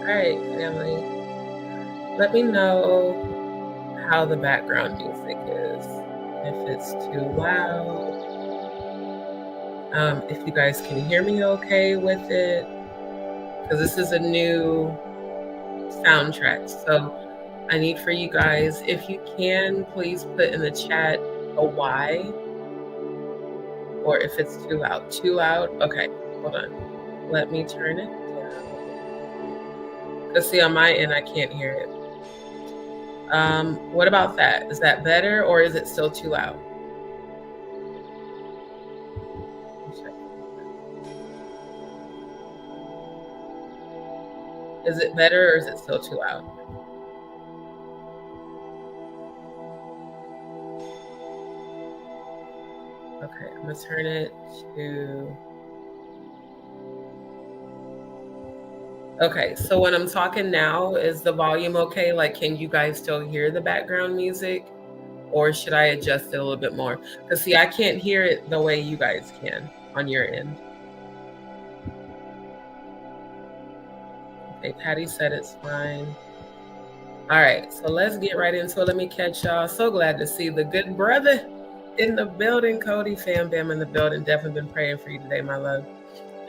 All right, family. Let me know how the background music is. If it's too loud. If you guys can hear me okay with it. Because this is a new soundtrack. So I need for you guys, if you can, please put in the chat a Y. Or if it's too loud. Too loud? Okay, hold on. Let me turn it down. Because see, on my end, I can't hear it. What about that? Is that better or is it still too loud? Is it better or is it still too loud? Okay, I'm gonna turn it to... Okay, so when I'm talking now, is the volume okay? Like, can you guys still hear the background music? Or should I adjust it a little bit more? Because see, I can't hear it the way you guys can on your end. Okay, Patty said it's fine. All right, so let's get right into it. Let me catch y'all. So glad to see the good brother in the building. Cody, fam bam in the building. Definitely been praying for you today, my love.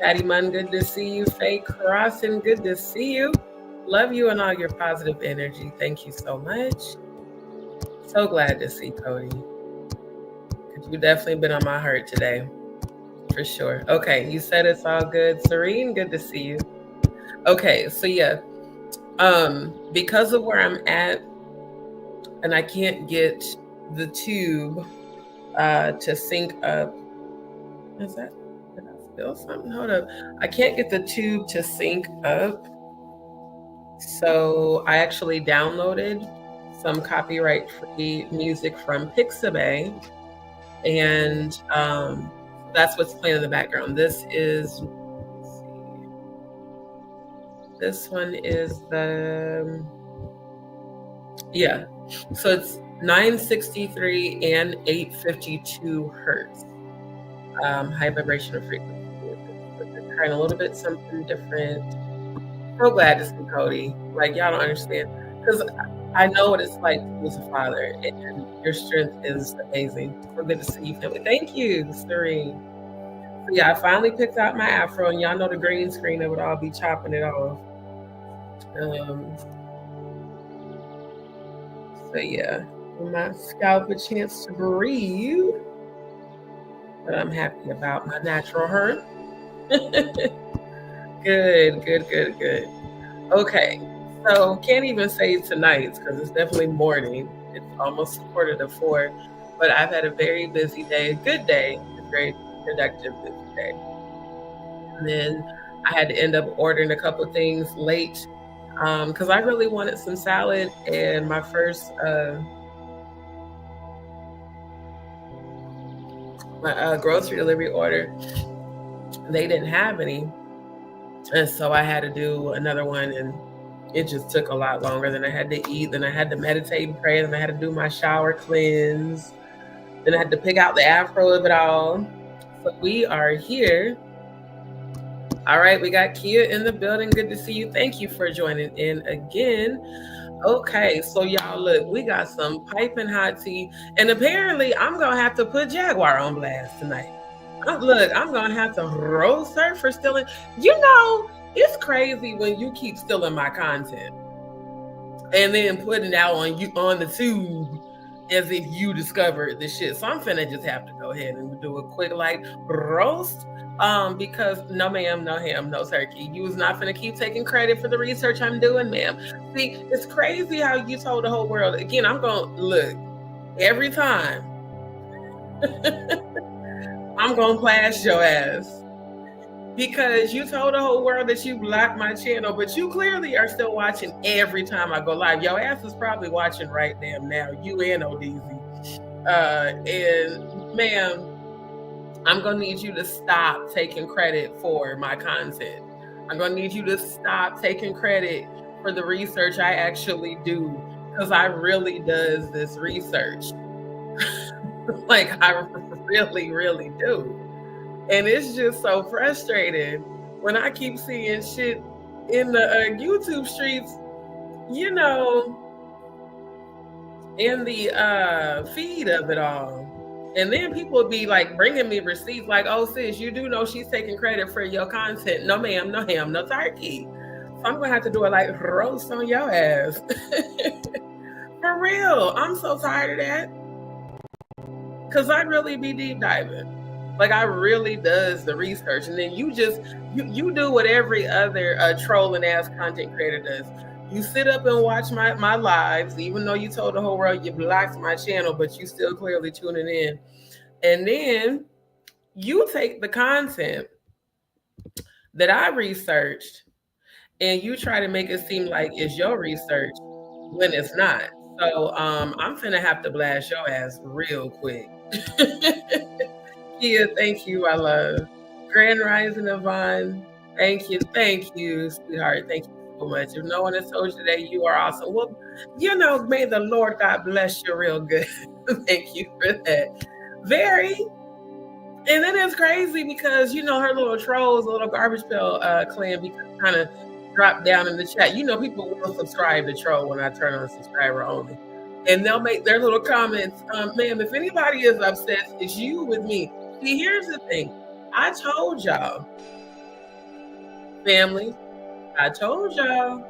Patty Munn, good to see you. Faye Crossan, good to see you. Love you and all your positive energy. Thank you so much. So glad to see Cody. You've definitely been on my heart today, for sure. Okay, you said it's all good. Serene, good to see you. Okay, so yeah, because of where I'm at, and I can't get the tube to sync up. Is that? Did I spill something? Hold up. I can't get the tube to sync up. So I actually downloaded some copyright-free music from Pixabay, and that's what's playing in the background. This is, let's see. This one is the, yeah. So it's 963 and 852 hertz. High vibrational frequency. We're trying a little bit something different. So glad to see Cody. Like, y'all don't understand. Because I know what it's like to lose a father, and your strength is amazing. So good to see you, family. Thank you, Serene. So yeah, I finally picked out my afro, and y'all know the green screen, it would all be chopping it off. So yeah, give my scalp a chance to breathe. But I'm happy about my natural hair. Good. Okay, so can't even say tonight's because it's definitely morning. It's almost 3:45, but I've had a very busy day, a good day, a very productive busy day. And then I had to end up ordering a couple of things late because I really wanted some salad, and my first grocery delivery order, they didn't have any. And so I had to do another one, and it just took a lot longer. Than I had to eat, then I had to meditate and pray, then I had to do my shower cleanse, then I had to pick out the afro of it all. So we are here. All right, we got Kia in the building. Good to see you. Thank you for joining in again. Okay, so y'all look, we got some piping hot tea, and apparently I'm gonna have to put Jaguar on blast tonight. Look, I'm gonna have to roast her for stealing. You know, it's crazy when you keep stealing my content and then putting it out on you on the tube as if you discovered the shit. So I'm finna just have to go ahead and do a quick like roast. Because no ma'am, no ham, no turkey. You was not finna keep taking credit for the research I'm doing, ma'am. See, it's crazy how you told the whole world. Again, I'm gonna look every time. I'm gonna blast your ass because you told the whole world that you blocked my channel, but you clearly are still watching every time I go live. Your ass is probably watching right damn now, you and ODZ. And ma'am, I'm gonna need you to stop taking credit for my content. I'm gonna need you to stop taking credit for the research I actually do, because I really does this research. Like I really do. And it's just so frustrating when I keep seeing shit in the YouTube streets, you know, in the feed of it all. And then people would be like bringing me receipts like, oh, sis, you do know she's taking credit for your content. No, ma'am, no ham, no turkey. So I'm going to have to do it like roast on your ass. For real. I'm so tired of that. Because I really be deep diving. Like I really does the research. And then you just, you do what every other trolling ass content creator does. You sit up and watch my lives, even though you told the whole world you blocked my channel, but you still clearly tuning in. And then you take the content that I researched and you try to make it seem like it's your research when it's not. So I'm finna have to blast your ass real quick. Kia, thank you, I love. Grand Rising Yvonne, thank you, sweetheart. Thank you so much. If no one has told you today, you are awesome. Well, you know, may the Lord God bless you real good. Thank you for that. Very. And then it's crazy because, you know, her little trolls, little garbage pail clan kind of dropped down in the chat. You know, people will subscribe to troll when I turn on subscriber only. And they'll make their little comments. Ma'am, if anybody is obsessed, it's you with me. See, here's the thing. I told y'all, family, I told y'all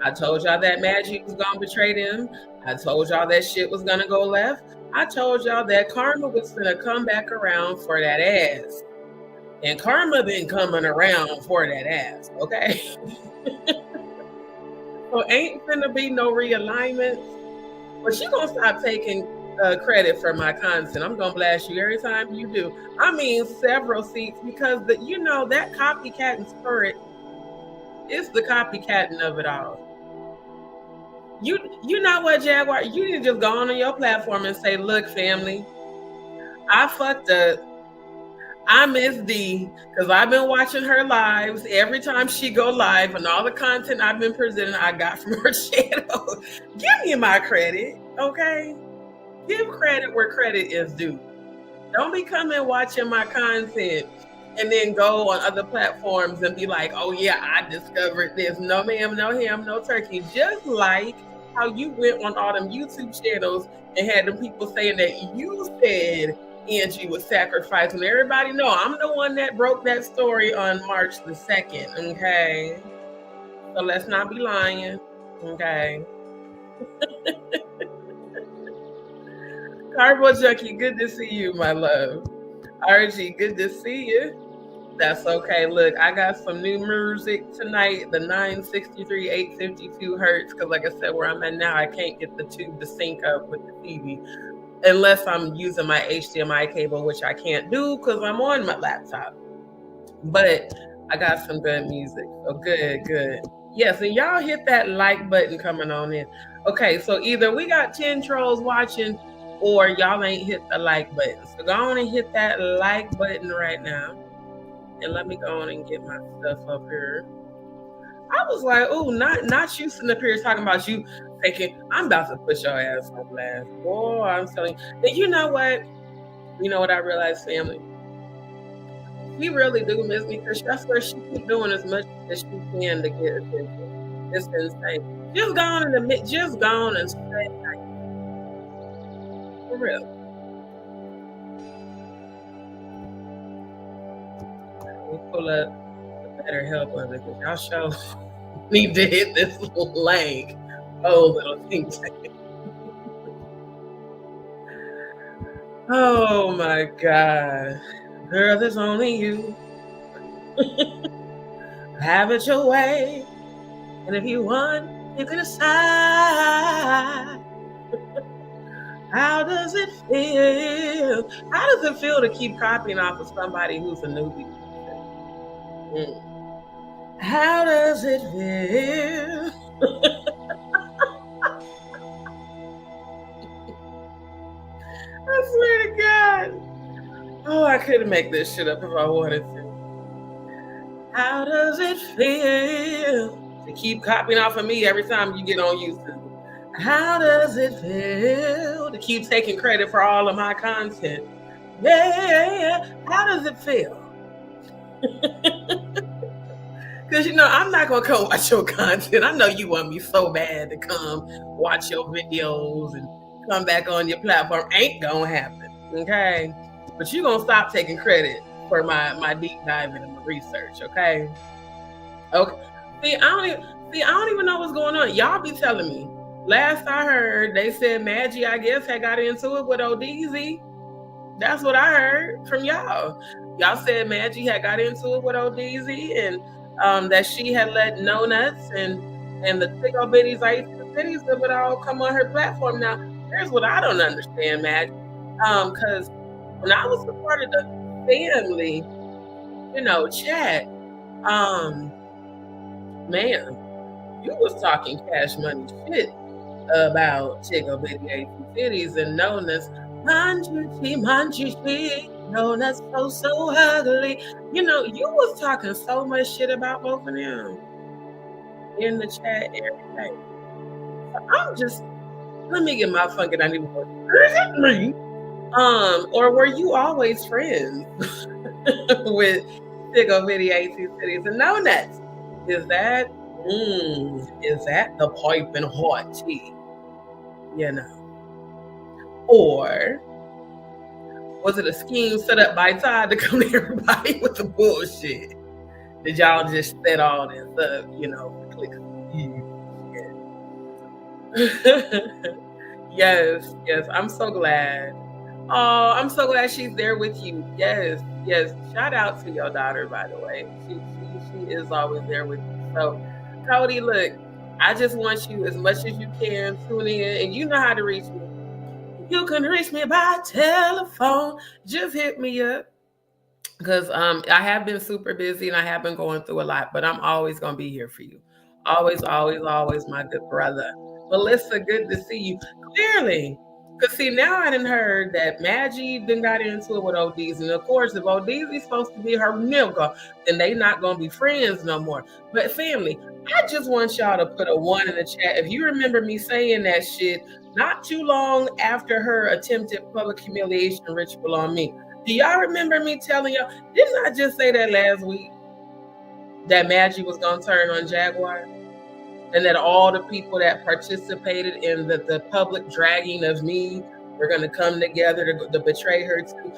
that Magic was going to betray them. I told y'all that shit was going to go left. I told y'all that karma was going to come back around for that ass. And karma been coming around for that ass, okay? So ain't finna be no realignment. But she gonna stop taking credit for my content. I'm gonna blast you every time you do. I mean, several seats, because you know that copycatting spirit is the copycatting of it all. You know what, Jaguar? You need to just go on your platform and say, look, family, I fucked up. I miss D because I've been watching her lives every time she go live, and all the content I've been presenting I got from her channel. Give me my credit, okay? Give credit where credit is due. Don't be coming watching my content and then go on other platforms and be like, oh yeah, I discovered this. No ma'am, no ham, no turkey. Just like how you went on all them YouTube channels and had them people saying that you said Angie was sacrificed. And everybody know I'm the one that broke that story on March the 2nd, okay? So let's not be lying, okay? Cardboard Junkie, good to see you, my love. RG, good to see you. That's okay. Look, I got some new music tonight, the 963, 852 hertz, because like I said, where I'm at now, I can't get the tube to sync up with the TV. Unless I'm using my HDMI cable, which I can't do because I'm on my laptop. But I got some good music. So good. Yes, and y'all hit that like button coming on in. Okay, so either we got 10 trolls watching or y'all ain't hit the like button. So go on and hit that like button right now. And let me go on and get my stuff up here. I was like, oh, not you sitting up here talking about you thinking, I'm about to put your ass on blast. Boy, I'm telling you. And you know what? You know what I realized, family? She really do miss me because that's where she keep doing as much as she can to get attention. It's insane. Just go on and say like, for real. Let me pull up the better help of it because y'all show need to hit this little link. Oh, little thing. Oh my God. Girl, there's only you. Have it your way. And if you want, you can decide. How does it feel? How does it feel to keep copying off of somebody who's a newbie? How does it feel? I swear to God. Oh, I couldn't make this shit up if I wanted to. How does it feel to keep copying off of me every time you get on YouTube? How does it feel to keep taking credit for all of my content? Yeah. How does it feel? Because, I'm not going to come watch your content. I know you want me so bad to come watch your videos and come back on your platform. Ain't going to happen, okay? But you're going to stop taking credit for my deep dive into my research, okay? Okay. See, I don't even know what's going on. Y'all be telling me. Last I heard, they said Maggie, I guess, had got into it with ODZ. That's what I heard from y'all. Y'all said Maggie had got into it with ODZ and that she had let No Nuts and the Tickle Bitties, I Cities would all come on her platform. Now, here's what I don't understand, Maggie. Because when I was a part of the family, chat, man, you was talking Cash Money shit about Tickle Bitty Cities and No Nuts. Manji, known as so ugly. You was talking so much shit about both of them in the chat every day. So I'm just, let me get my fucking idea. Is it me? Or were you always friends with Tickle Bitty Cities and No Nuts? Is that the piping hot tea? Or was it a scheme set up by Todd to come to everybody with the bullshit? Did y'all just set all this up, click? Yes, I'm so glad. Oh, I'm so glad she's there with you. Yes. Shout out to your daughter, by the way. She is always there with you. So, Cody, look, I just want you, as much as you can, tune in, and you know how to reach me. You can reach me by telephone. Just hit me up. Because I have been super busy and I have been going through a lot, but I'm always going to be here for you. Always, my good brother. Melissa, good to see you. Clearly. Because see, now I done heard that Maggie then got into it with ODZ. And of course, if ODZ is supposed to be her nigga, then they not going to be friends no more. But family, I just want y'all to put a 1 in the chat. If you remember me saying that shit not too long after her attempted public humiliation ritual on me. Do y'all remember me telling y'all? Didn't I just say that last week? That Maggie was going to turn on Jaguar? And that all the people that participated in the public dragging of me were going to come together to betray her too?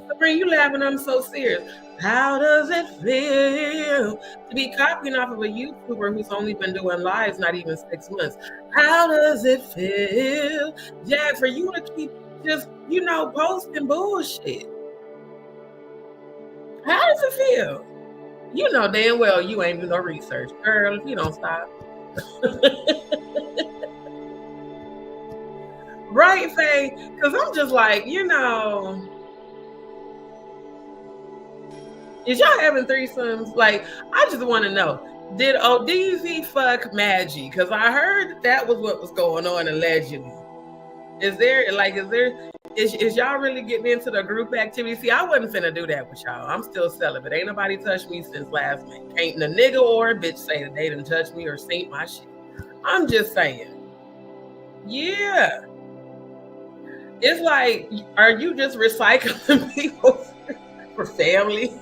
Sabrina, you laughing, I'm so serious. How does it feel to be copying off of a YouTuber who's only been doing lives not even 6 months? How does it feel, Jag, for you to keep just, posting bullshit? How does it feel? You know damn well you ain't do no research, girl, if you don't stop. Right, Faye? Because I'm just like, is y'all having threesomes? Like, I just want to know, did ODZ fuck Maggie? Because I heard that was what was going on allegedly. Is y'all really getting into the group activity? See, I wasn't finna do that with y'all. I'm still celibate. Ain't nobody touched me since last May. Ain't a nigga or a bitch say that they didn't touch me or seen my shit. I'm just saying. Yeah. It's like, are you just recycling people for family?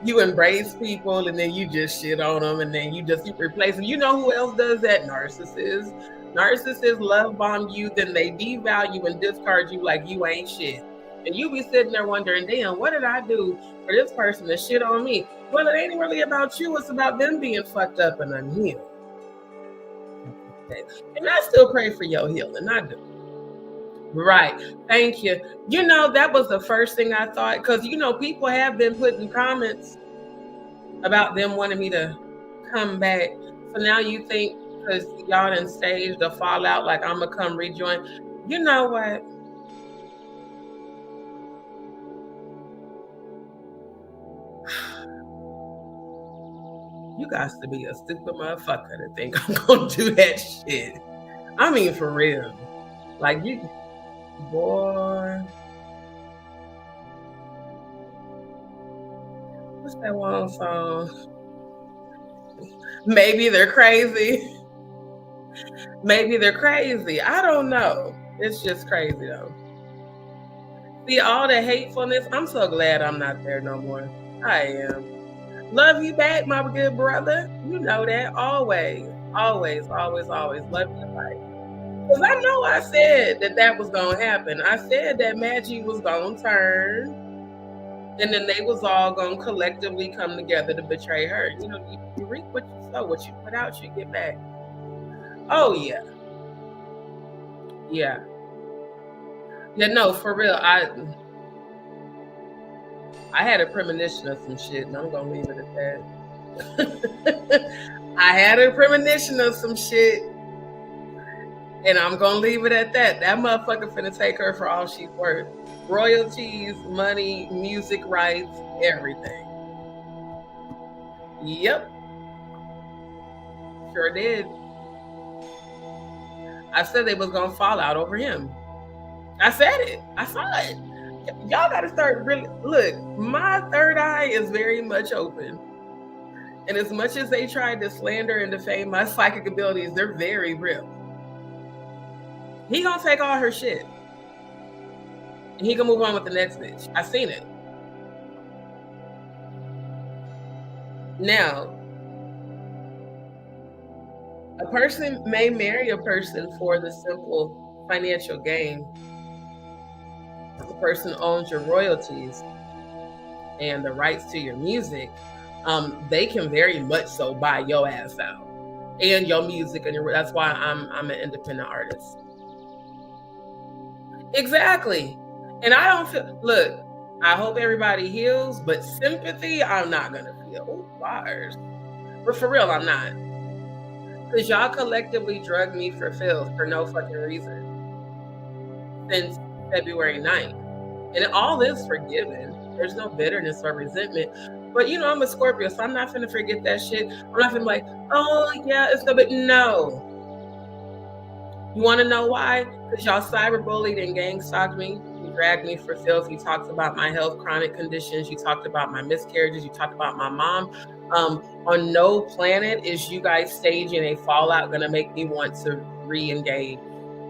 You embrace people and then you just shit on them and then you replace them. You know who else does that? Narcissists. Narcissists love bomb you, then they devalue and discard you like you ain't shit. And you be sitting there wondering, damn, what did I do for this person to shit on me? Well, it ain't really about you. It's about them being fucked up and unhealed. And I still pray for your healing. I do. Right. Thank you. That was the first thing I thought. Because, people have been putting comments about them wanting me to come back. So now you think, because y'all done staged the fallout, like I'm going to come rejoin. You know what? You got to be a stupid motherfucker to think I'm going to do that shit. I mean, for real. Like, you, boy. What's that one song? Maybe they're crazy. Maybe they're crazy. I don't know. It's just crazy, though. See, all the hatefulness. I'm so glad I'm not there no more. I am. Love you back, my good brother. You know that. Always, always, always, always. Love you back. Because I know I said that was going to happen. I said that Maggie was going to turn. And then they was all going to collectively come together to betray her. You know, you reap what you sow. What you put out, you get back. Oh, yeah. Yeah. Yeah, no, for real. I had a premonition of some shit, and I'm going to leave it at that. I had a premonition of some shit, and I'm going to leave it at that. That motherfucker finna take her for all she's worth. Royalties, money, music rights, everything. Yep. Sure did. I said they was going to fall out over him. I said it. I saw it. Y'all got to start really... Look, my third eye is very much open. And as much as they tried to slander and defame my psychic abilities, they're very real. He gonna take all her shit. And he gonna move on with the next bitch. I seen it. Now, a person may marry a person for the simple financial gain. The person owns your royalties and the rights to your music. They can very much so buy your ass out and your music, and that's why I'm an independent artist. Exactly. And I don't feel, look, I hope everybody heals, but sympathy, I'm not gonna feel. Oh, bars. But for real, I'm not. Because y'all collectively drugged me for filth for no fucking reason since February 9th. And all is forgiven. There's no bitterness or resentment. But you know, I'm a Scorpio, so I'm not finna forget that shit. I'm not finna be like, oh yeah, it's no bit. No. You wanna know why? Because y'all cyberbullied and gang stalked me. You dragged me for filth. You talked about my health, chronic conditions. You talked about my miscarriages. You talked about my mom. On no planet is you guys staging a fallout gonna make me want to re-engage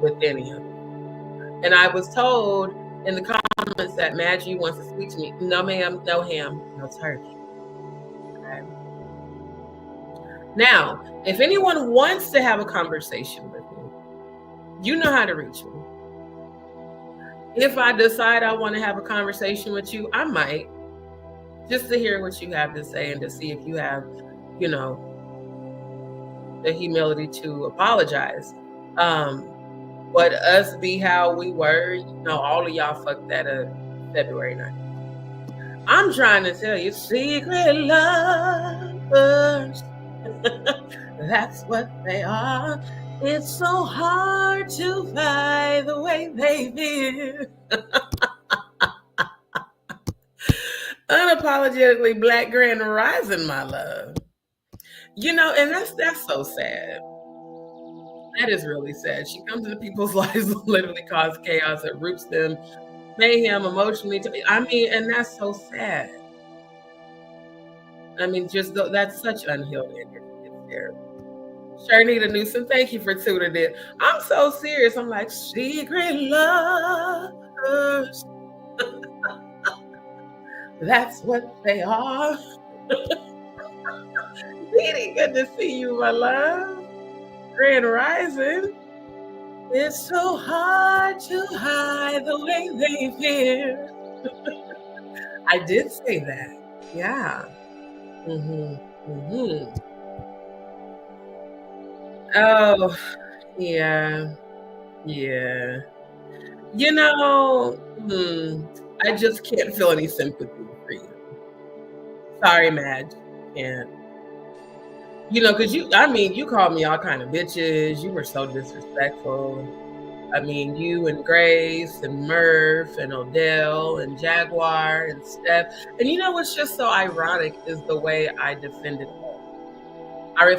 with any of you. And I was told in the comments that Maggie wants to speak to me. No, ma'am, no ham, no turkey. Okay. Now, if anyone wants to have a conversation with me, you know how to reach me. If I decide I want to have a conversation with you, I might, just to hear what you have to say and to see if you have, you know, the humility to apologize. But us be how we were, you know, all of y'all fucked that up February 9th. I'm trying to tell you, secret lovers, that's what they are. It's so hard to find the way they feel. Unapologetically Black Grand Rising, my love. You know, and that's so sad. That is really sad. She comes into people's lives, literally causes chaos, it roots them, mayhem emotionally. I mean, and that's so sad. I mean, just that's such unhealed energy. It's terrible. Sharnita Newsom, thank you for tuning in. I'm so serious. I'm like, secret lovers. That's what they are. Really good to see you, my love. Grand Rising. It's so hard to hide the way they feel. I did say that. Yeah. Oh, yeah. Yeah. You know, I just can't feel any sympathy for you. Sorry, Madge. Can't. You know, because you called me all kind of bitches. You were so disrespectful. I mean, you and Grace and Murph and Odell and Jaguar and Steph. And you know what's just so ironic is the way I defended all. I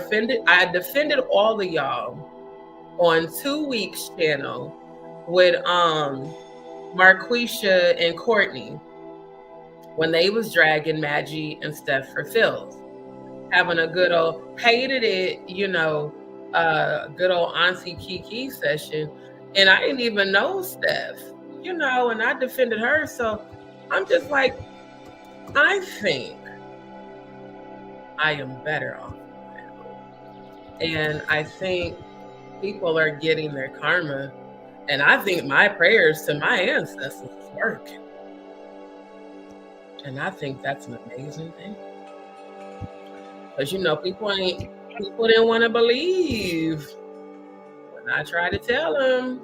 defended all of y'all on 2 Weeks channel with Marquisha and Courtney when they was dragging Maggie and Steph for filth. Having a good old, hated it, you know, good old Auntie Kiki session. And I didn't even know Steph, you know, and I defended her. So I'm just like, I think I am better off now. And I think people are getting their karma. And I think my prayers to my ancestors is working. And I think that's an amazing thing. Because, people didn't want to believe when I tried to tell them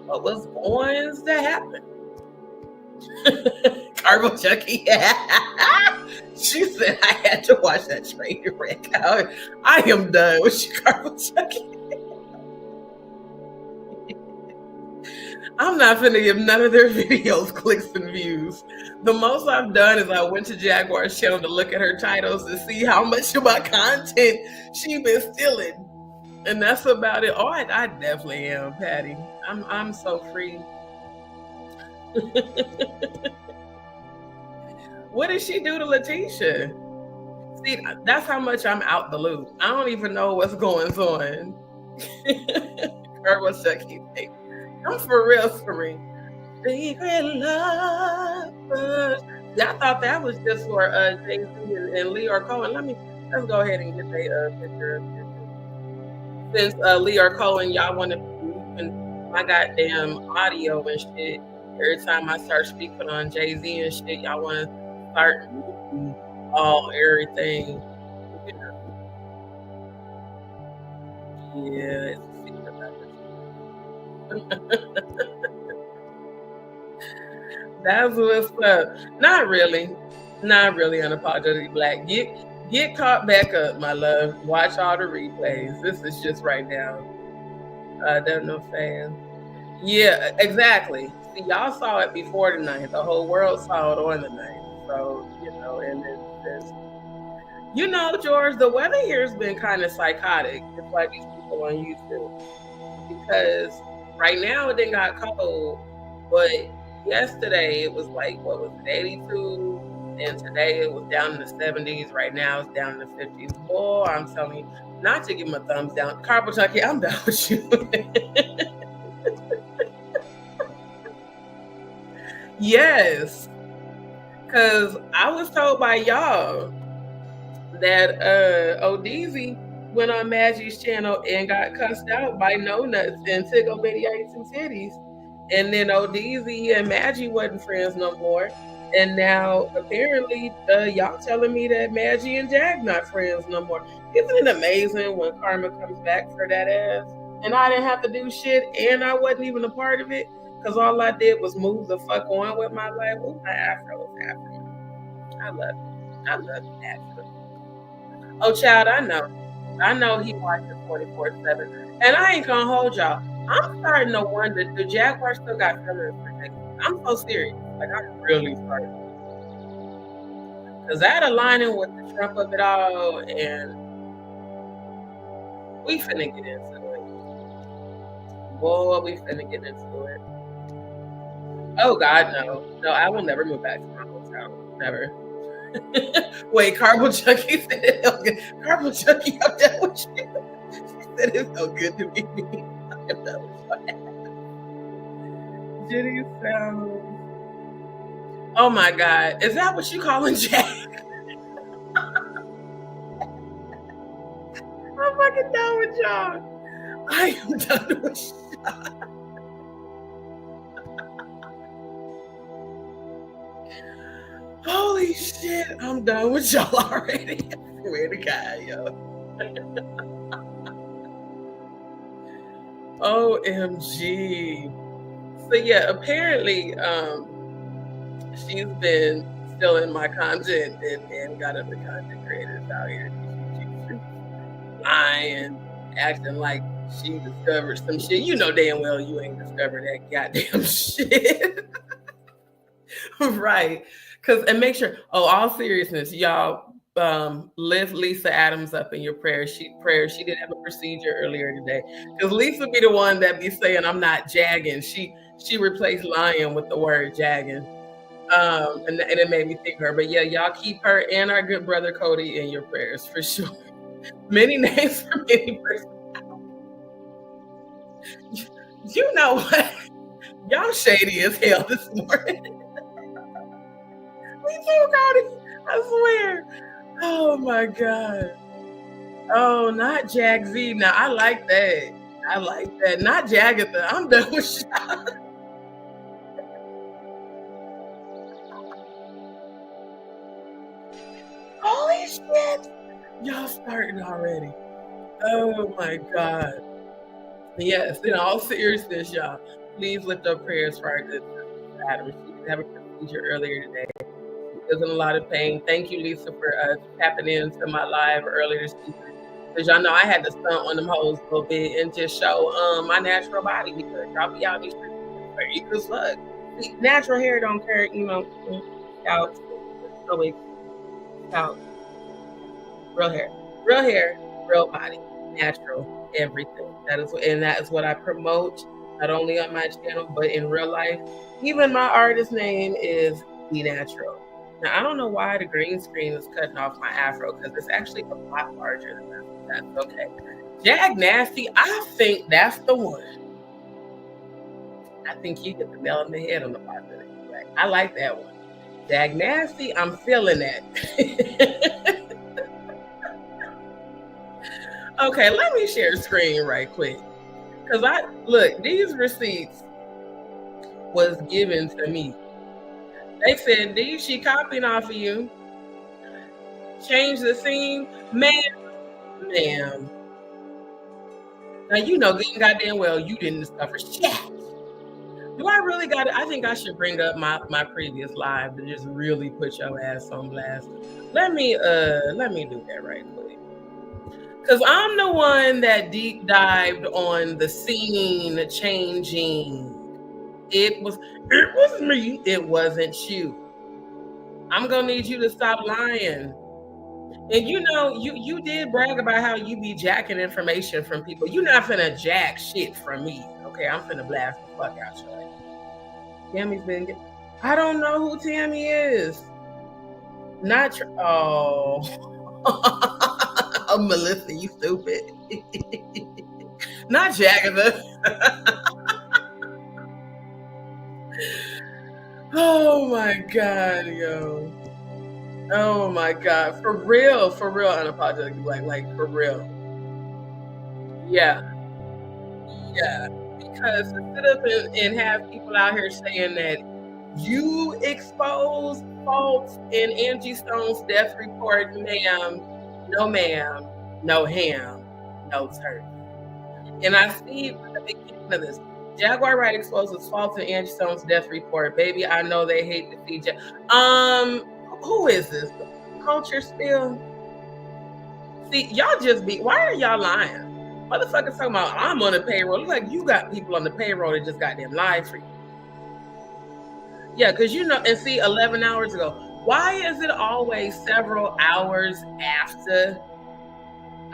what was going to happen. Carbo Chucky. She said I had to watch that train wreck. I am done with you, Carbo Chucky. I'm not finna give none of their videos clicks and views. The most I've done is I went to Jaguar's channel to look at her titles to see how much of my content she been stealing. And that's about it. Oh, I definitely am, Patty. I'm so free. What did she do to Letitia? See, that's how much I'm out the loop. I don't even know what's going on. Carbo Chucky. I'm for real, Serene. Secret lovers. I thought that was just for Jay-Z and Leor Cohen. Let's go ahead and get their picture. Since Leor Cohen, y'all want to and my goddamn audio and shit. Every time I start speaking on Jay-Z and shit, y'all want to start everything. Yeah, it's a secret lovers. That's what's up. Not really unapologetically black. Get caught back up, my love. Watch all the replays. This is just right now. Don't know fan. Yeah, exactly. See, y'all saw it before the night. The whole world saw it on the night. So, and it's George, the weather here has been kind of psychotic, just like these people on YouTube. Because right now it didn't got cold, but yesterday it was like, what was it, 82? And today it was down in the 70s. Right now it's down in the 50s. Boy, I'm telling you, not to give him a thumbs down. Carbo Chucky, I'm done with you. Yes. Because I was told by y'all that ODZ went on Maggie's channel and got cussed out by No Nuts and Tiggle Bitty 82 Titties. And then ODZ and Maggie wasn't friends no more. And now apparently y'all telling me that Maggie and Jag not friends no more. Isn't it amazing when karma comes back for that ass? And I didn't have to do shit and I wasn't even a part of it. Because all I did was move the fuck on with my life. Ooh, my afro is afro. I love it, afro. Oh, child, I know he watches 24/7. And I ain't gonna hold y'all. I'm starting to wonder, do Jaguar still got feelings for Jay? I'm so serious. Like, I'm really starting. Because that aligning with the Trump of it all, and we finna get into it. Boy, we finna get into it. Oh, God, no. No, I will never move back to my hotel. Never. Wait, Carbo Chucky said it felt good. Carbo Chucky, I'm done with you. She said it felt good to be me. I'm done with you. Jitty sounds. Oh my God. Is that what you calling Jack? I'm fucking done with y'all. I am done with y'all. Holy shit, I'm done with y'all already. I swear to God, yo. OMG. So yeah, apparently she's been stealing my content and got other content creators out here lying, acting like she discovered some shit. You know damn well you ain't discovered that goddamn shit. Right. And make sure, all seriousness, y'all, lift Lisa Adams up in your prayers. She did have a procedure earlier today. Because Lisa be the one that be saying I'm not jagging. She replaced lying with the word jagging. And it made me think of her. But yeah, y'all keep her and our good brother Cody in your prayers for sure. Many names for many persons. You know what? Y'all shady as hell this morning. Me too, Cody. I swear. Oh my God. Oh, not Jag Z. Now I like that. I like that. Not Jagatha. I'm done with y'all. Holy shit. Y'all starting already. Oh my God. Yes, in all seriousness, y'all, please lift up prayers for our good sister Adam. She did have a procedure earlier today. She was in a lot of pain. Thank you, Lisa, for tapping into my live earlier this evening. Because y'all know I had to stunt on them hoes a little bit and just show my natural body, because y'all be out these streets crazy as fuck. See, natural hair don't care, you know, out, out, real hair, real body, natural, everything. That is what I promote, not only on my channel, but in real life. Even my artist name is Be Natural. Now, I don't know why the green screen is cutting off my afro, because it's actually a lot larger than that. That's okay. Jag Nasty, I think that's the one. I think you get the nail on the head on the bottom of it. I like that one. Jag Nasty, I'm feeling that. Okay, let me share screen right quick. Because look, these receipts was given to me. They said, D, she copying off of you. Change the scene. Ma'am. Now, you know good goddamn well you didn't discover shit. Do I really got it? I think I should bring up my previous live to just really put your ass on blast. Let me do that right quick. Because I'm the one that deep dived on the scene changing. It was me. It wasn't you. I'm gonna need you to stop lying. And you know, you did brag about how you be jacking information from people. You're not finna jack shit from me. Okay, I'm finna blast the fuck out you. Tammy's been getting. I don't know who Tammy is. Not oh. Oh, Melissa, you stupid. Not Jagatha. Oh my God, yo. Oh my God. For real, unapologetically black, like for real. Yeah. Because to sit up and have people out here saying that you expose faults in Angie Stone's death report, ma'am, no ma'am, no ham, no turkey. And I see at the beginning of this, Jaguar Wright exposes faults in Angie Stone's death report. Baby, I know they hate to see who is this? Culture Spill? See, y'all just why are y'all lying? Motherfuckers talking about I'm on the payroll. It's like you got people on the payroll that just got them live for you. Yeah, because you know, and see, 11 hours ago, why is it always several hours after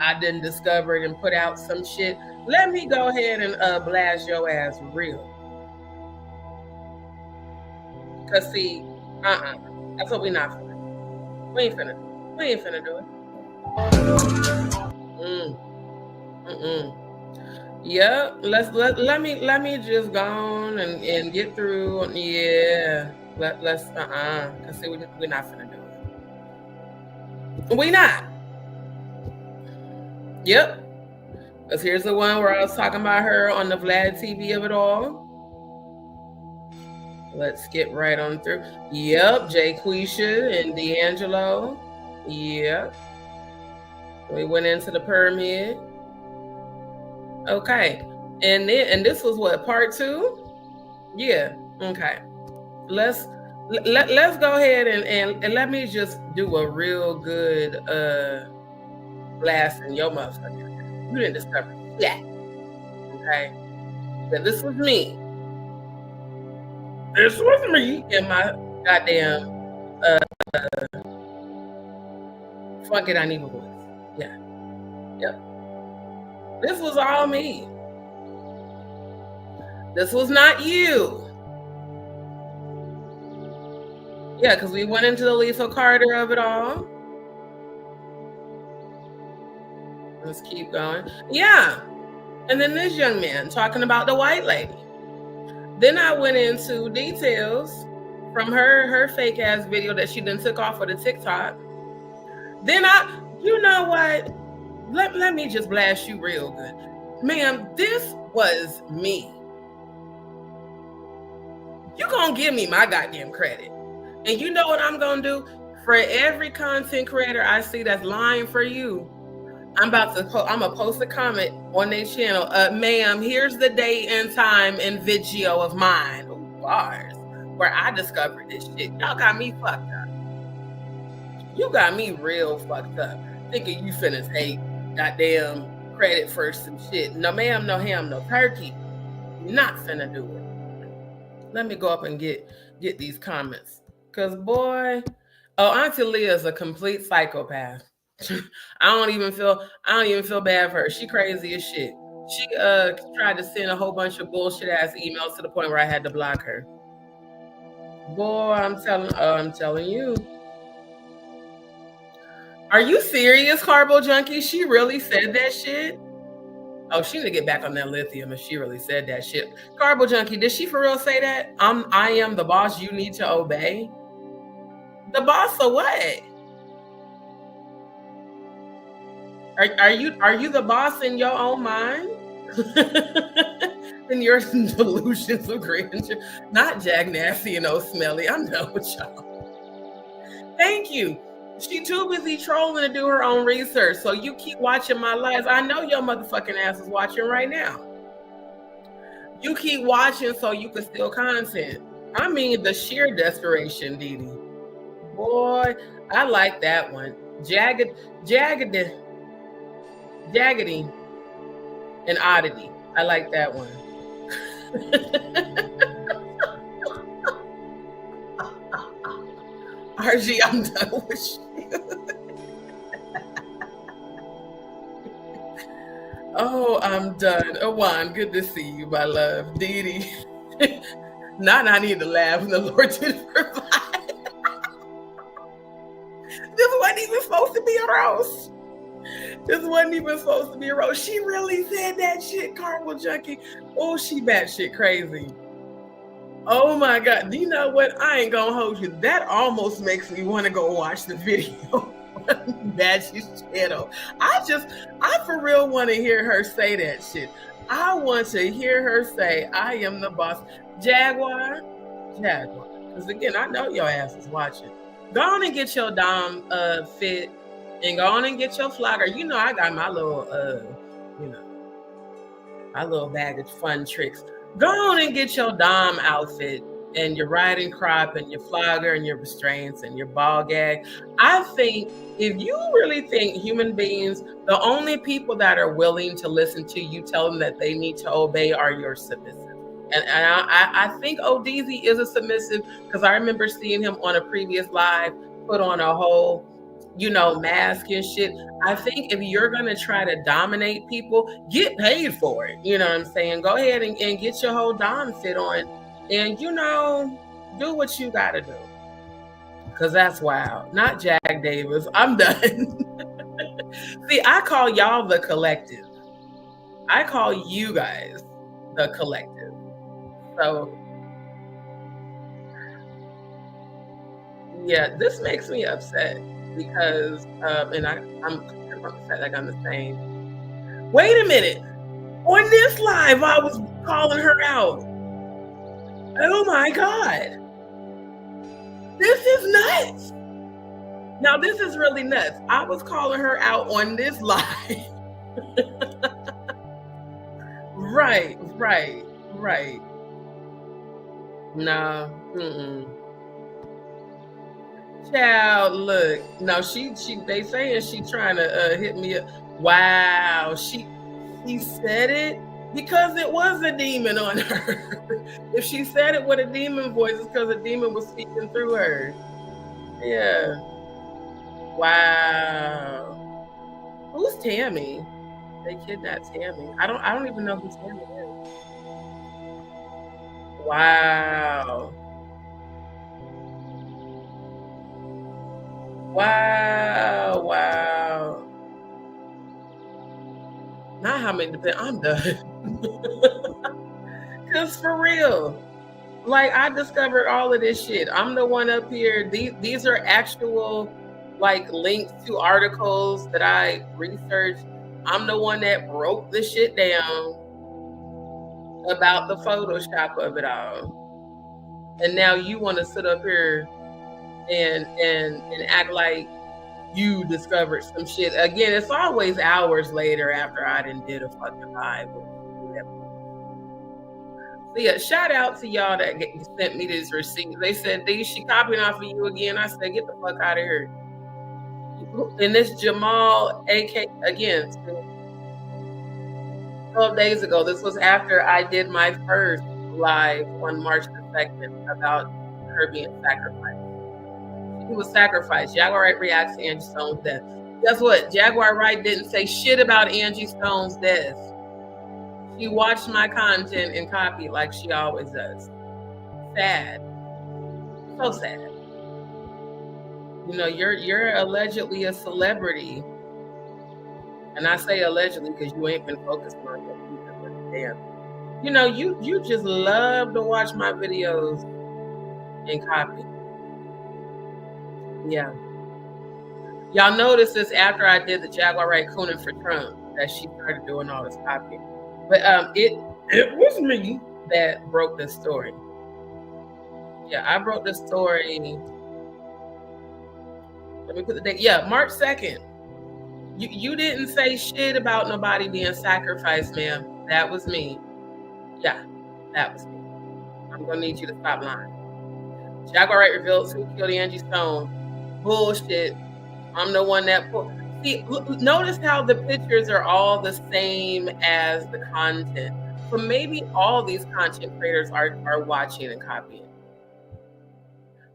I didn't discover it and put out some shit? Let me go ahead and blast your ass real. Because see, that's what we not finna. We ain't finna do it. Yep. Let me just go on and get through. Yeah. Let's cause see we're not finna do it. We not. Yep. Cause here's the one where I was talking about her on the Vlad TV of it all. Let's get right on through. Yep, Jaquisha and D'Angelo. Yep. We went into the pyramid. Okay. And this was what, part 2? Yeah. Okay. Let's go ahead and let me just do a real good blast in your motherfucker. You didn't discover that. Okay. But this was me. This was me in my goddamn fuck it, I need a voice. Yeah. Yep. This was all me. This was not you. Yeah, because we went into the Lethal Carter of it all. Let's keep going. Yeah. And then this young man talking about the white lady. Then I went into details from her fake ass video that she then took off of the TikTok. Then you know what? Let me just blast you real good. Ma'am, this was me. You gonna give me my goddamn credit. And you know what I'm gonna do? For every content creator I see that's lying for you, I'm gonna post a comment on their channel. Ma'am, here's the date and time and video of mine. Ooh, bars. Where I discovered this shit. Y'all got me fucked up. You got me real fucked up. Thinking you finna take goddamn credit for some shit. No ma'am, no ham, no turkey. Not finna do it. Let me go up and get these comments. Cause boy, Auntie Leah's a complete psychopath. I don't even feel bad for her. She crazy as shit. She tried to send a whole bunch of bullshit ass emails to the point where I had to block her. Boy, I'm telling you. Are you serious, Carbo Junkie? She really said that shit? Oh, she need to get back on that lithium if she really said that shit. Carbo Junkie, did she for real say that? I am the boss you need to obey. The boss of what? Are you the boss in your own mind? In your delusions of grandeur? Not Jag Nasty and O Smelly. I'm done with y'all. Thank you. She too busy trolling to do her own research. So you keep watching my lives. I know your motherfucking ass is watching right now. You keep watching so you can steal content. I mean, the sheer desperation, Dee Dee. Boy, I like that one. Jaggedy, and oddity. I like that one. RG, I'm done with you. Oh, I'm done. Awan, good to see you, my love. Dee Dee. Not I need to laugh when the Lord did provide. This wasn't even supposed to be a roast. This wasn't even supposed to be a roast. She really said that shit, Carbo Junkie. Oh, she batshit crazy. Oh my God. Do you know what? I ain't gonna hold you. That almost makes me want to go watch the video. Batshi's channel. I for real want to hear her say that shit. I want to hear her say, I am the boss. Jaguar. Because again, I know your ass is watching. Go on and get your Dom fit and go on and get your flogger. You know, I got my little, my little bag of fun tricks. Go on and get your Dom outfit and your riding crop and your flogger and your restraints and your ball gag. I think if you really think human beings, the only people that are willing to listen to you tell them that they need to obey are your submissive. And I think ODZ is a submissive because I remember seeing him on a previous live put on a whole, mask and shit. I think if you're going to try to dominate people, get paid for it. You know what I'm saying? Go ahead and get your whole Dom fit on and, do what you got to do. Because that's wild. Not Jag Davis. I'm done. See, I call y'all the collective. I call you guys the collective. So, yeah, this makes me upset because, and I'm upset like I'm the same. Wait a minute. On this live, I was calling her out. Oh my God. This is nuts. Now, this is really nuts. I was calling her out on this live. Right. No. Child, look. No, they saying she trying to hit me up. Wow. She said it because it was a demon on her. If she said it with a demon voice, it's because a demon was speaking through her. Yeah. Wow. Who's Tammy? They kidnapped Tammy. I don't even know who Tammy is. Wow. Not how many depend. I'm done. Cause for real, like I discovered all of this shit. I'm the one up here. These are actual like links to articles that I researched. I'm the one that broke the shit down about the Photoshop of it all. And now you want to sit up here and act like you discovered some shit. Again, it's always hours later after I done did a fucking live. So yeah, shout out to y'all that sent me this receipt. They said, she copying off of you again. I said, get the fuck out of here. And this Jamal, AK, again, 12 days ago, this was after I did my first live on March the 2nd about her being sacrificed. She was sacrificed. Jaguar Wright reacts to Angie Stone's death. Guess what? Jaguar Wright didn't say shit about Angie Stone's death. She watched my content and copied like she always does. Sad. So sad. You know, you're allegedly a celebrity. And I say allegedly because you ain't been focused on it. Damn. You know, you just love to watch my videos and copy. Yeah. Y'all notice this after I did the Jaguar Wright Cooning for Trump that she started doing all this copying. But it was me that broke this story. Yeah, I broke this story. Let me put the date. Yeah, March 2nd. You didn't say shit about nobody being sacrificed, ma'am. That was me. Yeah, that was me. I'm gonna need you to stop lying. Jaguar Wright reveals who killed Angie Stone. Bullshit. I'm the one that pulled. See, notice how the pictures are all the same as the content. So maybe all these content creators are watching and copying.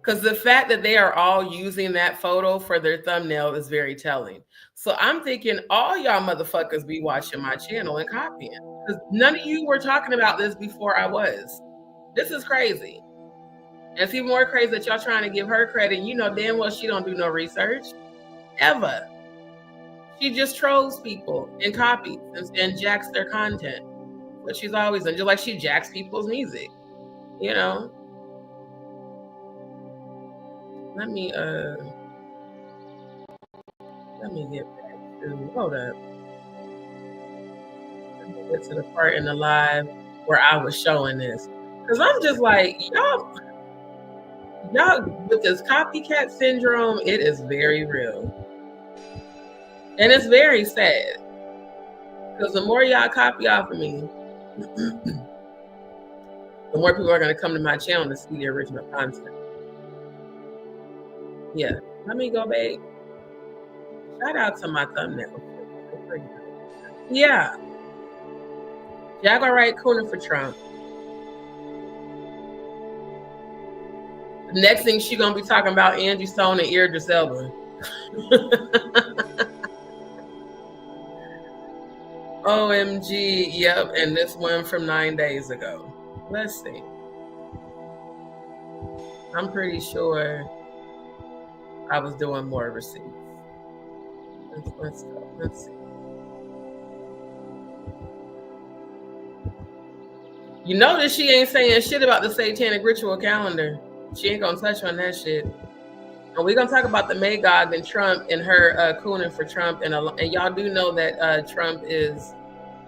Because the fact that they are all using that photo for their thumbnail is very telling. So I'm thinking all y'all motherfuckers be watching my channel and copying. Because none of you were talking about this before I was. This is crazy. And it's even more crazy that y'all trying to give her credit. You know damn well she don't do no research. Ever. She just trolls people and copies and jacks their content. But she's always done, just like she jacks people's music. You know? Let me get back to, hold up. Let me get to the part in the live where I was showing this. Because I'm just like, y'all with this copycat syndrome, it is very real. And it's very sad. Because the more y'all copy off of me, the more people are going to come to my channel to see the original content. Yeah, let me go back. Shout out to my thumbnail. Yeah. Jaguar Wright Cooning for Trump. The next thing she gonna be talking about Angie Stone and Idris Elba. OMG, yep, and this one from 9 days ago. Let's see. I'm pretty sure I was doing more receipts. Let's go. Let's see. You notice she ain't saying shit about the Satanic Ritual calendar. She ain't gonna touch on that shit. And we're gonna talk about the Magog and Trump and her cooning for Trump. And y'all do know that Trump is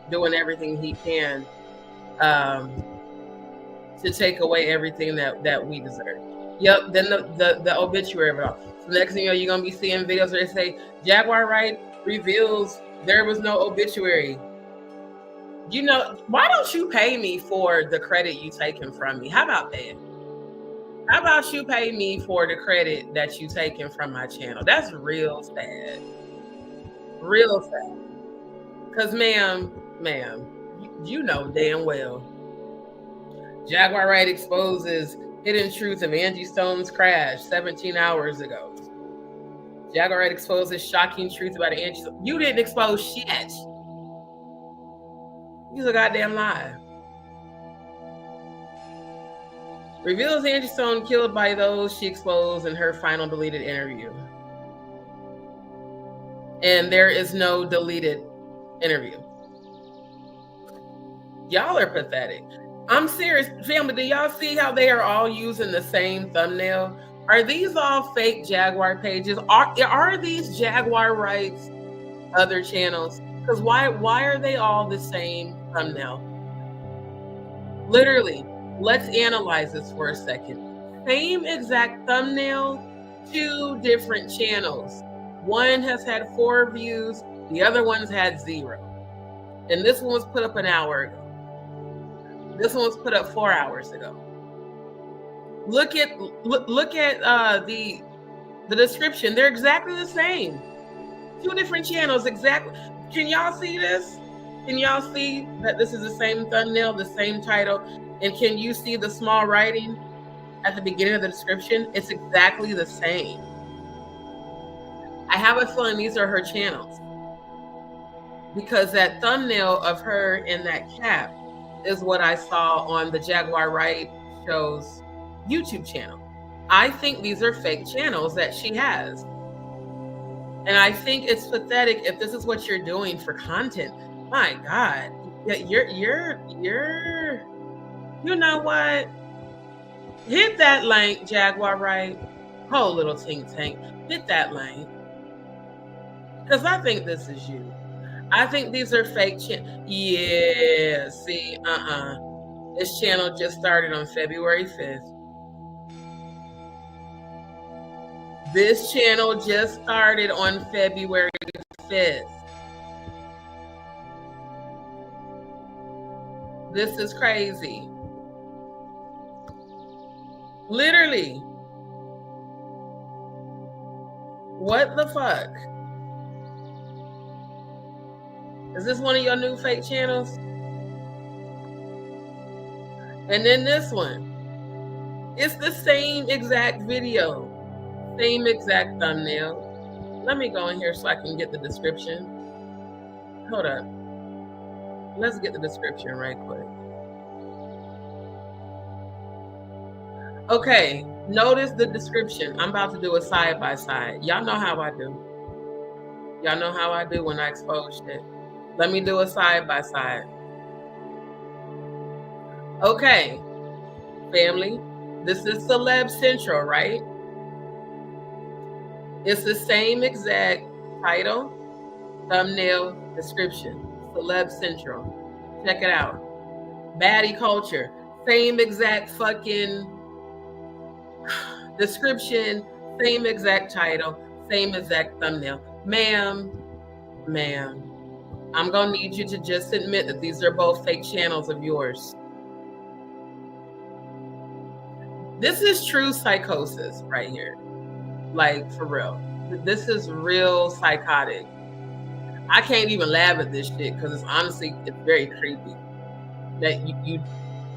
doing everything he can to take away everything that we deserve. Yep, then the obituary of it all. So next thing you know, you're gonna be seeing videos where they say Jaguar Wright reveals there was no obituary. You know, why don't you pay me for the credit you taken from me? How about that? How about you pay me for the credit that you taken from my channel? That's real sad. Real sad. Because ma'am, you know damn well. Jaguar Wright exposes hidden truth of Angie Stone's crash 17 hours ago. Jaguar Wright exposes shocking truth about Angie Stone. You didn't expose shit. You's a goddamn lie. Reveals Angie Stone killed by those she exposed in her final deleted interview. And there is no deleted interview. Y'all are pathetic. I'm serious, family. Do y'all see how they are all using the same thumbnail? Are these all fake Jaguar pages? Are these Jaguar Wright's other channels? Because why are they all the same thumbnail? Literally, let's analyze this for a second. Same exact thumbnail, 2 different channels. One has had 4 views, the other one's had 0. And this one was put up an hour ago. This one was put up 4 hours ago. Look at the description. They're exactly the same. 2 different channels, exactly. Can y'all see this? Can y'all see that this is the same thumbnail, the same title? And can you see the small writing at the beginning of the description? It's exactly the same. I have a feeling these are her channels, because that thumbnail of her in that cap is what I saw on the Jaguar Wright Show's YouTube channel. I think these are fake channels that she has. And I think it's pathetic if this is what you're doing for content. My God, you're, you know what? Hit that link, Jaguar Wright. Oh, little tink tank, hit that link. Because I think this is you. I think these are fake channels. Yeah, see, This channel just started on February 5th. This channel just started on February 5th. This is crazy. Literally. What the fuck? Is this one of your new fake channels? And then this one. It's the same exact video. Same exact thumbnail. Let me go in here so I can get the description. Hold up. Let's get the description right quick. Okay, notice the description. I'm about to do a side-by-side. Y'all know how I do. Y'all know how I do when I expose shit. Let me do a side-by-side. Okay, family. This is Celeb Central, right? It's the same exact title, thumbnail, description. Celeb Central. Check it out. Baddie Culture. Same exact fucking description, same exact title, same exact thumbnail. Ma'am, I'm gonna need you to just admit that these are both fake channels of yours. This is true psychosis right here. Like, for real. This is real psychotic. I can't even laugh at this shit because it's very creepy that you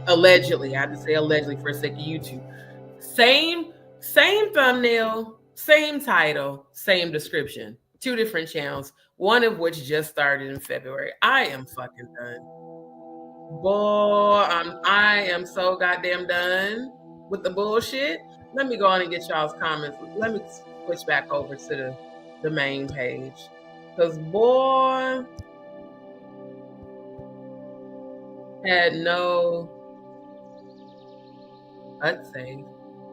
allegedly, I have to say allegedly for the sake of YouTube, same thumbnail, same title, same description, 2 different channels, one of which just started in February. I am fucking done. Boy, I am so goddamn done with the bullshit. Let me go on and get y'all's comments. Let me switch back over to the main page. Because boy, had no, let's say,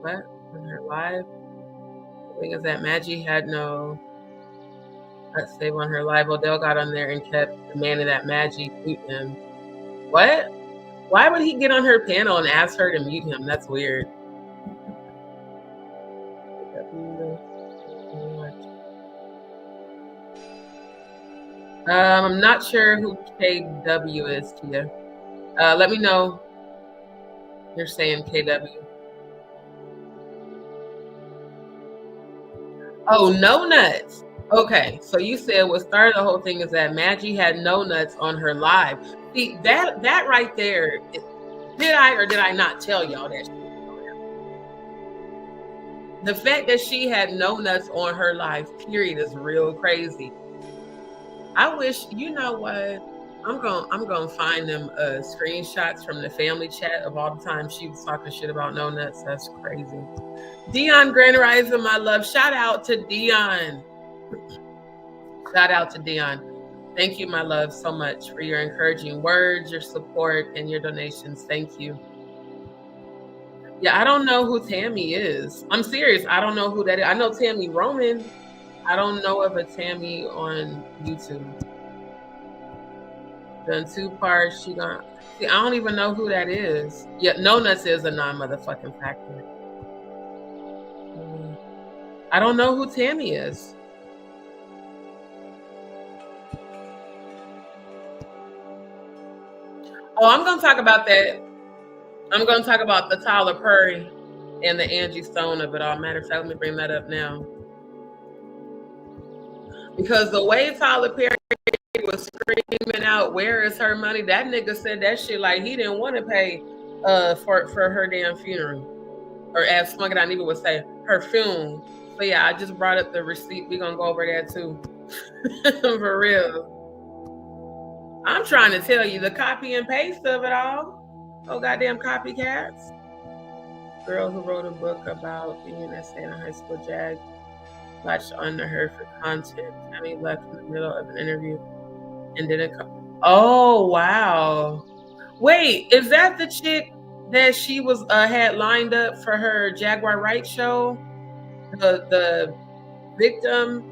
what? On her live? I think it's that Maggie had no, let's say, on her live. Odell got on there and kept demanding that Maggie mute him. What? Why would he get on her panel and ask her to mute him? That's weird. I'm not sure who KW is, Tia. Let me know. You're saying KW. Oh, no nuts. Okay, so you said what started the whole thing is that Maggie had no nuts on her live. See, that right there, did I or did I not tell y'all that shit? The fact that she had no nuts on her live, period, is real crazy. I wish, you know what? I'm gonna find them screenshots from the family chat of all the time she was talking shit about no nuts. That's crazy. Dion Grand Rising, my love. Shout out to Dion. Shout out to Dion. Thank you, my love, so much for your encouraging words, your support, and your donations. Thank you. Yeah, I don't know who Tammy is. I'm serious. I don't know who that is. I know Tammy Roman. I don't know of a Tammy on YouTube. Done 2 parts. She gonna see. I don't even know who that is. Yeah, No Nuts is a non-motherfucking factor. I don't know who Tammy is. Oh, I'm gonna talk about that. I'm gonna talk about the Tyler Perry and the Angie Stone of it all. Matter of fact, let me bring that up now. Because the way Tyler Perry was screaming out, "Where is her money?" That nigga said that shit like he didn't want to pay for her damn funeral. Or as Smug I even would say, her funeral. So yeah, I just brought up the receipt. We're gonna go over that too. For real. I'm trying to tell you the copy and paste of it all. Oh goddamn copycats. Girl who wrote a book about being an essay in a high school jag latched onto her for content. Tammy left in the middle of an interview and didn't come. Oh wow. Wait, is that the chick that she was had lined up for her Jaguar Wright show? The victim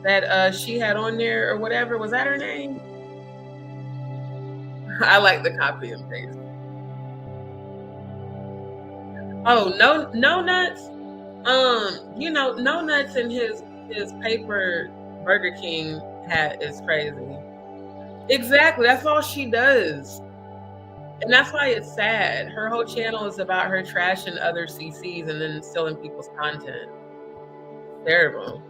that she had on there or whatever, was that her name? I like the copy and paste. Oh, no nuts. You know, No Nuts in his paper Burger King hat is crazy. Exactly, that's all she does. And that's why it's sad. Her whole channel is about her trashing other CCs and then stealing people's content. Terrible.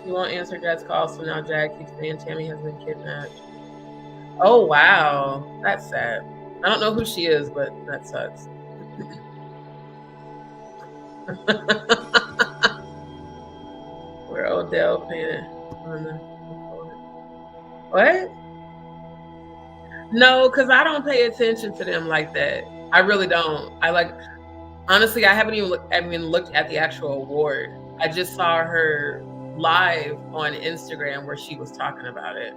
She won't answer Jag's call, so now Jag keeps saying Tammy has been kidnapped. Oh wow, that's sad. I don't know who she is, but that sucks. Where Odell paying on the what? No, because I don't pay attention to them like that. I really don't. Honestly, I haven't even looked at the actual award. I just saw her live on Instagram where she was talking about it.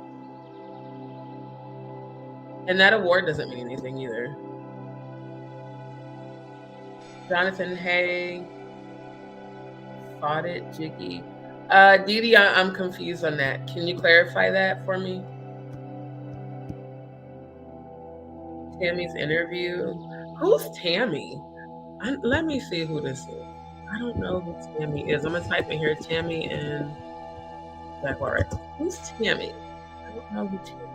And that award doesn't mean anything either. Jonathan Hay, fought it, Jiggy. Dee, I'm confused on that. Can you clarify that for me? Tammy's interview. Who's Tammy? Let me see who this is. I don't know who Tammy is. I'm gonna type in here Tammy and Jaguar Wright. Who's Tammy? I don't know who Tammy is.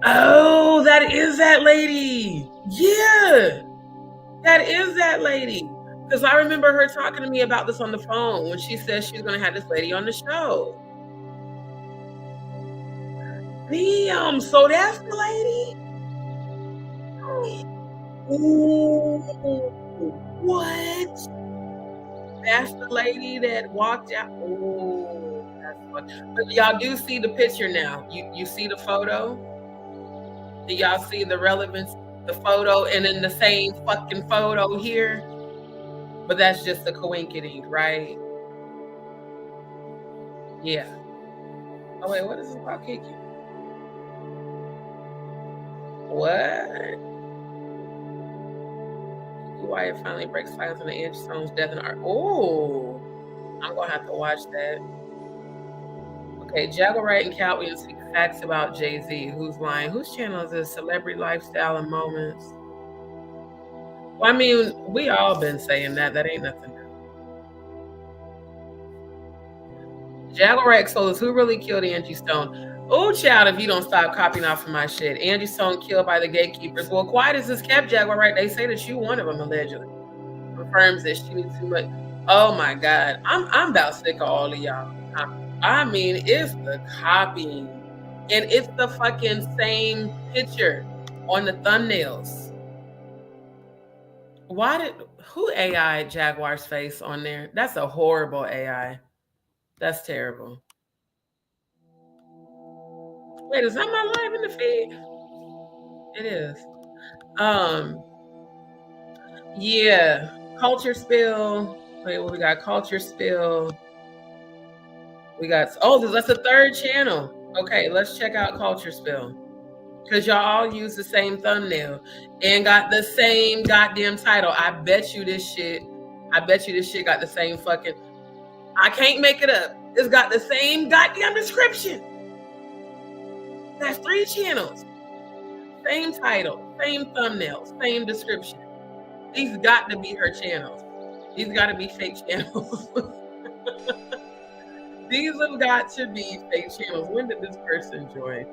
Oh, that is that lady. Yeah, that is that lady. Because I remember her talking to me about this on the phone when she said she was gonna have this lady on the show. Damn, so that's the lady? Ooh, what? That's the lady that walked out. Oh, that's funny. But y'all do see the picture now. You see the photo? Do y'all see the relevance? The photo and then the same fucking photo here? But that's just a coincidence, right? Yeah. Oh wait, what is this about Kiki? What? Wyatt finally breaks silence on the Angie Stone's death and art. Oh, I'm gonna have to watch that. Okay, Jaguar Wright and Cat Williams speak facts about Jay-Z. Who's lying? Whose channel is this? Celebrity Lifestyle and Moments. Well, I mean, we all been saying that. That ain't nothing new. Jaguar Wright exposed who really killed Angie Stone. Oh, child, if you don't stop copying off of my shit. Angie Stone killed by the gatekeepers. Well, quiet as this kept, Jaguar Wright. They say that you one of them, allegedly. Confirms that she needs too much. Oh my God. I'm about sick of all of y'all. I mean, it's the copying. And it's the fucking same picture on the thumbnails. Who AI Jaguar's face on there? That's a horrible AI. That's terrible. Wait, is that my live in the feed? It is. Yeah. Culture spill. Wait, what we got? Culture spill. We got, oh, that's a third channel. Okay, let's check out Culture Spill. Because y'all all use the same thumbnail and got the same goddamn title. I bet you this shit got the same fucking, I can't make it up. It's got the same goddamn description. That's 3 channels. Same title, same thumbnail, same description. These got to be her channels. These got to be fake channels. These have got to be fake channels. When did this person join?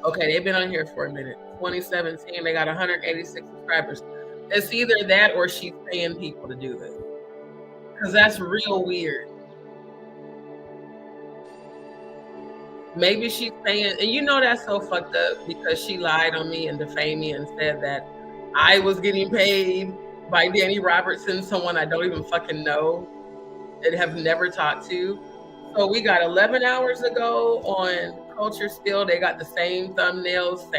Okay, they've been on here for a minute. 2017, they got 186 subscribers. It's either that or she's paying people to do this. Because that's real weird. Maybe she's paying, and you know that's so fucked up because she lied on me and defamed me and said that I was getting paid by Danny Robertson, someone I don't even fucking know and have never talked to. So we got 11 hours ago on Culture Still. They got the same thumbnails,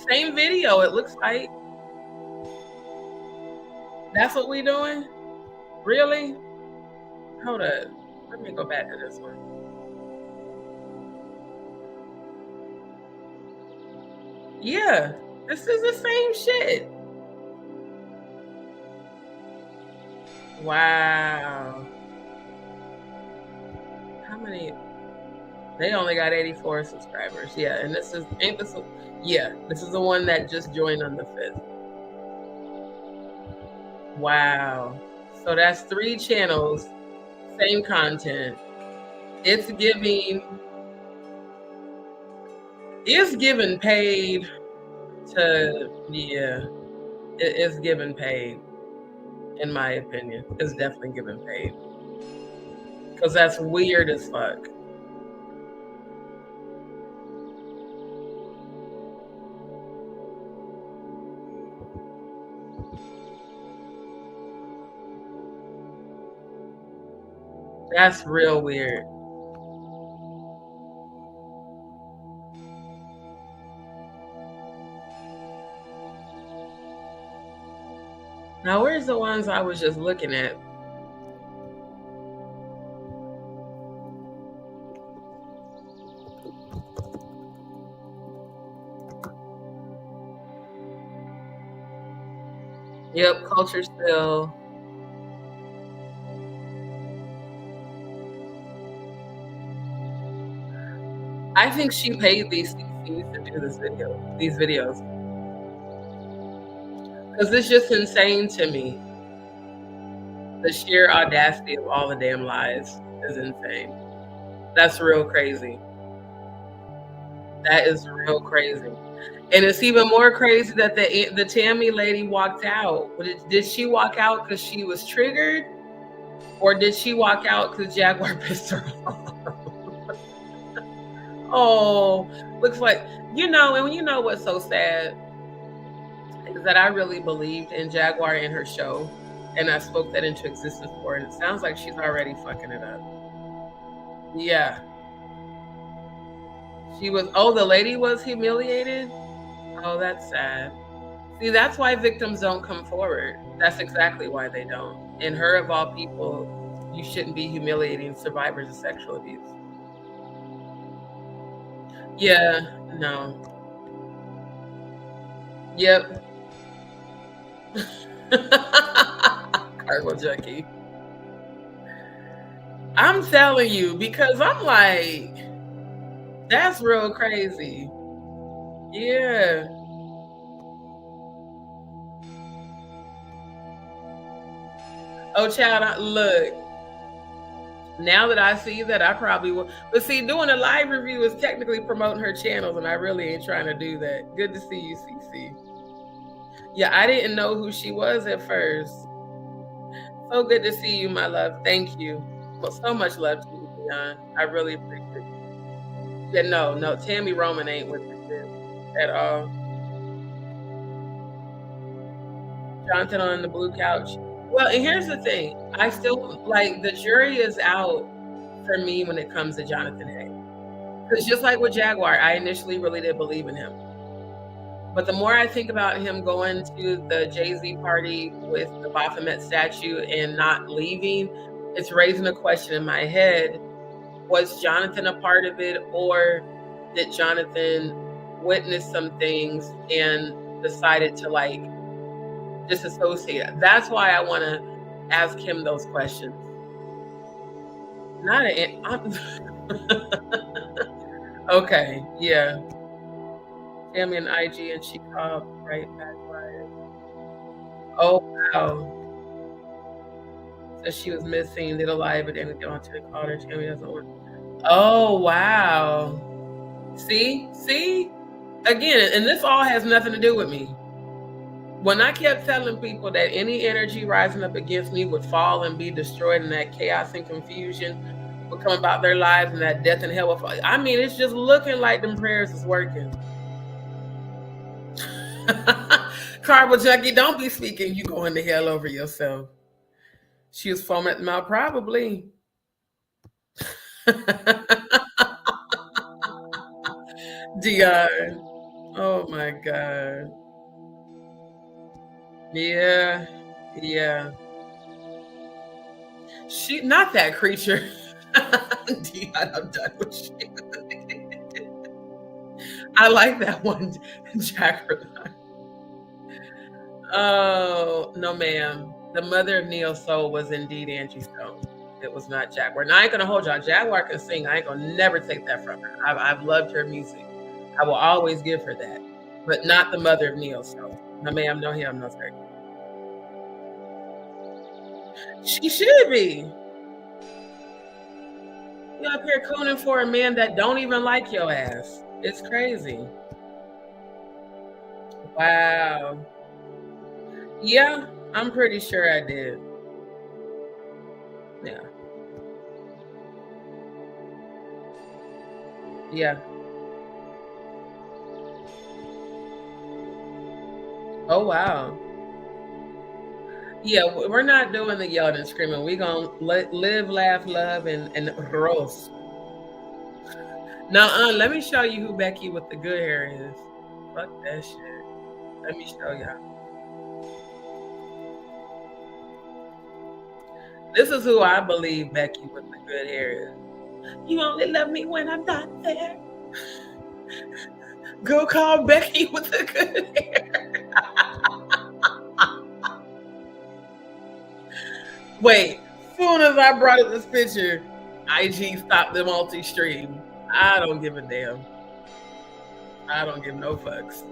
same video, it looks like. That's what we doing? Really? Hold up. Let me go back to this one. Yeah, this is the same shit. Wow. How many? They only got 84 subscribers. Yeah, and this is the one that just joined on the 5th. Wow. So that's 3 channels, same content. It's giving paid to, yeah, it is giving paid, in my opinion. It's definitely giving paid. Because that's weird as fuck. That's real weird. Now, where's the ones I was just looking at? Yep, Culture Still. I think she paid these CCs to do these videos. Because it's just insane to me. The sheer audacity of all the damn lies is insane. That's real crazy. That is real crazy. And it's even more crazy that the Tammy lady walked out. Did she walk out because she was triggered? Or did she walk out because Jaguar pissed her off? Oh, looks like, and you know what's so sad is that I really believed in Jaguar and her show, and I spoke that into existence for her, and it sounds like she's already fucking it up. Yeah. The lady was humiliated? Oh, that's sad. See, that's why victims don't come forward. That's exactly why they don't. And her, of all people, you shouldn't be humiliating survivors of sexual abuse. Yeah, no. Yep. Cargo junkie. I'm telling you, because I'm like, that's real crazy. Yeah. Oh, child, look. Now that I see that, I probably will. But see, doing a live review is technically promoting her channels, and I really ain't trying to do that. Good to see you, CC. Yeah, I didn't know who she was at first. So good to see you, my love. Thank you. Well, so much love to you, Dion. I really appreciate it. Yeah, no, Tammy Roman ain't with this at all. Jonathan on the blue couch. Well, and here's the thing. I still, like, the jury is out for me when it comes to Jonathan Hay. Because just like with Jaguar, I initially really did believe in him. But the more I think about him going to the Jay-Z party with the Baphomet statue and not leaving, it's raising a question in my head. Was Jonathan a part of it, or did Jonathan witnessed some things and decided to like disassociate. That's why I want to ask him those questions. Not a, okay, yeah. Tammy and IG, and she called right back. Right. Oh wow. So she was missing, did a live, but didn't get on to the call her. Tammy doesn't want. Oh wow. See? Again, and this all has nothing to do with me. When I kept telling people that any energy rising up against me would fall and be destroyed, and that chaos and confusion would come about their lives, and that death and hell would fall. I mean, it's just looking like them prayers is working. Carbo Junkie, don't be speaking you going to hell over yourself. She was foaming at the mouth, probably. Dion. Oh my God. Yeah. She not that creature. Dion, I'm done with you. I like that one, Jaguar. Oh no, ma'am. The mother of Neo Soul was indeed Angie Stone. It was not Jaguar. Now I ain't gonna hold y'all. Jaguar can sing. I ain't gonna never take that from her. I've loved her music. I will always give her that. But not the mother of Neo Soul. No ma'am, no him, no sir. She should be. You up here cooning for a man that don't even like your ass. It's crazy. Wow. Yeah, I'm pretty sure I did. Yeah. Yeah. Oh, wow. Yeah, we're not doing the yelling and screaming. We're going to live, laugh, love, and roast. Now, let me show you who Becky with the good hair is. Fuck that shit. Let me show y'all. This is who I believe Becky with the good hair is. You only love me when I'm not there. Go call Becky with the good hair. Wait, soon as I brought up this picture, IG stopped the multi-stream. I don't give a damn. I don't give no fucks.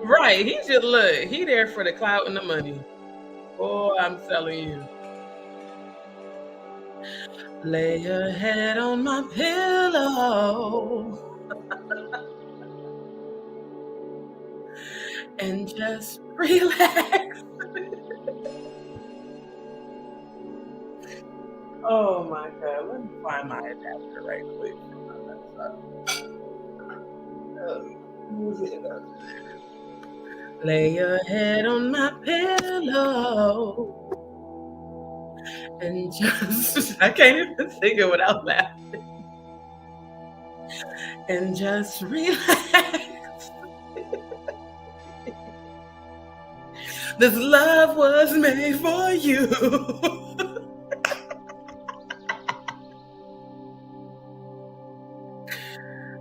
Right, he just look. He there for the clout and the money. Boy, I'm telling you. Lay your head on my pillow and just relax. Oh my God, let me find my adapter right quick. Lay your head on my pillow and just, I can't even sing it without laughing. And just relax. This love was made for you.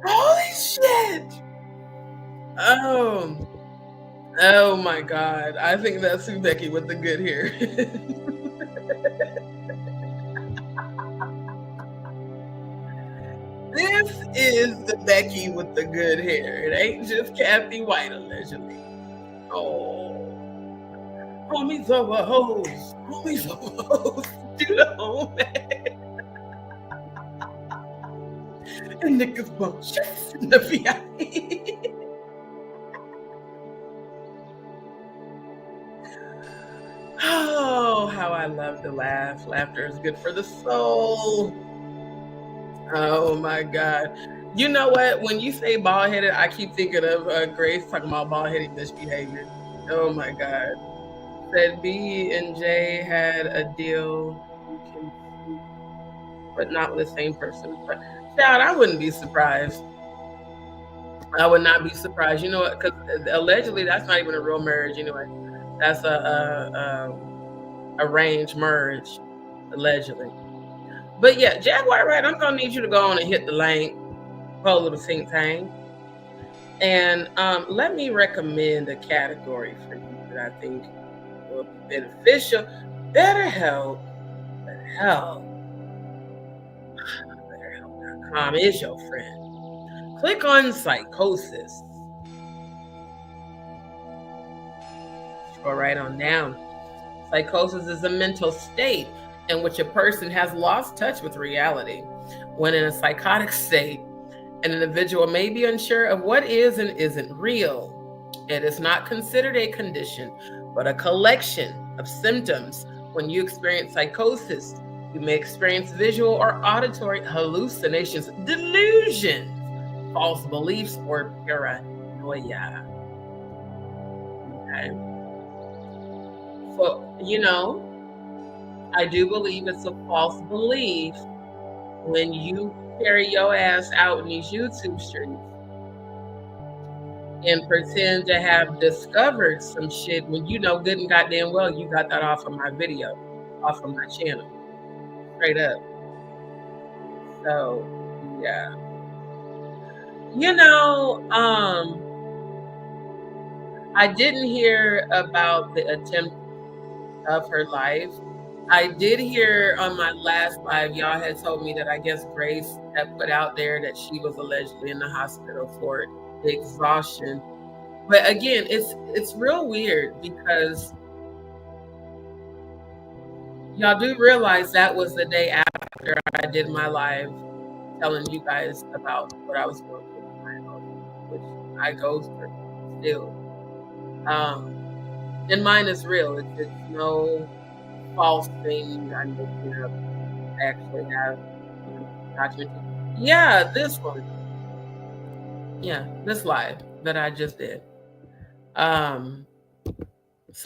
Holy shit. Oh my God. I think that's who Becky with the good hair. This is the Becky with the good hair. It ain't just Kathy White, allegedly. Oh. Homies over hoes. Homies over hoes. Do the home man. And niggas bump shits in the VIP. Oh, how I love to laugh. Laughter is good for the soul. Oh my God. You know what? When you say bald headed, I keep thinking of Grace talking about bald headed misbehavior. Oh my God. Said B and J had a deal, but not with the same person. But child, I wouldn't be surprised. I would not be surprised. You know what? Because allegedly, that's not even a real marriage anyway. That's a arranged marriage, allegedly. But yeah, Jaguar Wright, I'm gonna need you to go on and hit the link, whole little think tank. And let me recommend a category for you that I think will be beneficial. BetterHelp. BetterHelp.com is your friend. Click on psychosis. Scroll right on down. Psychosis is a mental state in which a person has lost touch with reality. When in a psychotic state, an individual may be unsure of what is and isn't real. It is not considered a condition, but a collection of symptoms. When you experience psychosis, you may experience visual or auditory hallucinations, delusions, false beliefs, or paranoia. Okay. So, I do believe it's a false belief when you carry your ass out in these YouTube streets and pretend to have discovered some shit when you know good and goddamn well you got that off of my video, off of my channel. Straight up. So, yeah. I didn't hear about the attempt of her life. I did hear on my last live, y'all had told me that I guess Grace had put out there that she was allegedly in the hospital for exhaustion. But again, it's real weird because y'all do realize that was the day after I did my live telling you guys about what I was going through with my health, which I go through still. And mine is real. It's no false thing I'm making up. I actually have documented. Yeah, this one. Yeah, this live that I just did. So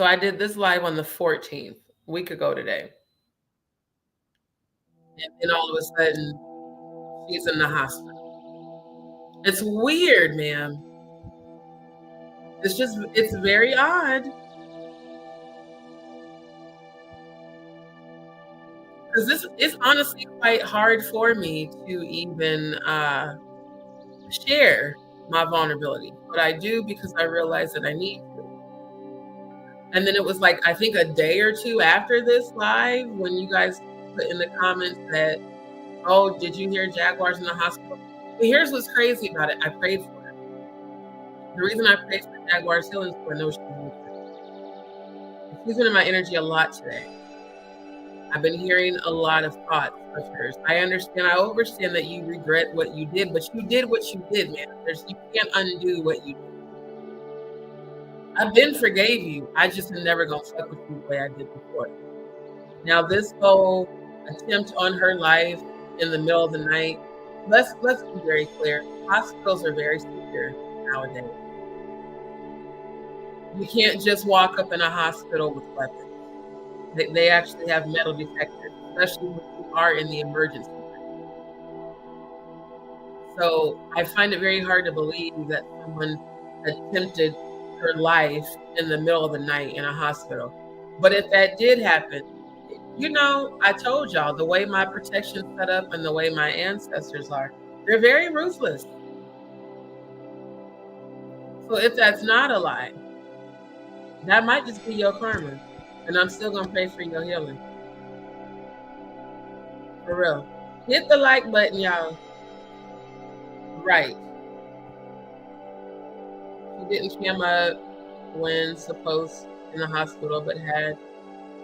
I did this live on the 14th, a week ago today. And then all of a sudden, she's in the hospital. It's weird, man. It's very odd. Because this is honestly quite hard for me to even share my vulnerability. But I do because I realize that I need to. And then it was like, I think a day or two after this live, when you guys put in the comments that, oh, did you hear Jaguar's in the hospital? But here's what's crazy about it. I prayed for her. The reason I prayed for Jaguar's healing is for no she's been in my energy a lot today. I've been hearing a lot of thoughts of hers. I overstand that you regret what you did, but you did what you did, man. You can't undo what you did. I've been forgave you. I just am never gonna fuck with you the way I did before. Now this whole attempt on her life in the middle of the night, let's be very clear. Hospitals are very secure nowadays. You can't just walk up in a hospital with weapons. They actually have metal detectors, especially when you are in the emergency room. So I find it very hard to believe that someone attempted her life in the middle of the night in a hospital. But if that did happen, I told y'all the way my protection's set up and the way my ancestors are, they're very ruthless. So if that's not a lie, that might just be your karma. And I'm still going to pray for your healing. For real. Hit the like button, y'all. Right. She didn't come up when supposed in the hospital, but had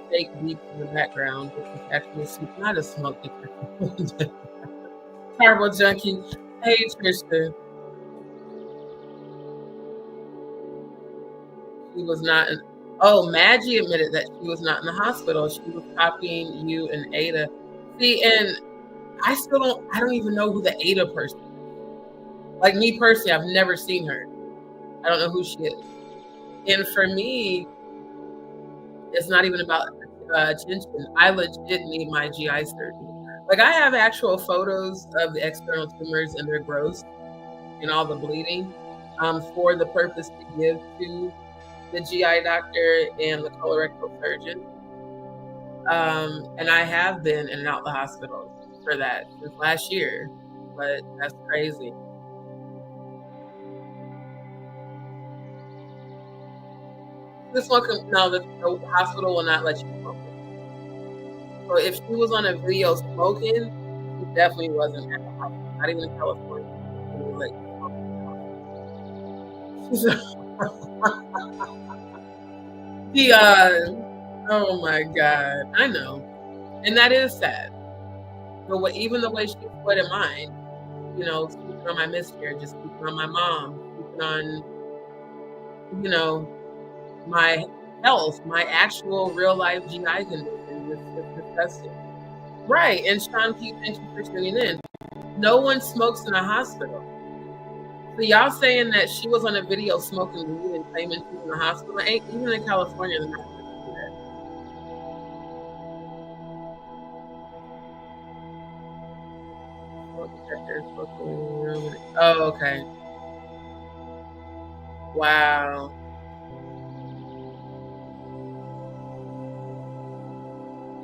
fake beep in the background, which was actually not a smoke detector. Carbo junkie. Hey, Tristan. She was not in. Oh, Maggie admitted that she was not in the hospital. She was copying you and Ada. See, and I don't even know who the Ada person is. Like me personally, I've never seen her. I don't know who she is. And for me, it's not even about attention. I legit need my GI surgery. Like I have actual photos of the external tumors and their growth and all the bleeding for the purpose to give to the GI doctor and the colorectal surgeon. And I have been in and out the hospital. for that since last year, but that's crazy. This one no, the hospital will not let you smoke it. So if she was on a video smoking, she definitely wasn't at the hospital. Not even in California. They would let you smoke. Oh my God. I know. And that is sad. But even the way she exploited mine, you know, speaking on my miscarriages, speaking on my mom, speaking on, you know, my health, my actual real life GI condition. It's disgusting. Right. And Sean P, thank you for tuning in. No one smokes in a hospital. So y'all saying that she was on a video smoking weed and claiming she's in the hospital? Ain't even in California, they're not going to do that. Oh, okay. Wow.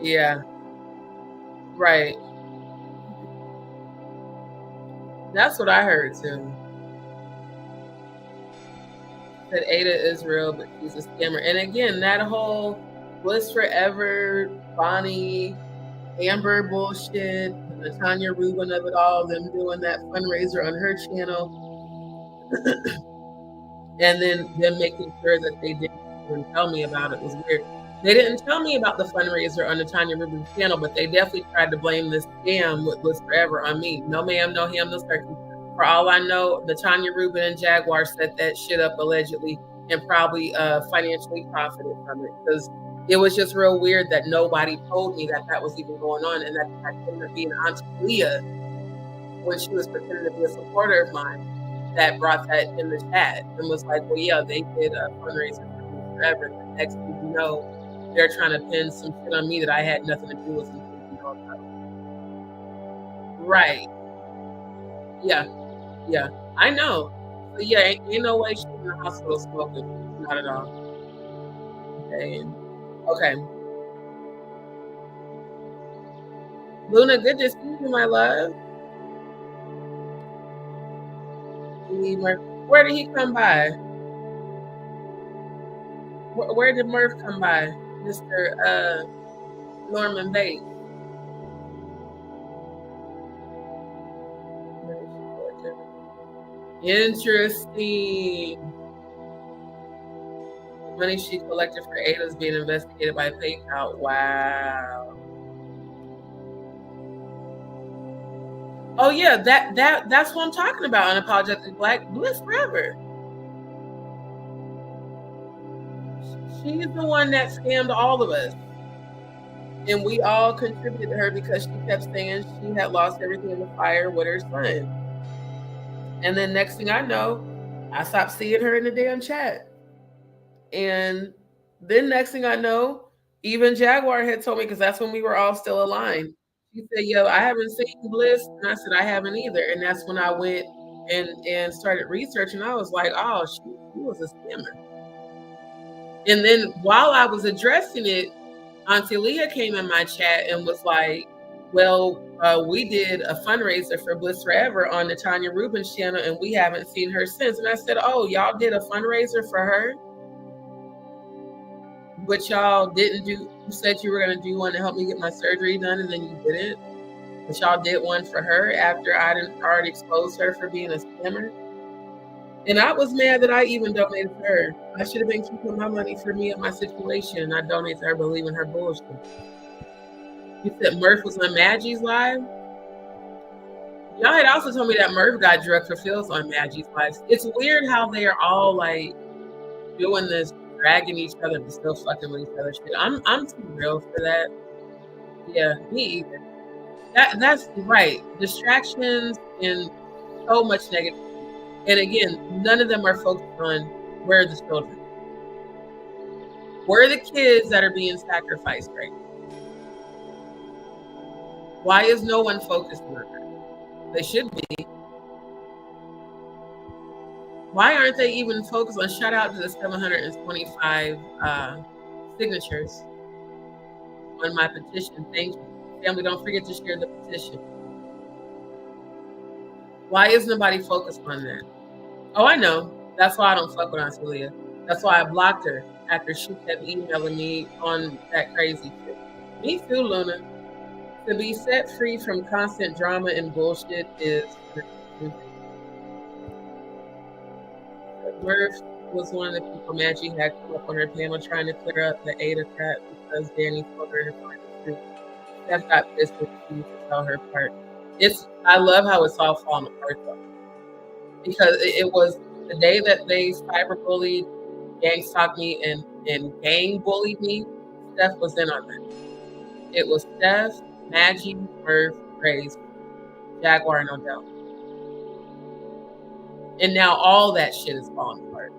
Yeah. Right. That's what I heard too. That Ada is real, but she's a scammer. And again, that whole Bliss Forever, Bonnie, Amber bullshit, the Tanya Rubin of it all, them doing that fundraiser on her channel, and then them making sure that they didn't even tell me about it was weird. They didn't tell me about the fundraiser on the Tanya Rubin channel, but they definitely tried to blame this scam with Bliss Forever on me. No ma'am, no ham, no turkey. For all I know, the Tanya Rubin and Jaguar set that shit up allegedly and probably financially profited from it, because it was just real weird that nobody told me that that was even going on, and that I ended up being Auntie Leah when she was pretending to be a supporter of mine that brought that in the chat and was like, well, yeah, they did a fundraiser for me forever. The next thing you know, they're trying to pin some shit on me that I had nothing to do with. Right. Yeah. Yeah. I know. So yeah, ain't no way she's in the hospital smoking. Not at all. Okay. Okay. Luna, good to see you, my love. Where did he come by? Where did Murph come by? Mr. Norman Bates. Interesting. Money she collected for Ada is being investigated by PayPal. Wow. Oh yeah, that's what I'm talking about. Unapologetic Black, Bliss Forever. She's the one that scammed all of us, and we all contributed to her because she kept saying she had lost everything in the fire with her son. And then next thing I know, I stopped seeing her in the damn chat. And then next thing I know, even Jaguar had told me, because that's when we were all still aligned. She said, yo, I haven't seen Bliss. And I said, I haven't either. And that's when I went and started researching. I was like, oh, she was a scammer. And then while I was addressing it, Auntie Leah came in my chat and was like, well, we did a fundraiser for Bliss Forever on the Tanya Rubin channel, and we haven't seen her since. And I said, oh, y'all did a fundraiser for her? But y'all didn't do, you said you were going to do one to help me get my surgery done, and then you didn't. But y'all did one for her after I didn't already expose her for being a scammer. And I was mad that I even donated to her. I should have been keeping my money for me and my situation, and I donated to her believing her bullshit. You said Murph was on Maggie's live? Y'all had also told me that Murph got drugged for feels on Maggie's live. It's weird how they are all like doing this, dragging each other, but still fucking with each other shit. I'm too real for that. Yeah, me either. That's right. Distractions and so much negative. And again, none of them are focused on where are the children. Where are the kids that are being sacrificed right now? Why is no one focused on that? They should be. Why aren't they even focused on, shout out to the 725 signatures on my petition. Thank you. family, don't forget to share the petition. Why is nobody focused on that? Oh, I know. That's why I don't fuck with Aunt Celia. That's why I blocked her after she kept emailing me on that crazy shit. Me too, Luna. To be set free from constant drama and bullshit is Murph was one of the people Maggie had come up on her panel trying to clear up the Ada crap because Danny told her to find the truth. Steph got pissed and refused to tell her part. I love how it's all falling apart though. Because it was the day that they cyberbullied, gang stalked me, and gang bullied me. Steph was in on that. It was Steph, Maggie, Murph, Grace, Jaguar, and Odell. And now all that shit is falling apart.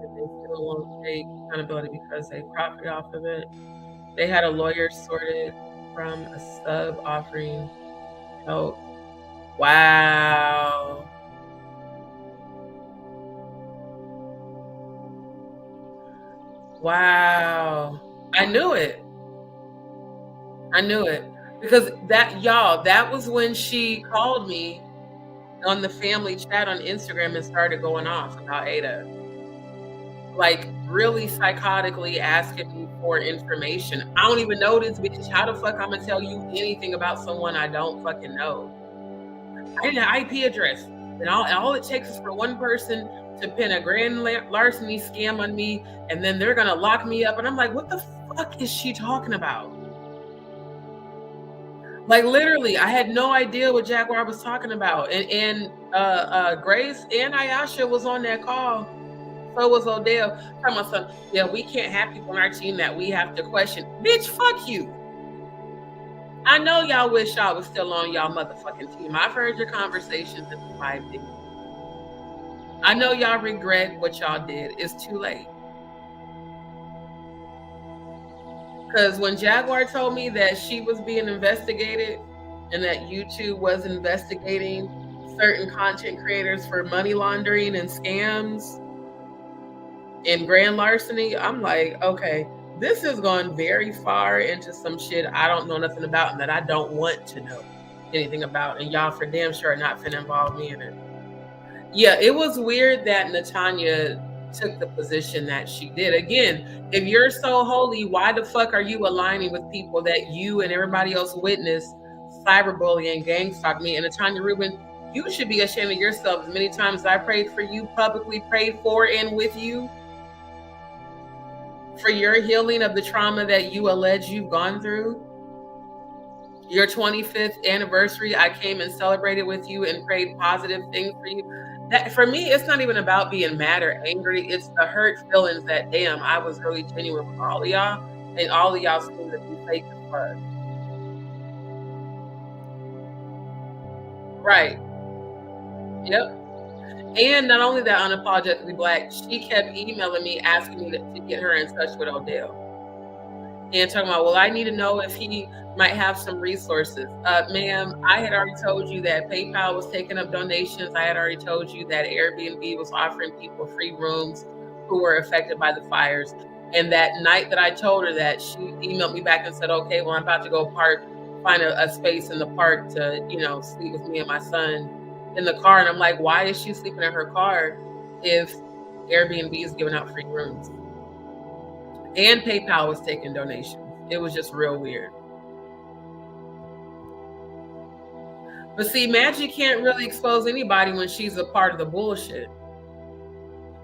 And they still won't take accountability because they profit off of it. They had a lawyer sorted from a sub offering help. Wow. Wow. I knew it. I knew it. Because that was when she called me on the family chat on Instagram and started going off about Ada. Like really psychotically asking me for information. I don't even know this bitch. How the fuck I'm gonna tell you anything about someone I don't fucking know? I need an IP address. And all it takes is for one person to pin a grand larceny scam on me, and then they're gonna lock me up. And I'm like, what the fuck is she talking about? Like literally, I had no idea what Jaguar was talking about. And Grace and Ayasha was on that call. So was Odell. Talking about something. Yeah, we can't have people on our team that we have to question. Bitch, fuck you. I know y'all wish y'all was still on y'all motherfucking team. I've heard your conversations in the 5D. I know y'all regret what y'all did. It's too late. Because when Jaguar told me that she was being investigated and that YouTube was investigating certain content creators for money laundering and scams and grand larceny, I'm like, okay, this has gone very far into some shit I don't know nothing about and that I don't want to know anything about. And y'all for damn sure are not finna involve me in it. Yeah, it was weird that Natanya took the position that she did. Again, if you're so holy, why the fuck are you aligning with people that you and everybody else witnessed cyberbullying, gang stalk me? And Natanya Rubin, you should be ashamed of yourself. As many times as I prayed for you, publicly prayed for and with you, for your healing of the trauma that you allege you've gone through. Your 25th anniversary, I came and celebrated with you and prayed positive things for you. That for me, it's not even about being mad or angry. It's the hurt feelings that, damn, I was really genuine with all of y'all, and all of y'all seem to be fake as fuck. Right. Yep. And not only that, unapologetically black, she kept emailing me asking me to get her in touch with Odell. And talking about, well, I need to know if he might have some resources. Ma'am, I had already told you that PayPal was taking up donations. I had already told you that Airbnb was offering people free rooms who were affected by the fires. And that night that I told her that, she emailed me back and said, okay, well, I'm about to go find a space in the park to, sleep with me and my son in the car. And I'm like, why is she sleeping in her car if Airbnb is giving out free rooms? And PayPal was taking donations. It was just real weird. But see, Maggie can't really expose anybody when she's a part of the bullshit.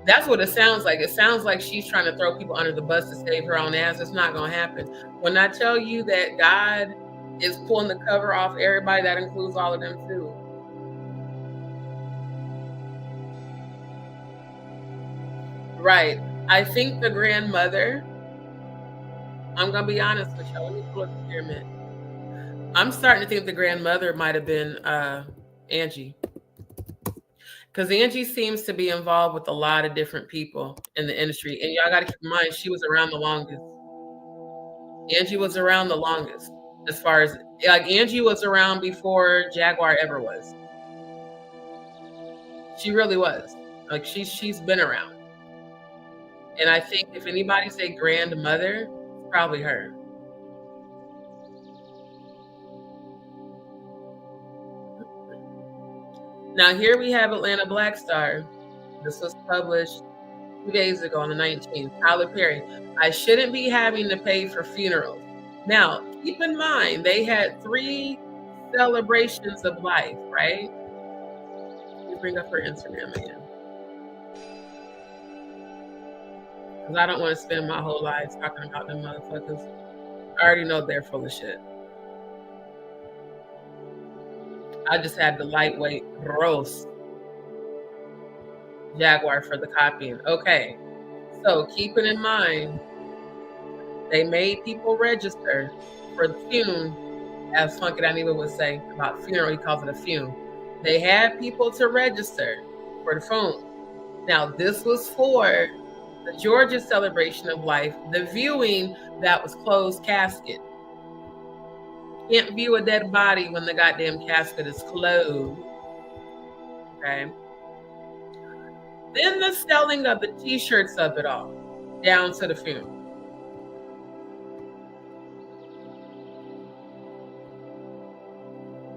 That's what it sounds like. It sounds like she's trying to throw people under the bus to save her own ass. It's not going to happen. When I tell you that God is pulling the cover off everybody, that includes all of them too. Right. I think the grandmother, I'm going to be honest with y'all. Let me pull up the pyramid. I'm starting to think the grandmother might have been Angie. Because Angie seems to be involved with a lot of different people in the industry. And y'all got to keep in mind, she was around the longest. Angie was around the longest. As far as, Angie was around before Jaguar ever was. She really was. She's been around. And I think if anybody say grandmother, it's probably her. Now here we have Atlanta Black Star. This was published 2 days ago on the 19th. Tyler Perry, I shouldn't be having to pay for funerals. Now, keep in mind, they had 3 celebrations of life, right? Let me bring up her Instagram again. Because I don't want to spend my whole life talking about them motherfuckers. I already know they're full of shit. I just had the lightweight gross Jaguar for the copying. Okay, so keeping in mind, they made people register for the fume, as Funky Dineva would say about funeral, he calls it a fume. They had people to register for the fume. Now, this was for the Georgia celebration of life, the viewing that was closed casket. Can't view a dead body when the goddamn casket is closed. Okay. Then the selling of the t-shirts of it all, down to the funeral.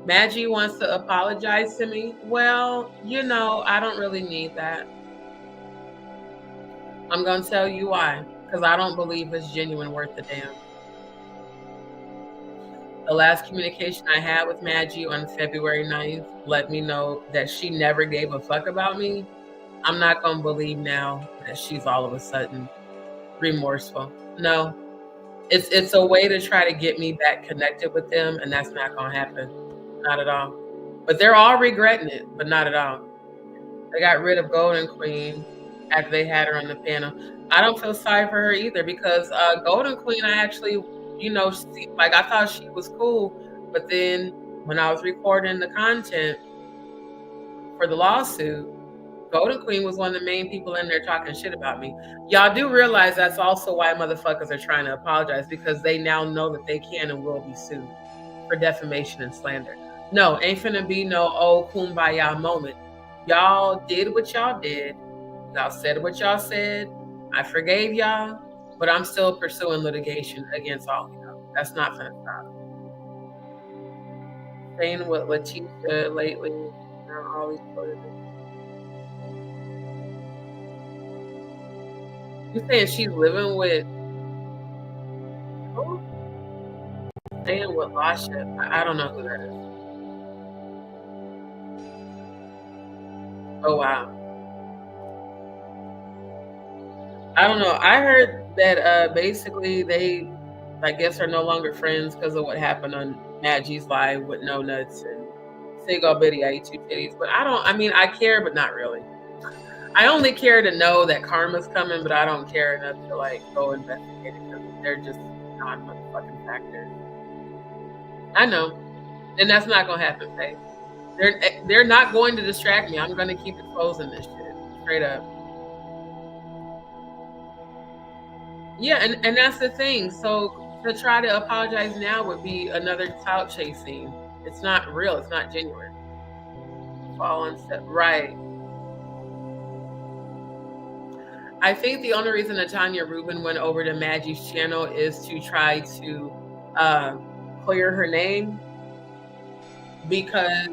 Maggie wants to apologize to me. Well, you know, I don't really need that. I'm going to tell you why. Because I don't believe it's genuine worth a damn. The last communication I had with Maggie on February 9th let me know that she never gave a fuck about me. I'm not going to believe now that she's all of a sudden remorseful. No. It's a way to try to get me back connected with them, and that's not going to happen. Not at all. But they're all regretting it, but not at all. They got rid of Golden Queen after they had her on the panel. I don't feel sorry for her either, because Golden Queen, I actually, you know, like, I thought she was cool, but then when I was recording the content for the lawsuit, Golden Queen was one of the main people in there talking shit about me. Y'all do realize that's also why motherfuckers are trying to apologize, because they now know that they can and will be sued for defamation and slander. No, ain't finna be no old kumbaya moment. Y'all did what y'all did. Y'all said what y'all said. I forgave y'all, but I'm still pursuing litigation against all of y'all. That's not finna stop. Staying with Letitia lately. I'm always quoted. You saying she's living with who? Staying with Lasha. I don't know who that is. Oh wow. I don't know. I heard that basically they, I guess, are no longer friends because of what happened on Maggie's live with No Nuts and Say Go Biddy, I Eat Two Titties. But I mean, I care, but not really. I only care to know that karma's coming, but I don't care enough to like go investigate it, because they're just non-motherfucking factors. I know. And that's not gonna happen, Faith. They're not going to distract me. I'm gonna keep exposing this shit. Straight up. Yeah, and that's the thing. So to try to apologize now would be another clout chasing. It's not real, it's not genuine. Fall on step right. I think the only reason that Tanya Rubin went over to Maggie's channel is to try to clear her name, because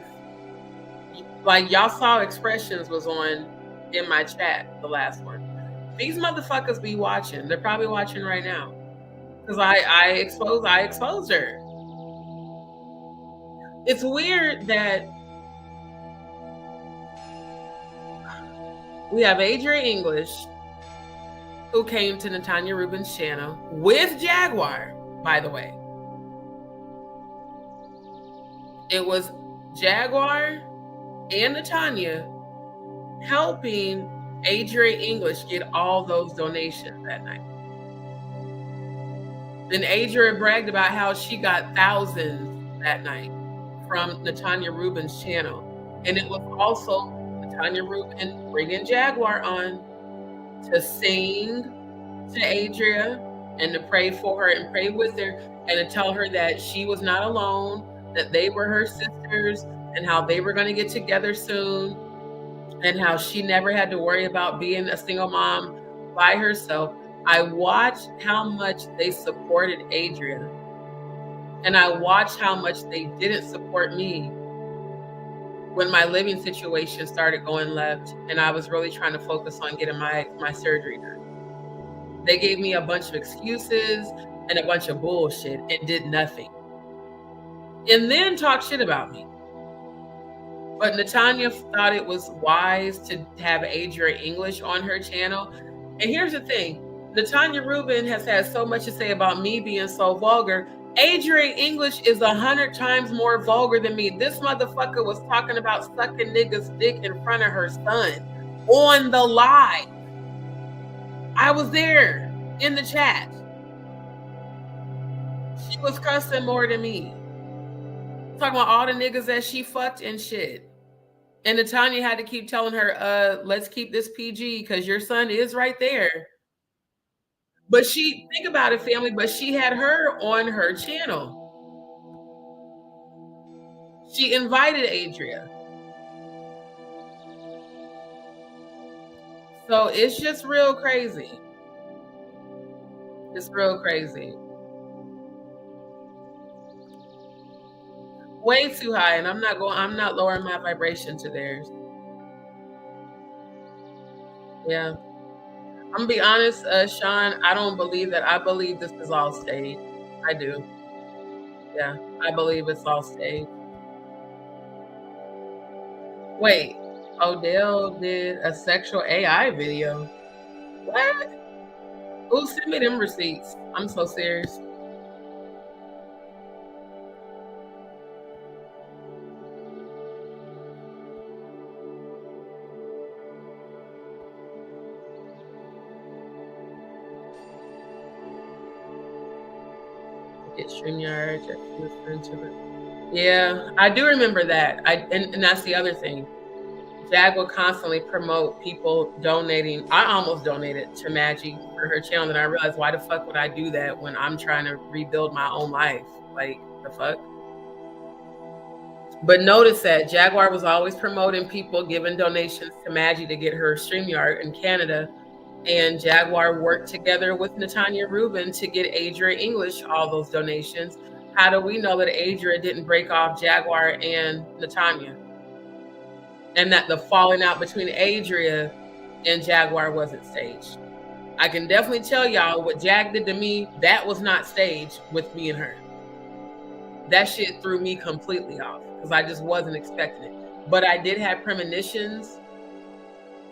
like y'all saw Expressions was on in my chat, the last one. These motherfuckers be watching. They're probably watching right now, because I exposed her. It's weird that we have Adrian English, who came to Natanya Rubin's channel with Jaguar, by the way. It was Jaguar and Natanya helping Adrian English get all those donations that night. Then Adrian bragged about how she got thousands that night from Natanya Rubin's channel. And it was also Natanya Rubin bringing Jaguar on to sing to Adria and to pray for her and pray with her and to tell her that she was not alone, that they were her sisters, and how they were going to get together soon, and how she never had to worry about being a single mom by herself. I watched how much they supported Adria, and I watched how much they didn't support me when my living situation started going left, and I was really trying to focus on getting my surgery done. They gave me a bunch of excuses and a bunch of bullshit and did nothing. And then talked shit about me. But Natanya thought it was wise to have Adria English on her channel. And here's the thing. Natanya Rubin has had so much to say about me being so vulgar. Adria English is 100 times more vulgar than me. This motherfucker was talking about sucking niggas' dick in front of her son on the live. I was there in the chat. She was cussing more than me. Talking about all the niggas that she fucked and shit. And Natanya had to keep telling her, let's keep this PG because your son is right there. But she, think about it, family, but she had her on her channel. She invited Adria. So it's just real crazy. It's real crazy. Way too high, and I'm not lowering my vibration to theirs. Yeah. I'm gonna be honest, Sean, I don't believe that. I believe this is all staged. I do. Yeah, I believe it's all staged. Wait, Odell did a sexual AI video. What? Who sent me them receipts? I'm so serious. Get StreamYard, yeah, I do remember that. And that's the other thing. Jag will constantly promote people donating. I almost donated to Maggie for her channel, and I realized, why the fuck would I do that when I'm trying to rebuild my own life? Like, the fuck? But notice that Jaguar was always promoting people giving donations to Maggie to get her StreamYard in Canada. And Jaguar worked together with Natanya Rubin to get Adria English all those donations. How do we know that Adria didn't break off Jaguar and Natanya? And that the falling out between Adria and Jaguar wasn't staged? I can definitely tell y'all what Jag did to me, that was not staged with me and her. That shit threw me completely off because I just wasn't expecting it. But I did have premonitions.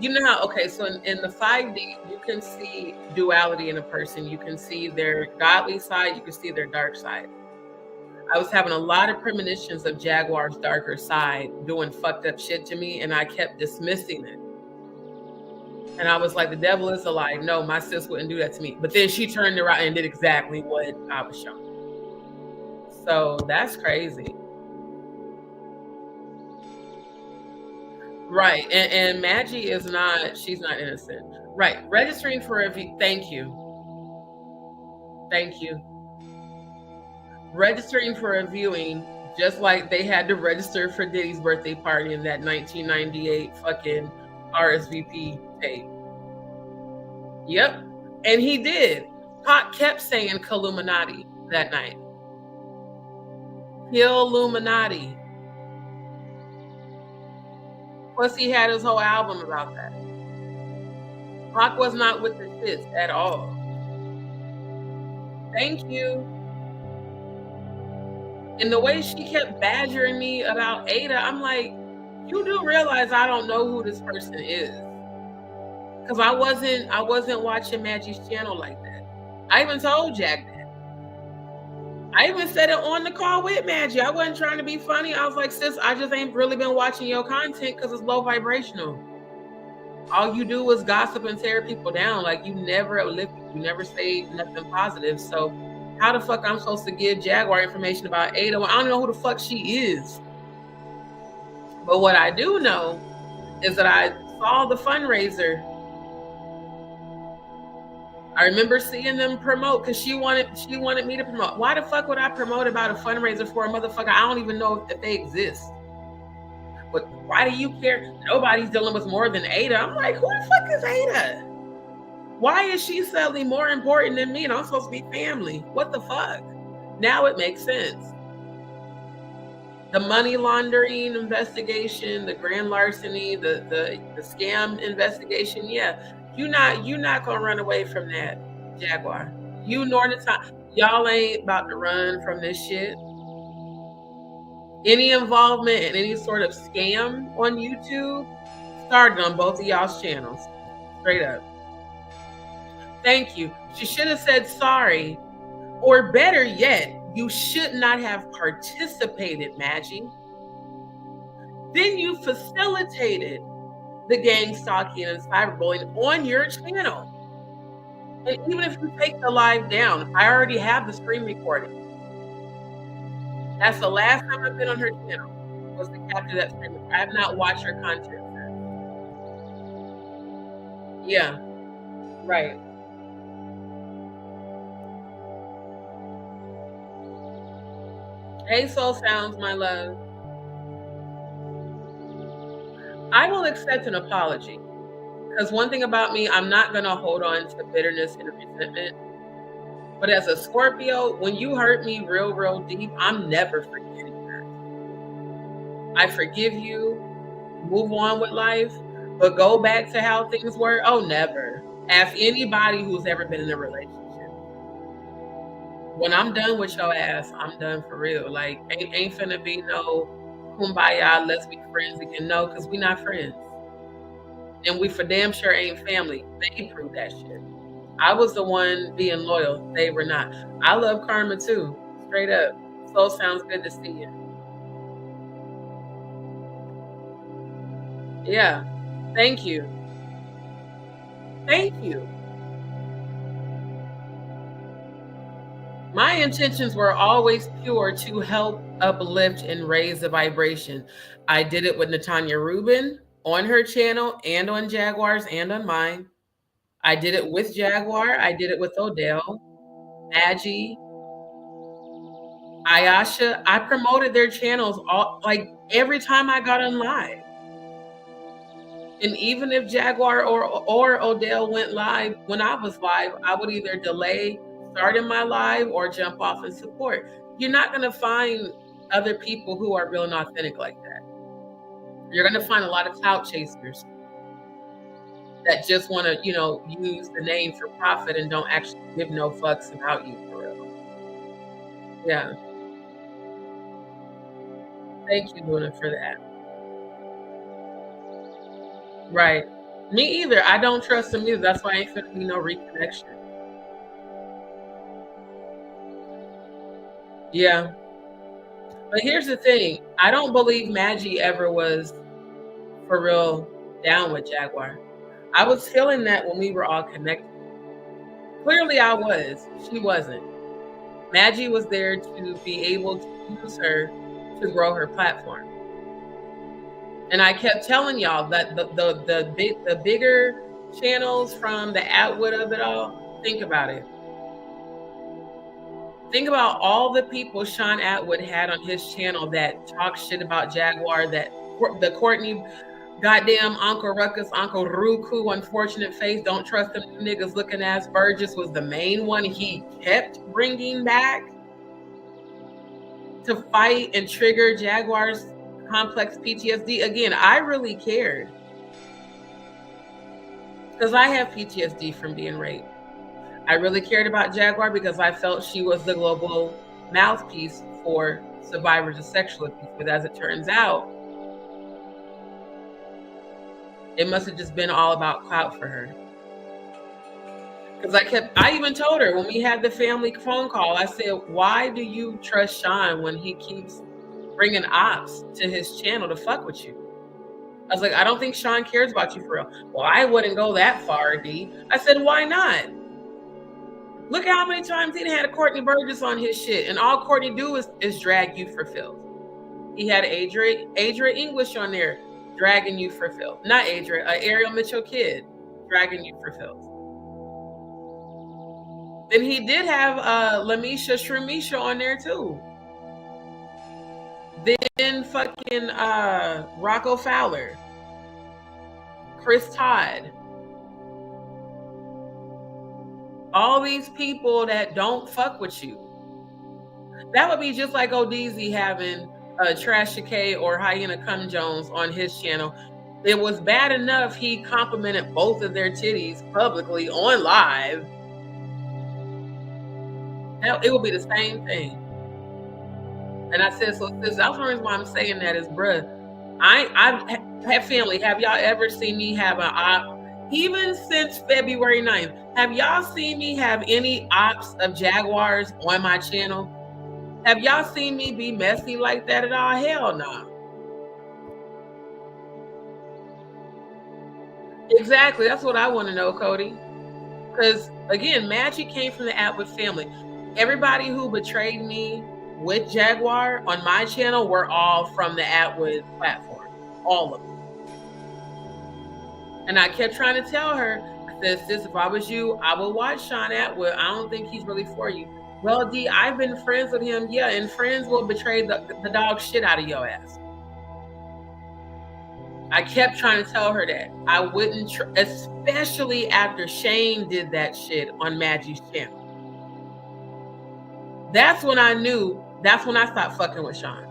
You know how, okay, so in the 5D, you can see duality in a person. You can see their godly side, you can see their dark side. I was having a lot of premonitions of Jaguar's darker side doing fucked up shit to me, and I kept dismissing it. And I was like, the devil is a lie. No, my sis wouldn't do that to me. But then she turned around and did exactly what I was shown. So that's crazy. Right. And Maggie is not, she's not innocent. Right. Registering for a thank you. Thank you. Registering for a viewing, just like they had to register for Diddy's birthday party in that 1998 fucking RSVP tape. Yep. And he did. Pac kept saying Illuminati that night. Illuminati. Plus, he had his whole album about that. Pac was not with the shits at all. Thank you. And the way she kept badgering me about Ada, I'm like, you do realize I don't know who this person is. Because I wasn't watching Maggie's channel like that. I even told Jack that. I even said it on the call with Maggie. I wasn't trying to be funny. I was like, sis, I just ain't really been watching your content because it's low vibrational. All you do is gossip and tear people down. Like, you never uplift, you never say nothing positive. So how the fuck I'm supposed to give Jaguar information about Ada when I don't know who the fuck she is? But what I do know is that I saw the fundraiser. I remember seeing them promote because she wanted me to promote. Why the fuck would I promote about a fundraiser for a motherfucker I don't even know if they exist? But why do you care? Nobody's dealing with more than Ada. I'm like, who the fuck is Ada? Why is she suddenly more important than me and I'm supposed to be family? What the fuck? Now it makes sense. The money laundering investigation, the grand larceny, the scam investigation. Yeah, you not gonna run away from that, Jaguar. You nor the time. Y'all ain't about to run from this shit. Any involvement in any sort of scam on YouTube started on both of y'all's channels. Straight up. Thank you. She should have said sorry. Or better yet, you should not have participated, Maggie. Then you facilitated the gang stalking and cyberbullying on your channel. And even if you take the live down, I already have the screen recording. That's the last time I've been on her channel, was to capture that screen recording. I have not watched her content since. Yeah, right. Hey, Soul Sounds, my love. I will accept an apology. Because one thing about me, I'm not going to hold on to bitterness and resentment. But as a Scorpio, when you hurt me real, real deep, I'm never forgetting that. I forgive you, move on with life, but go back to how things were? Oh, never. Ask anybody who's ever been in a relationship. When I'm done with your ass, I'm done for real. Like, ain't finna be no kumbaya, let's be friends again. No, because we not friends. And we for damn sure ain't family. They proved that shit. I was the one being loyal. They were not. I love karma too. Straight up. Soul Sounds, good to see you. Yeah. Thank you. Thank you. My intentions were always pure to help uplift and raise the vibration. I did it with Natanya Rubin on her channel and on Jaguar's and on mine. I did it with Jaguar. I did it with Odell, Angie, Ayasha. I promoted their channels all, like, every time I got on live. And even if Jaguar or Odell went live when I was live, I would either delay starting my live or jump off and support. You're not going to find other people who are real and authentic like that. You're going to find a lot of clout chasers that just want to, use the name for profit and don't actually give no fucks about you for real. Yeah. Thank you, Luna, for that. Right. Me either. I don't trust them either. That's why I ain't finna be no reconnection. Yeah. But here's the thing. I don't believe Maggie ever was for real down with Jaguar. I was feeling that when we were all connected. Clearly I was. She wasn't. Maggie was there to be able to use her to grow her platform. And I kept telling y'all that the bigger channels from the outward of it all, think about it. Think about all the people Sean Atwood had on his channel that talk shit about Jaguar, that the Courtney goddamn Uncle Ruckus, Uncle Ruku, unfortunate face, don't trust them niggas looking ass Burgess was the main one he kept bringing back to fight and trigger Jaguar's complex PTSD. Again, I really cared because I have PTSD from being raped. I really cared about Jaguar because I felt she was the global mouthpiece for survivors of sexual abuse. But as it turns out, it must have just been all about clout for her. Because I even told her when we had the family phone call, I said, why do you trust Sean when he keeps bringing ops to his channel to fuck with you? I was like, I don't think Sean cares about you for real. Well, I wouldn't go that far, D. I said, why not? Look at how many times he had a Courtney Burgess on his shit, and all Courtney do is drag you for filth. He had Adria English on there, dragging you for filth. Not Adria, Ariel Mitchell Kidd, dragging you for filth. Then he did have Lamisha Shremisha on there too. Then fucking Rocco Fowler, Chris Todd. All these people that don't fuck with you. That would be just like ODZ having Trash K or Hyena Cum Jones on his channel. It was bad enough he complimented both of their titties publicly on live. Now, it will be the same thing. And I said, so sis, that's the reason why I'm saying that is, bruh, I have family. Have y'all ever seen me have an op? Even since February 9th, have y'all seen me have any ops of Jaguars on my channel? Have y'all seen me be messy like that at all? Hell no. Exactly. That's what I want to know, Cody. Because again, magic came from the app with family. Everybody who betrayed me with Jaguar on my channel were all from the Atwood platform. All of them. And I kept trying to tell her, I said, sis, if I was you, I would watch Sean Atwood. I don't think he's really for you. Well, D, I've been friends with him. Yeah, and friends will betray the dog shit out of your ass. I kept trying to tell her that. I wouldn't, especially after Shane did that shit on Maggie's channel. That's when I knew, that's when I stopped fucking with Sean.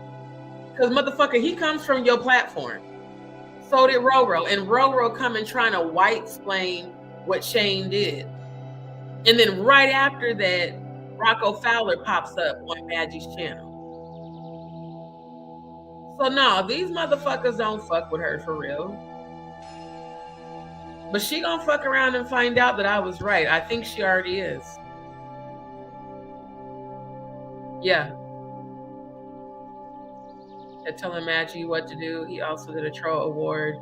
Because motherfucker, he comes from your platform. So did Roro. And Roro coming trying to white-splain what Shane did. And then right after that, Rocco Fowler pops up on Maggie's channel. So no, these motherfuckers don't fuck with her for real. But she gonna fuck around and find out that I was right. I think she already is. Yeah. They're telling Maggie what to do. He also did a troll award.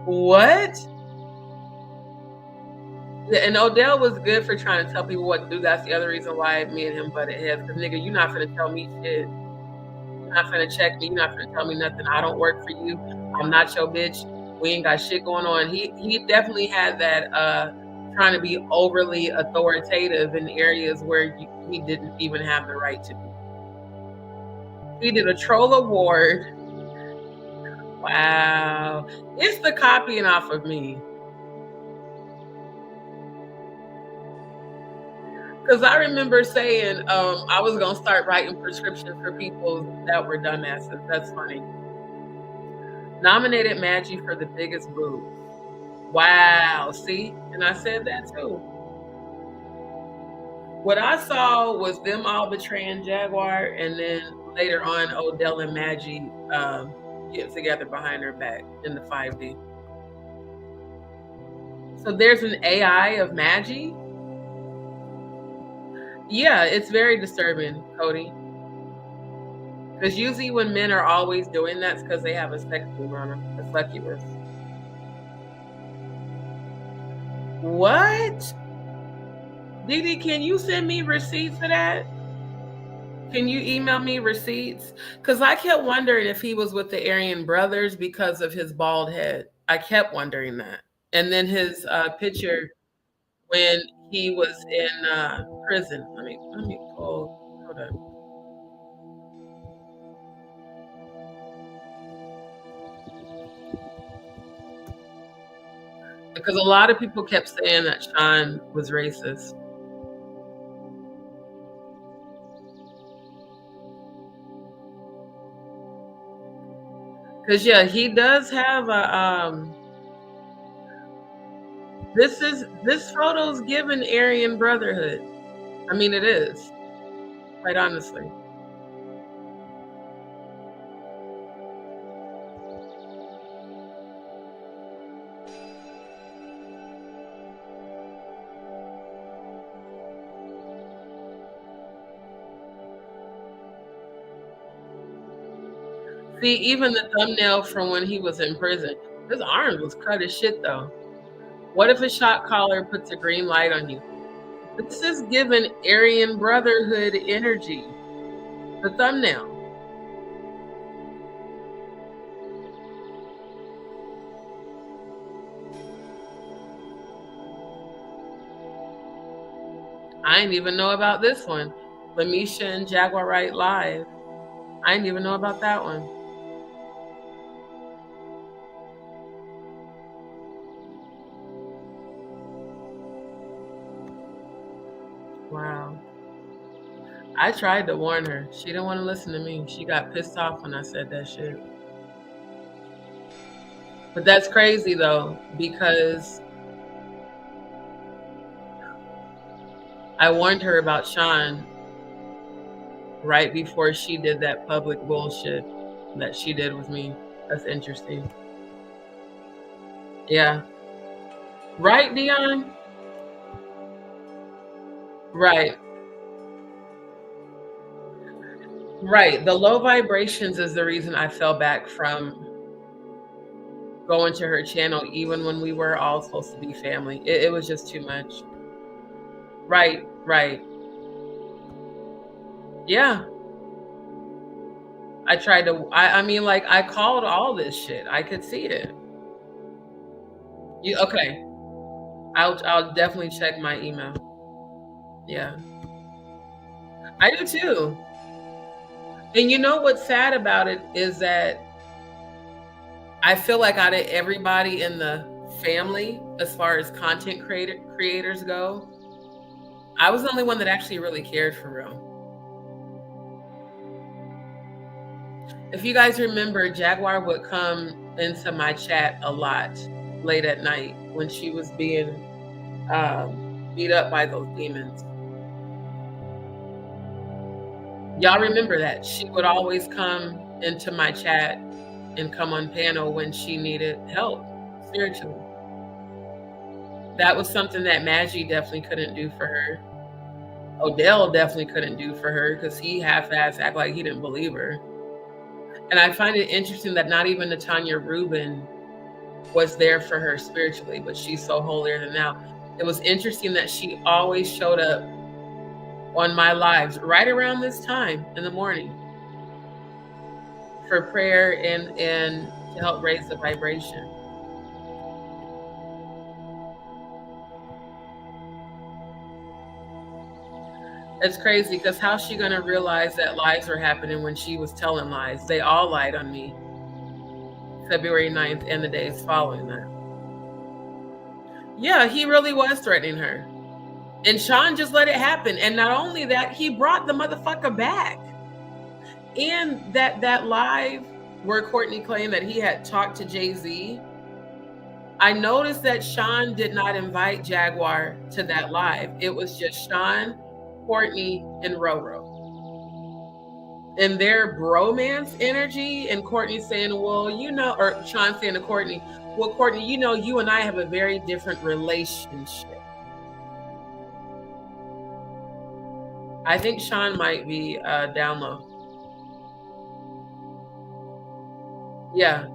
What? Yeah, and Odell was good for trying to tell people what to do. That's the other reason why me and him butted heads. Because nigga, you're not gonna tell me shit. You're not gonna check me. You're not gonna tell me nothing. I don't work for you. I'm not your bitch. We ain't got shit going on. He definitely had that trying to be overly authoritative in areas where he didn't even have the right to be. He did a troll award. Wow. It's the copying off of me. Because I remember saying I was going to start writing prescriptions for people that were dumbasses. That's funny. Nominated Maggie for the biggest boobs. Wow. See? And I said that too. What I saw was them all betraying Jaguar, and then later on, Odell and Maggie get together behind her back in the 5D. So there's an AI of Maggie? Yeah, it's very disturbing, Cody. Because usually when men are always doing that, it's because they have a sex dream on them, a succubus. What? Didi, can you send me receipts for that? Can you email me receipts? Because I kept wondering if he was with the Aryan brothers because of his bald head. I kept wondering that. And then his picture when he was in prison. Let me pull. Hold on. Because a lot of people kept saying that Sean was racist. Because yeah, he does have a this photo's given Aryan Brotherhood. I mean, it is, quite honestly. See, even the thumbnail from when he was in prison, his arms was cut as shit though. What if a shot caller puts a green light on you? This is given Aryan Brotherhood energy. The thumbnail. I didn't even know about this one. Lamisha and Jaguar Wright Live. I didn't even know about that one. Wow. I tried to warn her. She didn't want to listen to me. She got pissed off when I said that shit. But that's crazy though, because I warned her about Sean right before she did that public bullshit that she did with me. That's interesting. Yeah. Right, Dion? Right. Right. The low vibrations is the reason I fell back from going to her channel, even when we were all supposed to be family. It was just too much. Right. Right. Yeah. I tried to, I mean, like, I called all this shit. I could see it. You, okay. I'll definitely check my email. Yeah. I do too. And you know what's sad about it is that I feel like out of everybody in the family, as far as content creators go, I was the only one that actually really cared for real. If you guys remember, Jaguar would come into my chat a lot late at night when she was being beat up by those demons. Y'all remember that? She would always come into my chat and come on panel when she needed help spiritually. That was something that Maggie definitely couldn't do for her. Odell definitely couldn't do for her because he half-assed act like he didn't believe her. And I find it interesting that not even Natanya Rubin was there for her spiritually, but she's so holier than thou. It was interesting that she always showed up on my lives right around this time in the morning for prayer and to help raise the vibration. It's crazy because how's she gonna realize that lies were happening when she was telling lies? They all lied on me. February 9th and the days following that. Yeah, he really was threatening her. And Sean just let it happen. And not only that, he brought the motherfucker back. And that live where Courtney claimed that he had talked to Jay-Z, I noticed that Sean did not invite Jaguar to that live. It was just Sean, Courtney, and Roro. And their bromance energy, and Courtney saying, well, you know, or Sean saying to Courtney, well, Courtney, you know, you and I have a very different relationship. I think Sean might be down low. Yeah.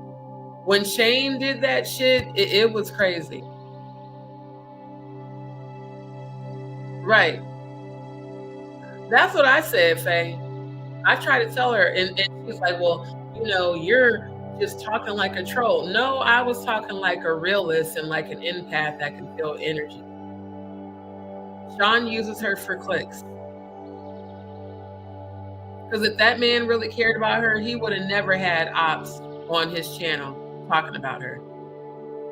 When Shane did that shit, it was crazy. Right. That's what I said, Faye. I tried to tell her, and she's like, well, you know, you're just talking like a troll. No, I was talking like a realist and like an empath that can feel energy. Sean uses her for clicks. Because if that man really cared about her, he would have never had ops on his channel talking about her.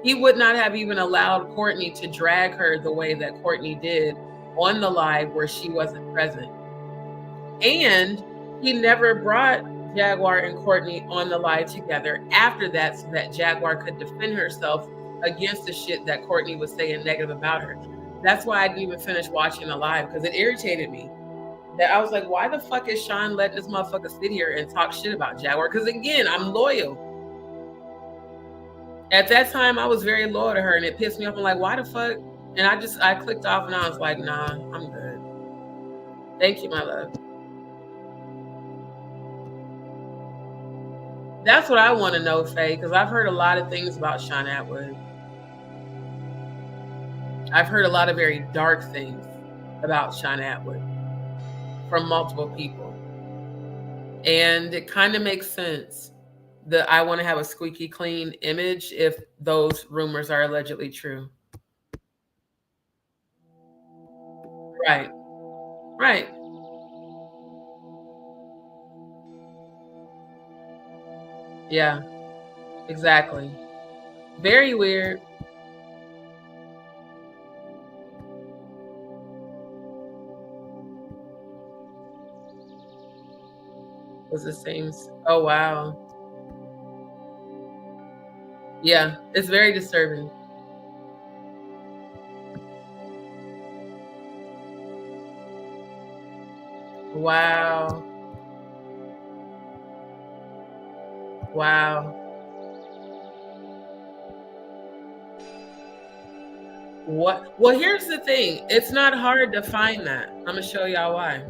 He would not have even allowed Courtney to drag her the way that Courtney did on the live where she wasn't present. And he never brought Jaguar and Courtney on the live together after that so that Jaguar could defend herself against the shit that Courtney was saying negative about her. That's why I didn't even finish watching the live, because it irritated me. That I was like, why the fuck is Sean letting this motherfucker sit here and talk shit about Jaguar? Because again, I'm loyal. At that time, I was very loyal to her, and it pissed me off. I'm like, why the fuck? And I clicked off, and I was like, nah, I'm good. Thank you, my love. That's what I want to know, Faye, because I've heard a lot of things about Sean Atwood. I've heard a lot of very dark things about Sean Atwood from multiple people. And it kind of makes sense that I want to have a squeaky clean image if those rumors are allegedly true. Right. Right. Yeah, exactly. Very weird. was the same. Oh, wow. Yeah, it's very disturbing. Wow. Wow. What? Well, here's the thing. It's not hard to find that. I'm gonna show y'all why.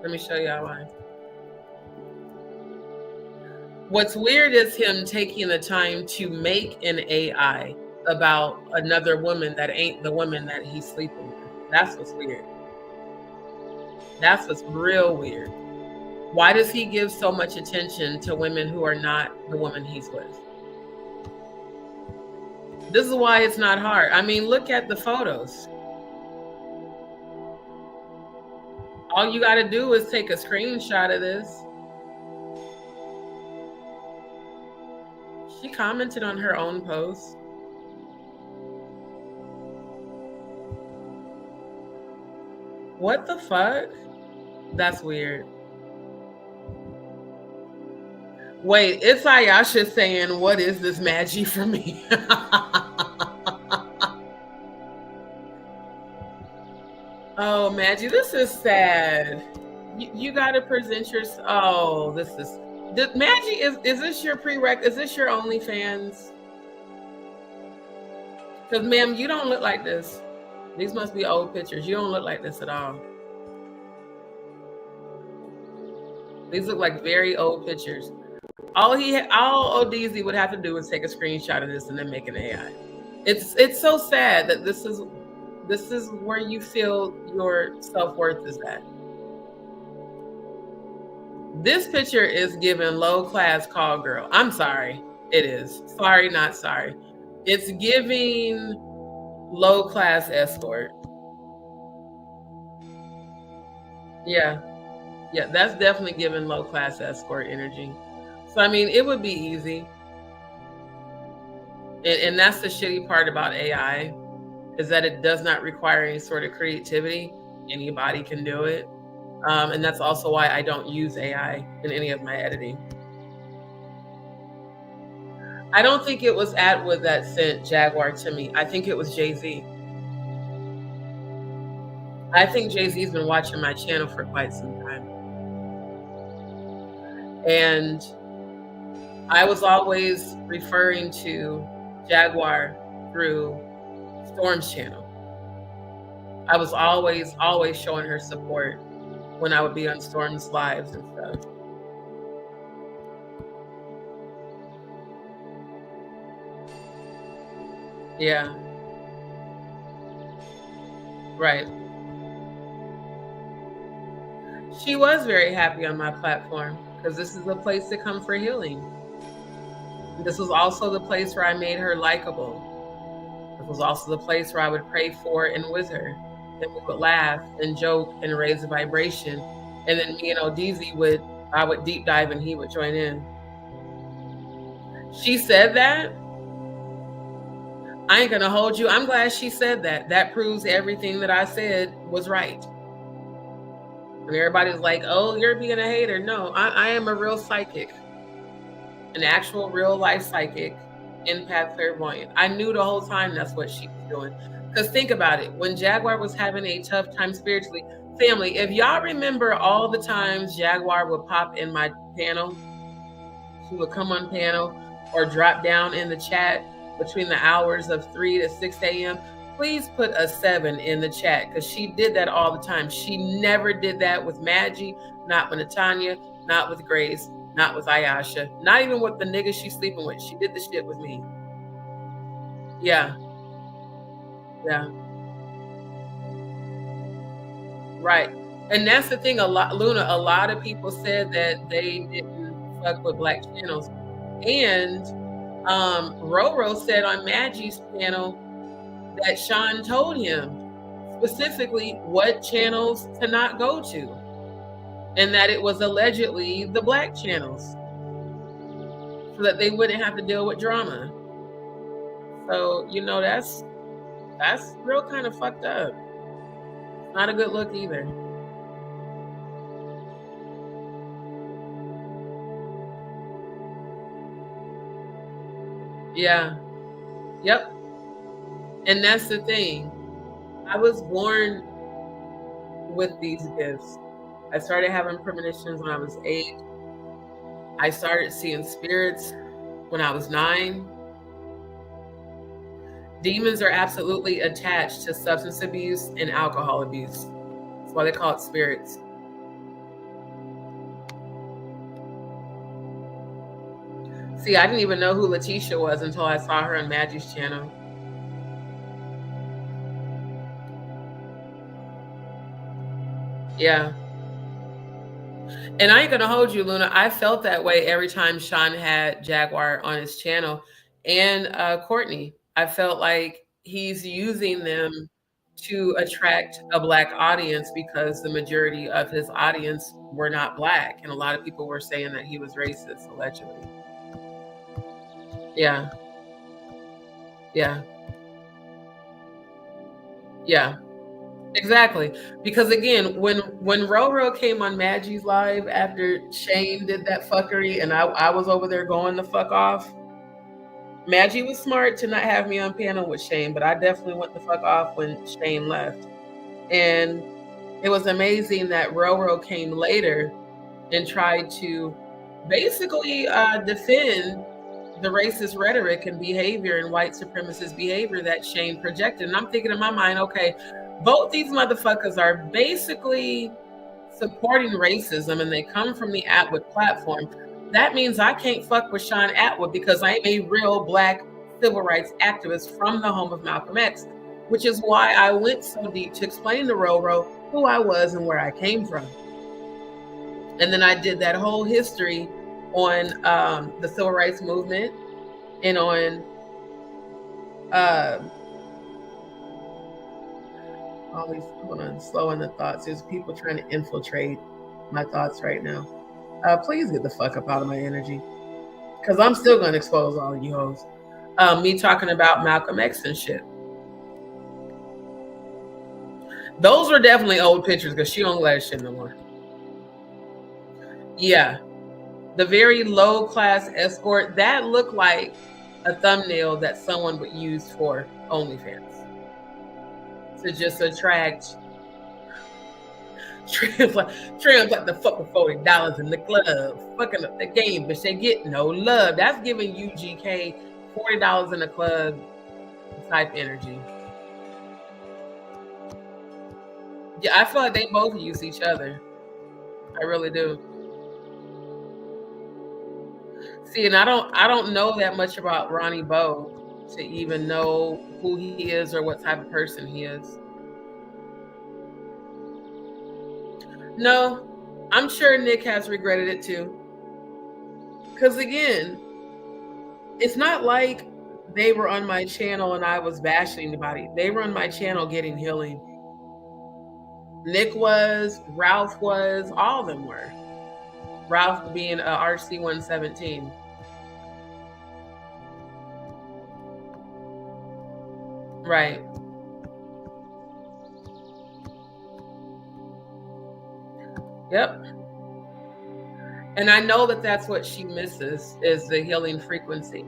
Let me show y'all why. What's weird is him taking the time to make an AI about another woman that ain't the woman that he's sleeping with. That's what's weird. That's what's real weird. Why does he give so much attention to women who are not the woman he's with? This is why it's not hard. I mean, look at the photos. All you got to do is take a screenshot of this. She commented on her own post. What the fuck? That's weird. Wait, it's Ayasha saying, what is this Maggie for me? Oh, Maggie, this is sad. You got to present your, oh, this is, Maggie, is this your prereq? Is this your OnlyFans? Because, ma'am, you don't look like this. These must be old pictures. You don't look like this at all. These look like very old pictures. All ODZ would have to do is take a screenshot of this and then make an AI. It's so sad that this is where you feel your self-worth is at. This picture is given low-class call girl. I'm sorry. It is. Sorry, not sorry. It's giving low-class escort. Yeah. Yeah, that's definitely giving low-class escort energy. So, I mean, it would be easy. And that's the shitty part about AI, is that it does not require any sort of creativity. Anybody can do it. And that's also why I don't use AI in any of my editing. I don't think it was Atwood that sent Jaguar to me. I think it was Jay-Z. I think Jay-Z's been watching my channel for quite some time. And I was always referring to Jaguar through Storm's channel. I was always showing her support when I would be on Storm's lives and stuff. Yeah. Right. She was very happy on my platform because this is a place to come for healing. This was also the place where I made her likable. This was also the place where I would pray for and with her. And we would laugh and joke and raise the vibration. And then me and ODZ I would deep dive and he would join in. She said that. I ain't gonna hold you. I'm glad she said that. That proves everything that I said was right. And everybody's like, oh, you're being a hater. No, I am a real psychic. An actual real life psychic, empath, clairvoyant. I knew the whole time that's what she was doing. Because think about it. When Jaguar was having a tough time spiritually, family, if y'all remember all the times Jaguar would pop in my panel, she would come on panel or drop down in the chat between the hours of 3 to 6 a.m., please put a 7 in the chat because she did that all the time. She never did that with Maggie, not with Natanya, not with Grace, not with Ayasha, not even with the nigga she's sleeping with. She did the shit with me. Yeah. Yeah. Right. And that's the thing, Luna, a lot of people said that they didn't fuck with black channels. And Roro said on Maggie's channel that Sean told him specifically what channels to not go to. And that it was allegedly the black channels so that they wouldn't have to deal with drama. So, you know, that's real kind of fucked up. Not a good look either. Yeah. Yep. And that's the thing. I was born with these gifts. I started having premonitions when I was 8. I started seeing spirits when I was 9. Demons are absolutely attached to substance abuse and alcohol abuse. That's why they call it spirits. See, I didn't even know who Letitia was until I saw her on Maggie's channel. Yeah. And I ain't gonna hold you, Luna. I felt that way every time Sean had Jaguar on his channel and Courtney. I felt like he's using them to attract a Black audience because the majority of his audience were not Black. And a lot of people were saying that he was racist, allegedly. Yeah. Yeah. Yeah. Exactly. Because again, when Roro came on Maggie's live after Shane did that fuckery and I was over there going the fuck off, Maggie was smart to not have me on panel with Shane, but I definitely went the fuck off when Shane left. And it was amazing that Roro came later and tried to basically defend the racist rhetoric and behavior and white supremacist behavior that Shane projected. And I'm thinking in my mind, okay, both these motherfuckers are basically supporting racism and they come from the Atwood platform. That means I can't fuck with Sean Atwood because I'm a real Black civil rights activist from the home of Malcolm X, which is why I went so deep to explain to Roro who I was and where I came from. And then I did that whole history on the civil rights movement and on all these, hold on, slowing the thoughts. There's people trying to infiltrate my thoughts right now. Please get the fuck up out of my energy, because I'm still going to expose all of you hoes. Me talking about Malcolm X and shit. Those were definitely old pictures because she don't let shit no more. Yeah. The very low class escort, that looked like a thumbnail that someone would use for OnlyFans to just attract tramp like the fucking $40 in the club, fucking up the game, but they get no love. That's giving UGK $40 in the club type energy. Yeah, I feel like they both use each other. I really do. See, and I don't know that much about Ronnie Bo to even know who he is or what type of person he is. No, I'm sure Nick has regretted it too. Because again, it's not like they were on my channel and I was bashing anybody. They were on my channel getting healing. Nick was, Ralph was, all of them were. Ralph being RC 117. Right. Yep. And I know that that's what she misses, is the healing frequency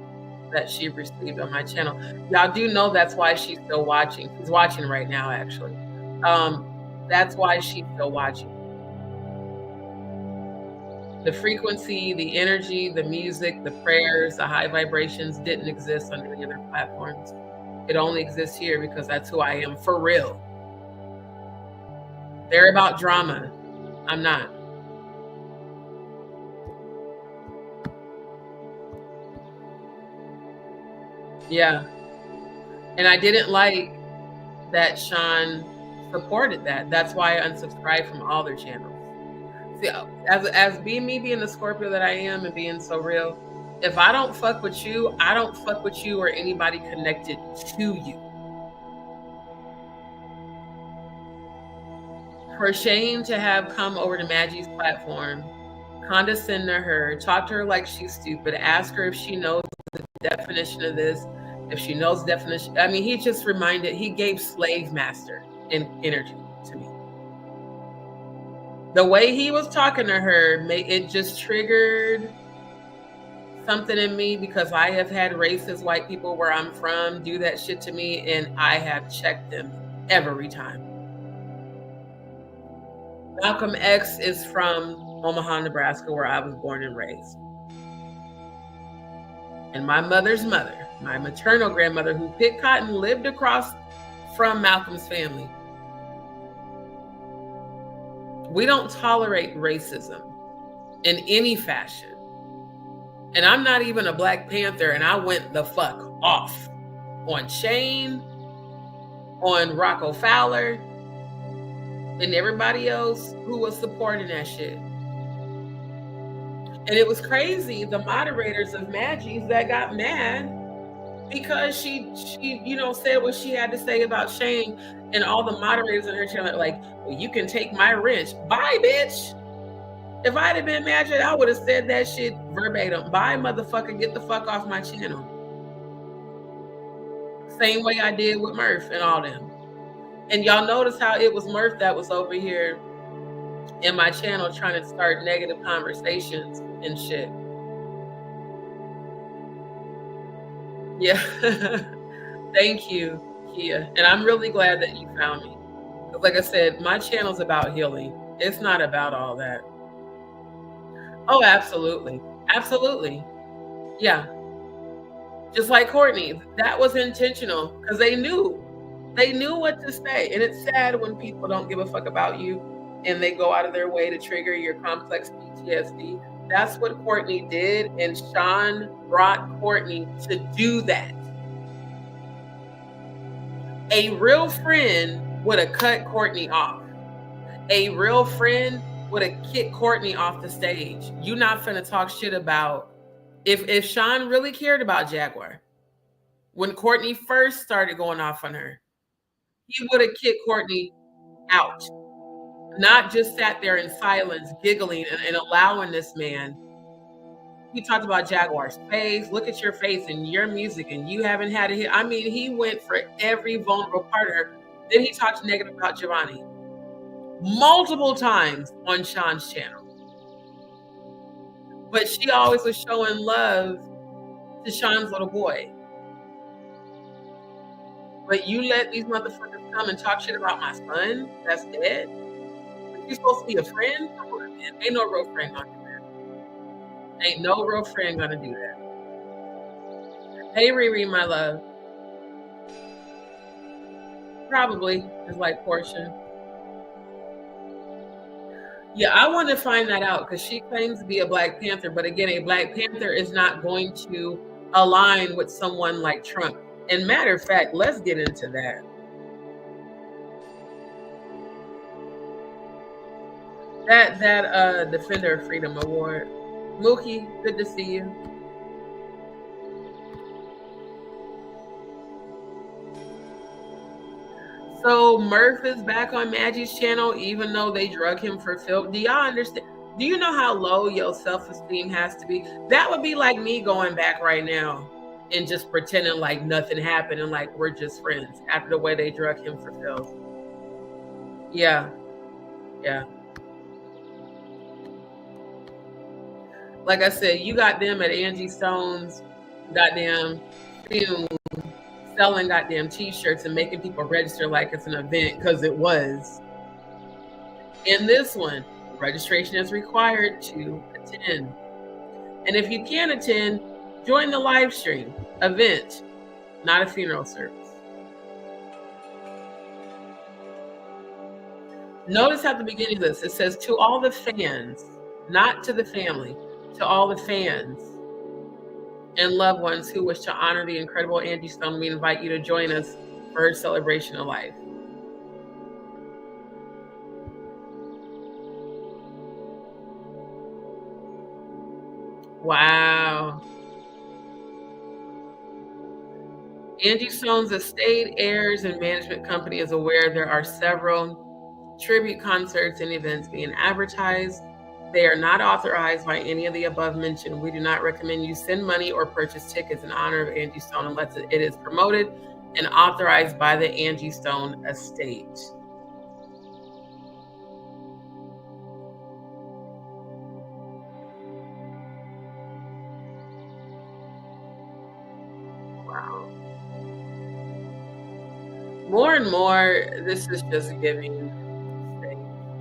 that she received on my channel. Y'all do know that's why she's still watching. She's watching right now, actually. That's why she's still watching. The frequency, the energy, the music, the prayers, the high vibrations didn't exist on any other platforms. It only exists here because that's who I am for real. They're about drama. I'm not. Yeah. And I didn't like that Sean supported that. That's why I unsubscribed from all their channels. See, as being me being the Scorpio that I am and being so real, if I don't fuck with you, I don't fuck with you or anybody connected to you. For Shane to have come over to Maggie's platform, condescend to her, talk to her like she's stupid, ask her if she knows the definition of this, if she knows the definition. I mean, he just reminded, he gave slave master in energy to me. The way he was talking to her, it just triggered something in me because I have had racist white people where I'm from do that shit to me, and I have checked them every time. Malcolm X is from Omaha, Nebraska, where I was born and raised. And my mother's mother, my maternal grandmother who picked cotton, lived across from Malcolm's family. We don't tolerate racism in any fashion. And I'm not even a Black Panther, and I went the fuck off on Shane, on Rocco Fowler, and everybody else who was supporting that shit. And it was crazy, the moderators of Maggie's that got mad because she said what she had to say about Shane, and all the moderators in her channel are like, well, you can take my wrench. Bye, bitch. If I'd have been Magic, I would have said that shit verbatim. Bye, motherfucker, get the fuck off my channel. Same way I did with Murph and all them. And y'all notice how it was Murph that was over here in my channel trying to start negative conversations and shit. Yeah. Thank you, Kia. And I'm really glad that you found me. Because like I said, my channel's about healing. It's not about all that. Oh, absolutely. Absolutely. Yeah. Just like Courtney, that was intentional because they knew what to say. And it's sad when people don't give a fuck about you and they go out of their way to trigger your complex PTSD. That's what Courtney did, and Sean brought Courtney to do that. A real friend would have cut Courtney off. A real friend would have kicked Courtney off the stage. You're not finna talk shit about, if Sean really cared about Jaguar, when Courtney first started going off on her, he would have kicked Courtney out. Not just sat there in silence, giggling and allowing this man. He talked about Jaguar's face. Look at your face and your music, and you haven't had a hit. I mean, he went for every vulnerable part of her. Then he talked negative about Giovanni multiple times on Sean's channel. But she always was showing love to Sean's little boy. But you let these motherfuckers come and talk shit about my son that's dead? You're supposed to be a friend? Come on, man. Ain't no real friend gonna do that. Ain't no real friend gonna do that. Hey, Riri, my love. Probably, just like Portia. Yeah, I want to find that out because she claims to be a Black Panther. But again, a Black Panther is not going to align with someone like Trump. And matter of fact, let's get into that. That Defender of Freedom Award. Mookie, good to see you. So Murph is back on Maggie's channel, even though they drug him for filth. Do y'all understand? Do you know how low your self-esteem has to be? That would be like me going back right now and just pretending like nothing happened and like we're just friends after the way they drug him for filth. Yeah. Yeah. Like I said, you got them at Angie Stone's goddamn Tune selling goddamn t-shirts and making people register like it's an event, because it was. In this one, registration is required to attend. And if you can't attend, join the live stream event, not a funeral service. Notice at the beginning of this, it says to all the fans, not to the family, to all the fans and loved ones who wish to honor the incredible Angie Stone, we invite you to join us for her celebration of life. Wow. Angie Stone's estate, heirs, and management company is aware there are several tribute concerts and events being advertised. They are not authorized by any of the above mentioned. We do not recommend you send money or purchase tickets in honor of Angie Stone unless it is promoted and authorized by the Angie Stone estate. and more, this is just giving.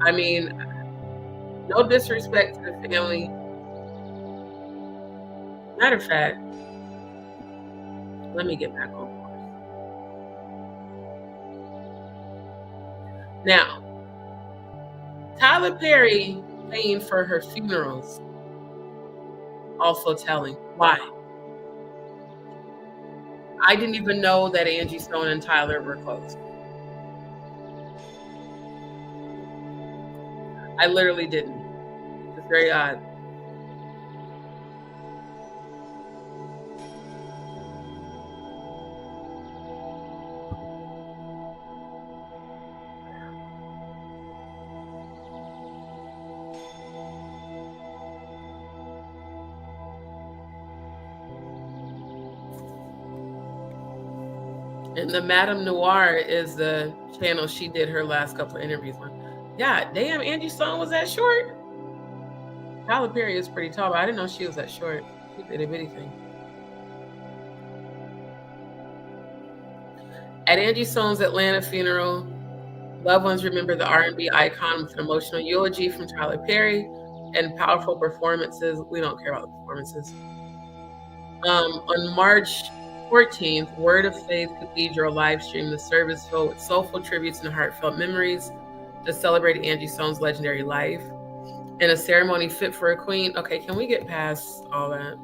I mean, no disrespect to the family. Matter of fact, let me get back on course. Now, Tyler Perry paying for her funerals, also telling. Why? I didn't even know that Angie Stone and Tyler were close. I literally didn't. It's very odd. And the Madame Noir is the channel she did her last couple of interviews on. Yeah, damn, Angie Stone was that short? Tyler Perry is pretty tall, but I didn't know she was that short. She did a bitty thing. At Angie Stone's Atlanta funeral, loved ones remember the R&B icon with an emotional eulogy from Tyler Perry and powerful performances. We don't care about the performances. On March 14th, Word of Faith Cathedral live streamed the service filled with soulful tributes and heartfelt memories to celebrate Angie Stone's legendary life. In a ceremony fit for a queen. Okay, can we get past all that?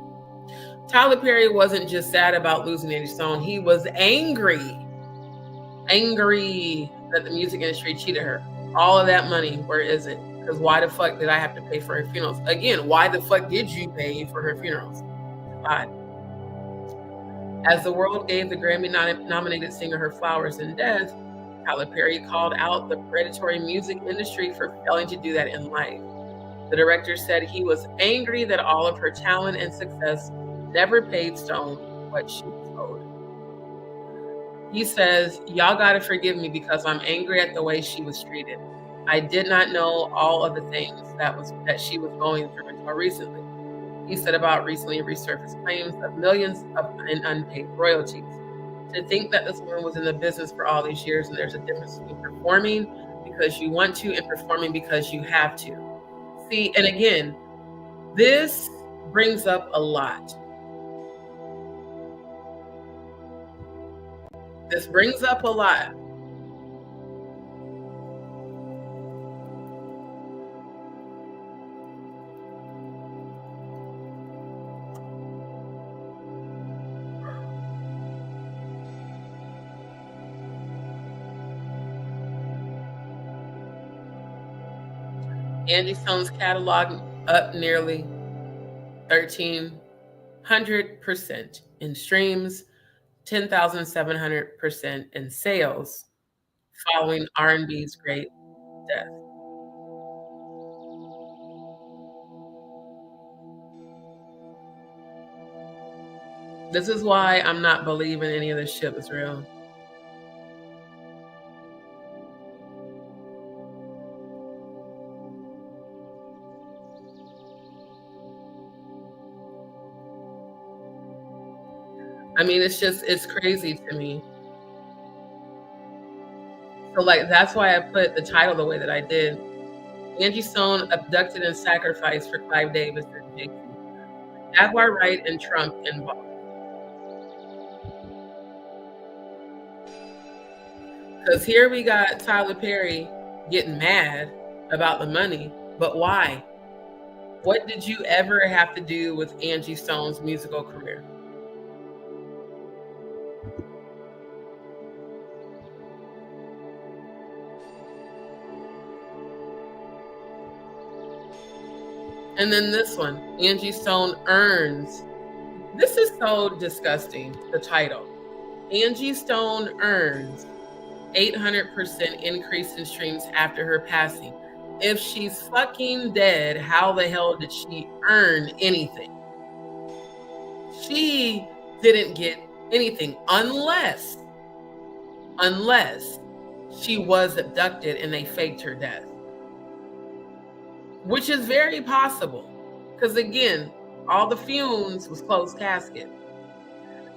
Tyler Perry wasn't just sad about losing Angie Stone. He was angry that the music industry cheated her. All of that money, where is it? Because why the fuck did I have to pay for her funerals? Again, why the fuck did you pay for her funerals? God. As the world gave the Grammy-nominated singer her flowers in death, Tyler Perry called out the predatory music industry for failing to do that in life. The director said he was angry that all of her talent and success never paid Stone what she was owed. He says, "Y'all gotta forgive me because I'm angry at the way she was treated. I did not know all of the things that she was going through until recently." He said about recently resurfaced claims of millions in unpaid royalties. To think that this woman was in the business for all these years and there's a difference between performing because you want to and performing because you have to. See, and again, this brings up a lot. This brings up a lot. Angie Stone's catalog up nearly 1,300% in streams, 10,700% in sales following R&B's great death. This is why I'm not believing any of this shit was real. I mean, it's crazy to me. So, like, that's why I put the title the way that I did. Angie Stone abducted and sacrificed for Clive Davis and Jay-Z. Jaguar Wright and Trump involved. Because here we got Tyler Perry getting mad about the money, but why? What did you ever have to do with Angie Stone's musical career? And then this one, Angie Stone earns. This is so disgusting, the title. Angie Stone earns 800% increase in streams after her passing. If she's fucking dead, how the hell did she earn anything? She didn't get anything unless she was abducted and they faked her death. Which is very possible. Because again, all the fumes was closed casket.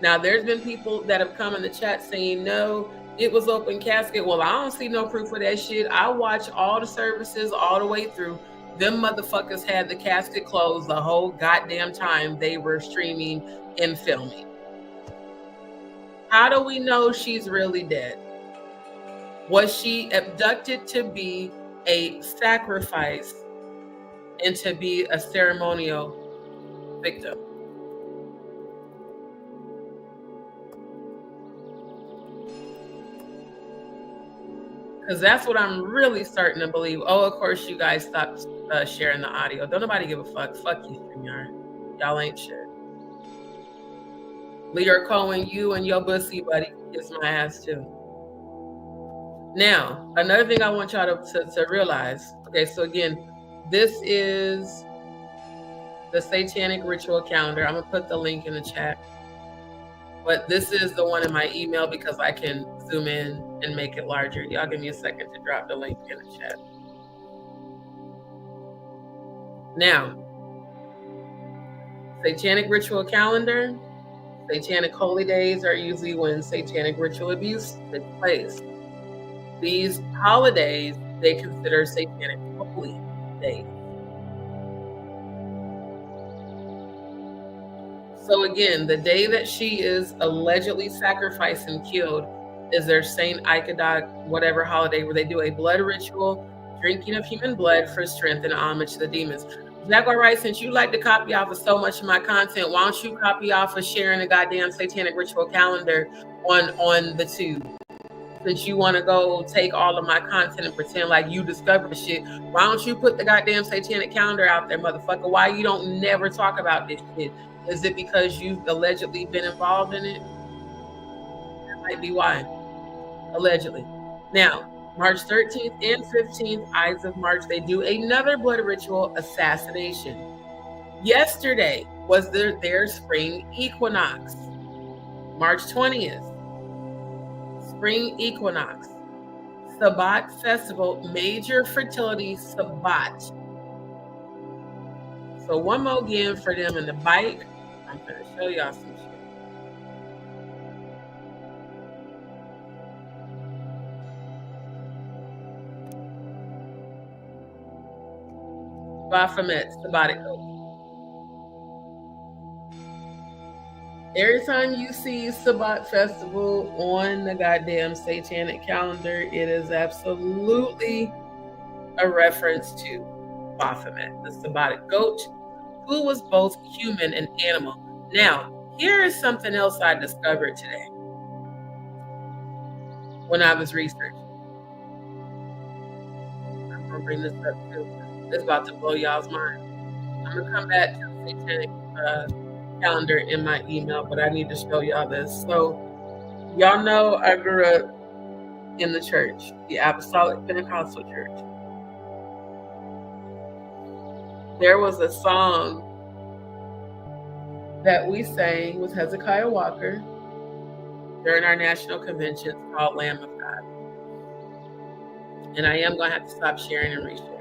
Now, there's been people that have come in the chat saying, no, it was open casket. Well, I don't see no proof of that shit. I watch all the services all the way through. Them motherfuckers had the casket closed the whole goddamn time they were streaming and filming. How do we know she's really dead? Was she abducted to be a sacrifice and to be a ceremonial victim? Because that's what I'm really starting to believe. Oh, of course, you guys stopped sharing the audio. Don't nobody give a fuck. Fuck you, StreamYard. Y'all ain't shit. Leader Cohen, you and your bussy buddy can kiss my ass too. Now, another thing I want y'all to realize. Okay, so again, this is the Satanic Ritual calendar. I'm going to put the link in the chat. But this is the one in my email because I can zoom in and make it larger. Y'all give me a second to drop the link in the chat. Now, Satanic Ritual calendar. Satanic holy days are usually when satanic ritual abuse takes place. These holidays, they consider satanic holy days. So again, the day that she is allegedly sacrificed and killed is their Saint ABDUCTED whatever holiday where they do a blood ritual, drinking of human blood for strength and homage to the demons. Jaguar Wright, since you like to copy off of so much of my content, why don't you copy off of sharing the goddamn Satanic Ritual calendar on the tube? Since you want to go take all of my content and pretend like you discovered shit, why don't you put the goddamn satanic calendar out there, motherfucker? Why you don't never talk about this shit? Is it because you've allegedly been involved in it? That might be why. Allegedly. Now, March 13th and 15th, Ides of March, they do another blood ritual, assassination. Yesterday was their spring equinox. March 20th, spring equinox. Sabbat festival, major fertility Sabbat. So one more again for them in the bike. I'm going to show y'all some shit. Baphomet, Sabbatic oath. Every time you see Sabbat festival on the goddamn satanic calendar, it is absolutely a reference to Baphomet, the Sabbatic goat, who was both human and animal. Now, here is something else I discovered today when I was researching. I'm going to bring this up too. It's about to blow y'all's mind. I'm going to come back to the satanic calendar in my email, but I need to show y'all this. So, y'all know I grew up in the church, the Apostolic Pentecostal Church. There was a song that we sang with Hezekiah Walker during our national convention called Lamb of God. And I am going to have to stop sharing and reshare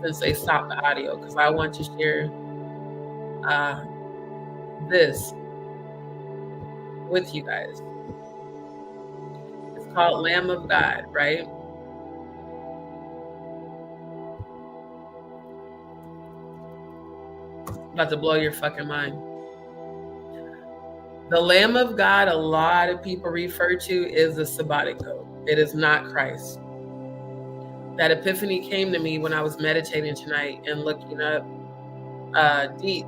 since they stopped the audio, because I want to share this with you guys. It's called Lamb of God, right? About to blow your fucking mind. The Lamb of God, a lot of people refer to is the Sabbatic goat. It is not Christ. That epiphany came to me when I was meditating tonight and looking up DEETS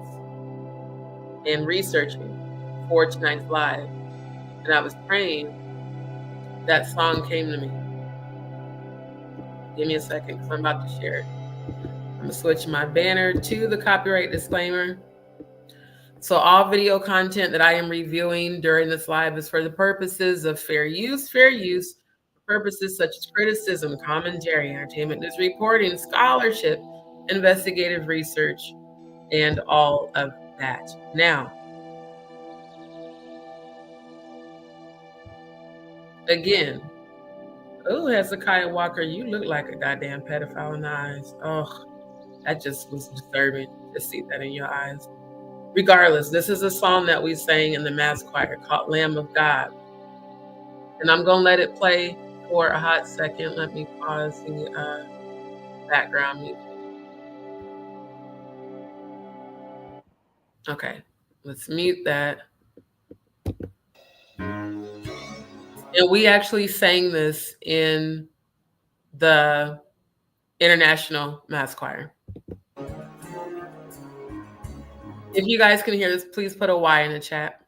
and researching for tonight's live. And I was praying, that song came to me. Give me a second, because I'm about to share it. I'm going to switch my banner to the copyright disclaimer. So all video content that I am reviewing during this live is for the purposes of fair use, purposes such as criticism, commentary, entertainment, news reporting, scholarship, investigative research, and all of that. Now, again, oh, Hezekiah Walker, you look like a goddamn pedophile in the eyes. Oh, that just was disturbing to see that in your eyes. Regardless, this is a song that we sang in the mass choir called Lamb of God. And I'm going to let it play for a hot second. Let me pause the background music. Okay, let's mute that. And we actually sang this in the International Mass Choir. If you guys can hear this, please put a Y in the chat.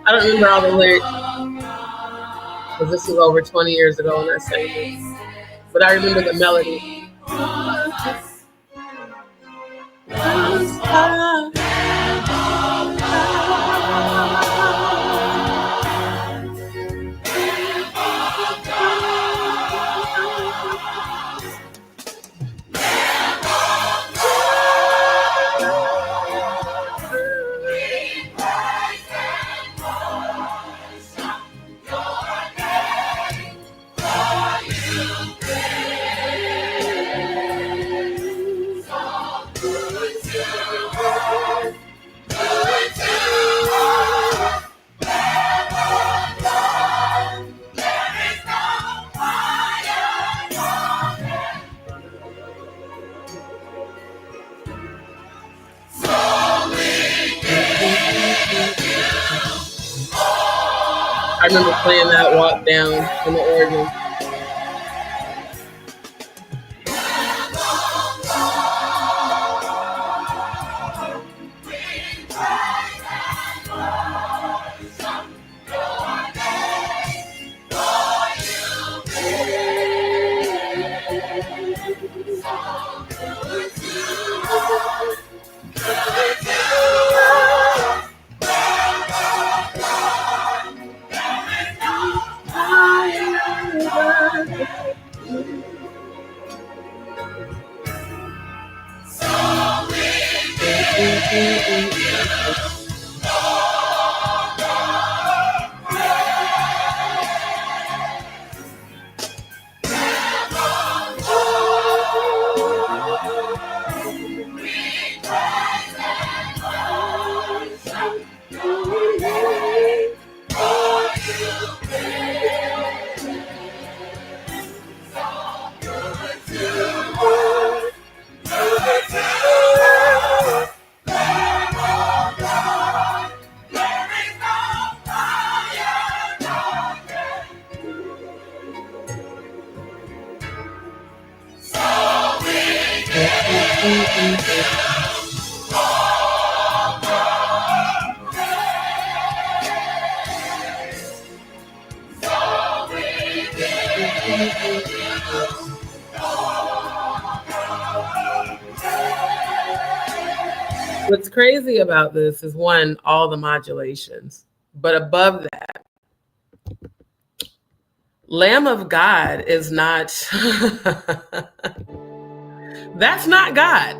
I don't remember all the lyrics because this was over 20 years ago when I sang this, but I remember the melody. I remember playing that walk down on the organ. What's crazy about this is, one, all the modulations, but above that, Lamb of God is not, that's not God.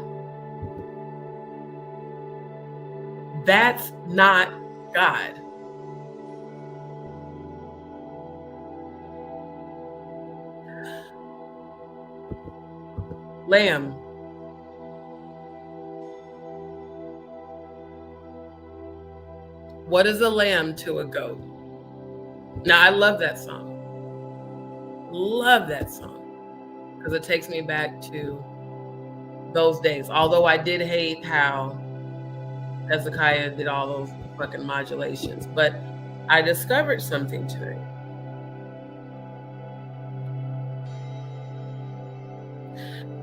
That's not God. Lamb. What is a lamb to a goat? Now, I love that song. Love that song. Because it takes me back to those days. Although I did hate how Hezekiah did all those fucking modulations. But I discovered something tonight.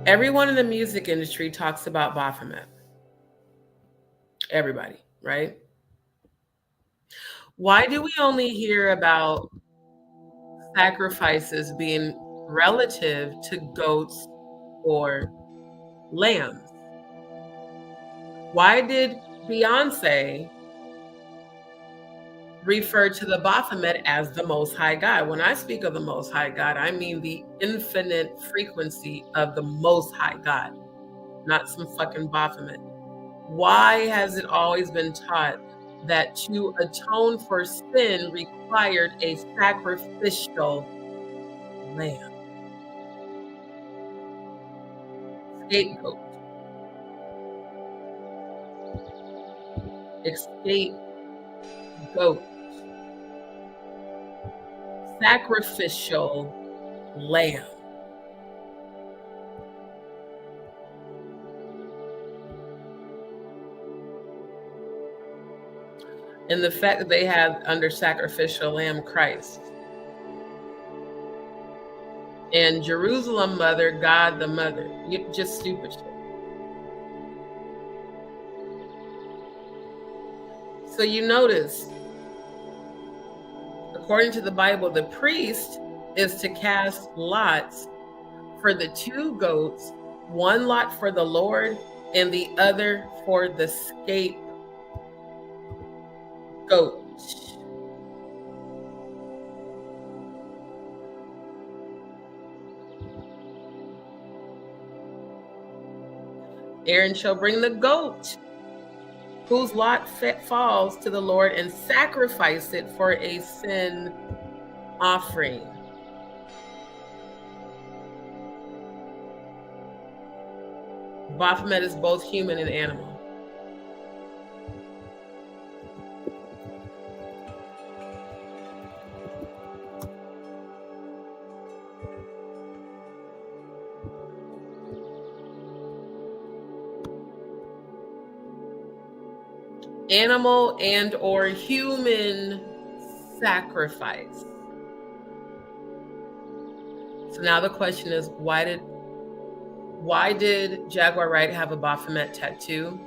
Everyone in the music industry talks about Baphomet. Everybody, right? Why do we only hear about sacrifices being relative to goats or lambs? Why did Beyonce refer to the Baphomet as the Most High God? When I speak of the Most High God, I mean the infinite frequency of the Most High God, not some fucking Baphomet. Why has it always been taught that to atone for sin required a sacrificial lamb? Scapegoat. Scapegoat. Sacrificial lamb. And the fact that they have under sacrificial lamb Christ. And Jerusalem mother, God the mother. You're just stupid shit. So you notice, according to the Bible, the priest is to cast lots for the two goats, one lot for the Lord and the other for the scapegoat. Aaron shall bring the goat whose lot falls to the Lord and sacrifice it for a sin offering. Baphomet is both human and animal. Animal and or human sacrifice. So now the question is, why did Jaguar Wright have a Baphomet tattoo?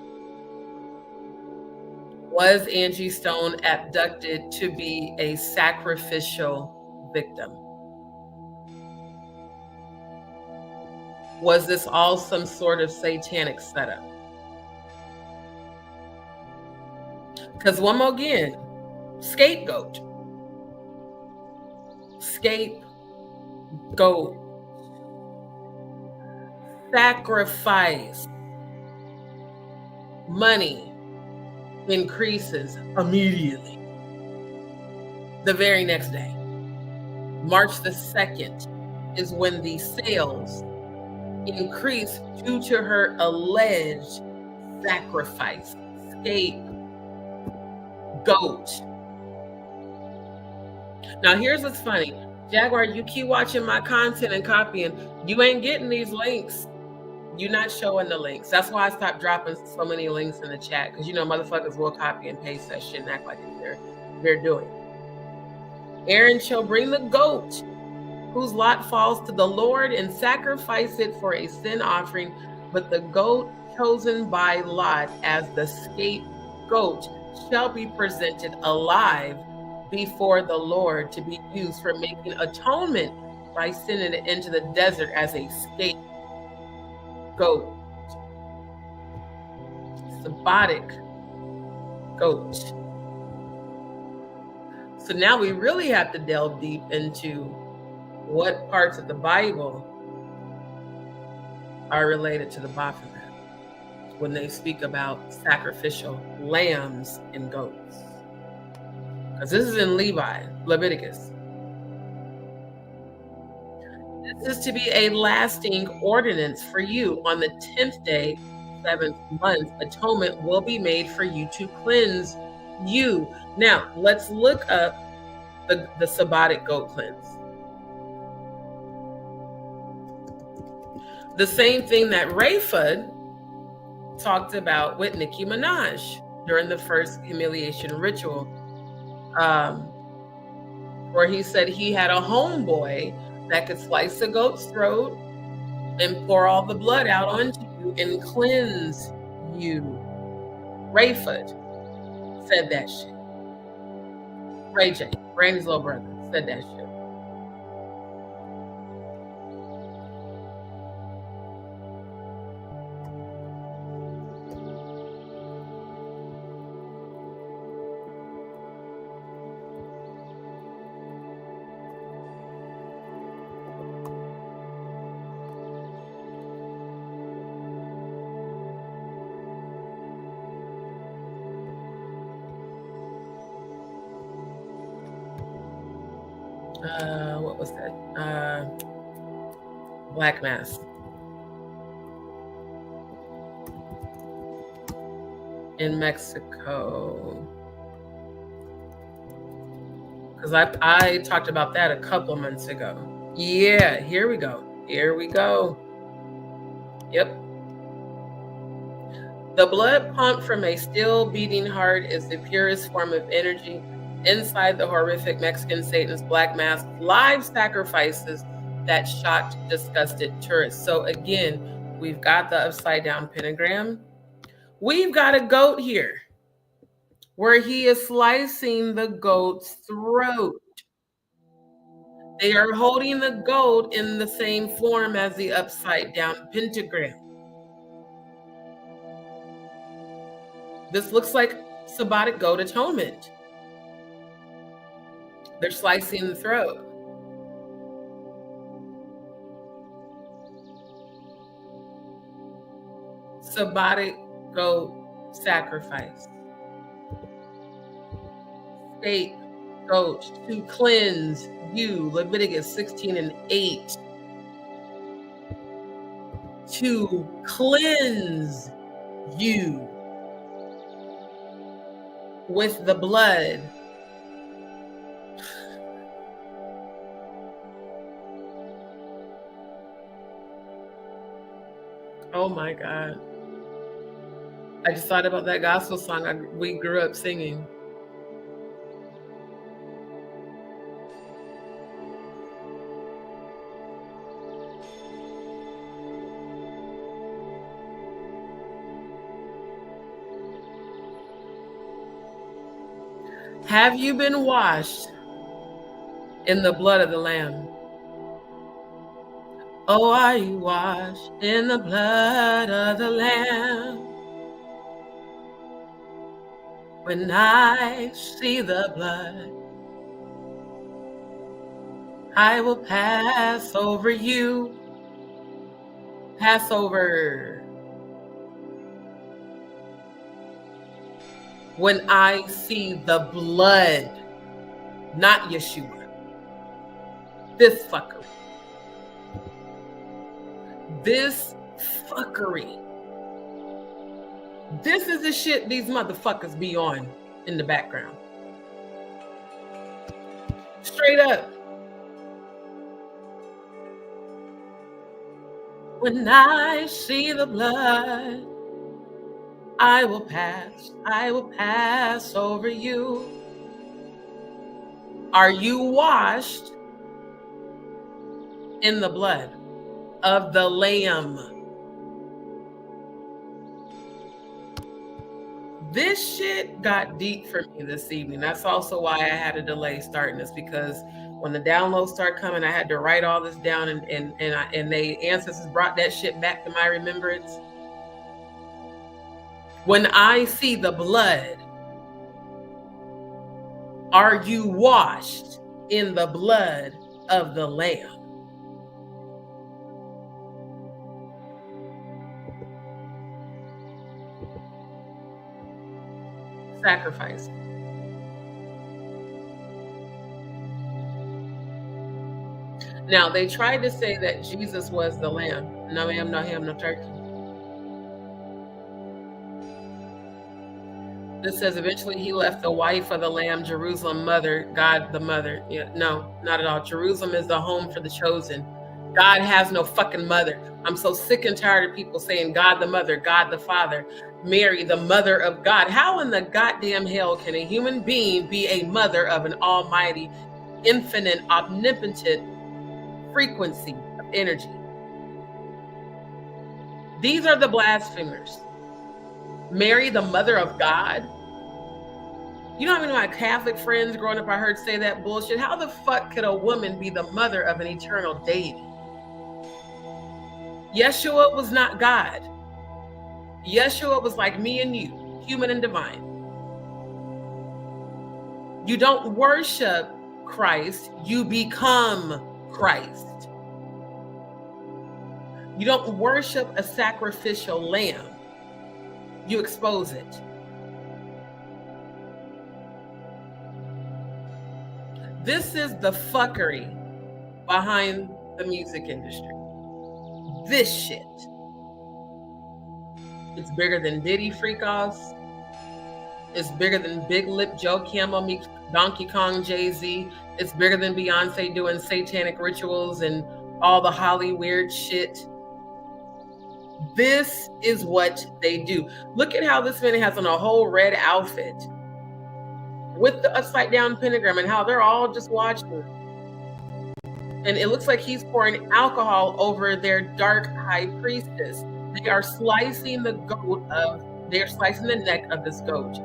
Was Angie Stone abducted to be a sacrificial victim? Was this all some sort of satanic setup? Because one more again, scapegoat. Scapegoat. Sacrifice. Money increases immediately. The very next day. March the 2nd is when the sales increase due to her alleged sacrifice. Scapegoat. Now here's what's funny. Jaguar, you keep watching my content and copying. You ain't getting these links. You're not showing the links. That's why I stopped dropping so many links in the chat. Because you know motherfuckers will copy and paste that shit and act like they're doing. Aaron shall bring the goat whose lot falls to the Lord and sacrifice it for a sin offering. But the goat chosen by lot as the scapegoat shall be presented alive before the Lord to be used for making atonement by sending it into the desert as a scapegoat. Symbolic goat. So now we really have to delve deep into what parts of the Bible are related to the Baphomet. when they speak about sacrificial lambs and goats. Because this is in Leviticus. This is to be a lasting ordinance for you. On the 10th day, 7th month, atonement will be made for you to cleanse you. Now, let's look up the Sabbatic goat cleanse. The same thing that Rayford talked about with Nicki Minaj during the first humiliation ritual, where he said he had a homeboy that could slice a goat's throat and pour all the blood out onto you and cleanse you. Rayford said that shit. Ray J, Brandy's little brother, said that shit. What was that? Black Mass. In Mexico. Because I talked about that a couple months ago. Yeah, here we go. Here we go. Yep. The blood pumped from a still beating heart is the purest form of energy. Inside the horrific Mexican Satan's Black Mass, live sacrifices that shocked, disgusted tourists. So again, we've got the upside down pentagram. We've got a goat here where he is slicing the goat's throat. They are holding the goat in the same form as the upside down pentagram. This looks like Sabbatic goat atonement. They're slicing the throat. Sabbatic goat sacrifice. Scapegoat to cleanse you. Leviticus 16:8. To cleanse you with the blood. Oh my God. I just thought about that gospel song we grew up singing. Have you been washed in the blood of the Lamb? Oh, are you washed in the blood of the Lamb? When I see the blood, I will pass over you. Pass over. When I see the blood, not Yeshua. This fuckery. This fuckery. This is the shit these motherfuckers be on in the background. Straight up. When I see the blood, I will pass over you. Are you washed in the blood of the Lamb? This shit got deep for me this evening. That's also why I had a delay starting this, because when the downloads start coming, I had to write all this down, and the ancestors brought that shit back to my remembrance. When I see the blood, are you washed in the blood of the Lamb? sacrifice. Now, they tried to say that Jesus was the lamb. No ma'am, no ham, no turkey. This says eventually he left the wife of the lamb, Jerusalem, mother, God the mother. Yeah, no, not at all. Jerusalem is the home for the chosen. God has no fucking mother. I'm so sick and tired of people saying God the mother, God the father, Mary, the mother of God. How in the goddamn hell can a human being be a mother of an almighty, infinite, omnipotent frequency of energy? These are the blasphemers. Mary, the mother of God. You know how many of my Catholic friends growing up I heard say that bullshit? How the fuck could a woman be the mother of an eternal deity? Yeshua was not God. Yeshua was like me and you, human and divine. You don't worship Christ, you become Christ. You don't worship a sacrificial lamb, you expose it. This is the fuckery behind the music industry. This shit. It's bigger than Diddy freak-offs. It's bigger than Big Lip Joe Camel, Donkey Kong, Jay-Z. It's bigger than Beyonce doing satanic rituals and all the Holly weird shit. This is what they do. Look at how this man has on a whole red outfit with the upside down pentagram and how they're all just watching. And it looks like he's pouring alcohol over their dark high priestess. They are slicing the neck of this goat.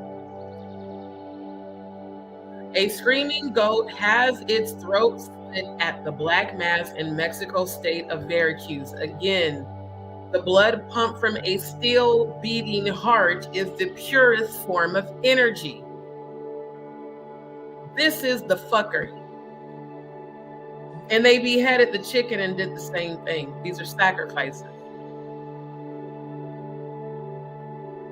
A screaming goat has its throat slit at the Black Mass in Mexico state of Veracruz. Again, the blood pumped from a still beating heart is the purest form of energy. This is the fuckery. And they beheaded the chicken and did the same thing. These are sacrifices.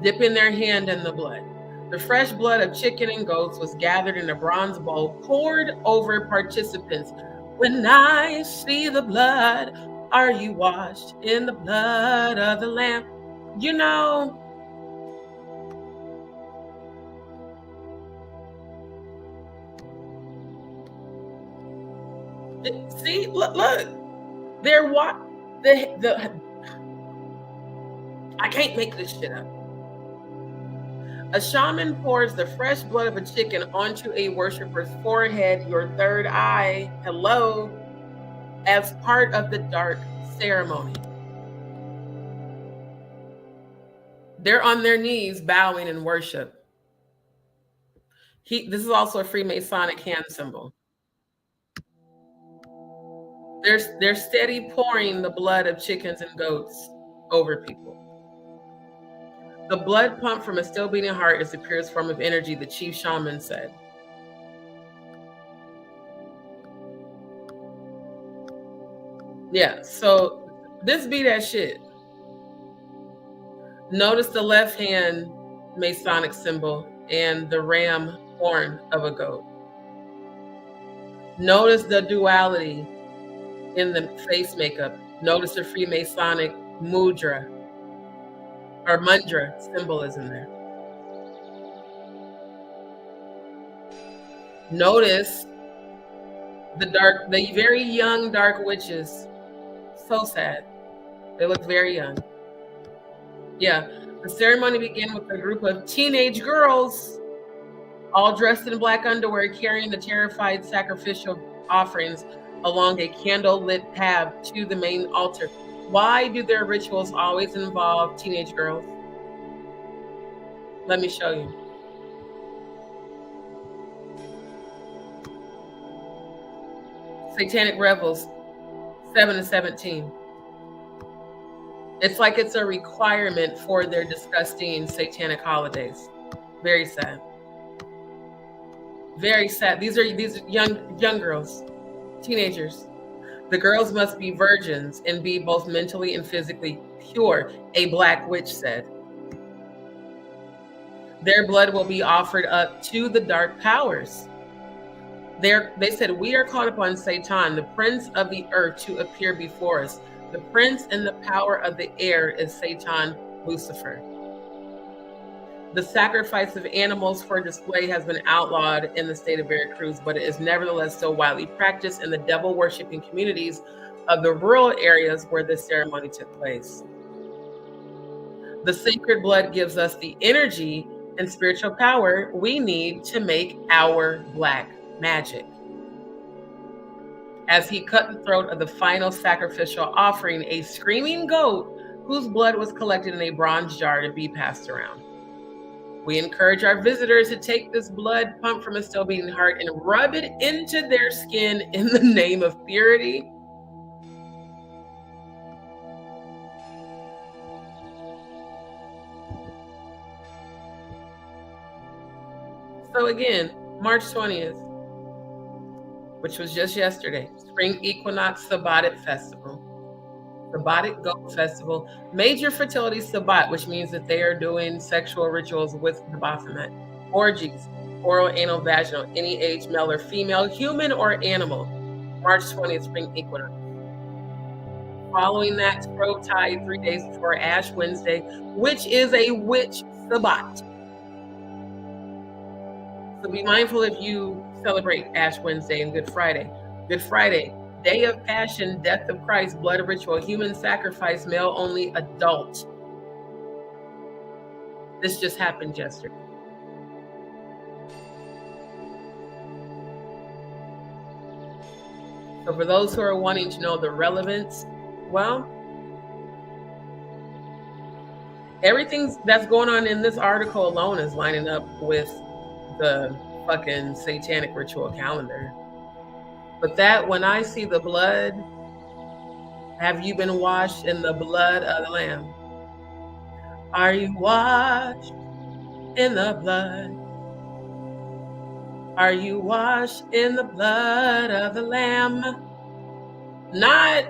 Dipping their hand in the blood. The fresh blood of chicken and goats was gathered in a bronze bowl, poured over participants. When I see the blood, are you washed in the blood of the Lamb? You know, see, look, they're what I can't make this shit up. A shaman pours the fresh blood of a chicken onto a worshiper's forehead, your third eye, hello, as part of the dark ceremony. They're on their knees bowing in worship. This is also a Freemasonic hand symbol. They're steady pouring the blood of chickens and goats over people. The blood pumped from a still beating heart is the purest form of energy, the chief shaman said. Yeah, so this be that shit. Notice the left hand Masonic symbol and the ram horn of a goat. Notice the duality in the face makeup. Notice the Freemasonic mudra or mudra symbolism there. Notice the very young dark witches. So sad. They look very young. Yeah, the ceremony began with a group of teenage girls all dressed in black underwear carrying the terrified sacrificial offerings along a candle-lit path to the main altar. Why do their rituals always involve teenage girls? Let me show you. Satanic Revels, 7-17. It's like it's a requirement for their disgusting satanic holidays. Very sad. Very sad. These are young girls, teenagers. The girls must be virgins and be both mentally and physically pure, a black witch said. Their blood will be offered up to the dark powers. They said, we are called upon Satan, the prince of the earth, to appear before us. The prince and the power of the air is Satan, Lucifer. The sacrifice of animals for display has been outlawed in the state of Veracruz, but it is nevertheless still widely practiced in the devil-worshipping communities of the rural areas where this ceremony took place. The sacred blood gives us the energy and spiritual power we need to make our black magic. As he cut the throat of the final sacrificial offering, a screaming goat whose blood was collected in a bronze jar to be passed around. We encourage our visitors to take this blood pumped from a still beating heart and rub it into their skin in the name of purity. So again, March 20th, which was just yesterday, Spring Equinox Sabbatic Festival. Sabbatic Goat Festival, major fertility Sabbat, which means that they are doing sexual rituals with the Baphomet, orgies, oral, anal, vaginal, any age, male or female, human or animal. March 20th, Spring Equinox. Following that, Scrove Tide 3 days before Ash Wednesday, which is a witch Sabbat. So be mindful if you celebrate Ash Wednesday and Good Friday. Good Friday, Day of Passion, Death of Christ, Blood Ritual, Human Sacrifice, Male Only, Adult. This just happened yesterday. So for those who are wanting to know the relevance, well, everything that's going on in this article alone is lining up with the fucking Satanic Ritual calendar. But that, when I see the blood, have you been washed in the blood of the Lamb? Are you washed in the blood? Are you washed in the blood of the Lamb? Not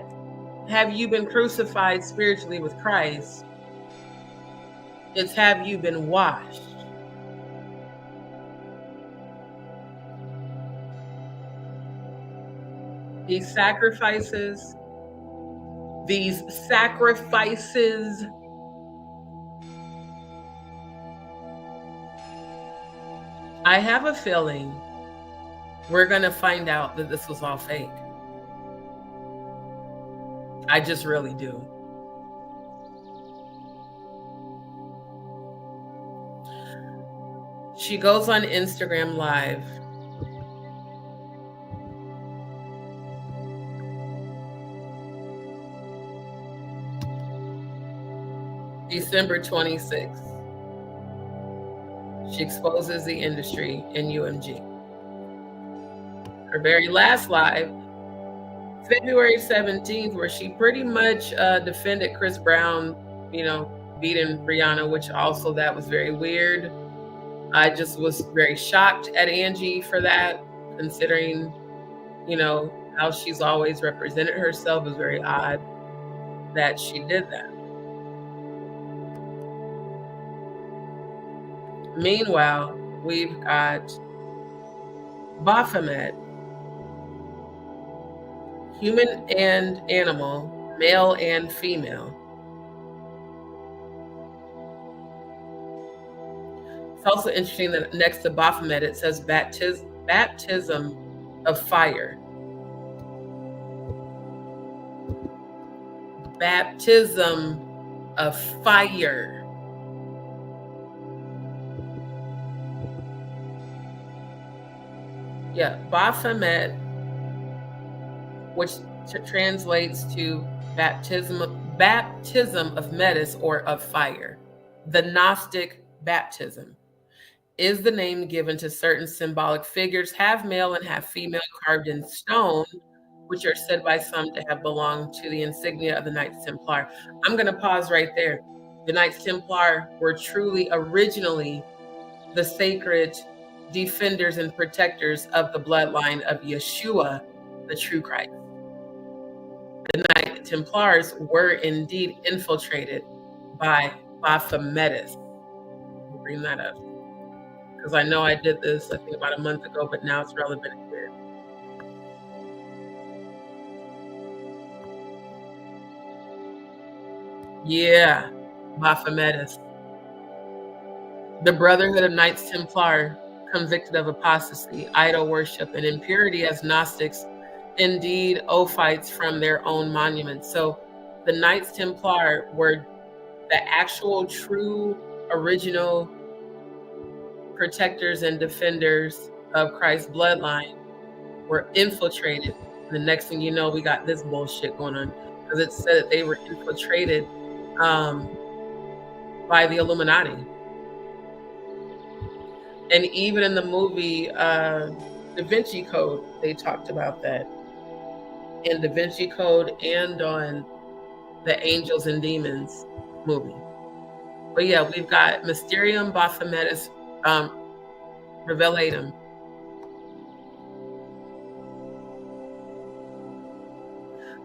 have you been crucified spiritually with Christ. It's have you been washed? These sacrifices, I have a feeling we're going to find out that this was all fake. I just really do. She goes on Instagram Live. December 26th. She exposes the industry in UMG. Her very last live, February 17th, where she pretty much defended Chris Brown, beating Rihanna, which also that was very weird. I just was very shocked at Angie for that, considering, how she's always represented herself. Is very odd that she did that. Meanwhile, we've got Baphomet, human and animal, male and female. It's also interesting that next to Baphomet, it says baptism of fire. Baptism of fire. Yeah, Baphomet, which translates to baptism of metis or of fire. The Gnostic baptism is the name given to certain symbolic figures, half male and half female, carved in stone, which are said by some to have belonged to the insignia of the Knights Templar. I'm going to pause right there. The Knights Templar were truly originally the sacred defenders and protectors of the bloodline of Yeshua, the true Christ. The Knight Templars were indeed infiltrated by Baphometists. We'll bring that up. because I know I did this, I think, about a month ago, but now it's relevant again. Yeah, Baphometus. The Brotherhood of Knights Templar, convicted of apostasy, idol worship, and impurity as Gnostics, indeed Ophites from their own monuments. So the Knights Templar were the actual, true, original protectors and defenders of Christ's bloodline, were infiltrated. The next thing you know, we got this bullshit going on, because it said that they were infiltrated by the Illuminati. And even in the movie Da Vinci Code, they talked about that. In Da Vinci Code and on the Angels and Demons movie. But yeah, we've got Mysterium Baphometus Revelatum.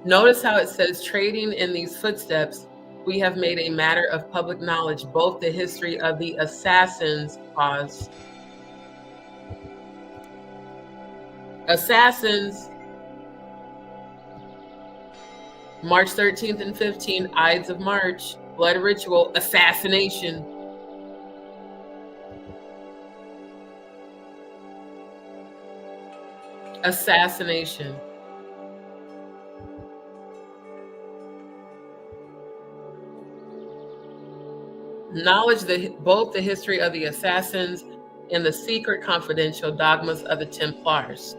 Notice how it says, trading in these footsteps, we have made a matter of public knowledge both the history of the assassins, assassins, March 13th and 15th, Ides of March, blood ritual, assassination. Assassination. Knowledge both the history of the assassins and the secret confidential dogmas of the Templars.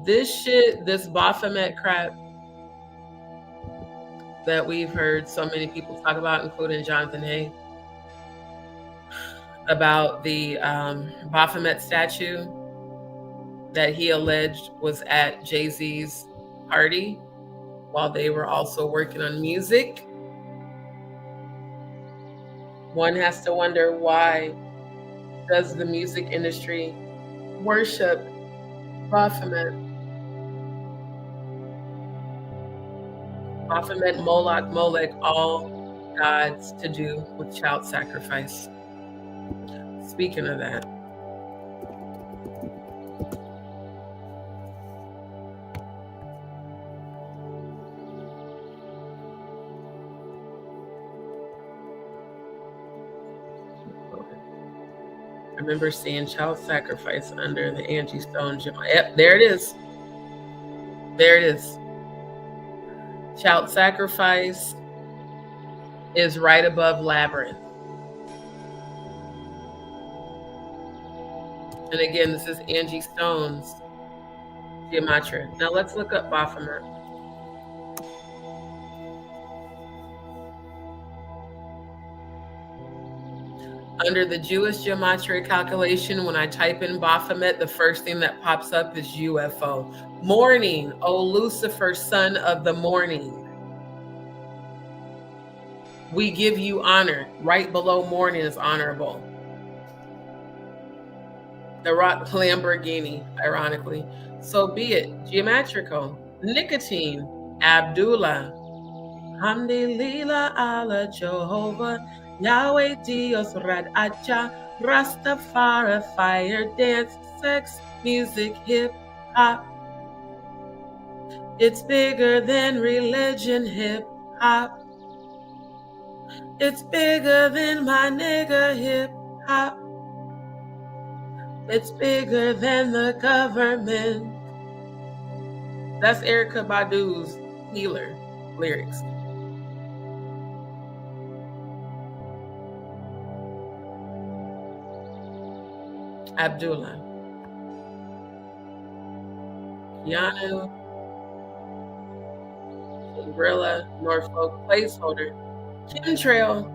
This shit, this Baphomet crap that we've heard so many people talk about, including Jonathan Hay, about the Baphomet statue that he alleged was at Jay-Z's party while they were also working on music. One has to wonder, why does the music industry worship Baphomet? Baphomet, Moloch, Molech, all gods to do with child sacrifice. Speaking of that, I remember seeing child sacrifice under the Angie Stone gym. Yep, there it is. There it is. Child sacrifice is right above Labyrinth. And again, this is Angie Stone's gematria. Now let's look up Baphomet. Under the Jewish gematria calculation, when I type in Baphomet, the first thing that pops up is UFO. Morning, O Lucifer, son of the morning. We give you honor. Right below morning is honorable. The rock Lamborghini, ironically. So be it. Geometrical. Nicotine. Abdullah. Hamdi Lila Allah Jehovah. Yahweh Dios Rad Acha. Rastafari, fire, dance, sex, music, hip hop. It's bigger than religion, hip hop. It's bigger than my nigga, hip hop. It's bigger than the government. That's Erykah Badu's Healer lyrics. Abdullah. Keanu. Shangri-La, Norfolk, placeholder. Chemtrail.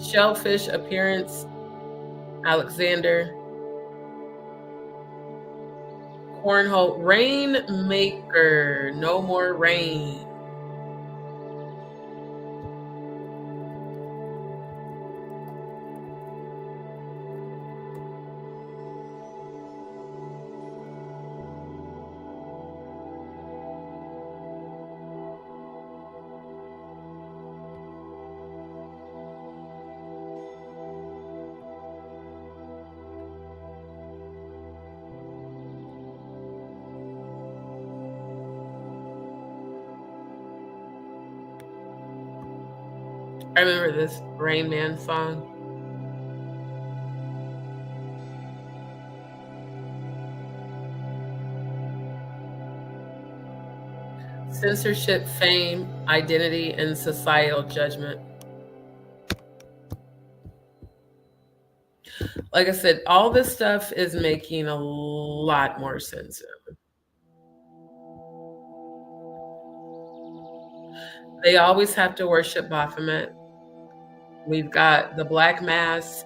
Shellfish appearance. Alexander. Cornhole. Rainmaker. No more rain. I remember this Rain Man song. Censorship, fame, identity, and societal judgment. Like I said, all this stuff is making a lot more sense. They always have to worship Baphomet. We've got the Black Mass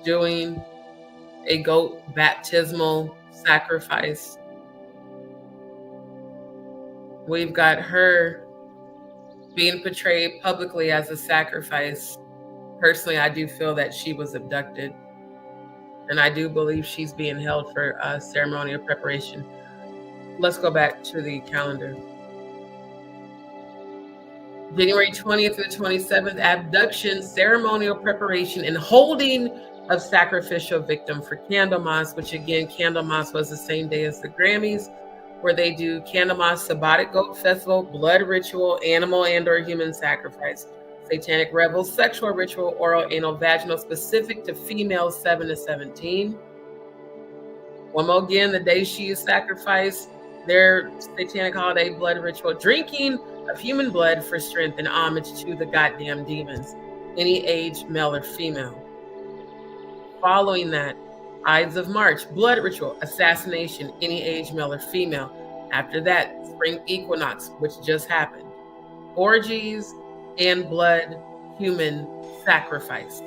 doing a goat baptismal sacrifice. We've got her being portrayed publicly as a sacrifice. Personally, I do feel that she was abducted. And I do believe she's being held for ceremonial preparation. Let's go back to the calendar. January 20th to the 27th, abduction, ceremonial preparation, and holding of sacrificial victim for Candlemas, which again, Candlemas was the same day as the Grammys, where they do Candlemas, Sabbatic Goat Festival, blood ritual, animal and or human sacrifice, satanic revel, sexual ritual, oral, anal, vaginal, specific to females 7 to 17. One more again, the day she is sacrificed, their satanic holiday blood ritual, drinking of human blood for strength and homage to the goddamn demons, any age, male or female. Following that, Ides of March, blood ritual, assassination, any age, male or female. After that, spring equinox, which just happened, orgies and blood, human sacrifice.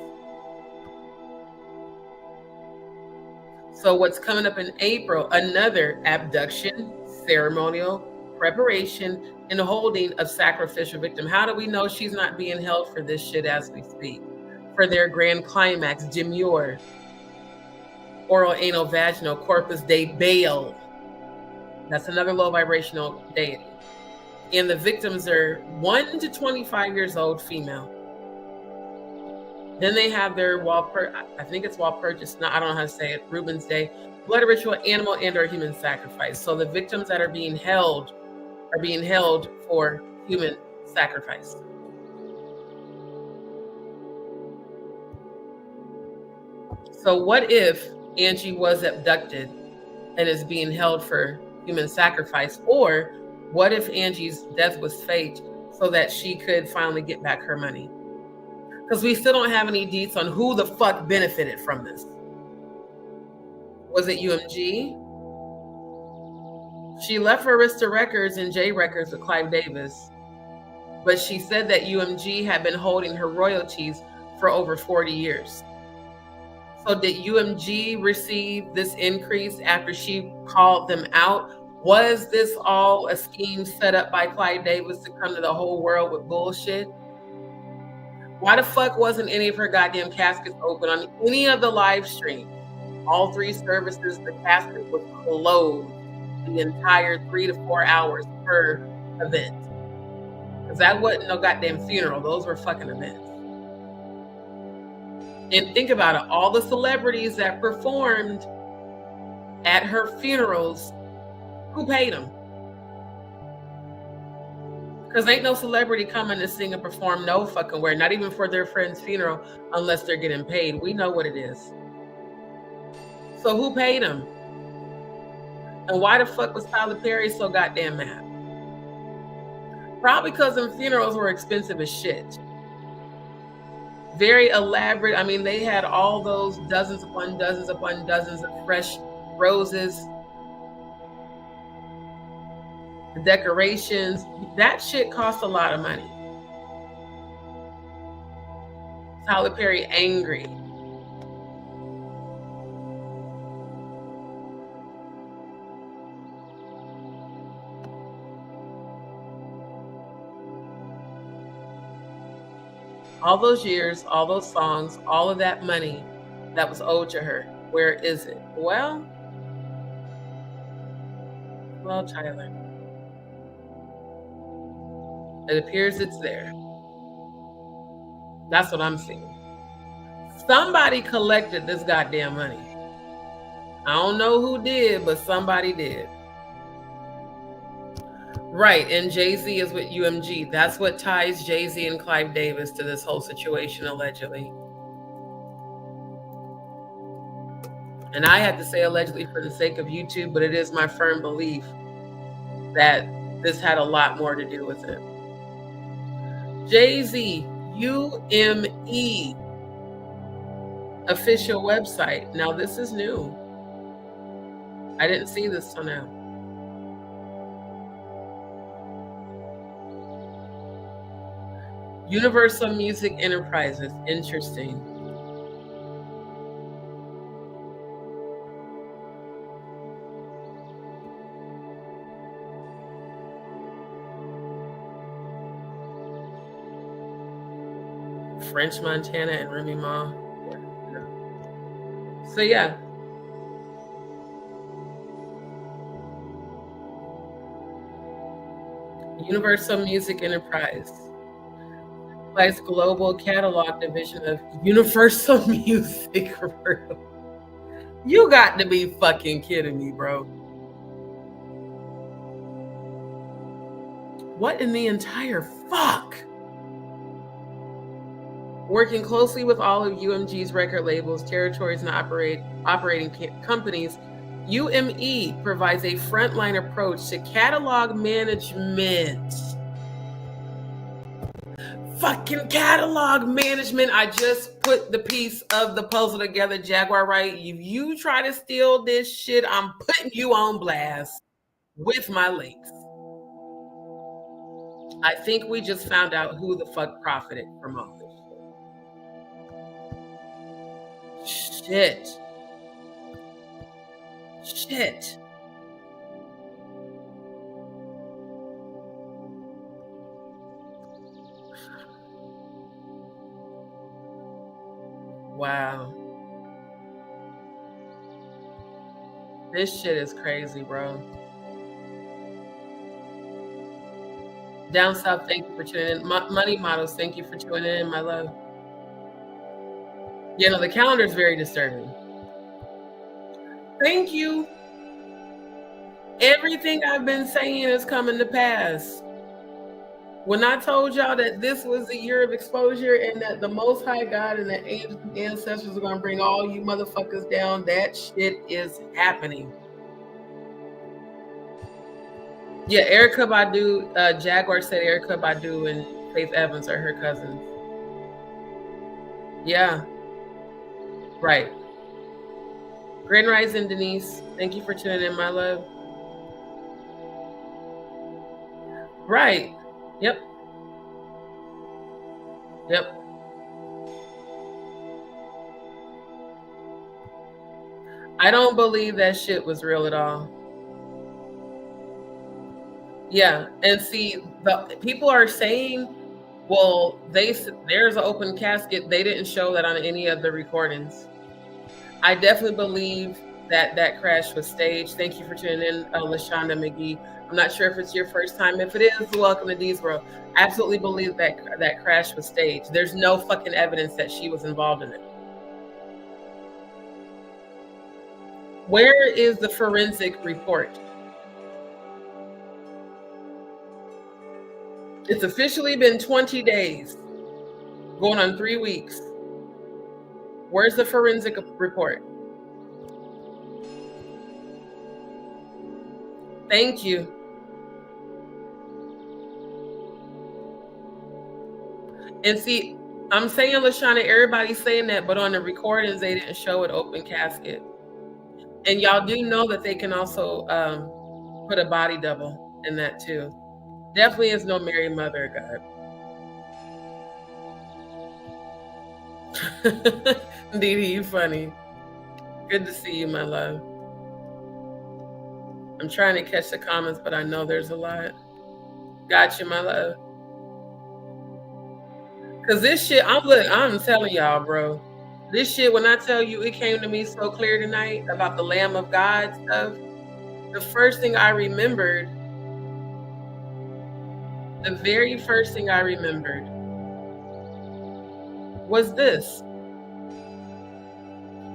So what's coming up in April, another abduction, ceremonial preparation, and holding of sacrificial victim. How do we know she's not being held for this shit as we speak? For their grand climax, demure, oral, anal, vaginal, corpus Dei Baal. That's another low vibrational deity. And the victims are 1 to 25 years old, female. Then they have their I think it's Walpurgis, no, I don't know how to say it, Reuben's Day, blood ritual, animal and or human sacrifice. So the victims that are being held for human sacrifice. So what if Angie was abducted and is being held for human sacrifice? Or what if Angie's death was faked so that she could finally get back her money? Because we still don't have any deets on who the fuck benefited from this. Was it UMG? She left Arista Records and J Records with Clive Davis, but she said that UMG had been holding her royalties for over 40 years. So did UMG receive this increase after she called them out? Was this all a scheme set up by Clive Davis to come to the whole world with bullshit? Why the fuck wasn't any of her goddamn caskets open on any of the live streams? All 3 services, the casket was closed the entire 3 to 4 hours per event. Because that wasn't no goddamn funeral. Those were fucking events. And think about it. All the celebrities that performed at her funerals, who paid them? Because ain't no celebrity coming to sing and perform no fucking where, not even for their friend's funeral, unless they're getting paid. We know what it is. So who paid them? And why the fuck was Tyler Perry so goddamn mad? Probably because them funerals were expensive as shit. Very elaborate. I mean, they had all those dozens upon dozens of fresh roses. The decorations, that shit cost a lot of money. Tyler Perry angry. All those years, all those songs, all of that money that was owed to her, where is it? Well, Tyler. It appears it's there. That's what I'm seeing. Somebody collected this goddamn money. I don't know who did, but somebody did. Right, and Jay-Z is with UMG. That's what ties Jay-Z and Clive Davis to this whole situation, allegedly. And I had to say allegedly for the sake of YouTube, but it is my firm belief that this had a lot more to do with it. Jay-Z, UME, official website. Now this is new. I didn't see this till now. Universal Music Enterprises, interesting. French Montana and Remy Ma. So yeah. Universal Music Enterprise. Global catalog division of Universal Music Group. You got to be fucking kidding me, bro. What in the entire fuck? Working closely with all of UMG's record labels, territories, and operating companies, UME provides a frontline approach to catalog management. Fucking catalog management. I just put the piece of the puzzle together, Jaguar Wright. If you try to steal this shit, I'm putting you on blast with my links. I think we just found out who the fuck profited from all this shit. Shit. Wow. This shit is crazy, bro. Down South, thank you for tuning in. Money Models, thank you for tuning in, my love. You know, the calendar is very disturbing. Thank you. Everything I've been saying is coming to pass. When I told y'all that this was the year of exposure and that the Most High God and the ancestors are going to bring all you motherfuckers down, that shit is happening. Yeah, Erykah Badu, Jaguar said Erykah Badu and Faith Evans are her cousins. Yeah. Right. Grand Rising, Denise. Thank you for tuning in, my love. Right. Yep. Yep. I don't believe that shit was real at all. Yeah, and see, the people are saying, well, there's an open casket. They didn't show that on any of the recordings. I definitely believe that crash was staged. Thank you for tuning in, LaShonda McGee. I'm not sure if it's your first time. If it is, welcome to D's World. I absolutely believe that crash was staged. There's no fucking evidence that she was involved in it. Where is the forensic report? It's officially been 20 days, going on 3 weeks. Where's the forensic report? Thank you. And see, I'm saying, LaShonda, everybody's saying that, but on the recordings, they didn't show it open casket. And y'all do know that they can also put a body double in that too. Definitely is no Mary Mother of God. Dee Dee, you funny. Good to see you, my love. I'm trying to catch the comments, but I know there's a lot. Got you, my love. Because this shit, I'm telling y'all, bro. This shit, when I tell you it came to me so clear tonight about the Lamb of God stuff, the first thing I remembered, the very first thing I remembered was this.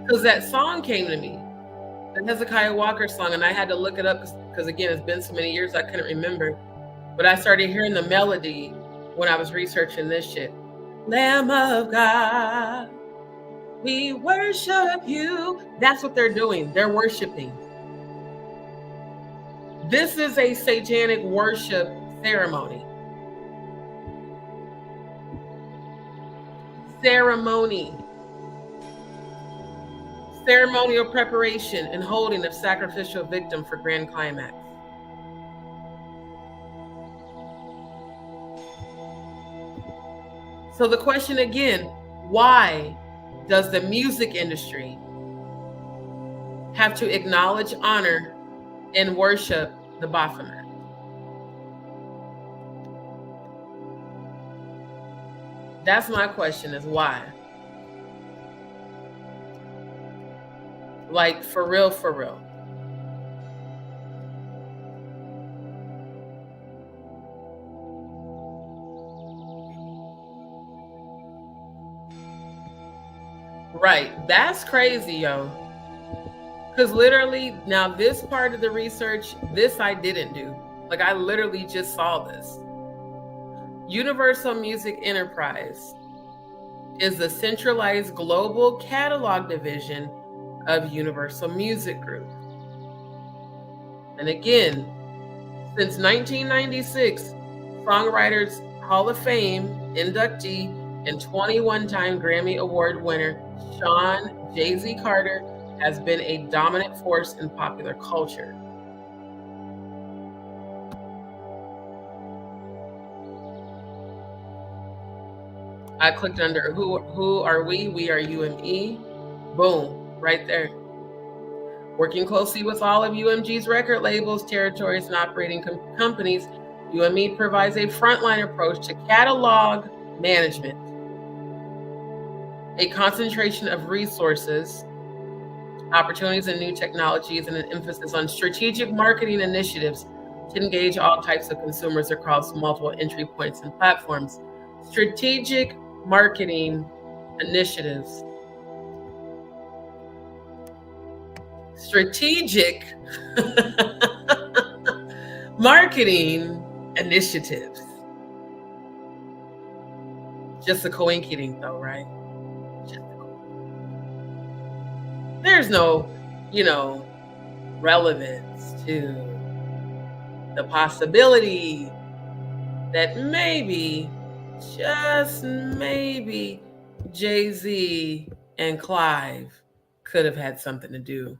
Because that song came to me, the Hezekiah Walker song, and I had to look it up because again, it's been so many years I couldn't remember. But I started hearing the melody when I was researching this shit. Lamb of God, we worship you. That's what they're doing. They're worshiping. This is a satanic worship ceremony. Ceremonial preparation and holding of sacrificial victim for grand climax. So the question again, why does the music industry have to acknowledge, honor, and worship the Baphomet? That's my question, is why? Like, for real, for real. Right, that's crazy, yo. Because literally, now this part of the research, this I didn't do. Like, I literally just saw this. Universal Music Enterprise is the centralized global catalog division of Universal Music Group. And again, since 1996, Songwriters Hall of Fame inductee and 21-time Grammy Award winner Sean Jay-Z Carter has been a dominant force in popular culture. I clicked under who are we? We are UME. Boom, right there. Working closely with all of UMG's record labels, territories, and operating companies, UME provides a frontline approach to catalog management, a concentration of resources, opportunities, and new technologies, and an emphasis on strategic marketing initiatives to engage all types of consumers across multiple entry points and platforms. Strategic marketing initiatives. Strategic marketing initiatives. Just a coincidence, though, right? There's no, relevance to the possibility that maybe, just maybe, Jay-Z and Clive could have had something to do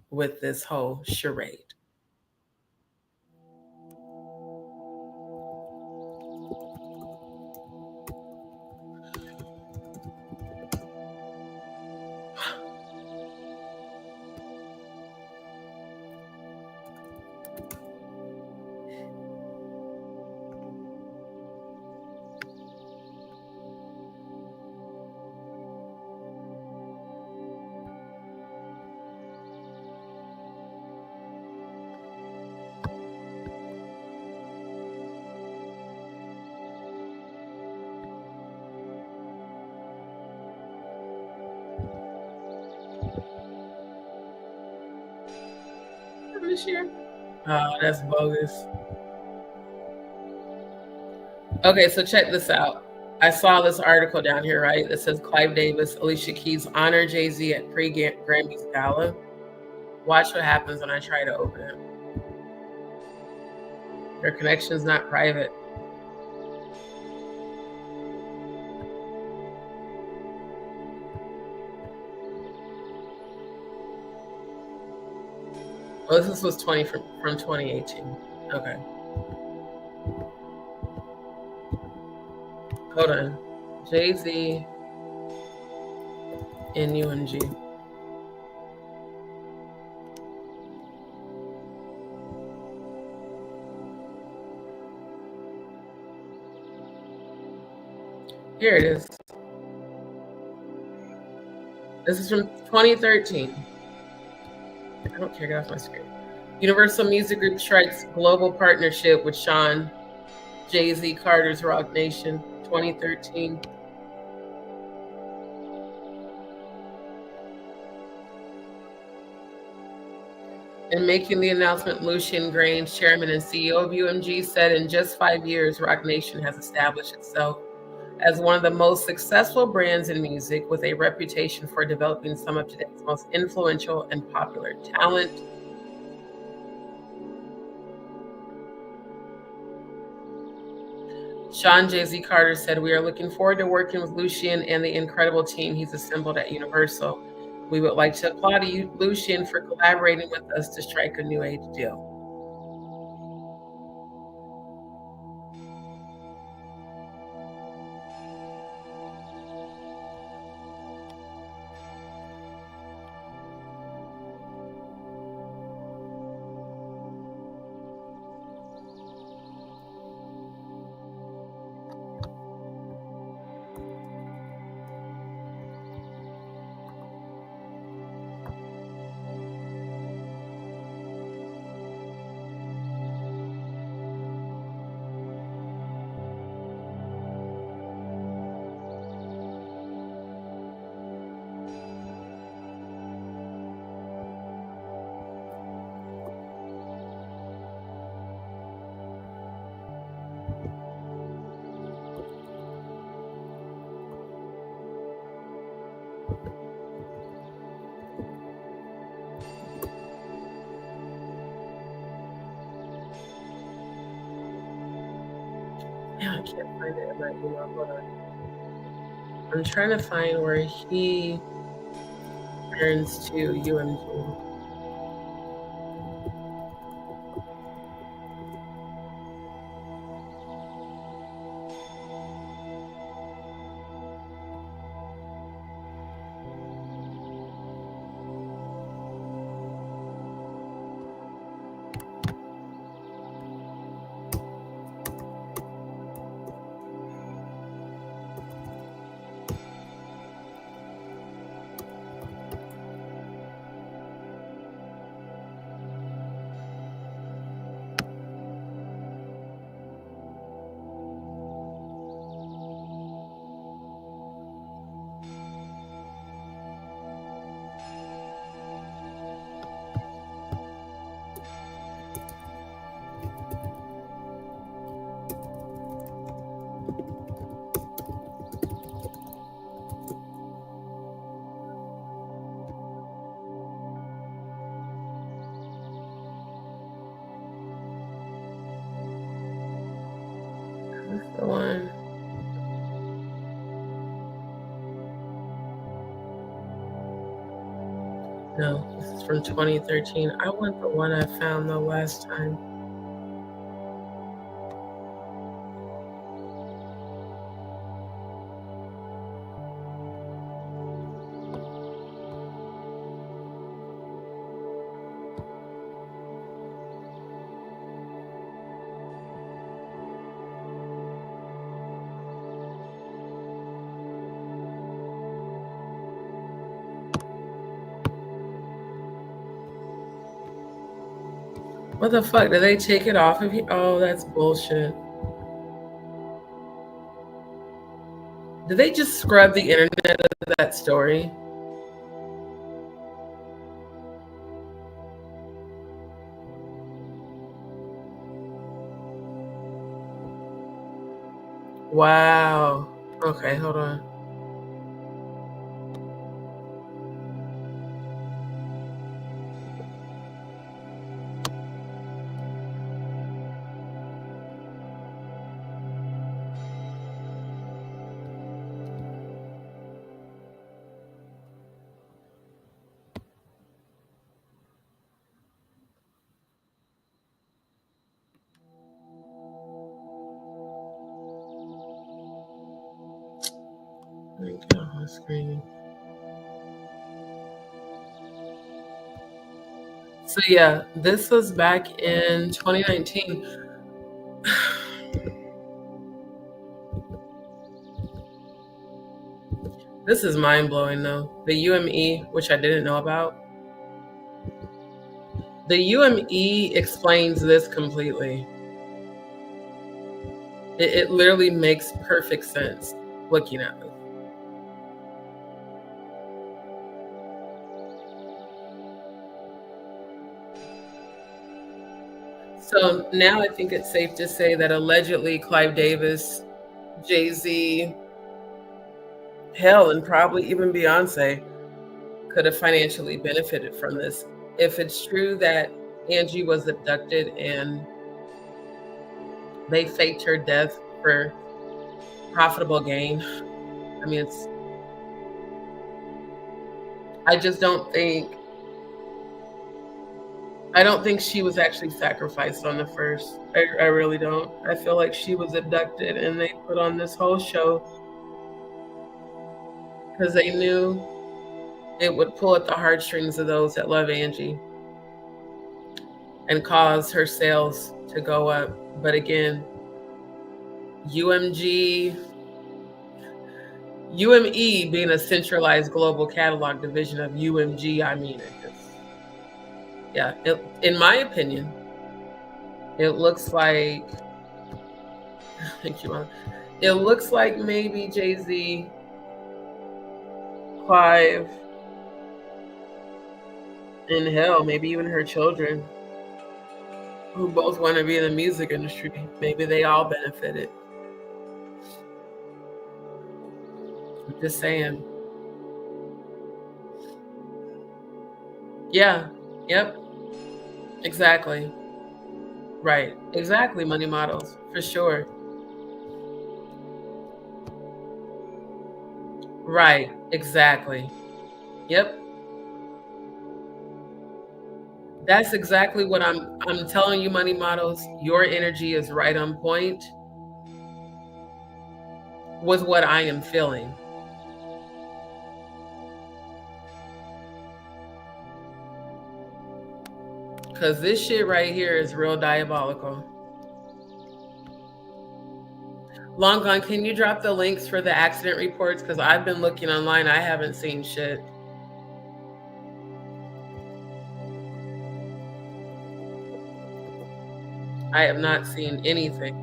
with this whole charade. This year? Oh, that's bogus. Okay, so check this out. I saw this article down here, right? That says Clive Davis, Alicia Keys honor Jay-Z at pre-Grammys gala. Watch what happens when I try to open it. Their connection's not private. Oh, this was 20 from 2018. Okay. Hold on. Jay-Z and UMG. Here it is. This is from 2013. I don't care, get off my screen. Universal Music Group strikes global partnership with Sean Jay-Z Carter's Rock Nation, 2013. In making the announcement, Lucian Grange, chairman and CEO of UMG, said in just 5 years, Roc Nation has established itself as one of the most successful brands in music, with a reputation for developing some of today's most influential and popular talent. Sean Jay-Z Carter said, "We are looking forward to working with Lucian and the incredible team he's assembled at Universal. We would like to applaud you, Lucian, for collaborating with us to strike a new age deal." Yeah, I can't find it in my email. Hold on. I'm trying to find where he turns to UMG. That's the one. No, this is from 2013. I want the one I found the last time. What the fuck? Did they take it off of here? Oh, that's bullshit. Did they just scrub the internet of that story? Wow. Okay, hold on. Let me get off my screen. So yeah, this was back in 2019. This is mind blowing though. The UME, which I didn't know about. The UME explains this completely. It literally makes perfect sense looking at this. So now I think it's safe to say that allegedly Clive Davis, Jay-Z, hell, and probably even Beyonce could have financially benefited from this. If it's true that Angie was abducted and they faked her death for profitable gain, I mean, I just don't think, I don't think she was actually sacrificed on the first. I really don't. I feel like she was abducted and they put on this whole show because they knew it would pull at the heartstrings of those that love Angie and cause her sales to go up. But again, UME being a centralized global catalog division of UMG, I mean, yeah, in my opinion, it looks like, thank you, Mom. It looks like maybe Jay-Z, Clive, and hell, maybe even her children, who both want to be in the music industry, maybe they all benefited. I'm just saying. Yeah. Yep. Exactly. Right. Exactly. Money models, for sure. Right. Exactly. Yep. That's exactly what I'm telling you, money models. Your energy is right on point with what I am feeling. Because this shit right here is real diabolical. Long Gone, can you drop the links for the accident reports? Because I've been looking online. I haven't seen shit. I have not seen anything.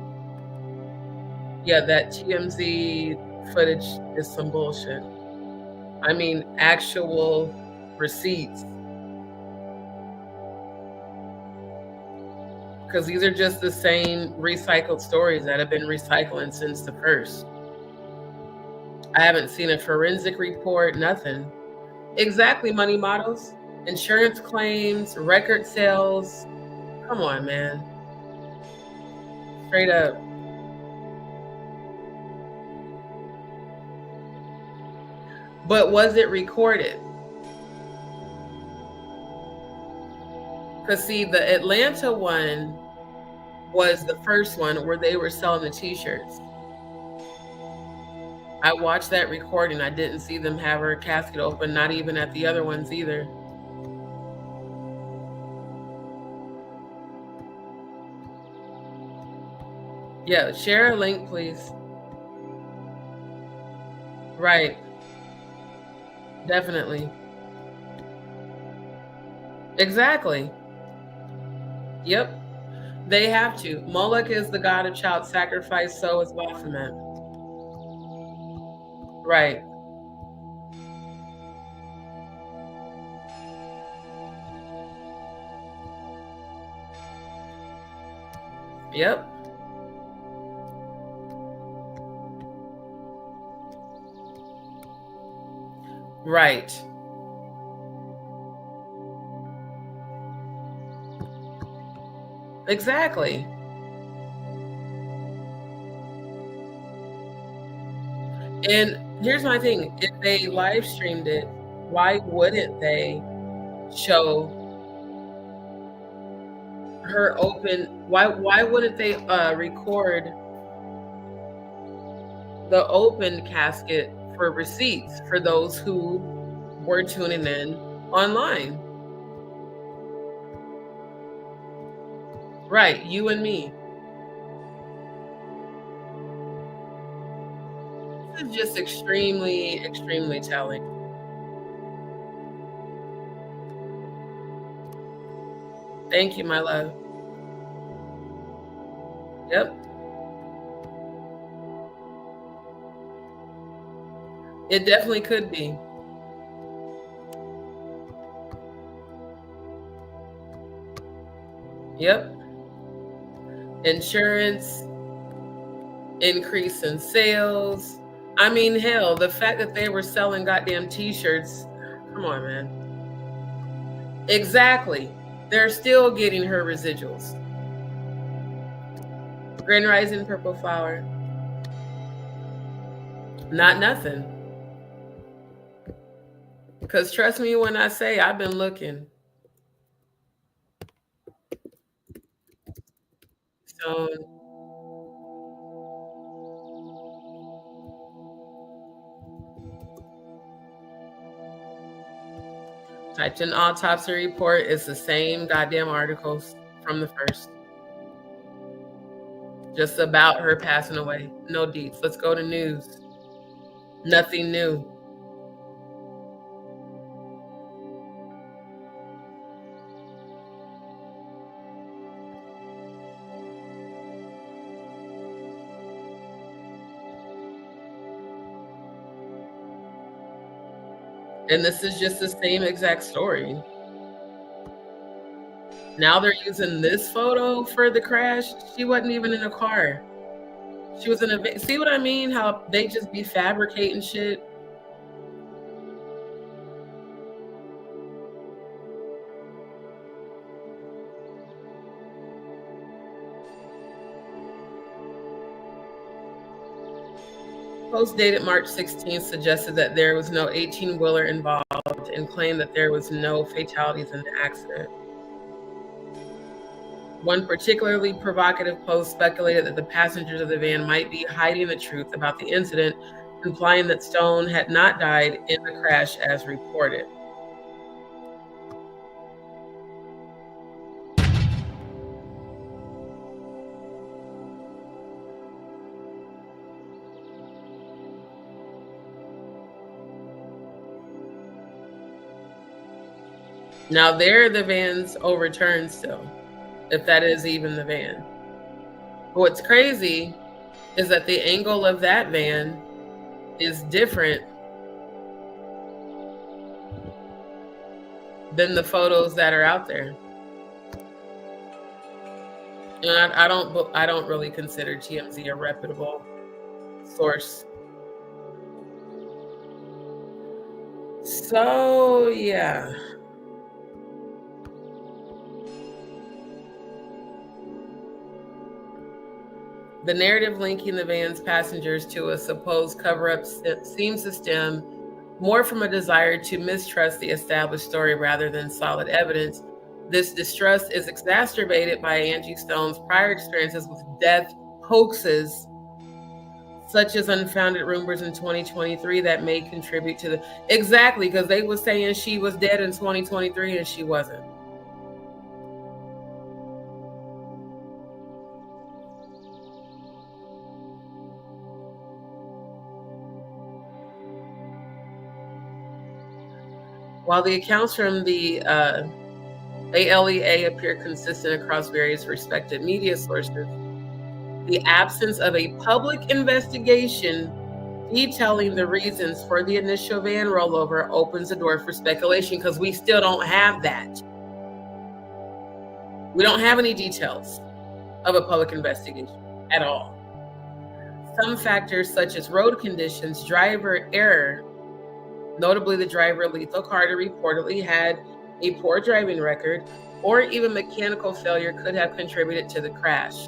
Yeah, that TMZ footage is some bullshit. I mean, actual receipts. Because these are just the same recycled stories that have been recycling since the first. I haven't seen a forensic report, nothing. Exactly, money models. Insurance claims, record sales. Come on, man. Straight up. But was it recorded? Because see, the Atlanta one was the first one where they were selling the t-shirts. I watched that recording. I didn't see them have her casket open, not even at the other ones either. Yeah, share a link, please. Right. Definitely. Exactly. Yep. They have to. Moloch is the god of child sacrifice, so is Baphomet. Right. Yep. Right. Exactly. And here's my thing. If they live streamed it, why wouldn't they show her open? Why wouldn't they record the open casket for receipts for those who were tuning in online? Right, you and me. This is just extremely, extremely telling. Thank you, my love. Yep. It definitely could be. Yep. insurance, increase in sales. I mean, hell, the fact that they were selling goddamn t-shirts, come on, man. Exactly. They're still getting her residuals. Grand Rising Purple Flower. Not nothing. Because trust me when I say I've been looking. So typed in autopsy report. It's the same goddamn articles from the first. Just about her passing away. No deets. Let's go to news. Nothing new. And this is just the same exact story. Now they're using this photo for the crash. She wasn't even in a car. She was in a... See what I mean? How they just be fabricating shit? Post dated March 16th suggested that there was no 18-wheeler involved and claimed that there was no fatalities in the accident. One particularly provocative post speculated that the passengers of the van might be hiding the truth about the incident, implying that Stone had not died in the crash as reported. Now there the van's overturned still, if that is even the van. What's crazy is that the angle of that van is different than the photos that are out there. And I don't really consider TMZ a reputable source. So yeah. The narrative linking the van's passengers to a supposed cover-up seems to stem more from a desire to mistrust the established story rather than solid evidence. This distrust is exacerbated by Angie Stone's prior experiences with death hoaxes, such as unfounded rumors in 2023 that may contribute to the... Exactly, because they were saying she was dead in 2023 and she wasn't. While the accounts from the ALEA appear consistent across various respected media sources, the absence of a public investigation detailing the reasons for the initial van rollover opens the door for speculation, because we still don't have that. We don't have any details of a public investigation at all. Some factors such as road conditions, driver error, notably the driver Lethal Carter reportedly had a poor driving record, or even mechanical failure could have contributed to the crash.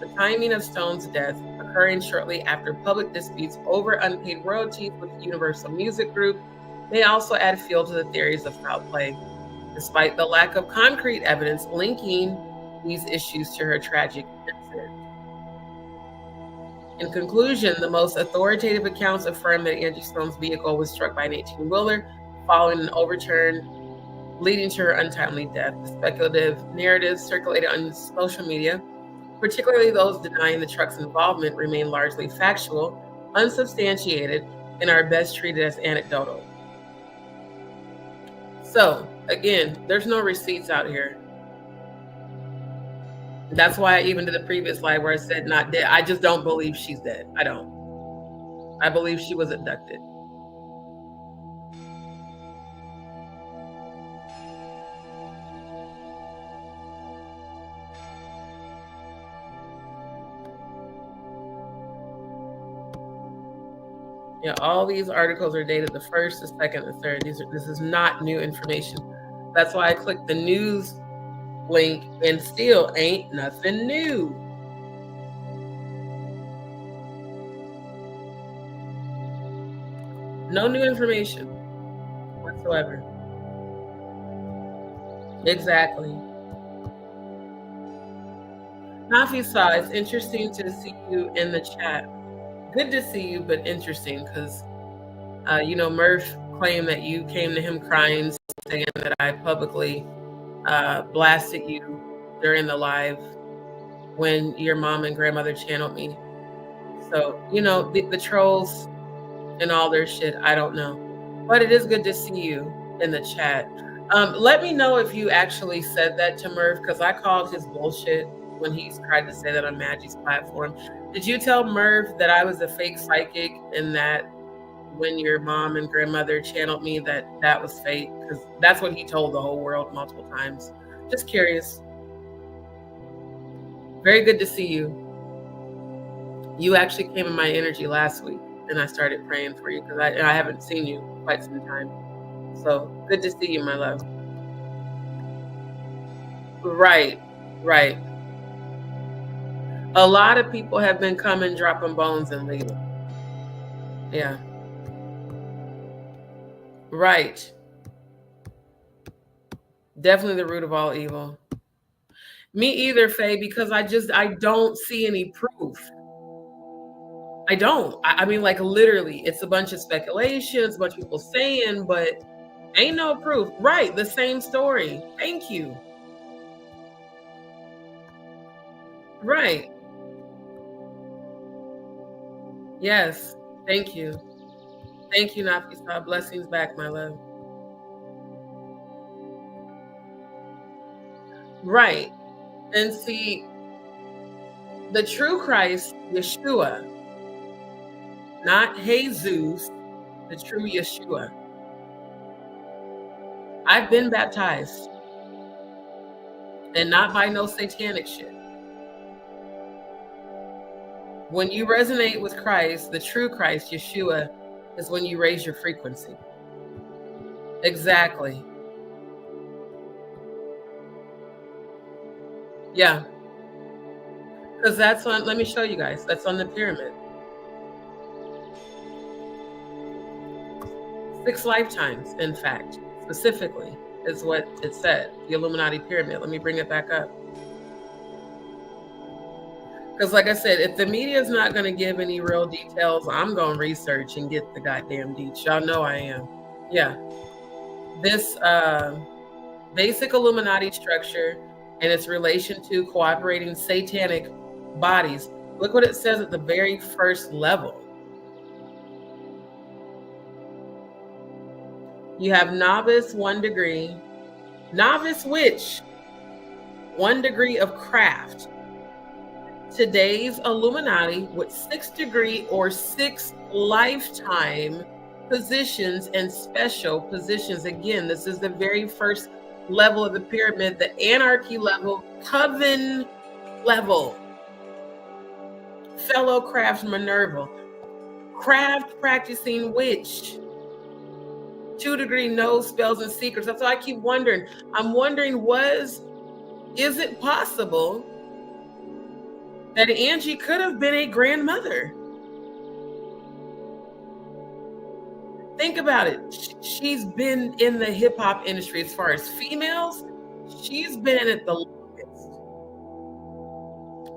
The timing of Stone's death, occurring shortly after public disputes over unpaid royalties with Universal Music Group, may also add fuel to the theories of foul play, despite the lack of concrete evidence linking these issues to her tragic incident. In conclusion, the most authoritative accounts affirm that Angie Stone's vehicle was struck by an 18-wheeler following an overturn, leading to her untimely death. The speculative narratives circulated on social media, particularly those denying the truck's involvement, remain largely factual, unsubstantiated, and are best treated as anecdotal. So, again, there's no receipts out here. That's why I even did the previous live where I said not dead. I just don't believe she's dead. I don't. I believe she was abducted. Yeah, all these articles are dated the 1st, the 2nd, the 3rd. This is not new information. That's why I clicked the news link and still ain't nothing new. No new information whatsoever. Exactly. Nafisa, it's interesting to see you in the chat. Good to see you, but interesting because, Murph claimed that you came to him crying, saying that I publicly blasted you during the live when your mom and grandmother channeled me. So, the trolls and all their shit, I don't know. But it is good to see you in the chat. Let me know if you actually said that to Murph, because I called his bullshit when he's tried to say that on Maggie's platform. Did you tell Murph that I was a fake psychic and that when your mom and grandmother channeled me that was fake? Because that's what he told the whole world multiple times. Just curious. Very good to see you. You actually came in my energy last week, and I started praying for you because I haven't seen you quite some time. So good to see you, my love. Right. A lot of people have been coming, dropping bones, and leaving. Yeah. Right. Definitely the root of all evil. Me either, Faye, because I don't see any proof. I don't. I mean, like, literally, it's a bunch of speculations, a bunch of people saying, but ain't no proof. Right. The same story. Thank you. Right. Yes. Thank you. Thank you, Nafisa. Blessings back, my love. Right. And see, the true Christ, Yeshua, not Jesus, the true Yeshua. I've been baptized, and not by no satanic shit. When you resonate with Christ, the true Christ, Yeshua, is when you raise your frequency. Exactly. Yeah. Because that's on, let me show you guys, that's on the pyramid. 6 lifetimes, in fact, specifically, is what it said, the Illuminati pyramid. Let me bring it back up. Because like I said, if the media is not going to give any real details, I'm going to research and get the goddamn deets. Y'all know I am. Yeah. This basic Illuminati structure and its relation to cooperating satanic bodies. Look what it says at the very first level. You have novice, 1 degree. Novice witch, 1 degree of craft. Today's Illuminati with 6 degree or 6 lifetime positions and special positions. Again, this is the very first level of the pyramid, the anarchy level, coven level. Fellow craft Minerva, craft practicing witch, 2 degree knows spells and secrets. That's why I keep wondering. I'm wondering, is it possible that Angie could have been a grandmother? Think about it. She's been in the hip hop industry as far as females. She's been at the longest.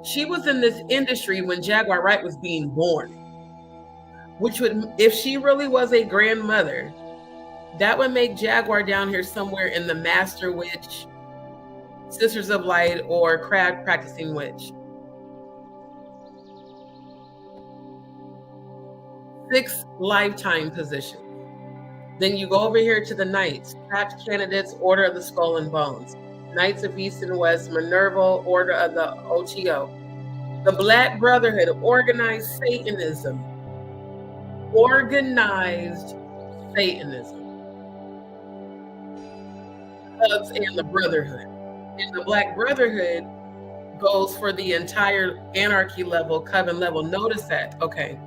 She was in this industry when Jaguar Wright was being born, which would, if she really was a grandmother, that would make Jaguar down here somewhere in the Master Witch, Sisters of Light, or Crab Practicing Witch. 6 lifetime positions. Then you go over here to the Knights, Craft Candidates, Order of the Skull and Bones, Knights of East and West, Minerva, Order of the OTO, the Black Brotherhood, Organized Satanism, Organized Satanism, Thugs and the Brotherhood. And the Black Brotherhood goes for the entire anarchy level, coven level. Notice that. Okay.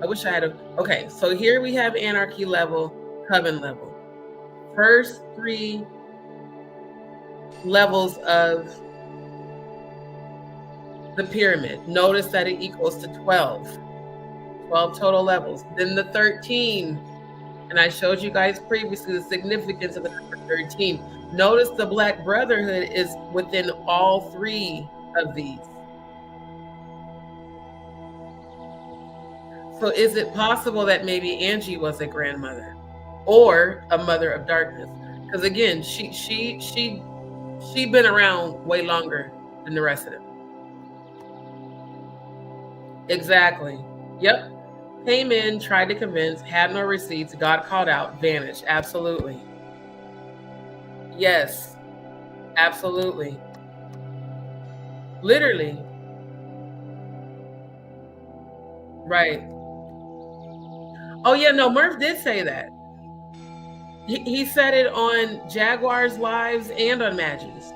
I wish I had a, okay, so here we have anarchy level, coven level. First 3 levels of the pyramid. Notice that it equals to 12 total levels. Then the 13, and I showed you guys previously the significance of the number 13. Notice the Black Brotherhood is within all 3 of these. So is it possible that maybe Angie was a grandmother or a mother of darkness? Because again, she been around way longer than the rest of them. Exactly. Yep. Came in, tried to convince, had no receipts, got called out, vanished. Absolutely. Yes. Absolutely. Literally. Right. Oh yeah, no, Murph did say that. He said it on Jaguar's lives and on Maggie's.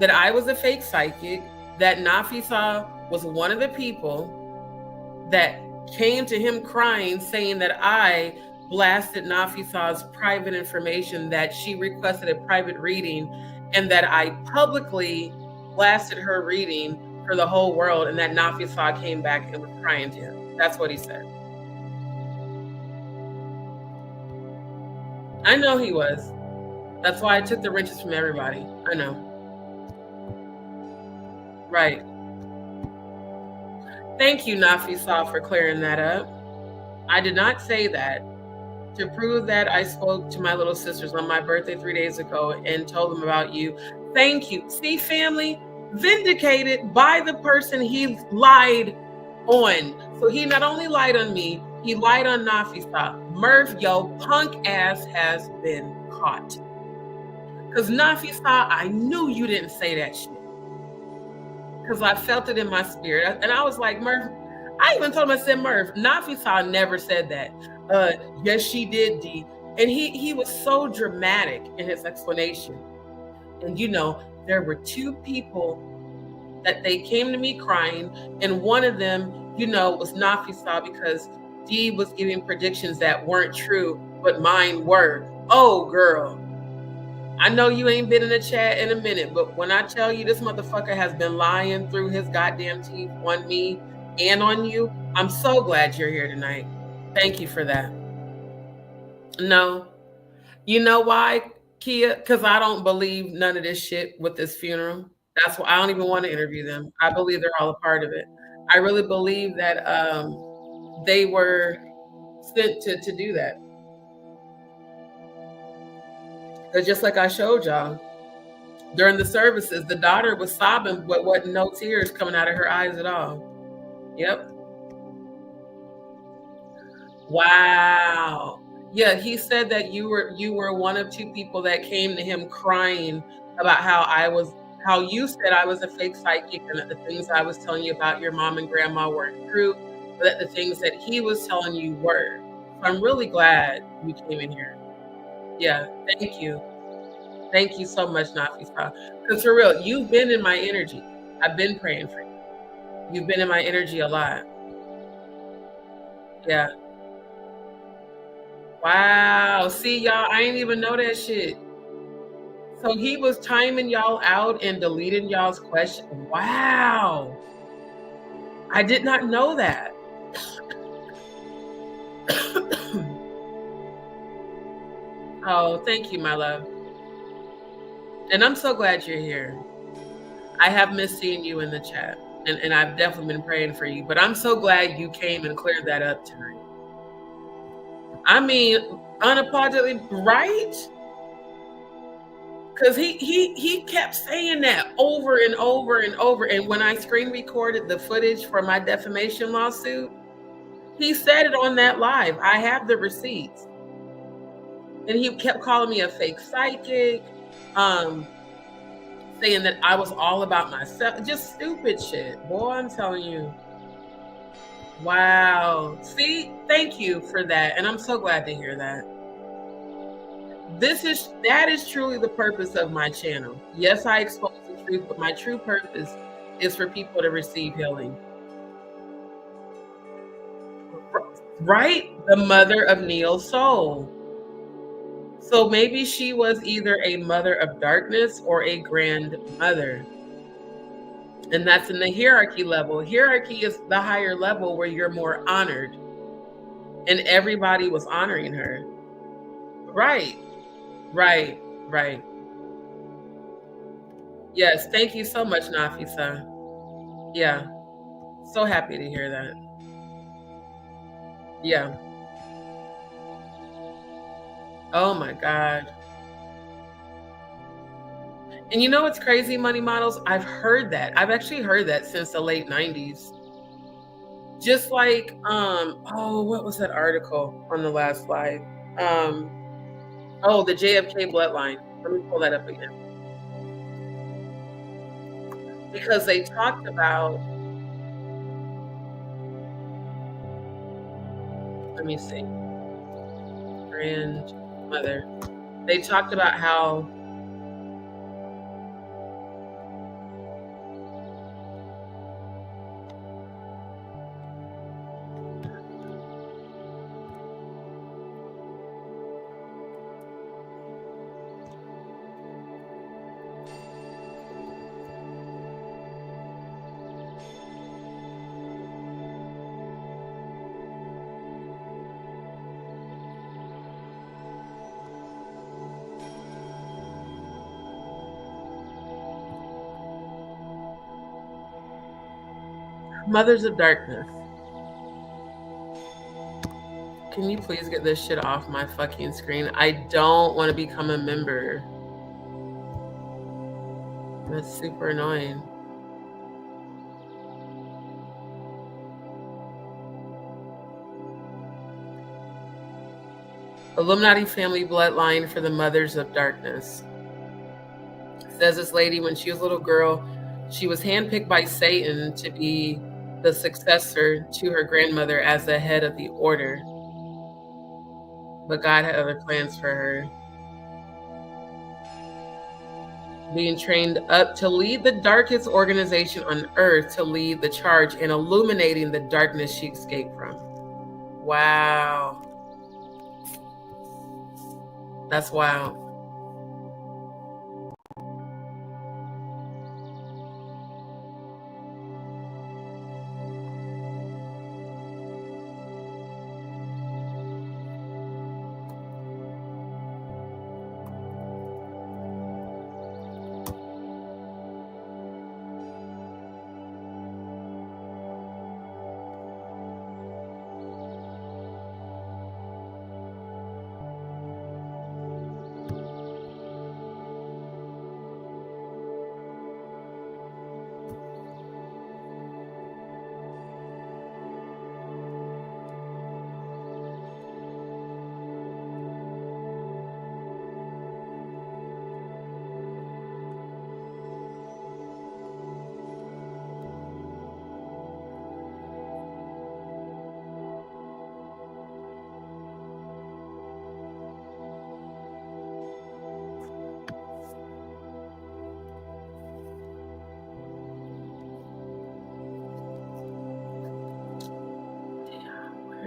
That I was a fake psychic, that Nafisa was one of the people that came to him crying, saying that I blasted Nafisa's private information, that she requested a private reading, and that I publicly blasted her reading for the whole world, and that Nafisa came back and was crying to him. That's what he said. I know he was. That's why I took the wrenches from everybody. I know. Right. Thank you, Nafisa, for clearing that up. I did not say that. To prove that, I spoke to my little sisters on my birthday 3 days ago and told them about you. Thank you. See, family, vindicated by the person he lied on. So he not only lied on me, he lied on Nafisa. Murph, yo, punk ass has been caught. Because Nafisa, I knew you didn't say that shit. Because I felt it in my spirit. And I was like, Murph, I even told him, I said, Murph, Nafisa never said that. Yes, she did, D. And he was so dramatic in his explanation. And you know, there were 2 people that they came to me crying, and one of them, you know, was Nafisa, because D was giving predictions that weren't true, but mine were. Oh, girl. I know you ain't been in the chat in a minute, but when I tell you this motherfucker has been lying through his goddamn teeth on me and on you, I'm so glad you're here tonight. Thank you for that. No. You know why, Kia? Because I don't believe none of this shit with this funeral. That's why I don't even want to interview them. I believe they're all a part of it. I really believe that they were sent to do that. Because just like I showed y'all, during the services, the daughter was sobbing, but wasn't no tears coming out of her eyes at all. Yep. Wow. Yeah, he said that you were one of 2 people that came to him crying about how you said I was a fake psychic, and that the things I was telling you about your mom and grandma weren't true, but that the things that he was telling you were. So I'm really glad you came in here. Yeah, thank you. Thank you so much, Nafisa. Because for real, you've been in my energy. I've been praying for you. You've been in my energy a lot. Yeah. Wow. See, y'all, I didn't even know that shit. So he was timing y'all out and deleting y'all's question. Wow. I did not know that. Oh, thank you, my love. And I'm so glad you're here. I have missed seeing you in the chat, and I've definitely been praying for you, but I'm so glad you came and cleared that up tonight. I mean, unapologetically, right? Because he kept saying that over and over and over. And when I screen recorded the footage for my defamation lawsuit, he said it on that live. I have the receipts. And he kept calling me a fake psychic, saying that I was all about myself. Just stupid shit. Boy, I'm telling you. Wow. See, thank you for that. And I'm so glad to hear that. That is truly the purpose of my channel. Yes, I expose the truth, but my true purpose is for people to receive healing. Right? The mother of Neil's soul. So maybe she was either a mother of darkness or a grandmother. And that's in the hierarchy level. Hierarchy is the higher level where you're more honored. And everybody was honoring her. Right. Right. Right. Yes. Thank you so much, Nafisa. Yeah. So happy to hear that. Yeah. Oh my God. And you know what's crazy, money models? I've heard that. I've actually heard that since the late 90s. Just like, oh, what was that article on the last slide? Oh, the JFK bloodline. Let me pull that up again. Because they talked about, let me see, grandmother. They talked about how mothers of darkness. Can you please get this shit off my fucking screen? I don't want to become a member. That's super annoying. Illuminati family bloodline for the mothers of darkness. Says this lady, when she was a little girl, she was handpicked by Satan to be the successor to her grandmother as the head of the order. But God had other plans for her. Being trained up to lead the darkest organization on earth, to lead the charge in illuminating the darkness she escaped from. Wow. That's wild.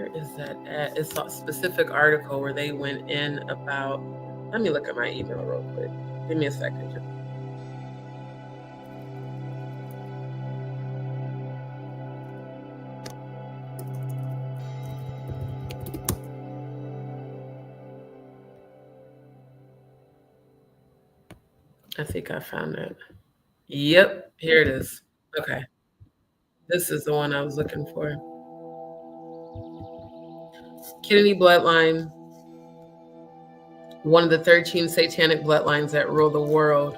Where is that at? It's a specific article where they went in about. Let me look at my email real quick. Give me a second. I think I found it. Yep, here it is. Okay. This is the one I was looking for. Kennedy bloodline, one of the 13 satanic bloodlines that rule the world.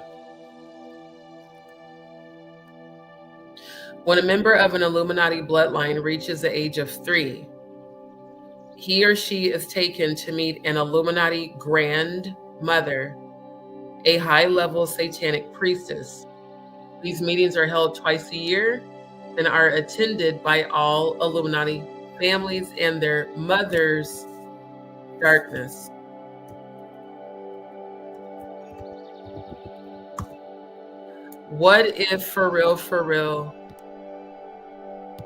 When a member of an Illuminati bloodline reaches the age of 3, he or she is taken to meet an Illuminati grandmother, a high-level satanic priestess. These meetings are held twice a year and are attended by all Illuminati families and their mothers' darkness. What if for real,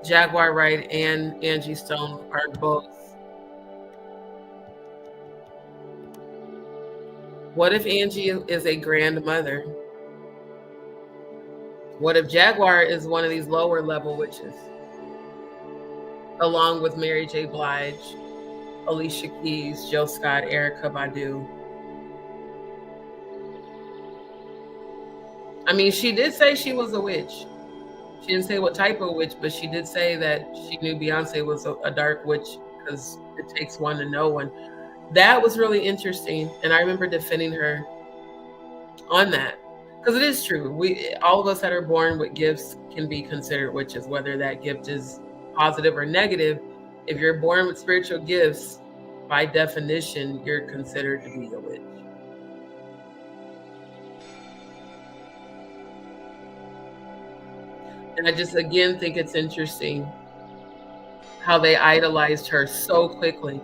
Jaguar Wright and Angie Stone are both What if Angie is a grandmother? What if Jaguar is one of these lower level witches? Along with Mary J. Blige, Alicia Keys, Jill Scott, Erykah Badu. I mean, she did say she was a witch. She didn't say what type of witch, but she did say that she knew Beyonce was a dark witch because it takes one to know one. That was really interesting, and I remember defending her on that because it is true. All of us that are born with gifts can be considered witches, whether that gift is positive or negative. If you're born with spiritual gifts, by definition, you're considered to be a witch. And I just, again, think it's interesting how they idolized her so quickly.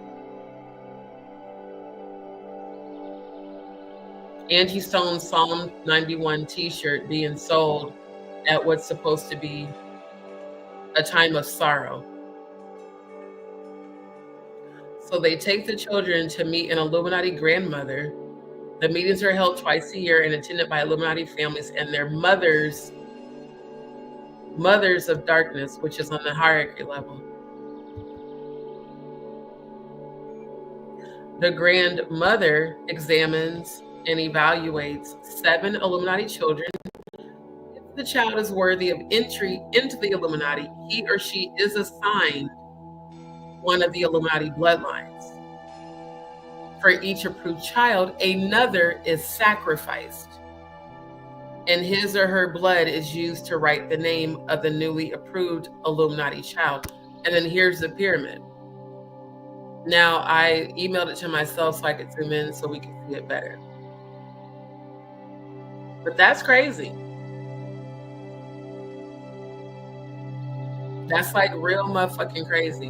Angie Stone's Psalm 91 t-shirt being sold at what's supposed to be a time of sorrow. So they take the children to meet an Illuminati grandmother. The meetings are held twice a year and attended by Illuminati families and their mothers of darkness, which is on the hierarchy level. The grandmother examines and evaluates 7 Illuminati children. If the child is worthy of entry into the Illuminati, he or she is assigned one of the Illuminati bloodlines. For each approved child, another is sacrificed, and his or her blood is used to write the name of the newly approved Illuminati child. And then here's the pyramid. Now, I emailed it to myself so I could zoom in so we could see it better. But that's crazy. That's like real motherfucking crazy.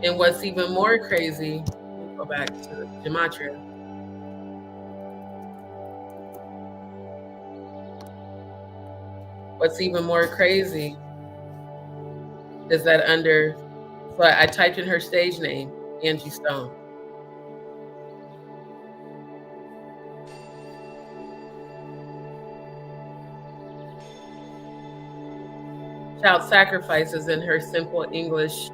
And what's even more crazy, we'll go back to the gematria. What's even more crazy is that so I typed in her stage name, Angie Stone. Child sacrifices in her simple English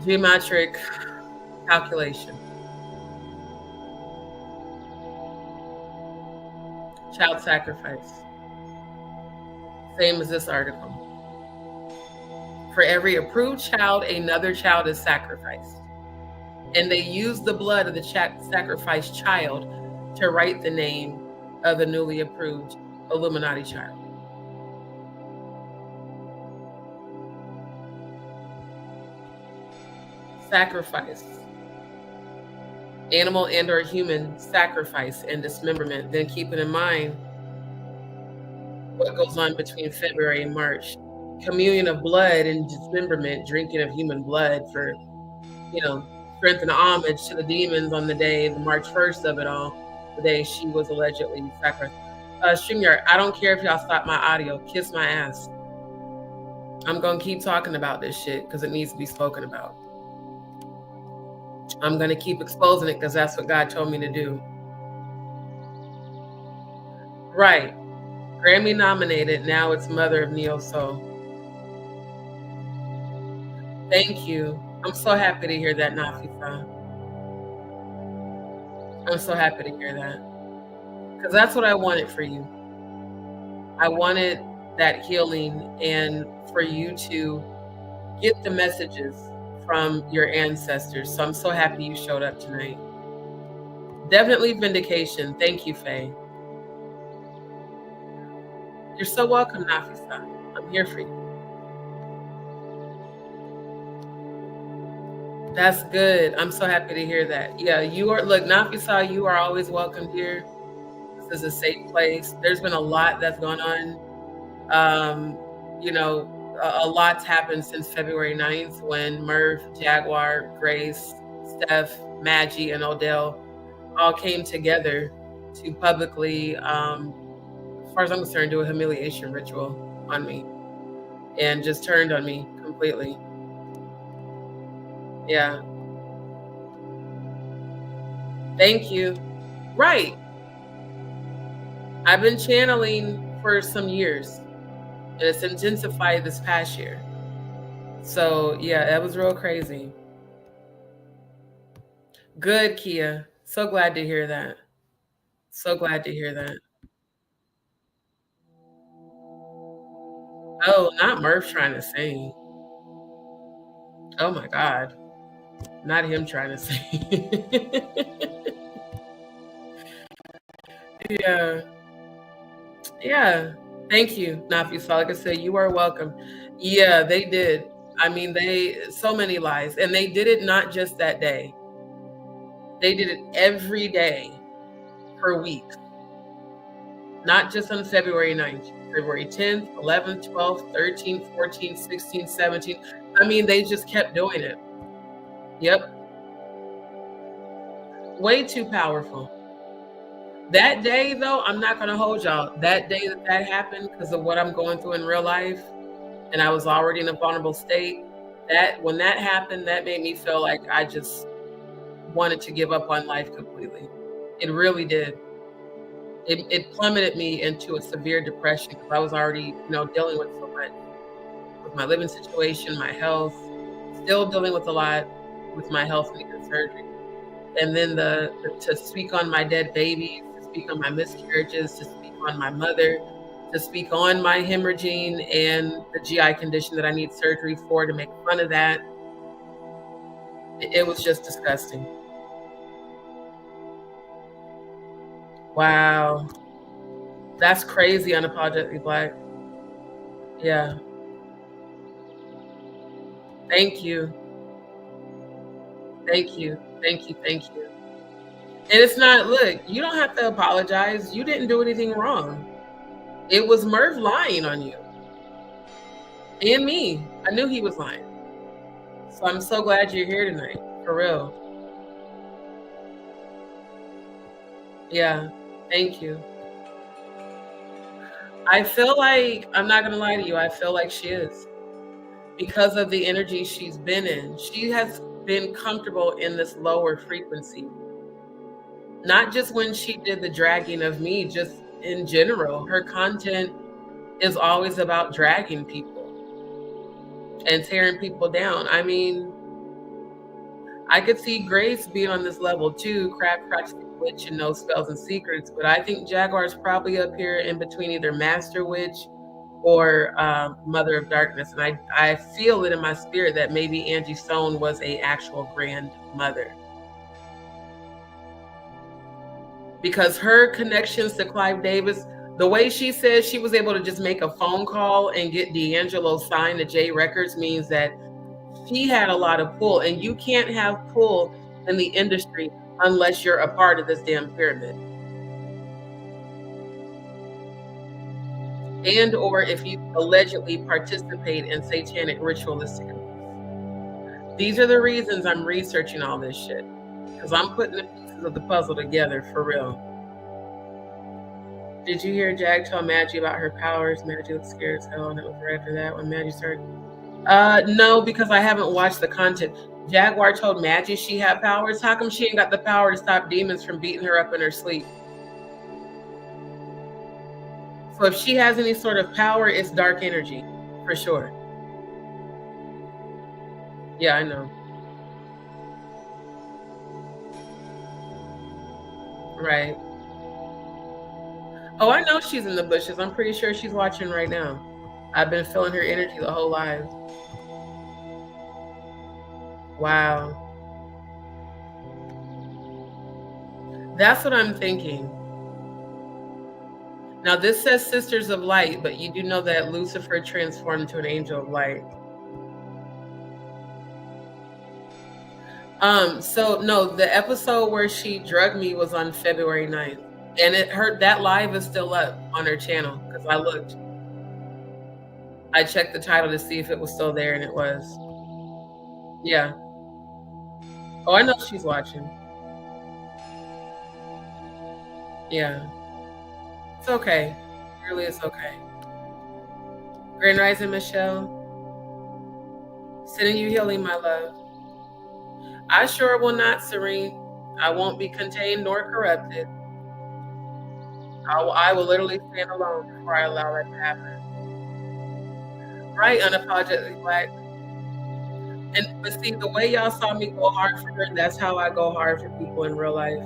geometric calculation. Child sacrifice. Same as this article. For every approved child, another child is sacrificed. And they use the blood of the sacrificed child to write the name of the newly approved Illuminati child. Sacrifice. Animal and or human sacrifice and dismemberment. Then keeping in mind what goes on between February and March. Communion of blood and dismemberment, drinking of human blood for, strength and homage to the demons on the day, the March 1st of it all, the day she was allegedly sacrificed. StreamYard, I don't care if y'all stop my audio. Kiss my ass. I'm going to keep talking about this shit because it needs to be spoken about. I'm going to keep exposing it because that's what God told me to do. Right. Grammy nominated. Now it's Mother of Neo Soul. Thank you. I'm so happy to hear that, Nafisa. I'm so happy to hear that. Because that's what I wanted for you. I wanted that healing and for you to get the messages from your ancestors. So I'm so happy you showed up tonight. Definitely vindication. Thank you, Faye. You're so welcome, Nafisa. I'm here for you. That's good. I'm so happy to hear that. Yeah, look, Nafisa, you are always welcome here. This is a safe place. There's been a lot that's gone on. A lot's happened since February 9th when Merv, Jaguar, Grace, Steph, Maggie, and Odell all came together to publicly, as far as I'm concerned, do a humiliation ritual on me and just turned on me completely. Yeah. Thank you. Right. I've been channeling for some years, and it's intensified this past year. So yeah, that was real crazy. Good, Kia. So glad to hear that. So glad to hear that. Oh, not Murph trying to sing. Oh my God. Not him trying to sing. Yeah. Yeah. Thank you, Nafisa. Like I said, you are welcome. Yeah, they did. I mean, so many lies. And they did it not just that day. They did it every day for weeks. Not just on February 9th, February 10th, 11th, 12th, 13th, 14th, 16th, 17th. I mean, they just kept doing it. Yep. Way too powerful. That day, though, I'm not going to hold y'all. That day that happened, because of what I'm going through in real life, and I was already in a vulnerable state, when that happened, that made me feel like I just wanted to give up on life completely. It really did. It plummeted me into a severe depression because I was already, dealing with so much with my living situation, my health, still dealing with a lot with my health needing surgery. And then to speak on my dead babies, to speak on my miscarriages, to speak on my mother, to speak on my hemorrhaging and the GI condition that I need surgery for, to make fun of that. It was just disgusting. Wow. That's crazy, unapologetically Black. Yeah. Thank you. Thank you. Thank you. Thank you. And it's not, look, you don't have to apologize. You didn't do anything wrong. It was Merv lying on you. And me. I knew he was lying. So I'm so glad you're here tonight. For real. Yeah. Thank you. I feel like, I'm not going to lie to you, I feel like she is. Because of the energy she's been in. She has been comfortable in this lower frequency. Not just when she did the dragging of me, just in general. Her content is always about dragging people and tearing people down. I mean, I could see Grace being on this level too, crap, practically witch and no spells and secrets, but I think Jaguar's probably up here in between either Master Witch or Mother of Darkness. And I feel it in my spirit that maybe Angie Stone was a actual grandmother. Because her connections to Clive Davis, the way she says she was able to just make a phone call and get D'Angelo signed to J Records means that she had a lot of pull, and you can't have pull in the industry unless you're a part of this damn pyramid. And or if you allegedly participate in satanic ritualistic abuse. These are the reasons I'm researching all this shit. Because I'm putting the pieces of the puzzle together for real. Did you hear Jag tell Maggie about her powers? Maggie looked scared as hell, and it was right after that when Maggie started. No, because I haven't watched the content. Jaguar told Maggie she had powers. How come she ain't got the power to stop demons from beating her up in her sleep? So if she has any sort of power, it's dark energy, for sure. Yeah, I know. Right. Oh, I know she's in the bushes. I'm pretty sure she's watching right now. I've been feeling her energy the whole life. Wow. That's what I'm thinking. Now, this says Sisters of Light, but you do know that Lucifer transformed into an angel of light. So no, the episode where she drugged me was on February 9th. And that live is still up on her channel because I looked. I checked the title to see if it was still there, and it was. Yeah. Oh, I know she's watching. Yeah. It's okay. Really, it's okay. Grand Rising, Michelle. Sending you healing, my love. I sure will not, Serene. I won't be contained nor corrupted. I will literally stand alone before I allow that to happen. Right, unapologetically black. But see, the way y'all saw me go hard for her, that's how I go hard for people in real life.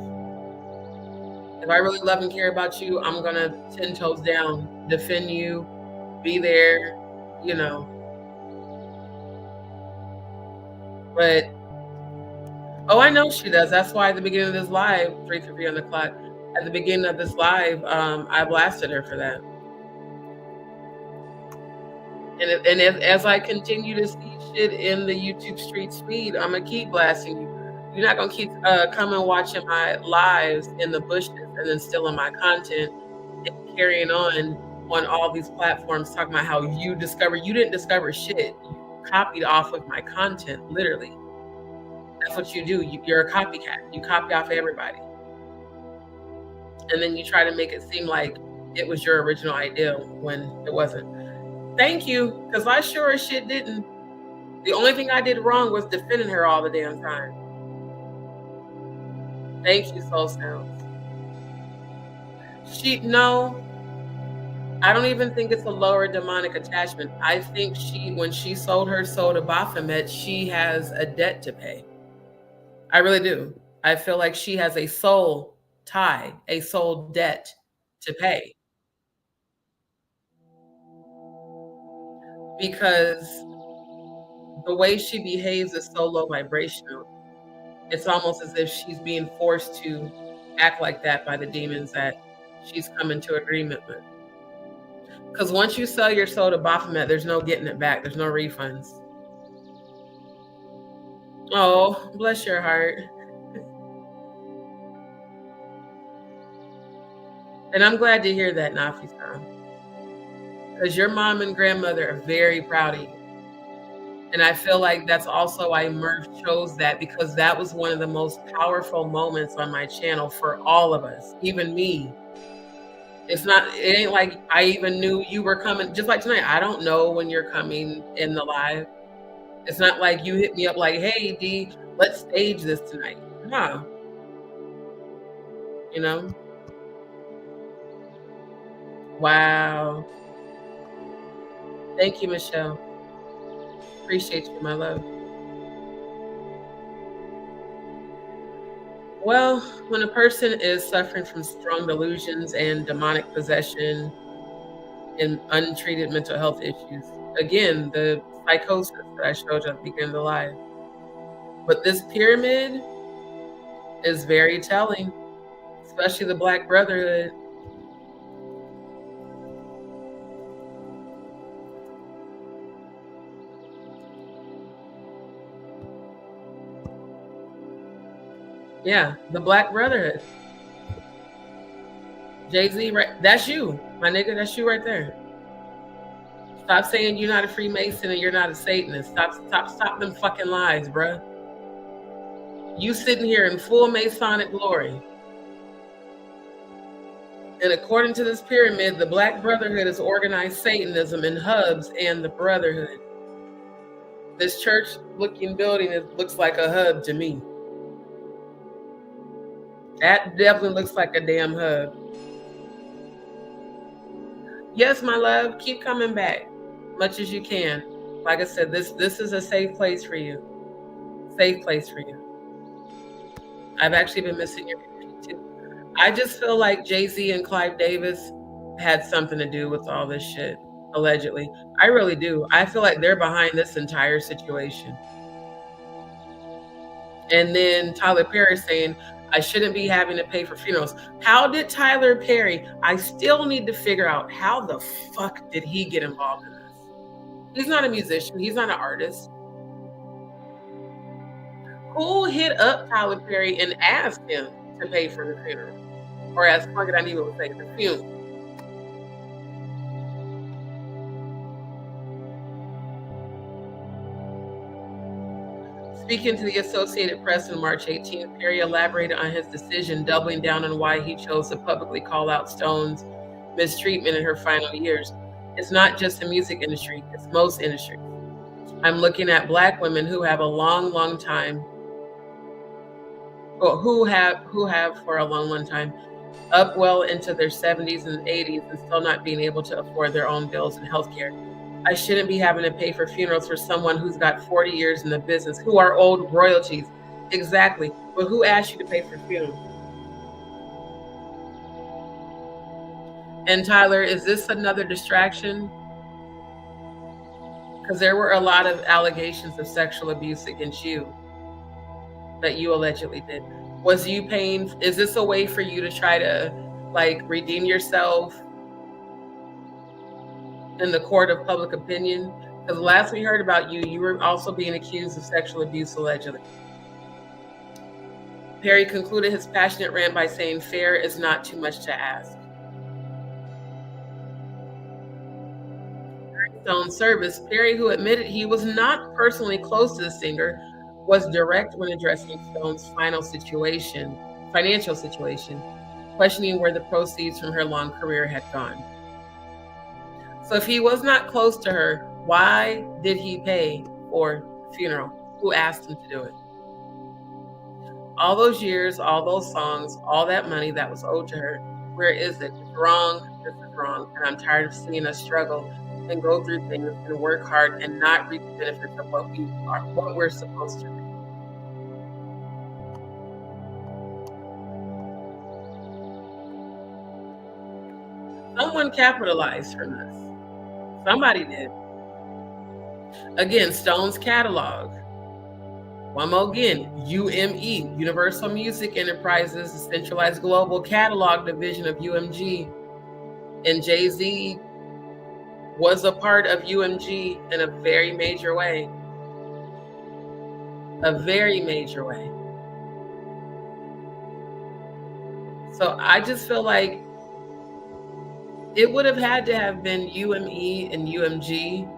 If I really love and care about you, I'm gonna 10 toes down, defend you, be there, you know. But oh, I know she does. That's why at the beginning of this live, 3:50 on the clock, at the beginning of this live, I blasted her for that. And as I continue to see shit in the YouTube streets feed, I'm gonna keep blasting you. You're not gonna keep coming watching my lives in the bushes and then stealing my content and carrying on all these platforms talking about how you didn't discover shit. You copied off of my content, literally. That's what you do. You're a copycat. You copy off everybody. And then you try to make it seem like it was your original idea when it wasn't. Thank you, because I sure as shit didn't. The only thing I did wrong was defending her all the damn time. Thank you, Soul Sounds. No, I don't even think it's a lower demonic attachment. I think when she sold her soul to Baphomet, she has a debt to pay. I really do. I feel like she has a soul tie, a soul debt to pay. Because the way she behaves is so low vibrational. It's almost as if she's being forced to act like that by the demons that she's come into agreement with. Because once you sell your soul to Baphomet, there's no getting it back. There's no refunds. Oh, bless your heart. And I'm glad to hear that, Nafi-san. Because your mom and grandmother are very proud of you. And I feel like that's also why Murph chose that, because that was one of the most powerful moments on my channel for all of us, even me. It ain't like I even knew you were coming. Just like tonight, I don't know when you're coming in the live. It's not like you hit me up like, hey, D, let's stage this tonight. No. You know? Wow. Thank you, Michelle. Appreciate you, my love. Well, when a person is suffering from strong delusions and demonic possession and untreated mental health issues, again, the psychosis that I showed you at the beginning of the live. But this pyramid is very telling, especially the Black Brotherhood. Yeah, the Black Brotherhood. Jay-Z, right? That's you, my nigga. That's you right there. Stop saying you're not a Freemason and you're not a Satanist. Stop them fucking lies, bruh. You sitting here in full Masonic glory. And according to this pyramid, the Black Brotherhood is organized Satanism in hubs and the Brotherhood. This church-looking building looks like a hub to me. That definitely looks like a damn hub. Yes, my love, keep coming back much as you can. Like I said, this is a safe place for you. Safe place for you. I've actually been missing your energy too. I just feel like Jay-Z and Clive Davis had something to do with all this shit, allegedly. I really do. I feel like they're behind this entire situation. And then Tyler Perry saying, I shouldn't be having to pay for funerals. How did Tyler Perry, I still need to figure out how the fuck did he get involved in this? He's not a musician. He's not an artist. Who hit up Tyler Perry and asked him to pay for the funeral? Or as Funky Dineva would say, the funeral. Speaking to the Associated Press on March 18th, Perry elaborated on his decision, doubling down on why he chose to publicly call out Stone's mistreatment in her final years. It's not just the music industry, it's most industries. I'm looking at Black women who have a long, long time or who have for a long time, up well into their 70s and 80s and still not being able to afford their own bills and healthcare. I shouldn't be having to pay for funerals for someone who's got 40 years in the business, who are old royalties. Exactly. But who asked you to pay for funerals? And Tyler, is this another distraction? Because there were a lot of allegations of sexual abuse against you that you allegedly did. Was you paying? Is this a way for you to try to like redeem yourself in the court of public opinion? Because last we heard about you, you were also being accused of sexual abuse allegedly. Perry concluded his passionate rant by saying, "Fair is not too much to ask." During Stone's service, Perry, who admitted he was not personally close to the singer, was direct when addressing Stone's financial situation, questioning where the proceeds from her long career had gone. So if he was not close to her, why did he pay for the funeral? Who asked him to do it? All those years, all those songs, all that money that was owed to her, where is it? It's wrong, this is wrong, and I'm tired of seeing us struggle and go through things and work hard and not reap the benefits of what we're supposed to do. Someone capitalized from this. Somebody did. Again, Stone's catalog. One more again, UME, Universal Music Enterprises, the centralized global catalog division of UMG. And Jay-Z was a part of UMG in a very major way. A very major way. So I just feel like it would have had to have been UME and UMG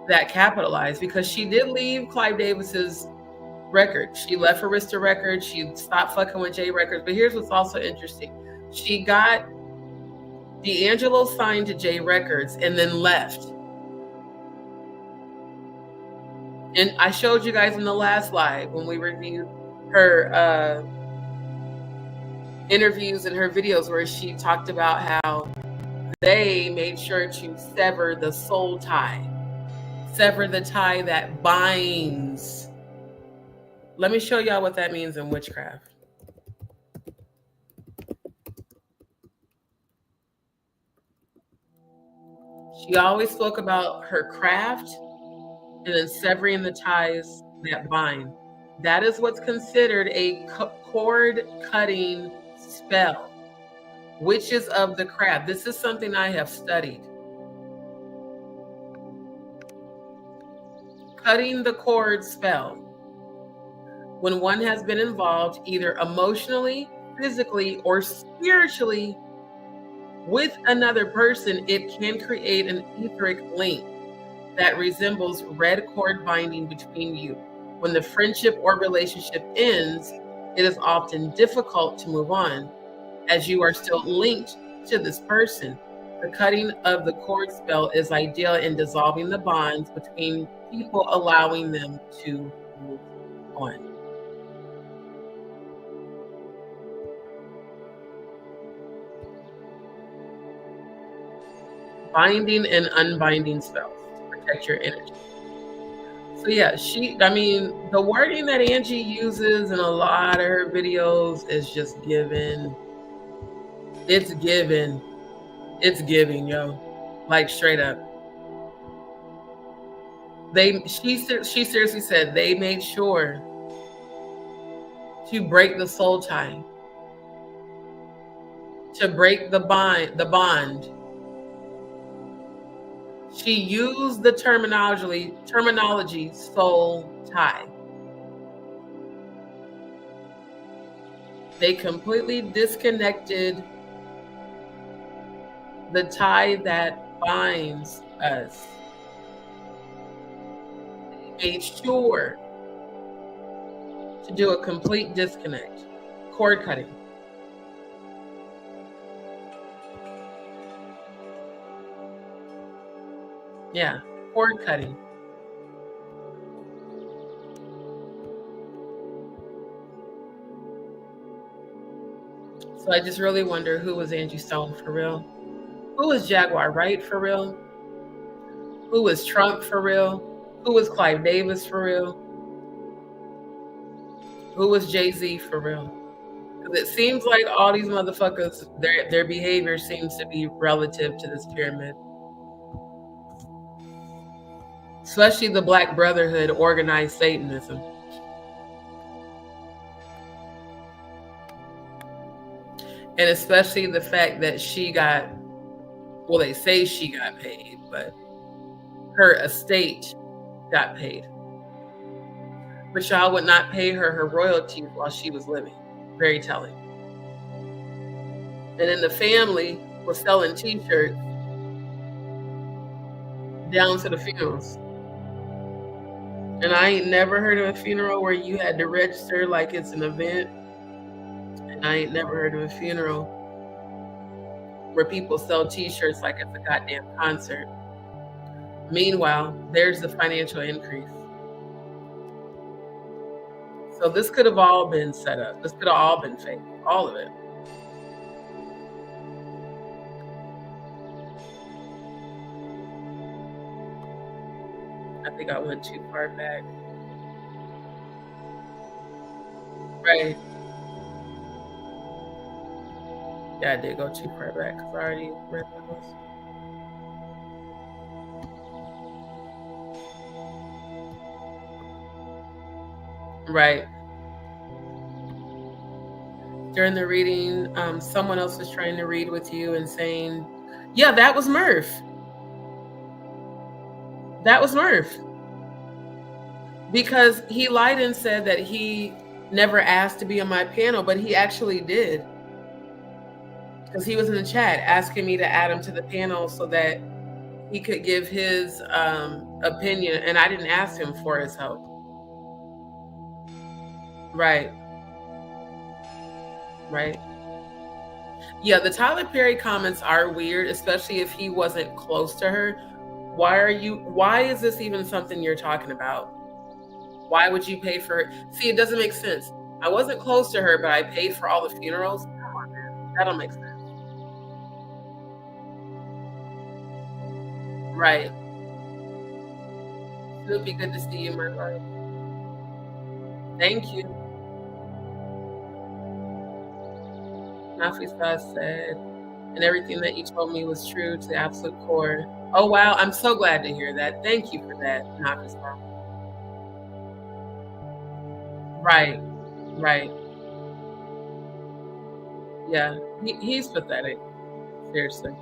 that capitalized, because she did leave Clive Davis's record. She left Arista Records. She stopped fucking with J Records. But here's what's also interesting. She got D'Angelo signed to J Records and then left. And I showed you guys in the last live when we reviewed her interviews and her videos where she talked about how they made sure to sever the soul tie. Sever the tie that binds. Let me show y'all what that means in witchcraft. She always spoke about her craft and then severing the ties that bind. That is what's considered a cord cutting spell. Witches of the craft. This is something I have studied. Cutting the cord spell. When one has been involved either emotionally, physically, or spiritually with another person, it can create an etheric link that resembles red cord binding between you. When the friendship or relationship ends, it is often difficult to move on, as you are still linked to this person. The cutting of the cord spell is ideal in dissolving the bonds between people, allowing them to move on. Binding and unbinding spells to protect your energy. So yeah, the wording that Angie uses in a lot of her videos is just given. It's given. It's giving, yo. Like straight up. She seriously said they made sure to break the soul tie, to break the bond. She used the terminology soul tie. They completely disconnected the tie that binds us. They made sure to do a complete disconnect. Cord cutting. Yeah, cord cutting. So I just really wonder, who was Angie Stone for real? Who was Jaguar Wright for real? Who was Trump for real? Who was Clive Davis for real? Who was Jay-Z for real? Because it seems like all these motherfuckers, their behavior seems to be relative to this pyramid. Especially the Black Brotherhood, organized Satanism. And especially the fact that she got, well, they say she got paid, but her estate got paid. But y'all would not pay her royalties while she was living. Very telling. And then the family was selling t-shirts down to the funerals. And I ain't never heard of a funeral where you had to register like it's an event. And I ain't never heard of a funeral where people sell t-shirts like it's a goddamn concert. Meanwhile, there's the financial increase. So this could have all been set up. This could have all been fake. All of it. I think I went too far back. Right. Yeah, I did go too far back because I already read those. Right. During the reading, someone else was trying to read with you and saying, yeah, that was Murph. That was Murph. Because he lied and said that he never asked to be on my panel, but he actually did. Because he was in the chat asking me to add him to the panel so that he could give his opinion, and I didn't ask him for his help. Right. Right. Yeah, the Tyler Perry comments are weird, especially if he wasn't close to her. Why is this even something you're talking about? Why would you pay for her? See, it doesn't make sense. I wasn't close to her, but I paid for all the funerals. Come on, man. That don't make sense. Right. Snoopy, good to see you, my love. Thank you. Nafisa said, and everything that you told me was true to the absolute core. Oh, wow. I'm so glad to hear that. Thank you for that, Nafisa. Right. Right. Yeah. He's pathetic. Seriously.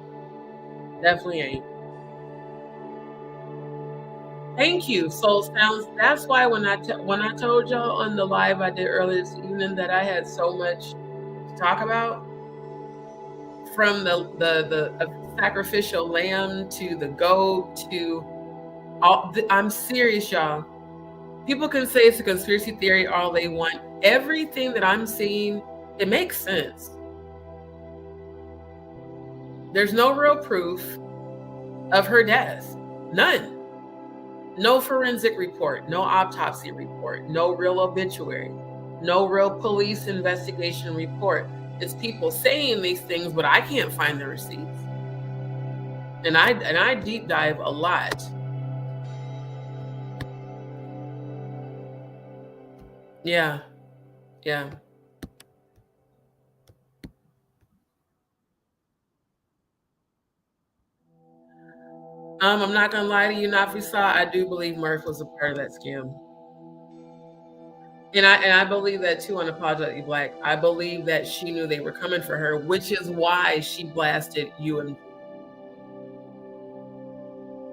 Definitely ain't. Thank you, Soul Sounds. That's why when I told y'all on the live I did earlier this evening that I had so much to talk about, from the sacrificial lamb to the goat to all. I'm serious, y'all. People can say it's a conspiracy theory all they want. Everything that I'm seeing, it makes sense. There's no real proof of her death. None. No forensic report, no autopsy report, no real obituary, no real police investigation report. It's people saying these things, but I can't find the receipts. And I deep dive a lot. Yeah. Yeah. I'm not gonna lie to you, Nafisa. I do believe Murph was a part of that scam. And I believe that too, unapologetically Black. I believe that she knew they were coming for her, which is why she blasted UMG.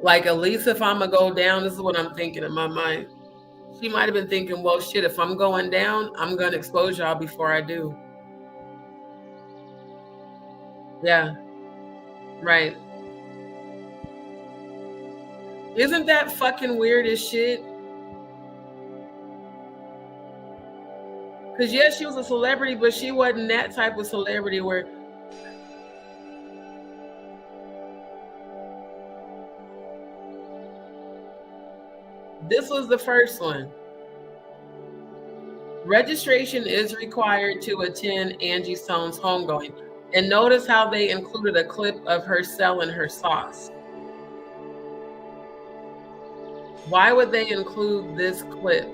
Like, at least if I'm gonna go down, this is what I'm thinking in my mind. She might have been thinking, well, shit, if I'm going down, I'm gonna expose y'all before I do. Yeah. Right. Isn't that fucking weird as shit? Because yes, she was a celebrity, but she wasn't that type of celebrity where this was the first one. Registration is required to attend Angie Stone's homegoing. And notice how they included a clip of her selling her sauce. Why would they include this clip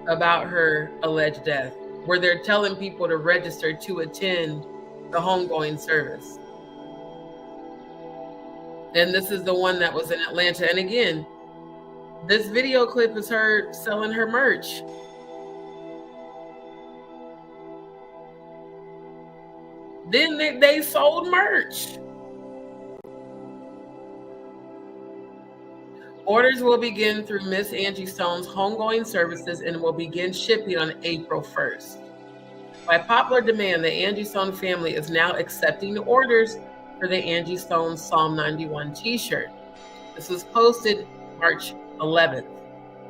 about her alleged death, where they're telling people to register to attend the homegoing service? And this is the one that was in Atlanta. And again, this video clip is her selling her merch. Then they sold merch. Orders will begin through Miss Angie Stone's homegoing services and will begin shipping on April 1st. By popular demand, the Angie Stone family is now accepting orders for the Angie Stone Psalm 91 t-shirt. This was posted March 11th,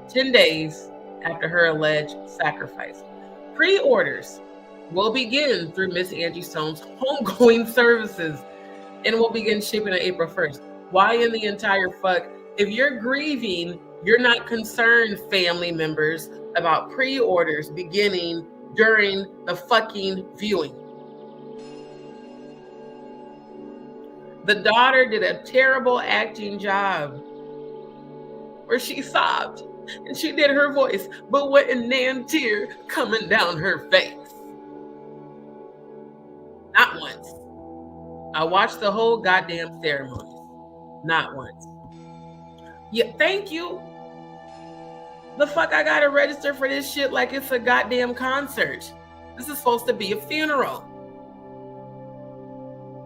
10 days after her alleged sacrifice. Pre-orders will begin through Miss Angie Stone's homegoing services and will begin shipping on April 1st. Why in the entire fuck? If you're grieving, you're not concerned, family members, about pre-orders beginning during the fucking viewing. The daughter did a terrible acting job where she sobbed and she did her voice, but with a damn tear coming down her face. Not once. I watched the whole goddamn ceremony. Not once. Yeah, thank you. The fuck I gotta register for this shit like it's a goddamn concert. This is supposed to be a funeral.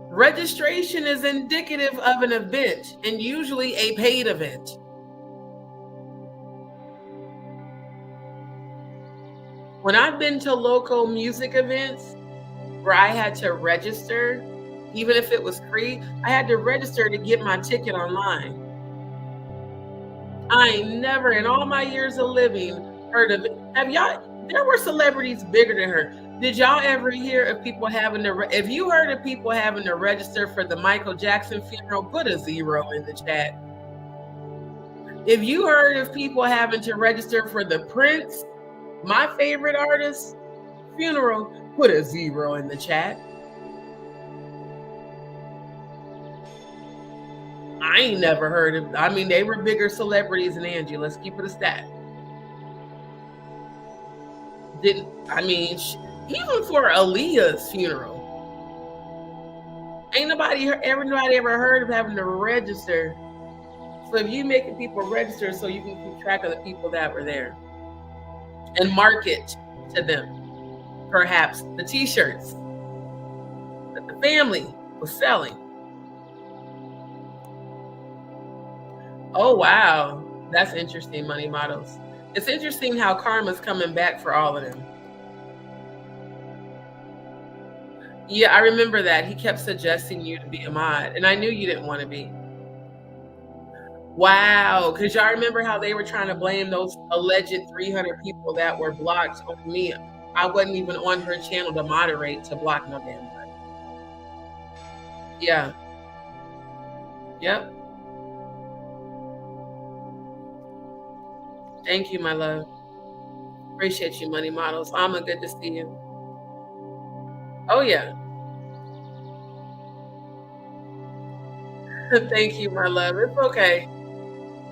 Registration is indicative of an event, and usually a paid event. When I've been to local music events where I had to register, even if it was free, I had to register to get my ticket online. I ain't never in all my years of living heard of it. Have y'all, there were celebrities bigger than her. Did y'all ever hear of people having to, if you heard of people having to register for the Michael Jackson funeral, put a 0 in the chat. If you heard of people having to register for the Prince, my favorite artist, funeral, put a 0 in the chat. I ain't never heard of, I mean, they were bigger celebrities than Angie. Let's keep it a stat. Even for Aaliyah's funeral, ain't nobody ever heard of having to register. So if you making people register so you can keep track of the people that were there and market to them, perhaps the t-shirts that the family was selling. Oh, wow. That's interesting, Money Models. It's interesting how karma's coming back for all of them. Yeah, I remember that. He kept suggesting you to be a mod, and I knew you didn't want to be. Wow, because y'all remember how they were trying to blame those alleged 300 people that were blocked on me. I wasn't even on her channel to moderate to block no damn body. Yeah. Yep. Thank you, my love. Appreciate you, Money Models. Alma, good to see you. Oh, yeah. Thank you, my love. It's okay.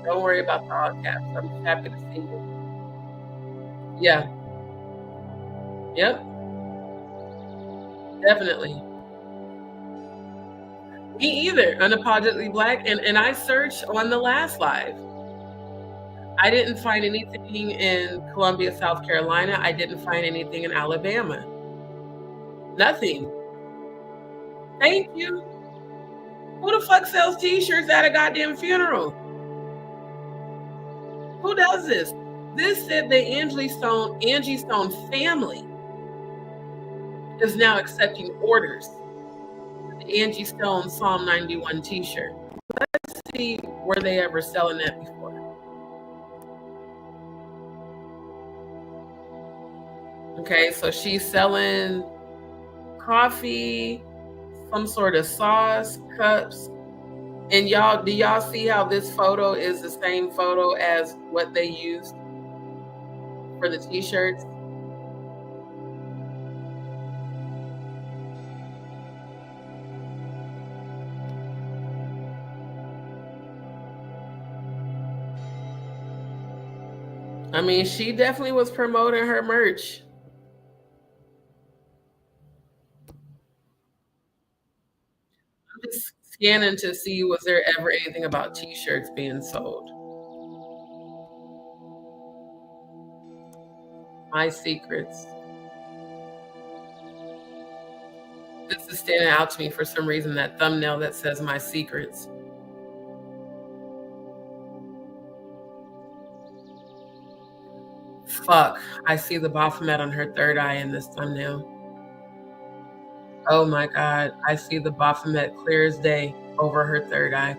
Don't worry about the all caps. I'm just happy to see you. Yeah. Yep. Definitely. Me either. Unapologetically Black. And I searched on the last live. I didn't find anything in Columbia, South Carolina. I didn't find anything in Alabama. Nothing. Thank you. Who the fuck sells t-shirts at a goddamn funeral? Who does this? This said the Angie Stone family is now accepting orders for the Angie Stone Psalm 91 t-shirt. Let's see, were they ever selling that before? Okay, so she's selling coffee, some sort of sauce, cups. And y'all, do y'all see how this photo is the same photo as what they used for the t-shirts. I mean, she definitely was promoting her merch. I'm just scanning to see, was there ever anything about t-shirts being sold? My secrets. This is standing out to me for some reason, that thumbnail that says my secrets. Fuck, I see the Baphomet on her third eye in this thumbnail. Oh my God, I see the Baphomet clear as day over her third eye.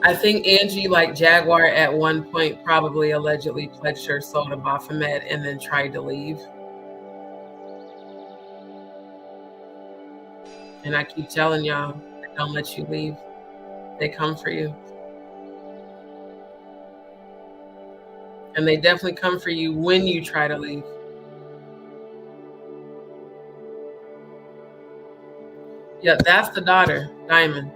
I think Angie, like Jaguar, at one point probably allegedly pledged her soul to Baphomet and then tried to leave. And I keep telling y'all, they don't let you leave. They come for you. And they definitely come for you when you try to leave. Yeah, that's the daughter, Diamond,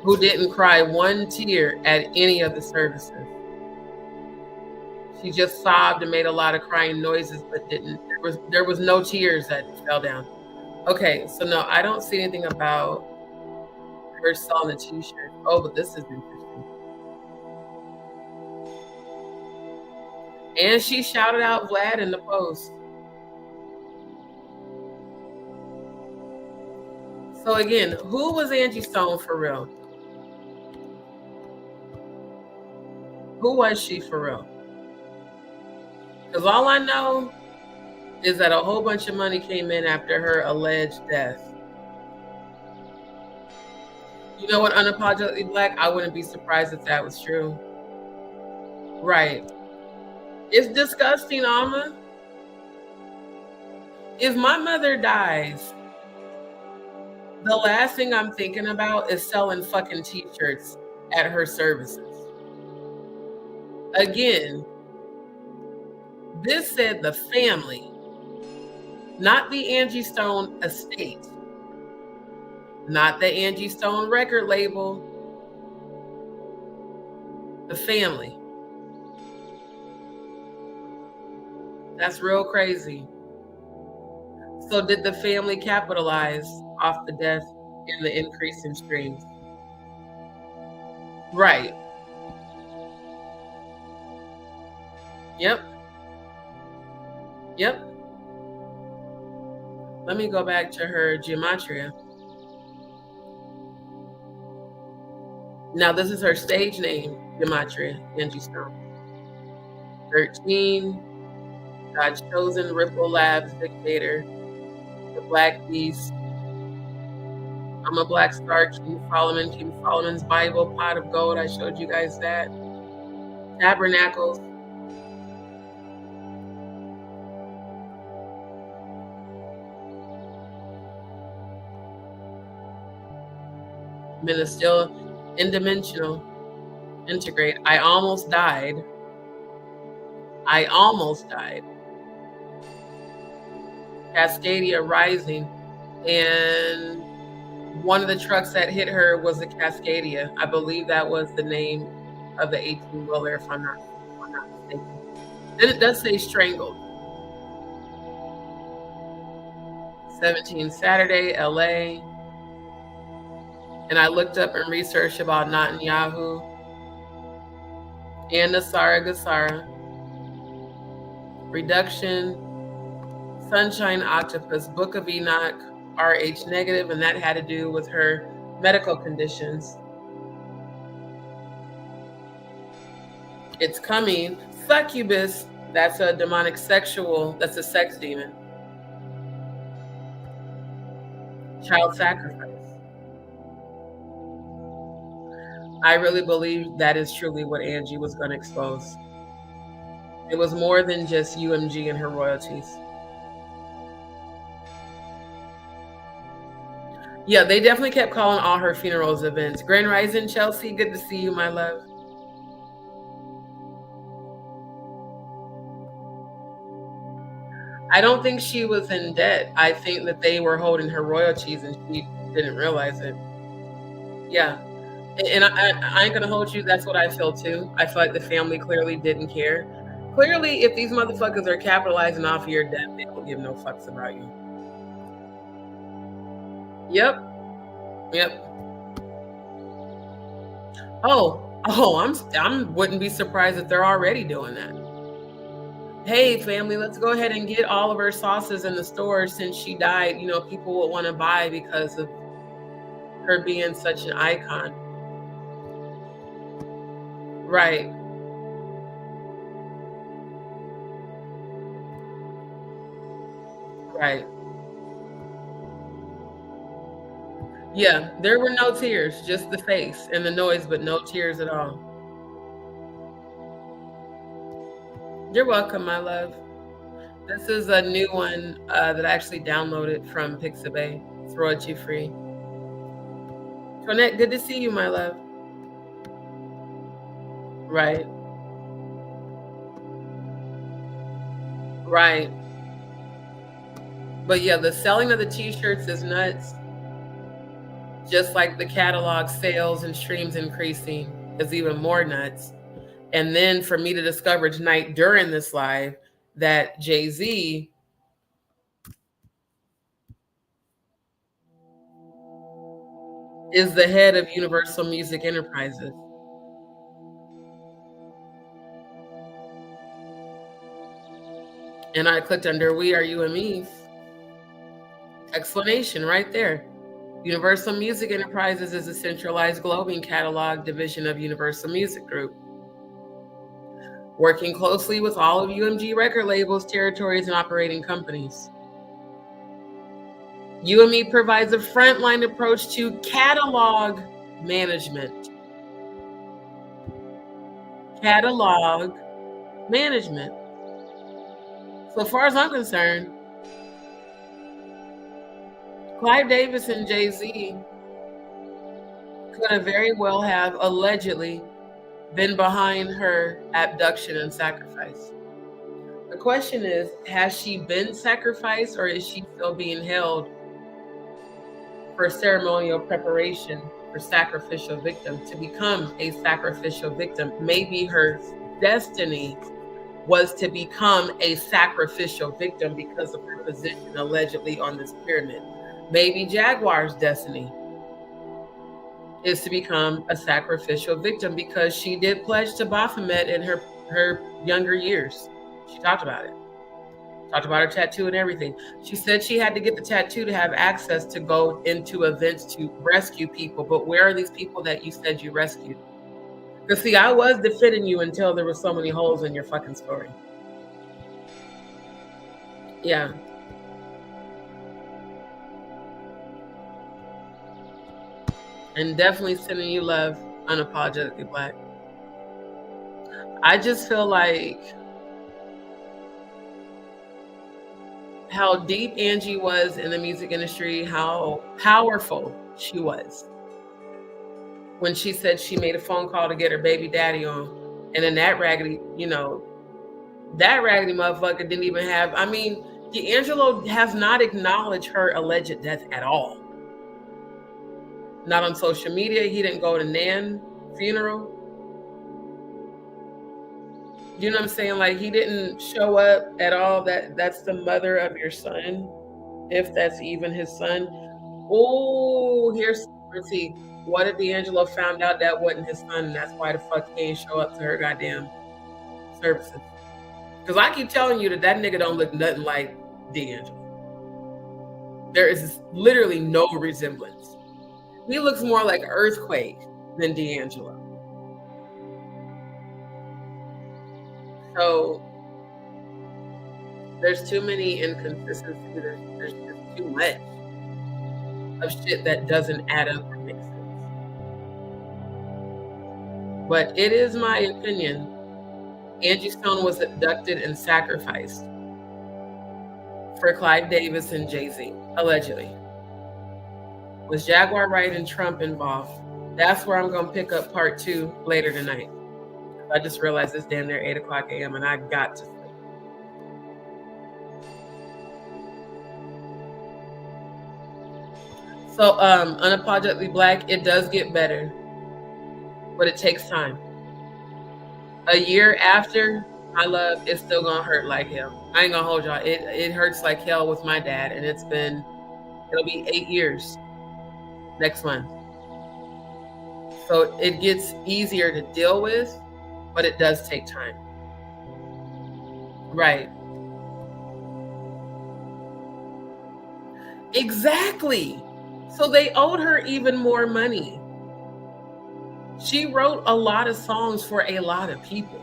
who didn't cry one tear at any of the services. She just sobbed and made a lot of crying noises, but there was no tears that fell down. Okay, so no, I don't see anything about her selling a t-shirt. Oh, but this is interesting. And she shouted out Vlad in the post. So again, who was Angie Stone for real? Who was she for real? Because all I know is that a whole bunch of money came in after her alleged death. You know what, Unapologetically Black, I wouldn't be surprised if that was true. Right. It's disgusting, Alma. If my mother dies, the last thing I'm thinking about is selling fucking t-shirts at her services. Again, this said the family, not the Angie Stone estate, not the Angie Stone record label, the family. That's real crazy. So did the family capitalize off the death and the increase in streams? Right. Yep. Yep. Let me go back to her gematria. Now this is her stage name, gematria, Angie Stone. 13, God's chosen, Ripple Labs, Dictator, the Black Beast, I'm a Black Star, King Solomon's Bible, Pot of Gold, I showed you guys that. Tabernacles. Still in-dimensional, integrate. I almost died. Cascadia Rising, and one of the trucks that hit her was a Cascadia. I believe that was the name of the 18-wheeler, if I'm not mistaken. Then it does say strangled. 17 Saturday, LA. And I looked up and researched about Netanyahu and Nasara Gassara. Reduction, Sunshine Octopus, Book of Enoch, RH negative, and that had to do with her medical conditions. It's coming. Succubus, that's a demonic sexual, that's a sex demon. Child sacrifice. I really believe that is truly what Angie was going to expose. It was more than just UMG and her royalties. Yeah, they definitely kept calling all her funerals events. Grand Rising, Chelsea, good to see you, my love. I don't think she was in debt. I think that they were holding her royalties and she didn't realize it. Yeah. And I ain't gonna hold you. That's what I feel too. I feel like the family clearly didn't care. Clearly, if these motherfuckers are capitalizing off of your debt, they don't give no fucks about you. Yep. Yep. I'm wouldn't be surprised if they're already doing that. Hey, family, let's go ahead and get all of her sauces in the store since she died. You know, people will want to buy because of her being such an icon. Right. Right. Yeah, there were no tears, just the face and the noise, but no tears at all. You're welcome, my love. This is a new one that I actually downloaded from Pixabay. It's royalty free. Tonette, good to see you, my love. Right. Right. But yeah, the selling of the t-shirts is nuts. Just like the catalog sales and streams increasing is even more nuts. And then for me to discover tonight during this live that Jay-Z is the head of Universal Music Enterprises. And I clicked under We Are You and Me's. Explanation right there. Universal Music Enterprises is a centralized globing catalog division of Universal Music Group, working closely with all of UMG record labels, territories, and operating companies. UME provides a frontline approach to catalog management. Catalog management. So far as I'm concerned, Clive Davis and Jay-Z could have very well have allegedly been behind her abduction and sacrifice. The question is, has she been sacrificed or is she still being held for ceremonial preparation for sacrificial victim to become a sacrificial victim? Maybe her destiny was to become a sacrificial victim because of her position allegedly on this pyramid. Maybe Jaguar's destiny is to become a sacrificial victim because she did pledge to Baphomet in her younger years. She talked about it. Talked about her tattoo and everything. She said she had to get the tattoo to have access to go into events to rescue people. But where are these people that you said you rescued? Because see, I was defending you until there were so many holes in your fucking story. Yeah. And definitely sending you love, unapologetically black. I just feel like how deep Angie was in the music industry, how powerful she was. When she said she made a phone call to get her baby daddy on. And then that raggedy motherfucker didn't even have, I mean, D'Angelo has not acknowledged her alleged death at all. Not on social media. He didn't go to Nan's funeral. You know what I'm saying? Like, he didn't show up at all. That's the mother of your son, if that's even his son. Oh, here's see. What if D'Angelo found out that wasn't his son, and that's why the fuck he ain't show up to her goddamn services? Because I keep telling you that nigga don't look nothing like D'Angelo. There is literally no resemblance. He looks more like Earthquake than D'Angelo. So there's too many inconsistencies. There's just too much of shit that doesn't add up or make sense. But it is my opinion, Angie Stone was abducted and sacrificed for Clive Davis and Jay-Z, allegedly. Was Jaguar Wright and Trump involved? That's where I'm going to pick up part 2 later tonight. I just realized it's damn near 8 o'clock a.m. and I got to sleep. So Unapologetically Black, it does get better, but it takes time. A year after, my love, it's still gonna hurt like hell. I ain't gonna hold y'all. It hurts like hell with my dad, and it'll be 8 years next month. So it gets easier to deal with, but it does take time. Right. Exactly. So they owed her even more money. She wrote a lot of songs for a lot of people.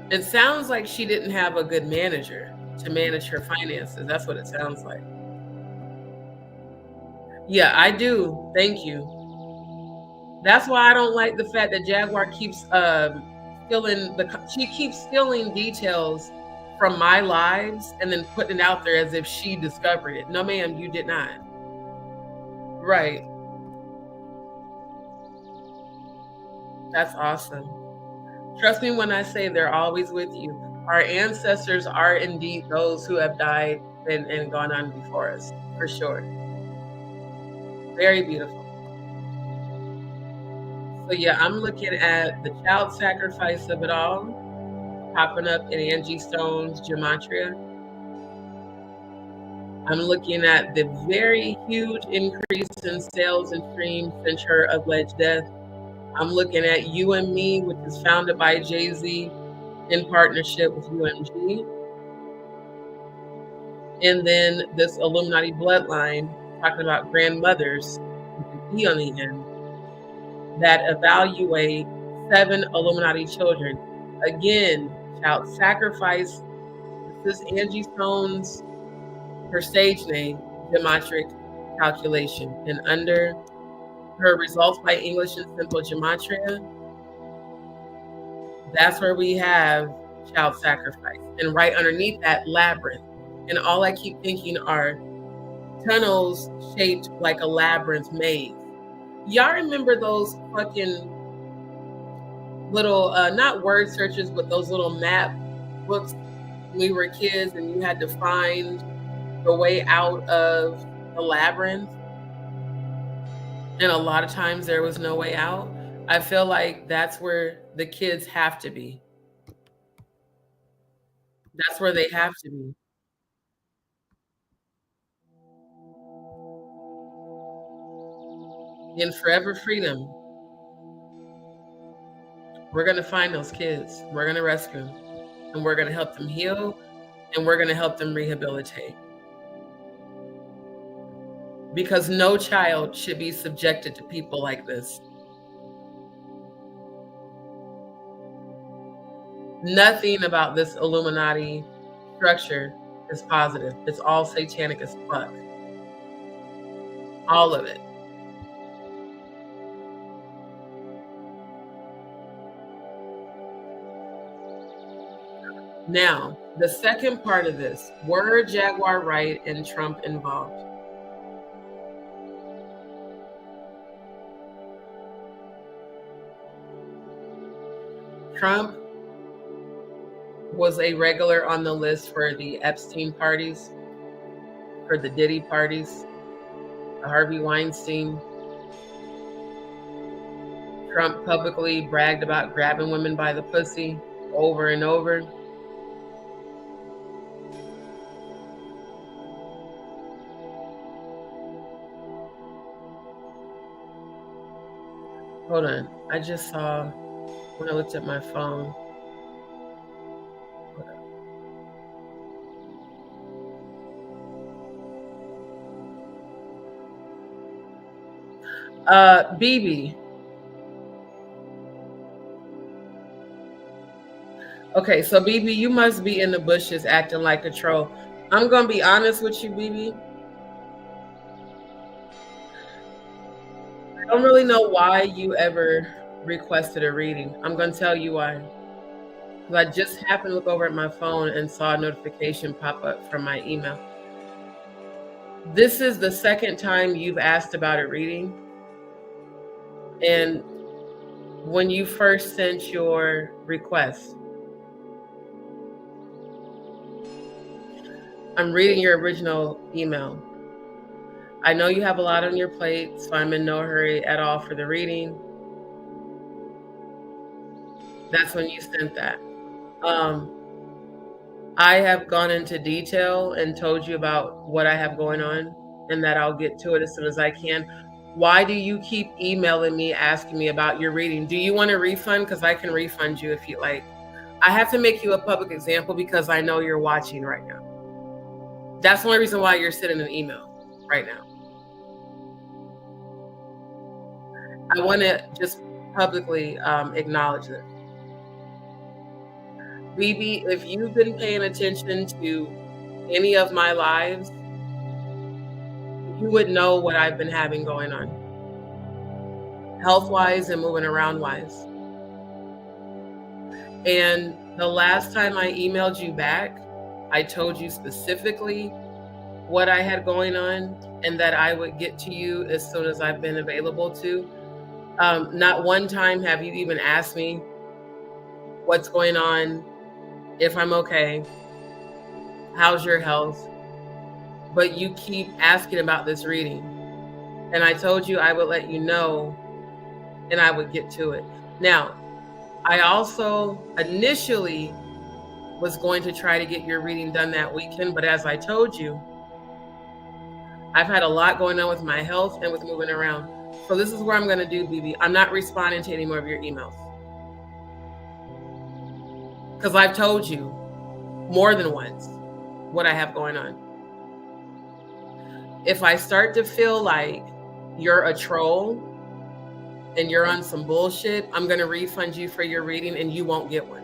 It sounds like she didn't have a good manager to manage her finances. That's what it sounds like. Yeah, I do. Thank you. That's why I don't like the fact that Jaguar keeps she keeps stealing details from my lives and then putting it out there as if she discovered it. No, ma'am, you did not. Right. That's awesome. Trust me when I say they're always with you. Our ancestors are indeed those who have died and gone on before us, for sure. Very beautiful. So yeah, I'm looking at the child sacrifice of it all, popping up in Angie Stone's gematria. I'm looking at the very huge increase in sales and streams since her alleged death. I'm looking at You and Me, which is founded by Jay-Z in partnership with UMG. And then this Illuminati bloodline talking about grandmothers with an E on the end that evaluate 7 Illuminati children. Again, child sacrifice. This is Angie Stone's, her stage name, geometric calculation. And under her results by English and simple gematria, that's where we have child sacrifice. And right underneath that, labyrinth. And all I keep thinking are tunnels shaped like a labyrinth maze. Y'all remember those fucking little, not word searches, but those little map books when we were kids and you had to find the way out of the labyrinth? And a lot of times there was no way out. I feel like that's where the kids have to be. That's where they have to be. In Forever Freedom, we're going to find those kids. We're going to rescue them. And we're going to help them heal. And we're going to help them rehabilitate. Because no child should be subjected to people like this. Nothing about this Illuminati structure is positive. It's all satanic as fuck. All of it. Now, the second part of this, were Jaguar Wright and Trump involved? Trump was a regular on the list for the Epstein parties, for the Diddy parties, the Harvey Weinstein. Trump publicly bragged about grabbing women by the pussy over and over. Hold on. I just saw when I looked at my phone. BB. Okay, so BB, you must be in the bushes acting like a troll. I'm gonna be honest with you, BB. I don't really know why you ever requested a reading. I'm gonna tell you why. I just happened to look over at my phone and saw a notification pop up from my email. This is the second time you've asked about a reading. And when you first sent your request, I'm reading your original email. I know you have a lot on your plate, so I'm in no hurry at all for the reading. That's when you sent that. I have gone into detail and told you about what I have going on, and that I'll get to it as soon as I can. Why do you keep emailing me asking me about your reading? Do you want a refund? Because I can refund you if you like. I have to make you a public example because I know you're watching right now. That's the only reason why you're sending an email right now. I want to just publicly acknowledge it. BB, if you've been paying attention to any of my lives, you would know what I've been having going on, health-wise and moving around-wise. And the last time I emailed you back, I told you specifically what I had going on and that I would get to you as soon as I've been available to. Not one time have you even asked me what's going on, if I'm okay, how's your health, but you keep asking about this reading. And I told you I would let you know and I would get to it. Now, I also initially was going to try to get your reading done that weekend, but as I told you, I've had a lot going on with my health and with moving around. So this is what I'm going to do, BB. I'm not responding to any more of your emails. Because I've told you more than once what I have going on. If I start to feel like you're a troll and you're on some bullshit, I'm going to refund you for your reading and you won't get one.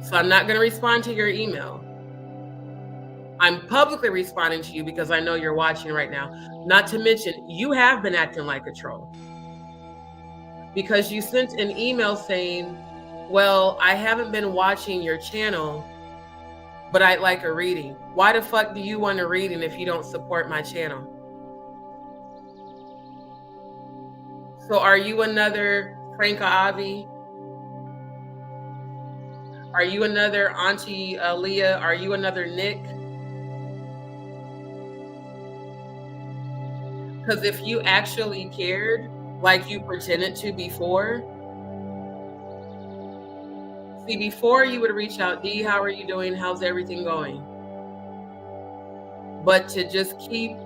So I'm not going to respond to your email. I'm publicly responding to you because I know you're watching right now. Not to mention, you have been acting like a troll. Because you sent an email saying, well, I haven't been watching your channel, but I'd like a reading. Why the fuck do you want a reading if you don't support my channel? So are you another Franca Avi? Are you another Auntie Leah? Are you another Nick? Because if you actually cared, like you pretended to before, see, before you would reach out, Dee, how are you doing? How's everything going? But to just keep,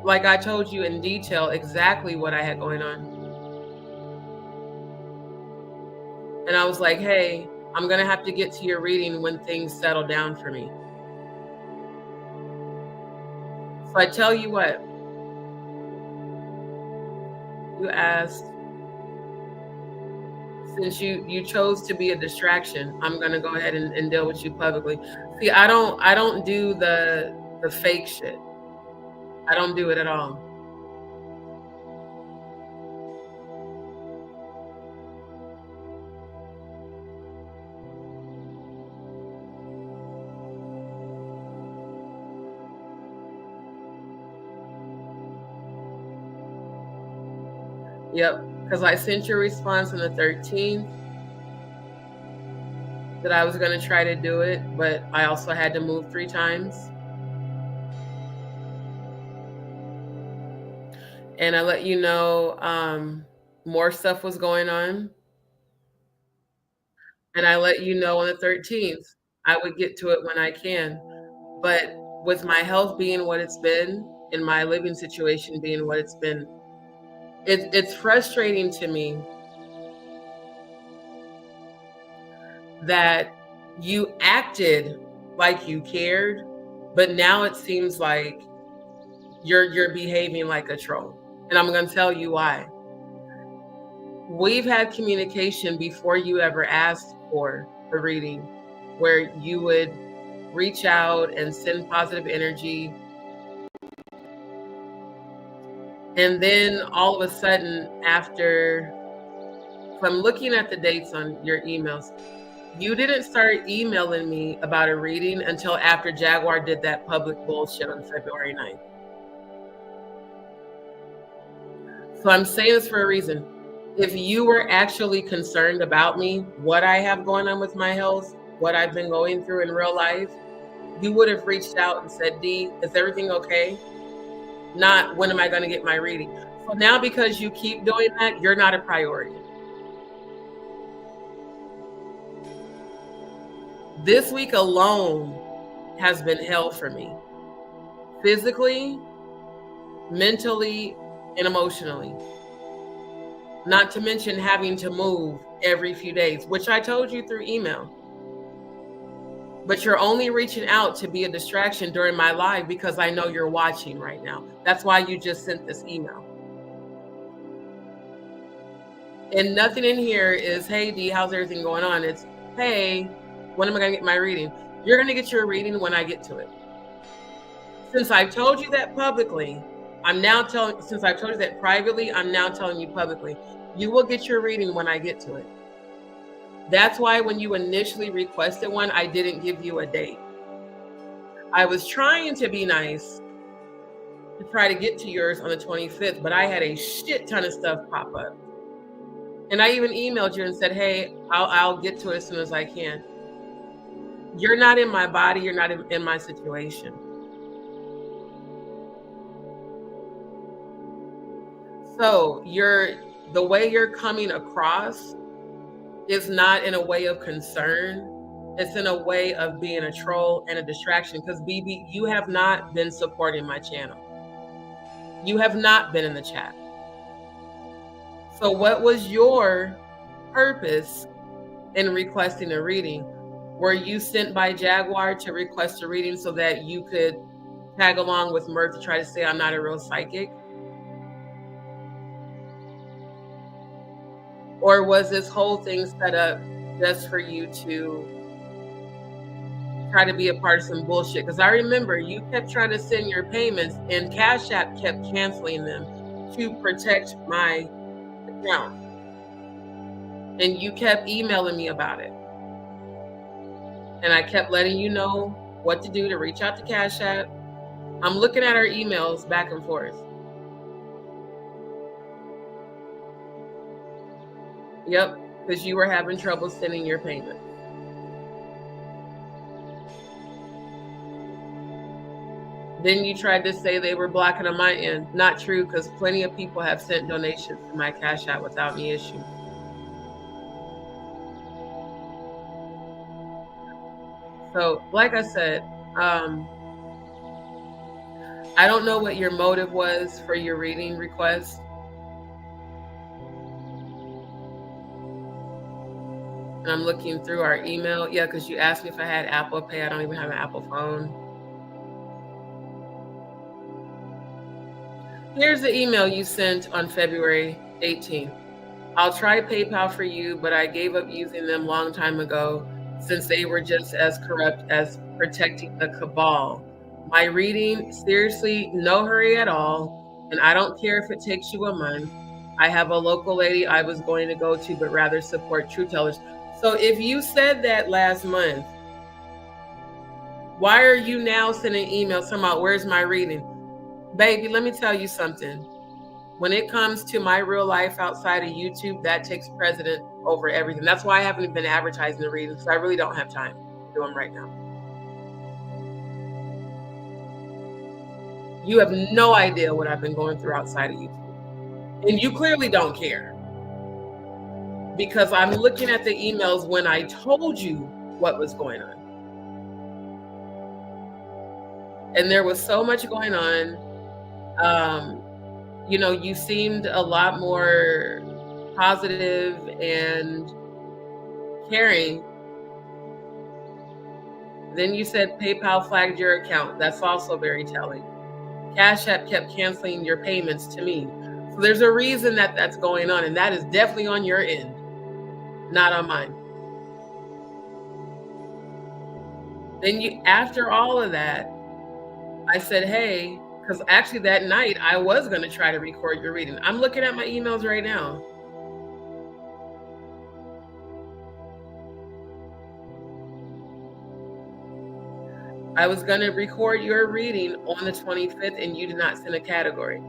like I told you in detail, exactly what I had going on. And I was like, hey, I'm going to have to get to your reading when things settle down for me. So I tell you what, you asked, since you chose to be a distraction, I'm gonna go ahead and deal with you publicly. See, I don't do the fake shit. I don't do it at all. Yep, because I sent your response on the 13th that I was going to try to do it, but I also had to move 3 times. And I let you know more stuff was going on. And I let you know on the 13th I would get to it when I can. But with my health being what it's been and my living situation being what it's been, it's frustrating to me that you acted like you cared, but now it seems like you're behaving like a troll. And I'm going to tell you why. We've had communication before you ever asked for a reading, where you would reach out and send positive energy. And then all of a sudden, after, if I'm looking at the dates on your emails, you didn't start emailing me about a reading until after Jaguar did that public bullshit on February 9th. So I'm saying this for a reason. If you were actually concerned about me, what I have going on with my health, what I've been going through in real life, you would have reached out and said, D, is everything okay? Not, when am I going to get my reading? So now, because you keep doing that, you're not a priority. This week alone has been hell for me. Physically, mentally, and emotionally. Not to mention having to move every few days, which I told you through email. But you're only reaching out to be a distraction during my live because I know you're watching right now. That's why you just sent this email. And nothing in here is, hey, D, how's everything going on? It's, hey, when am I going to get my reading? You're going to get your reading when I get to it. Since I've told you that publicly, since I've told you that privately, I'm now telling you publicly, you will get your reading when I get to it. That's why when you initially requested one, I didn't give you a date. I was trying to be nice to try to get to yours on the 25th, but I had a shit ton of stuff pop up. And I even emailed you and said, hey, I'll get to it as soon as I can. You're not in my body. You're not in my situation. So the way you're coming across is not in a way of concern. It's in a way of being a troll and a distraction, because BB, you have not been supporting my channel. You have not been in the chat. So what was your purpose in requesting a reading? Were you sent by Jaguar to request a reading so that you could tag along with Mert to try to say I'm not a real psychic? Or was this whole thing set up just for you to try to be a part of some bullshit? Because I remember you kept trying to send your payments and Cash App kept canceling them to protect my account. And you kept emailing me about it. And I kept letting you know what to do to reach out to Cash App. I'm looking at our emails back and forth. Yep, because you were having trouble sending your payment. Then you tried to say they were blocking on my end. Not true, because plenty of people have sent donations to my Cash App without any issue. So, like I said, I don't know what your motive was for your reading request. And I'm looking through our email. Yeah, because you asked me if I had Apple Pay. I don't even have an Apple phone. Here's the email you sent on February 18th. I'll try PayPal for you, but I gave up using them long time ago since they were just as corrupt as protecting the cabal. My reading, seriously, no hurry at all. And I don't care if it takes you a month. I have a local lady I was going to go to, but rather support truth tellers. So if you said that last month, why are you now sending emails talking about where's my reading? Baby, let me tell you something. When it comes to my real life outside of YouTube, that takes precedent over everything. That's why I haven't been advertising the readings, because I really don't have time to do them right now. You have no idea what I've been going through outside of YouTube. And you clearly don't care. Because I'm looking at the emails when I told you what was going on. And there was so much going on. You know, you seemed a lot more positive and caring. Then you said PayPal flagged your account. That's also very telling. Cash App kept canceling your payments to me. So there's a reason that that's going on, and that is definitely on your end, not on mine. Then after all of that, I said, hey, because actually that night I was going to try to record your reading. I'm looking at my emails right now. I was going to record your reading on the 25th and you did not send a category.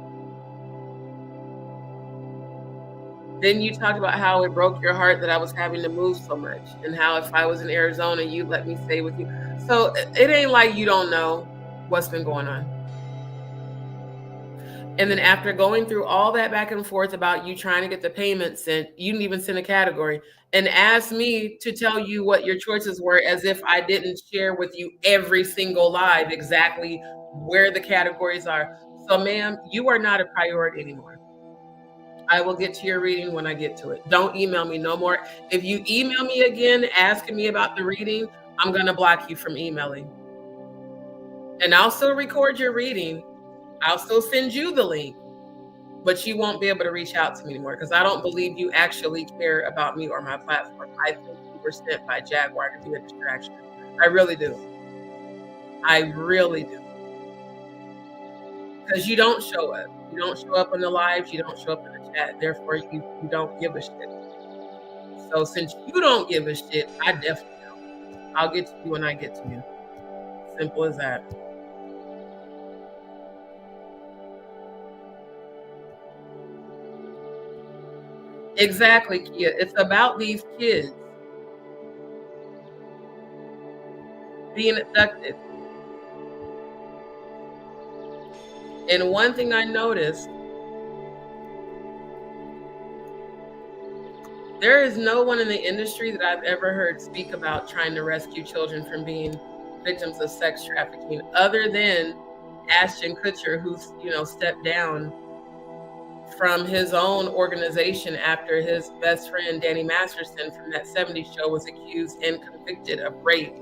Then you talked about how it broke your heart that I was having to move so much, and how if I was in Arizona, you'd let me stay with you. So it ain't like you don't know what's been going on. And then after going through all that back and forth about you trying to get the payment sent, you didn't even send a category and asked me to tell you what your choices were, as if I didn't share with you every single live exactly where the categories are. So ma'am, you are not a priority anymore. I will get to your reading when I get to it. Don't email me no more. If you email me again asking me about the reading, I'm going to block you from emailing. And I'll still record your reading. I'll still send you the link, but you won't be able to reach out to me anymore because I don't believe you actually care about me or my platform. I think you were sent by Jaguar to be a distraction. I really do. I really do. Because you don't show up. You don't show up in the lives. You don't show up in the chat. Therefore, you don't give a shit. So since you don't give a shit, I definitely don't. I'll get to you when I get to you. Simple as that. Exactly, Kia. It's about these kids being abducted. And one thing I noticed, there is no one in the industry that I've ever heard speak about trying to rescue children from being victims of sex trafficking, other than Ashton Kutcher, who's, stepped down from his own organization after his best friend Danny Masterson from that 70s show was accused and convicted of rape.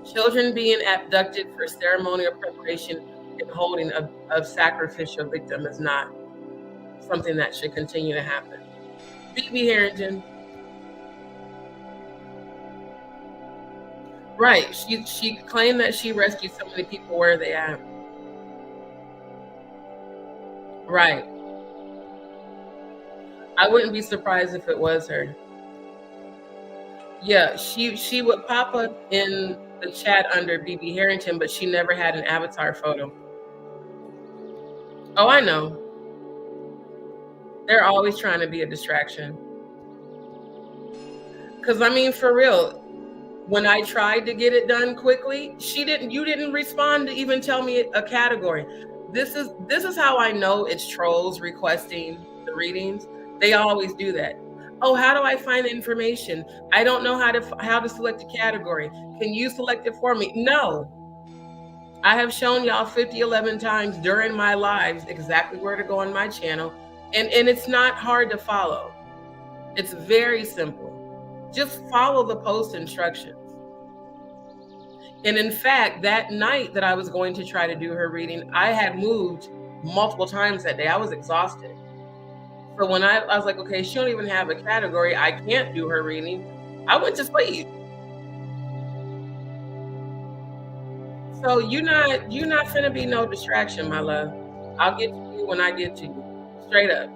Children being abducted for ceremonial preparation and holding of sacrificial victim is not something that should continue to happen. BB Harrington. Right. She claimed that she rescued so many people. Where are they at? Right. I wouldn't be surprised if it was her. Yeah, she would pop up in the chat under BB Harrington, but she never had an avatar photo. Oh, I know. They're always trying to be a distraction. Because I mean, for real, when I tried to get it done quickly, you didn't respond to even tell me a category. This is how I know it's trolls requesting the readings. They always do that. Oh, how do I find the information? I don't know how to select a category. Can you select it for me? No. I have shown y'all 11 times during my lives exactly where to go on my channel. And it's not hard to follow. It's very simple. Just follow the post instructions. And in fact, that night that I was going to try to do her reading, I had moved multiple times that day. I was exhausted. So when I was like, okay, she don't even have a category, I can't do her reading, I went to sleep. So you're not finna be no distraction, my love. I'll get to you when I get to you. Straight up.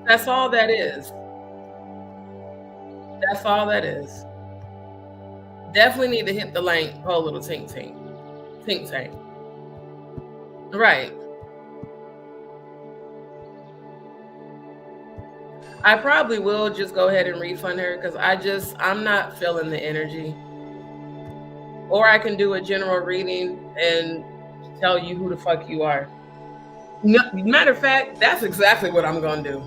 That's all that is. That's all that is. Definitely need to hit the link. Oh, little tink tink. Tink tank. Right. I probably will just go ahead and refund her because I'm not feeling the energy. Or I can do a general reading and tell you who the fuck you are. No, matter of fact, that's exactly what I'm going to do.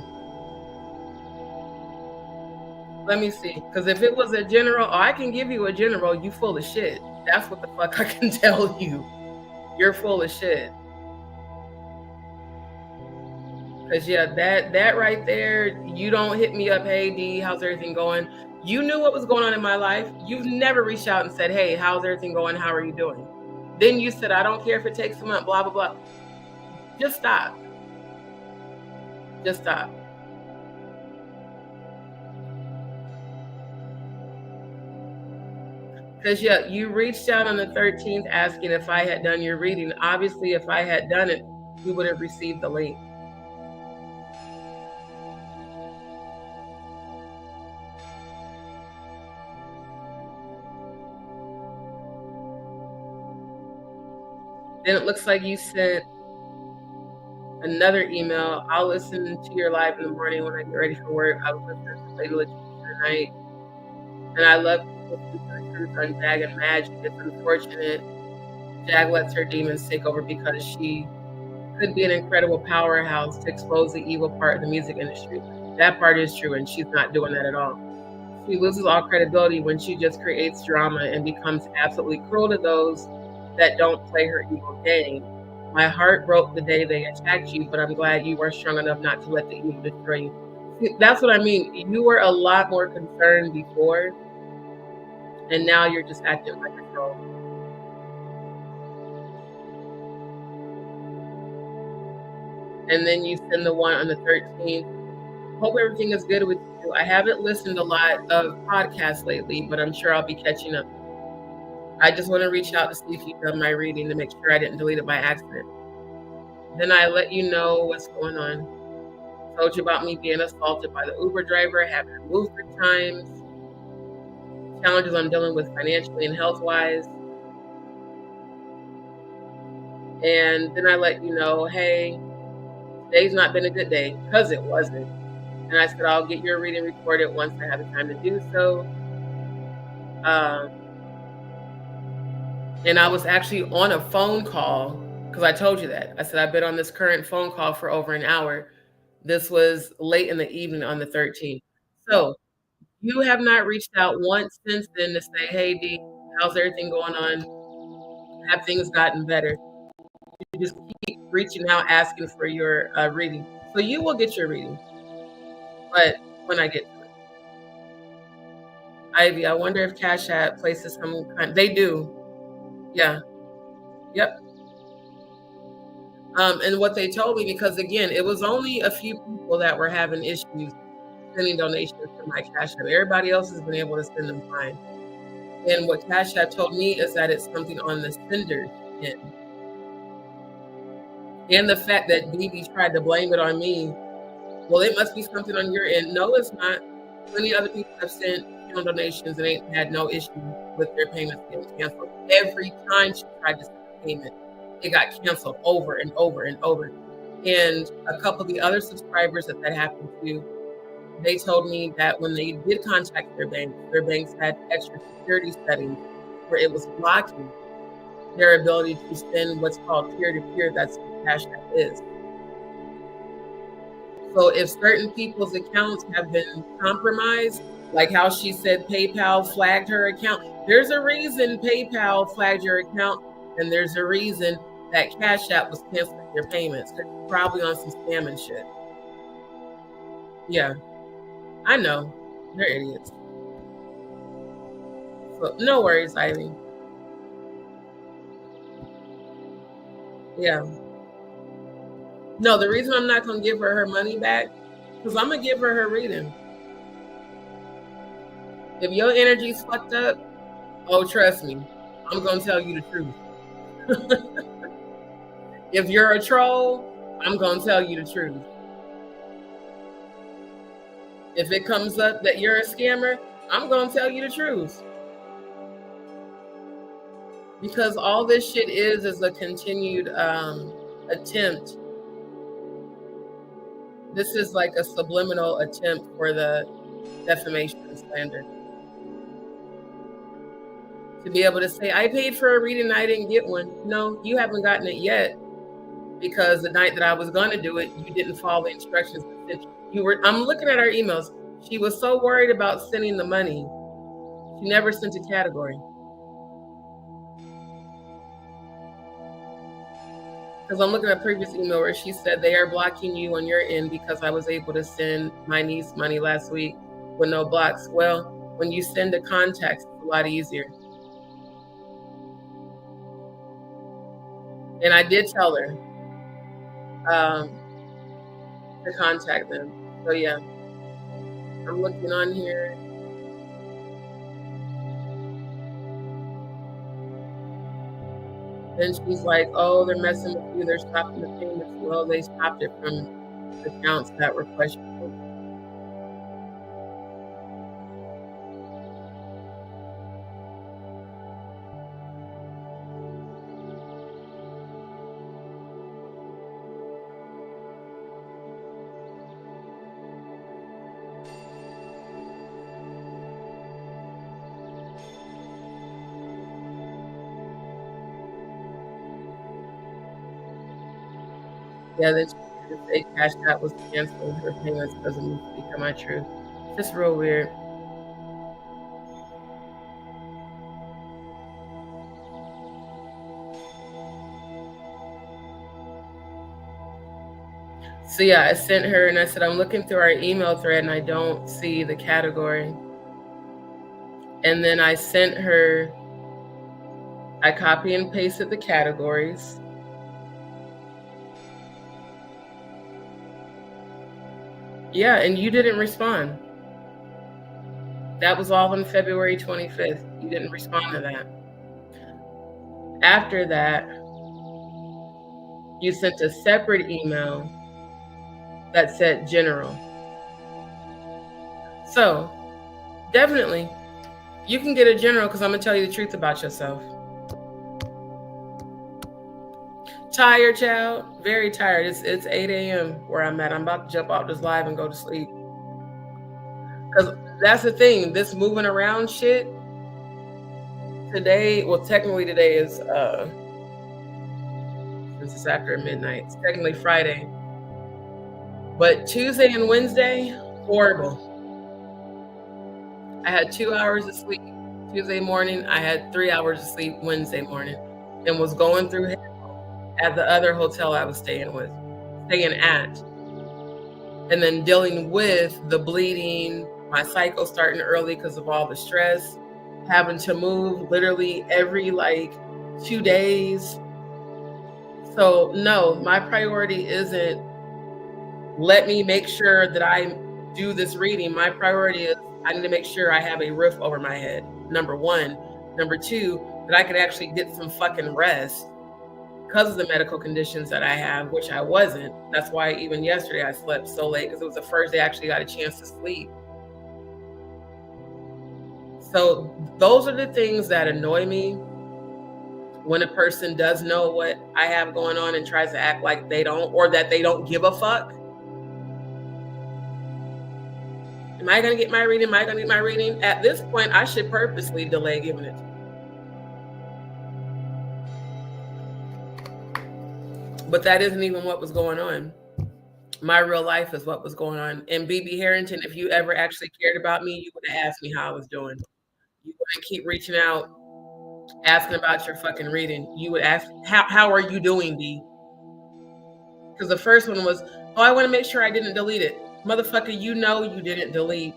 Let me see. Because if it was a general, I can give you a general, you full of shit. That's what the fuck I can tell you. You're full of shit. Because, yeah, that right there, you don't hit me up, hey, D, how's everything going? You knew what was going on in my life. You've never reached out and said, hey, how's everything going? How are you doing? Then you said, I don't care if it takes a month, blah, blah, blah. Just stop. Just stop. Because, yeah, you reached out on the 13th asking if I had done your reading. Obviously, if I had done it, you would have received the link. Then it looks like you sent another email. I'll listen to your live in the morning when I get ready for work. I will listen to Lady Latricia tonight. And I love people speaking the truth on Jag and Magic. It's unfortunate Jag lets her demons take over because she could be an incredible powerhouse to expose the evil part of the music industry. That part is true, and she's not doing that at all. She loses all credibility when she just creates drama and becomes absolutely cruel to those that don't play her evil game. My heart broke the day they attacked you, but I'm glad you are strong enough not to let the evil destroy you. See, that's what I mean. You were a lot more concerned before, and now you're just acting like a troll. And then you send the one on the 13th. Hope everything is good with you. I haven't listened a lot of podcasts lately, but I'm sure I'll be catching up. I just want to reach out to see if you've done my reading to make sure I didn't delete it by accident. Then I let you know what's going on. Told you about me being assaulted by the Uber driver, having to move for times, challenges I'm dealing with financially and health-wise. And then I let you know, hey, today's not been a good day, because it wasn't. And I said, I'll get your reading recorded once I have the time to do so. And I was actually on a phone call, because I told you that. I said, I've been on this current phone call for over an hour. This was late in the evening on the 13th. So you have not reached out once since then to say, hey, D, how's everything going on? Have things gotten better? You just keep reaching out, asking for your reading. So you will get your reading. But when I get to it. Ivy, I wonder if Cash App places some kind. They do. Yeah. Yep. And what they told me, because again, it was only a few people that were having issues sending donations to my Cash App. Everybody else has been able to send them fine. And what Cash App told me is that it's something on the sender's end. And the fact that BB tried to blame it on me, well, it must be something on your end. No, it's not. Many other people have sent donations and ain't had no issue with their payments getting canceled. Every time she tried to send a payment, it got canceled over and over and over. And a couple of the other subscribers that happened to, they told me that when they did contact their banks had extra security settings where it was blocking their ability to send what's called peer-to-peer. That's what Cash App is. So if certain people's accounts have been compromised, like how she said PayPal flagged her account, there's a reason PayPal flagged your account, and there's a reason that Cash App was canceling your payments. They're probably on some scam and shit. Yeah, I know. They're idiots. So no worries, Ivy. Yeah. No, the reason I'm not going to give her her money back, because I'm going to give her her reading. If your energy's fucked up, oh, trust me, I'm going to tell you the truth. If you're a troll, I'm going to tell you the truth. If it comes up that you're a scammer, I'm going to tell you the truth. Because all this shit is a continued attempt. This is like a subliminal attempt for the defamation and slander. To be able to say, I paid for a reading and I didn't get one. No, you haven't gotten it yet, because the night that I was going to do it, you didn't follow the instructions. I'm looking at our emails. She was so worried about sending the money, she never sent a category. Because I'm looking at a previous email where she said they are blocking you on your end because I was able to send my niece money last week with no blocks. Well, when you send the contacts, it's a lot easier. And I did tell her to contact them. So yeah, I'm looking on here. Then she's like, oh, they're messing with you. They're stopping the payments. Well, they stopped it from accounts that were questionable. Yeah, then she say Cash App was canceling her payments because of me speaking my truth. Just real weird. So yeah, I sent her and I said, I'm looking through our email thread and I don't see the category. And then I sent her, I copy and pasted the categories. Yeah, and you didn't respond. That was all on February 25th. You didn't respond to that. After that, you sent a separate email that said general. So definitely, you can get a general because I'm going to tell you the truth about yourself. Tired, child. Very tired. It's 8 a.m. where I'm at. I'm about to jump off this live and go to sleep. Because that's the thing. This moving around shit. Today, well, technically today is, since it's after midnight, it's technically Friday. But Tuesday and Wednesday, horrible. I had 2 hours of sleep Tuesday morning. I had 3 hours of sleep Wednesday morning and was going through hell at the other hotel I was staying at. And then dealing with the bleeding, my cycle starting early because of all the stress, having to move literally every like 2 days. So no, my priority isn't let me make sure that I do this reading. My priority is I need to make sure I have a roof over my head, number one. Number two, that I could actually get some fucking rest because of the medical conditions that I have, which I wasn't. That's why even yesterday I slept so late because it was the first day I actually got a chance to sleep. So those are the things that annoy me when a person does know what I have going on and tries to act like they don't, or that they don't give a fuck. Am I going to get my reading? Am I going to get my reading? At this point, I should purposely delay giving it. But that isn't even what was going on. My real life is what was going on. And BB Harrington, if you ever actually cared about me, you would have asked me how I was doing. You wouldn't keep reaching out, asking about your fucking reading. You would ask, how are you doing, B? Because the first one was, oh, I want to make sure I didn't delete it. Motherfucker, you know you didn't delete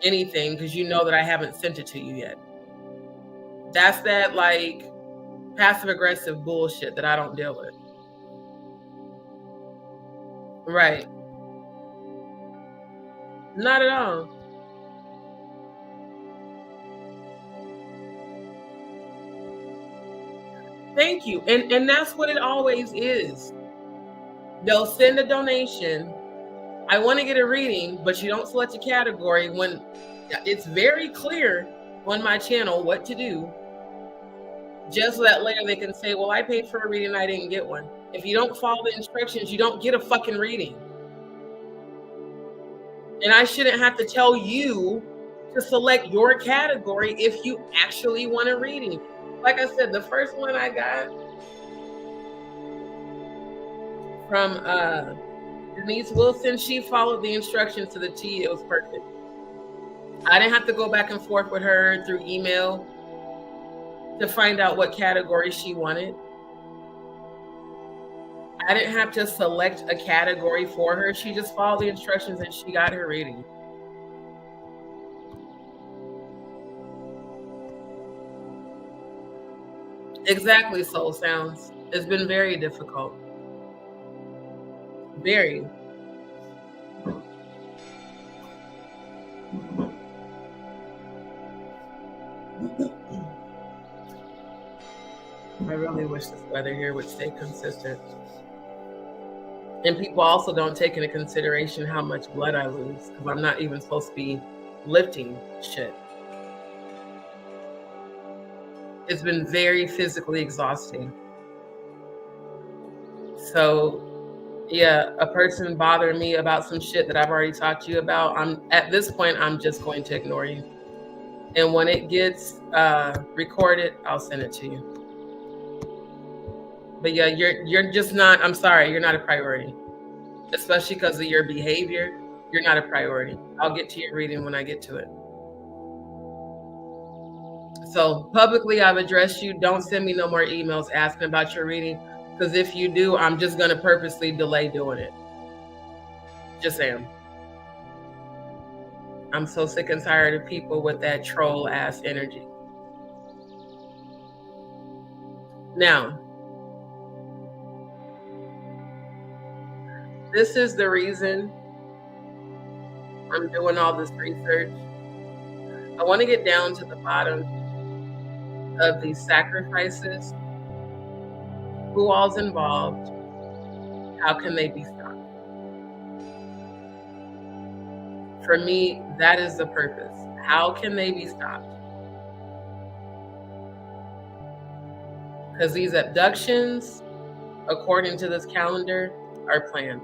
anything because you know that I haven't sent it to you yet. That's that like passive aggressive bullshit that I don't deal with. Right. Not at all. Thank you. And that's what it always is. They'll send a donation. I want to get a reading, but you don't select a category when it's very clear on my channel what to do. Just so that later they can say, well, I paid for a reading, I didn't get one. If you don't follow the instructions, you don't get a fucking reading. And I shouldn't have to tell you to select your category if you actually want a reading. Like I said, the first one I got from Denise Wilson, she followed the instructions to the T. It was perfect. I didn't have to go back and forth with her through email to find out what category she wanted. I didn't have to select a category for her. She just followed the instructions and she got her reading. Exactly, Soul Sounds. It's been very difficult. Very. I really wish this weather here would stay consistent. And people also don't take into consideration how much blood I lose because I'm not even supposed to be lifting shit. It's been very physically exhausting. So yeah, a person bothering me about some shit that I've already talked to you about, at this point, I'm just going to ignore you. And when it gets recorded, I'll send it to you. But yeah, you're just not, I'm sorry, you're not a priority. Especially because of your behavior, you're not a priority. I'll get to your reading when I get to it. So publicly, I've addressed you. Don't send me no more emails asking about your reading, because if you do, I'm just going to purposely delay doing it. Just saying. I'm so sick and tired of people with that troll ass energy. Now, this is the reason I'm doing all this research. I want to get down to the bottom of these sacrifices. Who all's involved? How can they be stopped? For me, that is the purpose. How can they be stopped? Because these abductions, according to this calendar, are planned.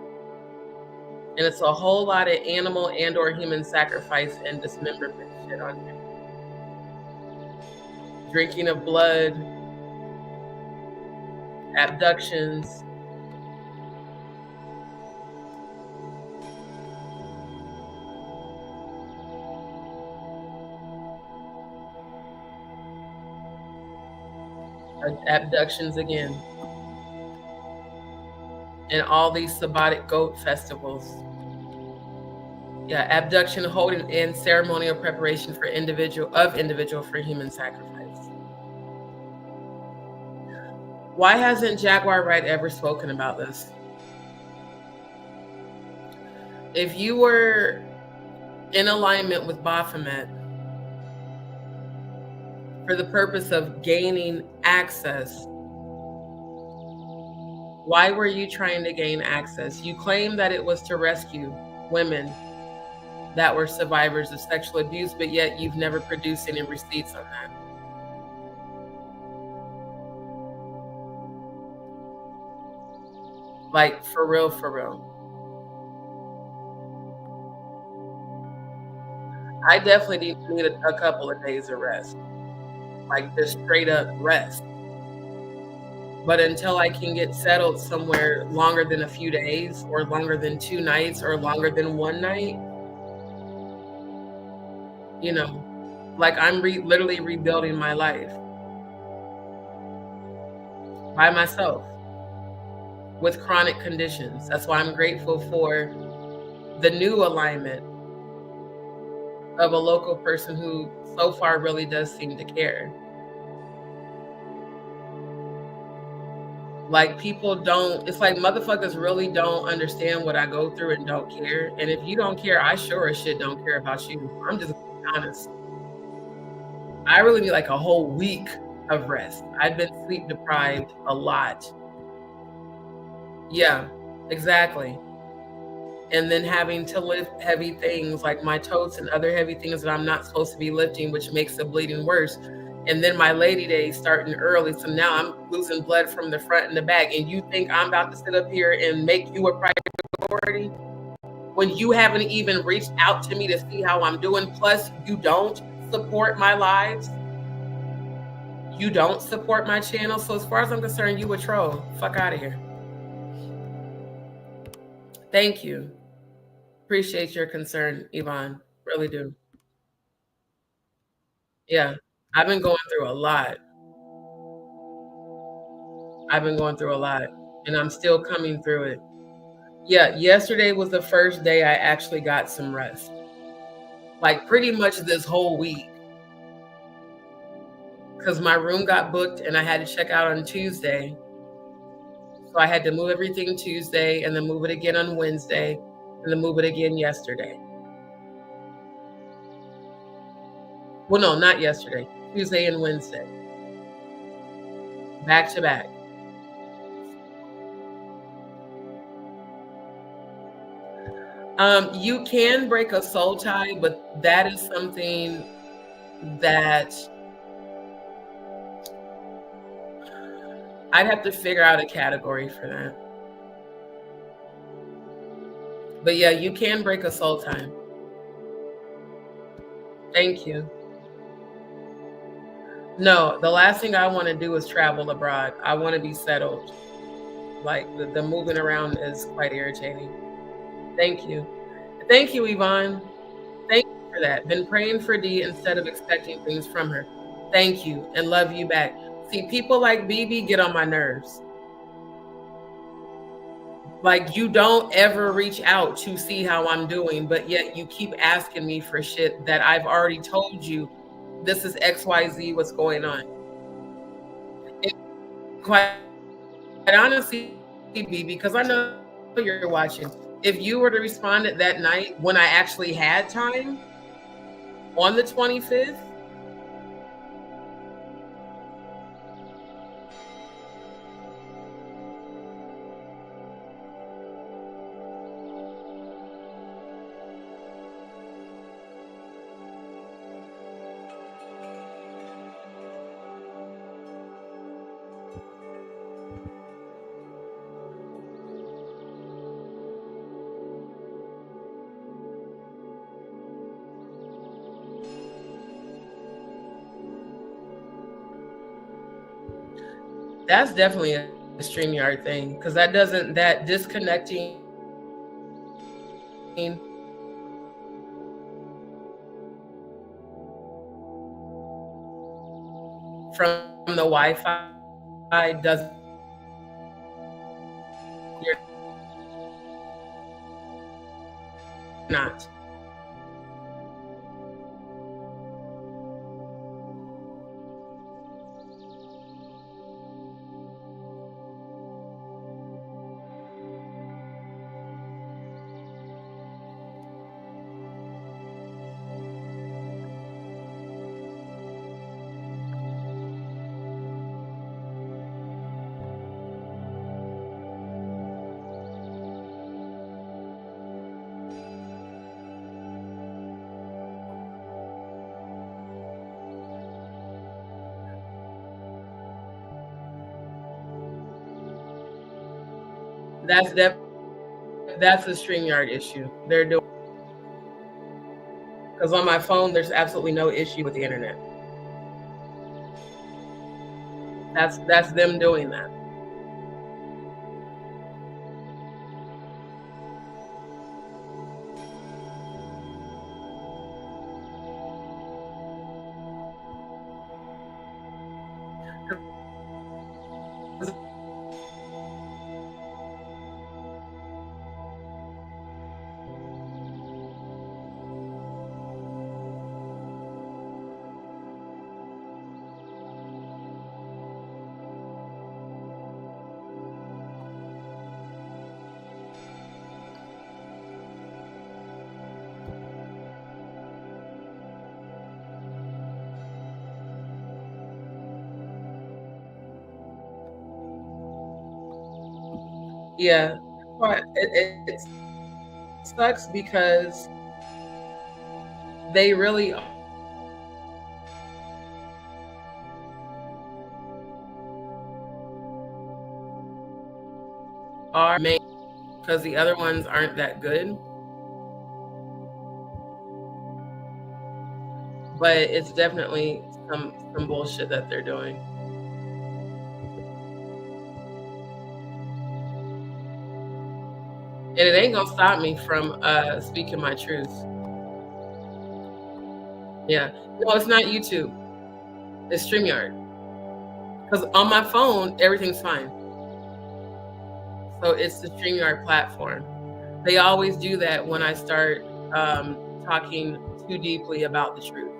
And it's a whole lot of animal and or human sacrifice and dismemberment shit on here. Drinking of blood, abductions. Abductions again. And all these Sabbatic goat festivals. Yeah, abduction, holding, and ceremonial preparation for individual for human sacrifice. Why hasn't Jaguar Wright ever spoken about this? If you were in alignment with Baphomet for the purpose of gaining access, why were you trying to gain access? You claim that it was to rescue women that were survivors of sexual abuse, but yet you've never produced any receipts on that. Like, for real, for real. I definitely need a couple of days of rest. Like, just straight up rest. But until I can get settled somewhere longer than a few days, or longer than 2 nights, or longer than 1 night, you know, like I'm literally rebuilding my life by myself with chronic conditions. That's why I'm grateful for the new alignment of a local person who so far really does seem to care. Like, people don't, it's like motherfuckers really don't understand what I go through and don't care. And if you don't care, I sure as shit don't care about you. I'm just being honest. I really need like a whole week of rest. I've been sleep deprived a lot. Yeah, exactly. And then having to lift heavy things like my totes and other heavy things that I'm not supposed to be lifting, which makes the bleeding worse. And then my lady day starting early. So now I'm losing blood from the front and the back. And you think I'm about to sit up here and make you a priority when you haven't even reached out to me to see how I'm doing? Plus, you don't support my lives. You don't support my channel. So as far as I'm concerned, you a troll. Fuck out of here. Thank you. Appreciate your concern, Yvonne. Really do. Yeah, I've been going through a lot. I've been going through a lot, and I'm still coming through it. Yeah, yesterday was the first day I actually got some rest. Like, pretty much this whole week. Because my room got booked and I had to check out on Tuesday. So I had to move everything Tuesday and then move it again on Wednesday and then move it again yesterday. Well, no, not yesterday. Tuesday and Wednesday. Back to back. You can break a soul tie, but that is something that I'd have to figure out a category for that. But yeah, you can break a soul tie. Thank you. No, the last thing I want to do is travel abroad. I want to be settled. Like the moving around is quite irritating. Thank you. Thank you, Yvonne. Thank you for that. Been praying for Dee instead of expecting things from her. Thank you and love you back. See, people like BB get on my nerves. Like, you don't ever reach out to see how I'm doing, but yet you keep asking me for shit that I've already told you. This is XYZ, what's going on. It, quite honestly, BB, because I know you're watching, if you were to respond at that night when I actually had time on the 25th, that's definitely a StreamYard thing, because that disconnecting from the Wi-Fi doesn't, you're not. That's a StreamYard issue. They're doing, because on my phone there's absolutely no issue with the internet. That's them doing that. Yeah, but it sucks because they really are main, because the other ones aren't that good. But it's definitely some bullshit that they're doing. And it ain't gonna stop me from speaking my truth. Yeah. No, it's not YouTube. It's StreamYard. Because on my phone, everything's fine. So it's the StreamYard platform. They always do that when I start talking too deeply about the truth.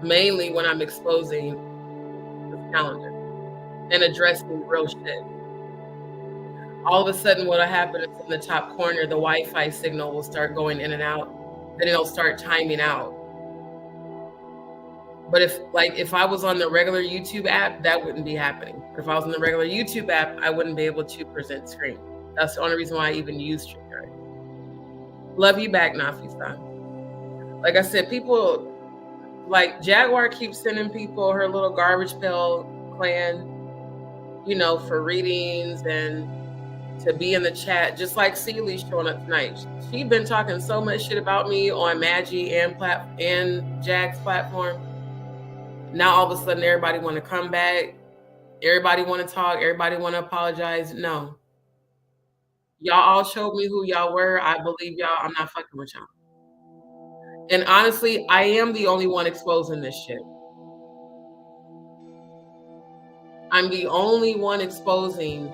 Mainly when I'm exposing the calendar and addressing real shit. All of a sudden, what'll happen is in the top corner, the Wi-Fi signal will start going in and out. Then it'll start timing out. But if I was on the regular YouTube app, that wouldn't be happening. If I was on the regular YouTube app, I wouldn't be able to present screen. That's the only reason why I even use StreamYard. Love you back, Nafi-san. Like I said, people, like Jaguar keeps sending people her little garbage pail clan, for readings and to be in the chat, just like Celie showing up tonight. She's been talking so much shit about me on Maggie and Jag's platform. Now all of a sudden everybody want to come back, everybody want to talk, everybody want to apologize. No. Y'all all showed me who y'all were. I believe y'all. I'm not fucking with y'all. And honestly, I am the only one exposing this shit. I'm the only one exposing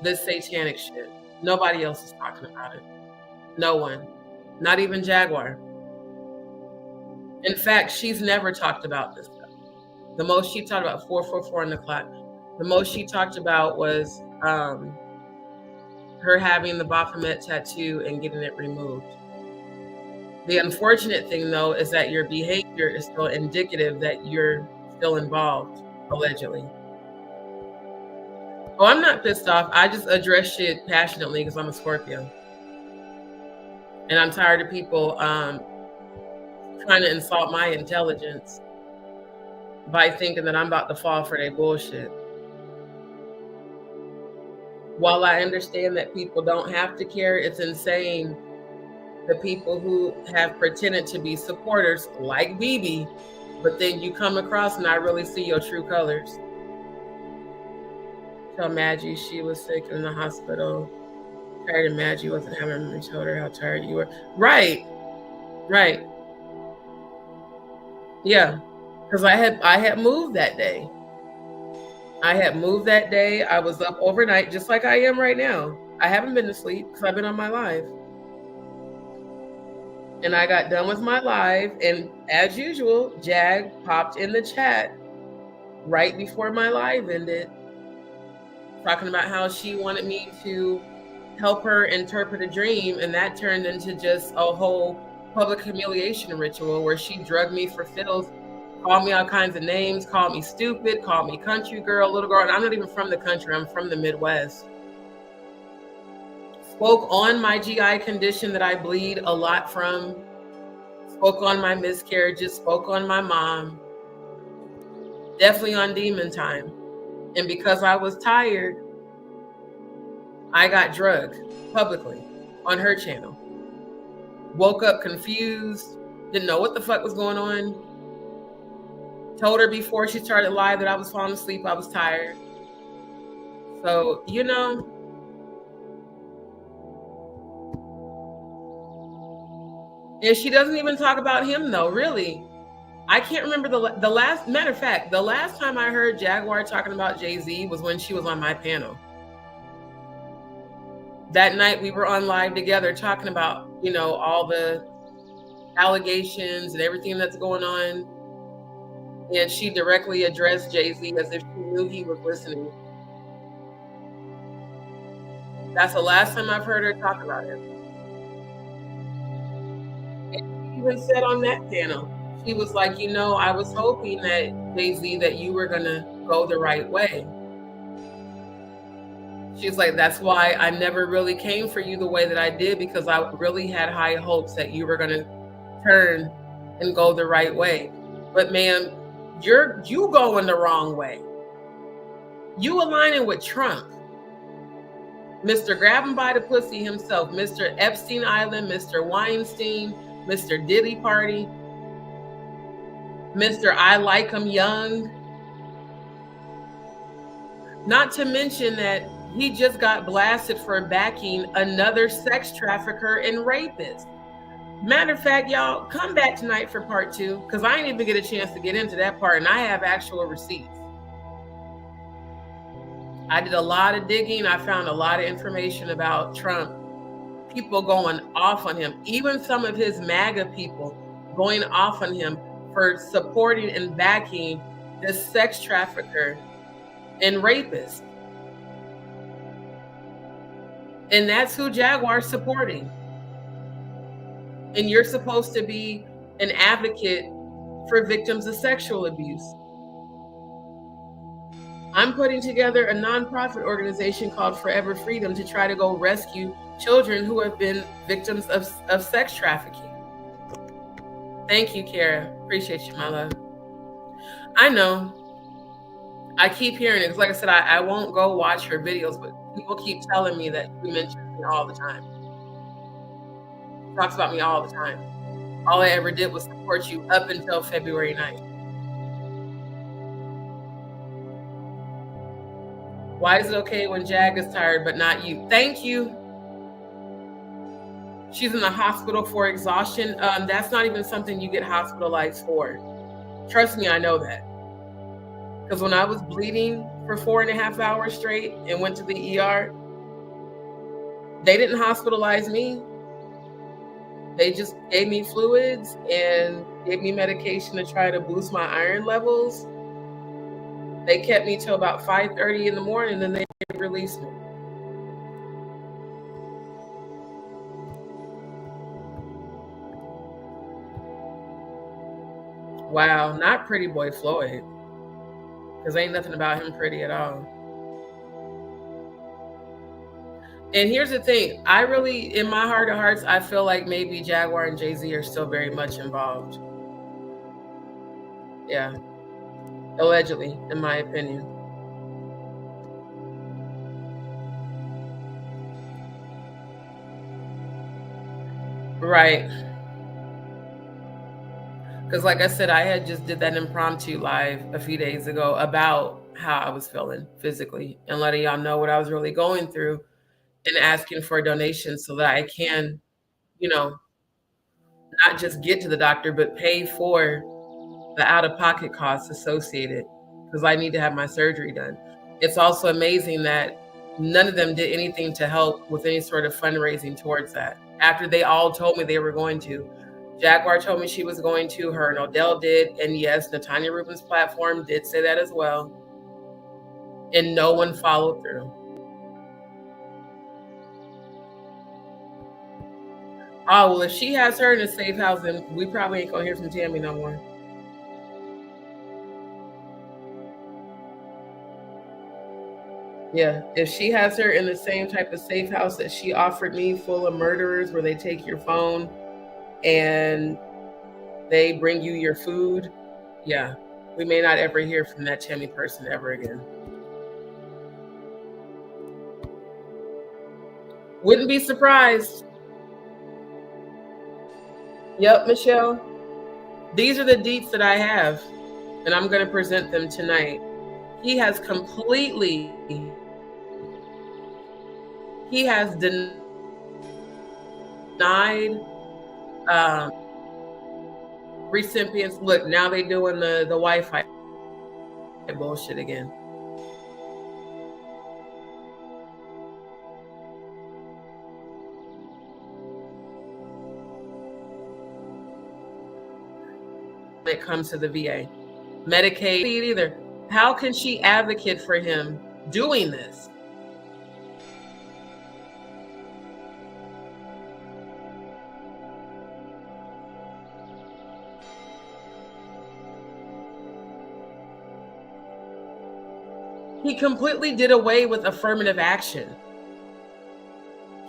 this satanic shit. Nobody else is talking about it. No one. Not even Jaguar. In fact, she's never talked about this stuff. The most she talked about, 444 in the clock, the most she talked about was her having the Baphomet tattoo and getting it removed. The unfortunate thing, though, is that your behavior is still indicative that you're still involved, allegedly. Oh, I'm not pissed off. I just address shit passionately because I'm a Scorpio. And I'm tired of people trying to insult my intelligence by thinking that I'm about to fall for their bullshit. While I understand that people don't have to care, it's insane the people who have pretended to be supporters like BB, but then you come across and I really see your true colors. Tell Maggie she was sick in the hospital. Tired of Maggie wasn't having me. Told her how tired you were. Right. Yeah, because I had moved that day. I was up overnight, just like I am right now. I haven't been to sleep because I've been on my live. And I got done with my live, and as usual, Jag popped in the chat right before my live ended, talking about how she wanted me to help her interpret a dream, and that turned into just a whole public humiliation ritual where she drugged me for filth, called me all kinds of names, called me stupid, called me country girl, little girl, and I'm not even from the country, I'm from the Midwest. Spoke on my GI condition that I bleed a lot from, spoke on my miscarriages, spoke on my mom, definitely on demon time. And because I was tired, I got drugged publicly on her channel. Woke up confused, didn't know what the fuck was going on. Told her before she started live that I was falling asleep, I was tired. So, you know, and she doesn't even talk about him though, really. I can't remember the last, matter of fact, the last time I heard Jaguar talking about Jay-Z was when she was on my panel. That night we were on live together talking about, you know, all the allegations and everything that's going on. And she directly addressed Jay-Z as if she knew he was listening. That's the last time I've heard her talk about him. And she even said on that panel, she was like, you know, I was hoping that Jay-Z, that you were gonna go the right way. She's like, that's why I never really came for you the way that I did, because I really had high hopes that you were gonna turn and go the right way. But ma'am, you going the wrong way. You aligning with Trump, Mr. Grab him by the pussy himself, Mr. Epstein Island, Mr. Weinstein, Mr. Diddy Party, Mr. I Like Him Young. Not to mention that he just got blasted for backing another sex trafficker and rapist. Matter of fact, y'all, come back tonight for part 2, because I didn't even get a chance to get into that part, and I have actual receipts. I did a lot of digging. I found a lot of information about Trump, people going off on him, even some of his MAGA people going off on him for supporting and backing this sex trafficker and rapist. And that's who Jaguar's supporting. And you're supposed to be an advocate for victims of sexual abuse. I'm putting together a nonprofit organization called Forever Freedom to try to go rescue children who have been victims of sex trafficking. Thank you, Kara. Appreciate you, my love. I know. I keep hearing it. Like I said, I won't go watch her videos, but people keep telling me that she mentions me all the time. She talks about me all the time. All I ever did was support you up until February 9th. Why is it okay when Jag is tired but not you? Thank you. She's in the hospital for exhaustion. That's not even something you get hospitalized for. Trust me, I know that. Because when I was bleeding for 4.5 hours straight and went to the ER, they didn't hospitalize me. They just gave me fluids and gave me medication to try to boost my iron levels. They kept me till about 5:30 in the morning, and then they released me. Wow, not pretty boy Floyd, because ain't nothing about him pretty at all. And here's the thing, I really, in my heart of hearts, I feel like maybe Jaguar and Jay-Z are still very much involved. Yeah, allegedly, in my opinion. Right. Because like I said, I had just did that impromptu live a few days ago about how I was feeling physically and letting y'all know what I was really going through and asking for donations so that I can, you know, not just get to the doctor, but pay for the out-of-pocket costs associated because I need to have my surgery done. It's also amazing that none of them did anything to help with any sort of fundraising towards that. After they all told me they were going to. Jaguar told me she was going to, her and Odell did, and yes, Natanya Rubin's platform did say that as well. And no one followed through. Oh, well, if she has her in a safe house, then we probably ain't gonna hear from Tammy no more. Yeah, if she has her in the same type of safe house that she offered me, full of murderers, where they take your phone and they bring you your food, yeah, we may not ever hear from that Tammy person ever again. Wouldn't be surprised. Yep, Michelle. These are the deets that I have, and I'm going to present them tonight. He has completely, he has denied recipients. Look, now they doing the Wi-Fi bullshit again. When it comes to the VA, Medicaid either. How can she advocate for him doing this? He completely did away with affirmative action.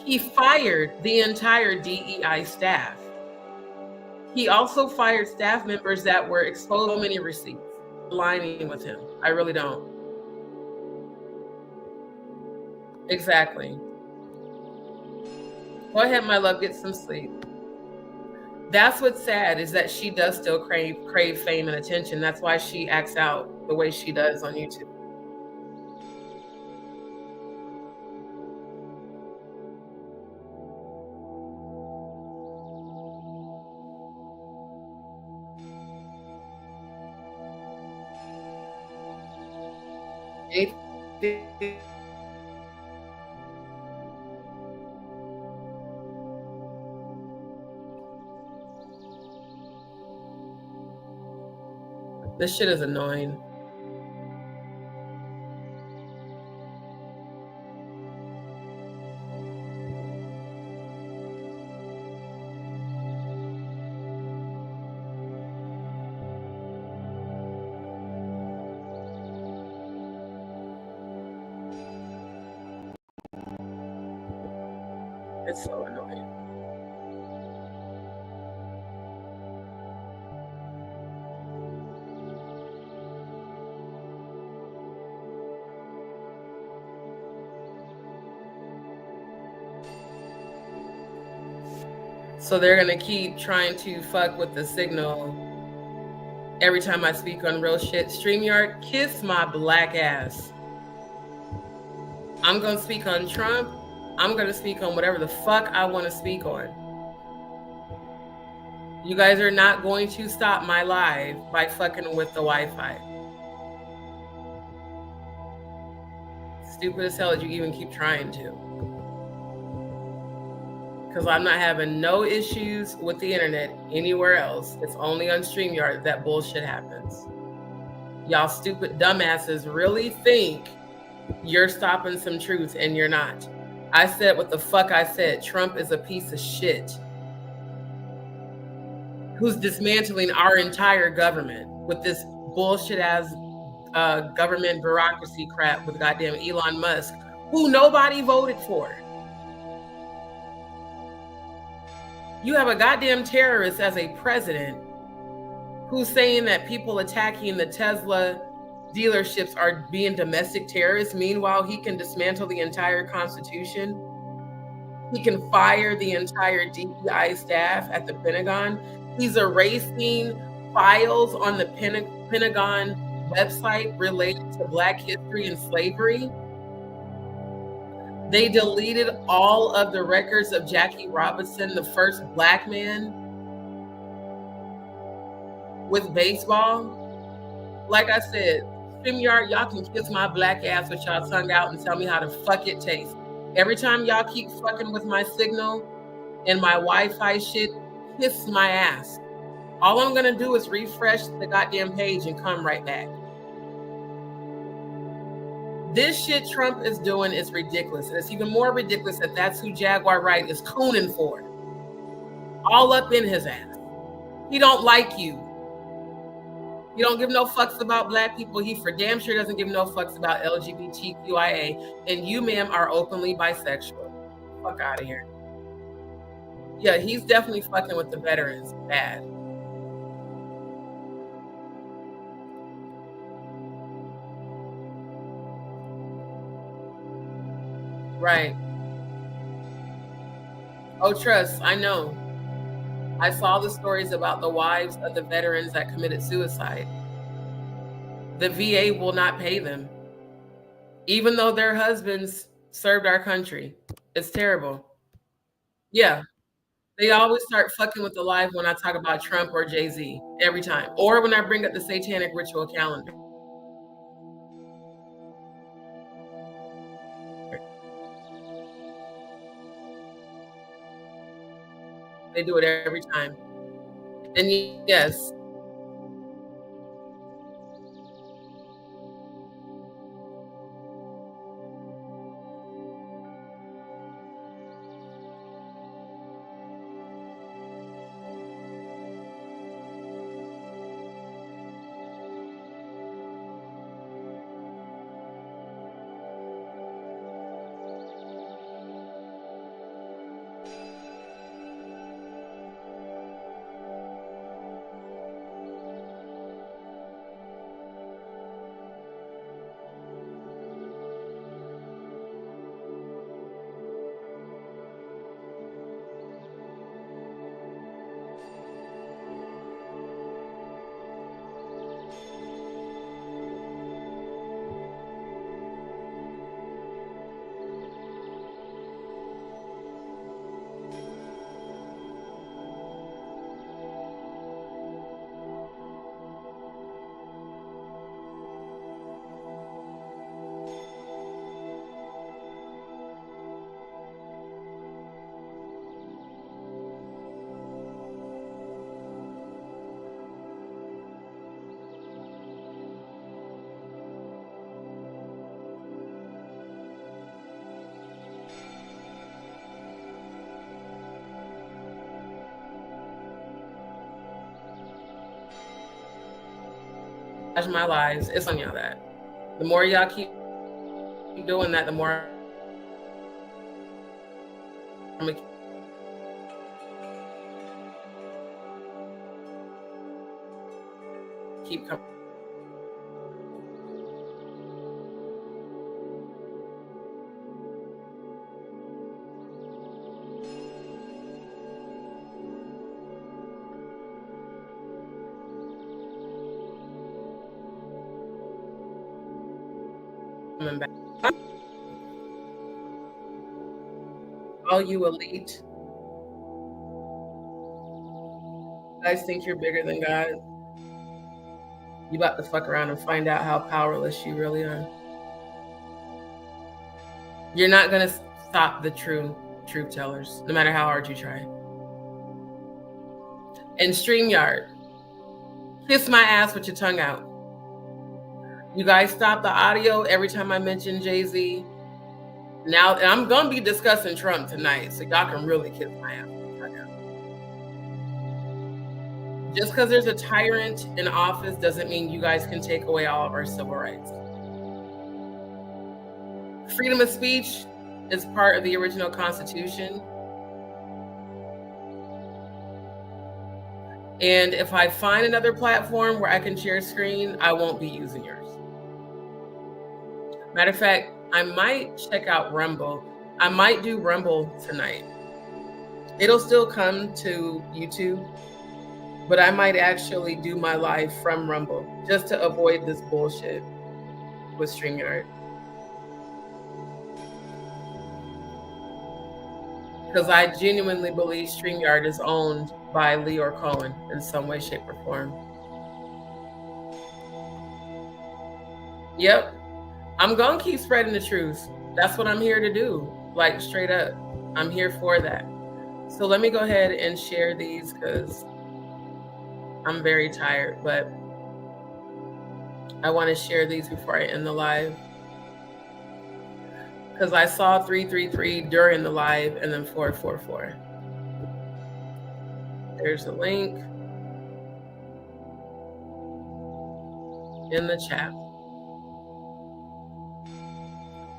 He fired the entire DEI staff. He also fired staff members that were exposed to many receipts, aligning with him. I really don't. Exactly. Go ahead, my love, get some sleep. That's what's sad, is that she does still crave fame and attention. That's why she acts out the way she does on YouTube. This shit is annoying. It's so annoying. So they're gonna keep trying to fuck with the signal every time I speak on real shit. StreamYard, kiss my black ass. I'm going to speak on Trump. I'm going to speak on whatever the fuck I want to speak on. You guys are not going to stop my live by fucking with the Wi-Fi. Stupid as hell that you even keep trying to. Because I'm not having no issues with the internet anywhere else. It's only on StreamYard that bullshit happens. Y'all stupid dumbasses really think you're stopping some truth and you're not. I said what the fuck I said. Trump is a piece of shit who's dismantling our entire government with this bullshit ass government bureaucracy crap with goddamn Elon Musk, who nobody voted for. You have a goddamn terrorist as a president who's saying that people attacking the Tesla dealerships are being domestic terrorists. Meanwhile, he can dismantle the entire Constitution. He can fire the entire DEI staff at the Pentagon. He's erasing files on the Pentagon website related to Black history and slavery. They deleted all of the records of Jackie Robinson, the first Black man with baseball. Like I said, StreamYard, y'all can kiss my black ass with y'all tongue out and tell me how the fuck it tastes. Every time y'all keep fucking with my signal and my Wi-Fi shit, kiss my ass. All I'm gonna do is refresh the goddamn page and come right back. This shit Trump is doing is ridiculous. And it's even more ridiculous that that's who Jaguar Wright is cooning for. All up in his ass. He don't like you. He don't give no fucks about Black people. He for damn sure doesn't give no fucks about LGBTQIA. And you, ma'am, are openly bisexual. Fuck out of here. Yeah, he's definitely fucking with the veterans. Bad. Right. Oh, trust, I know. I saw the stories about the wives of the veterans that committed suicide. The VA will not pay them, even though their husbands served our country. It's terrible. Yeah. They always start fucking with the live when I talk about Trump or Jay-Z every time, or when I bring up the Satanic Ritual calendar. They do it every time. And yes, my lives. It's on y'all that. The more y'all keep doing that, the more I'm gonna keep coming. Back. All you elite guys think you're bigger than God. You about to fuck around and find out how powerless you really are. You're not gonna stop the truth tellers, no matter how hard you try. And StreamYard, kiss my ass with your tongue out. You guys stop the audio every time I mention Jay-Z. Now, and I'm gonna be discussing Trump tonight, so y'all can really kiss my ass with your tongue out. Just because there's a tyrant in office doesn't mean you guys can take away all of our civil rights. Freedom of speech is part of the original Constitution. And if I find another platform where I can share screen, I won't be using yours. Matter of fact, I might check out Rumble. I might do Rumble tonight. It'll still come to YouTube, but I might actually do my live from Rumble just to avoid this bullshit with StreamYard. Because I genuinely believe StreamYard is owned by Leor Cohen in some way, shape, or form. Yep. I'm going to keep spreading the truth. That's what I'm here to do. Like, straight up. I'm here for that. So let me go ahead and share these because I'm very tired, but I want to share these before I end the live. Because I saw 333 during the live and then 444. There's a link in the chat.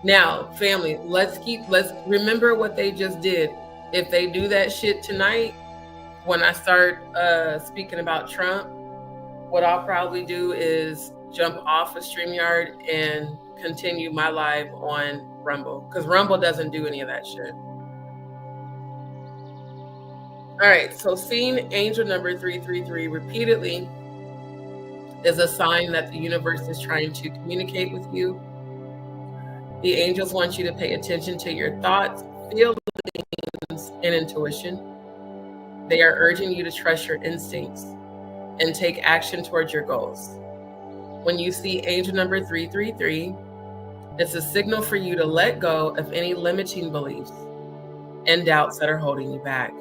Now, family, let's remember what they just did. If they do that shit tonight, when I start speaking about Trump, what I'll probably do is jump off of StreamYard and continue my live on Rumble, because Rumble doesn't do any of that shit. All right, so seeing angel number 333 repeatedly is a sign that the universe is trying to communicate with you. The angels want you to pay attention to your thoughts, feelings, and intuition. They are urging you to trust your instincts and take action towards your goals. When you see angel number 333, it's a signal for you to let go of any limiting beliefs and doubts that are holding you back.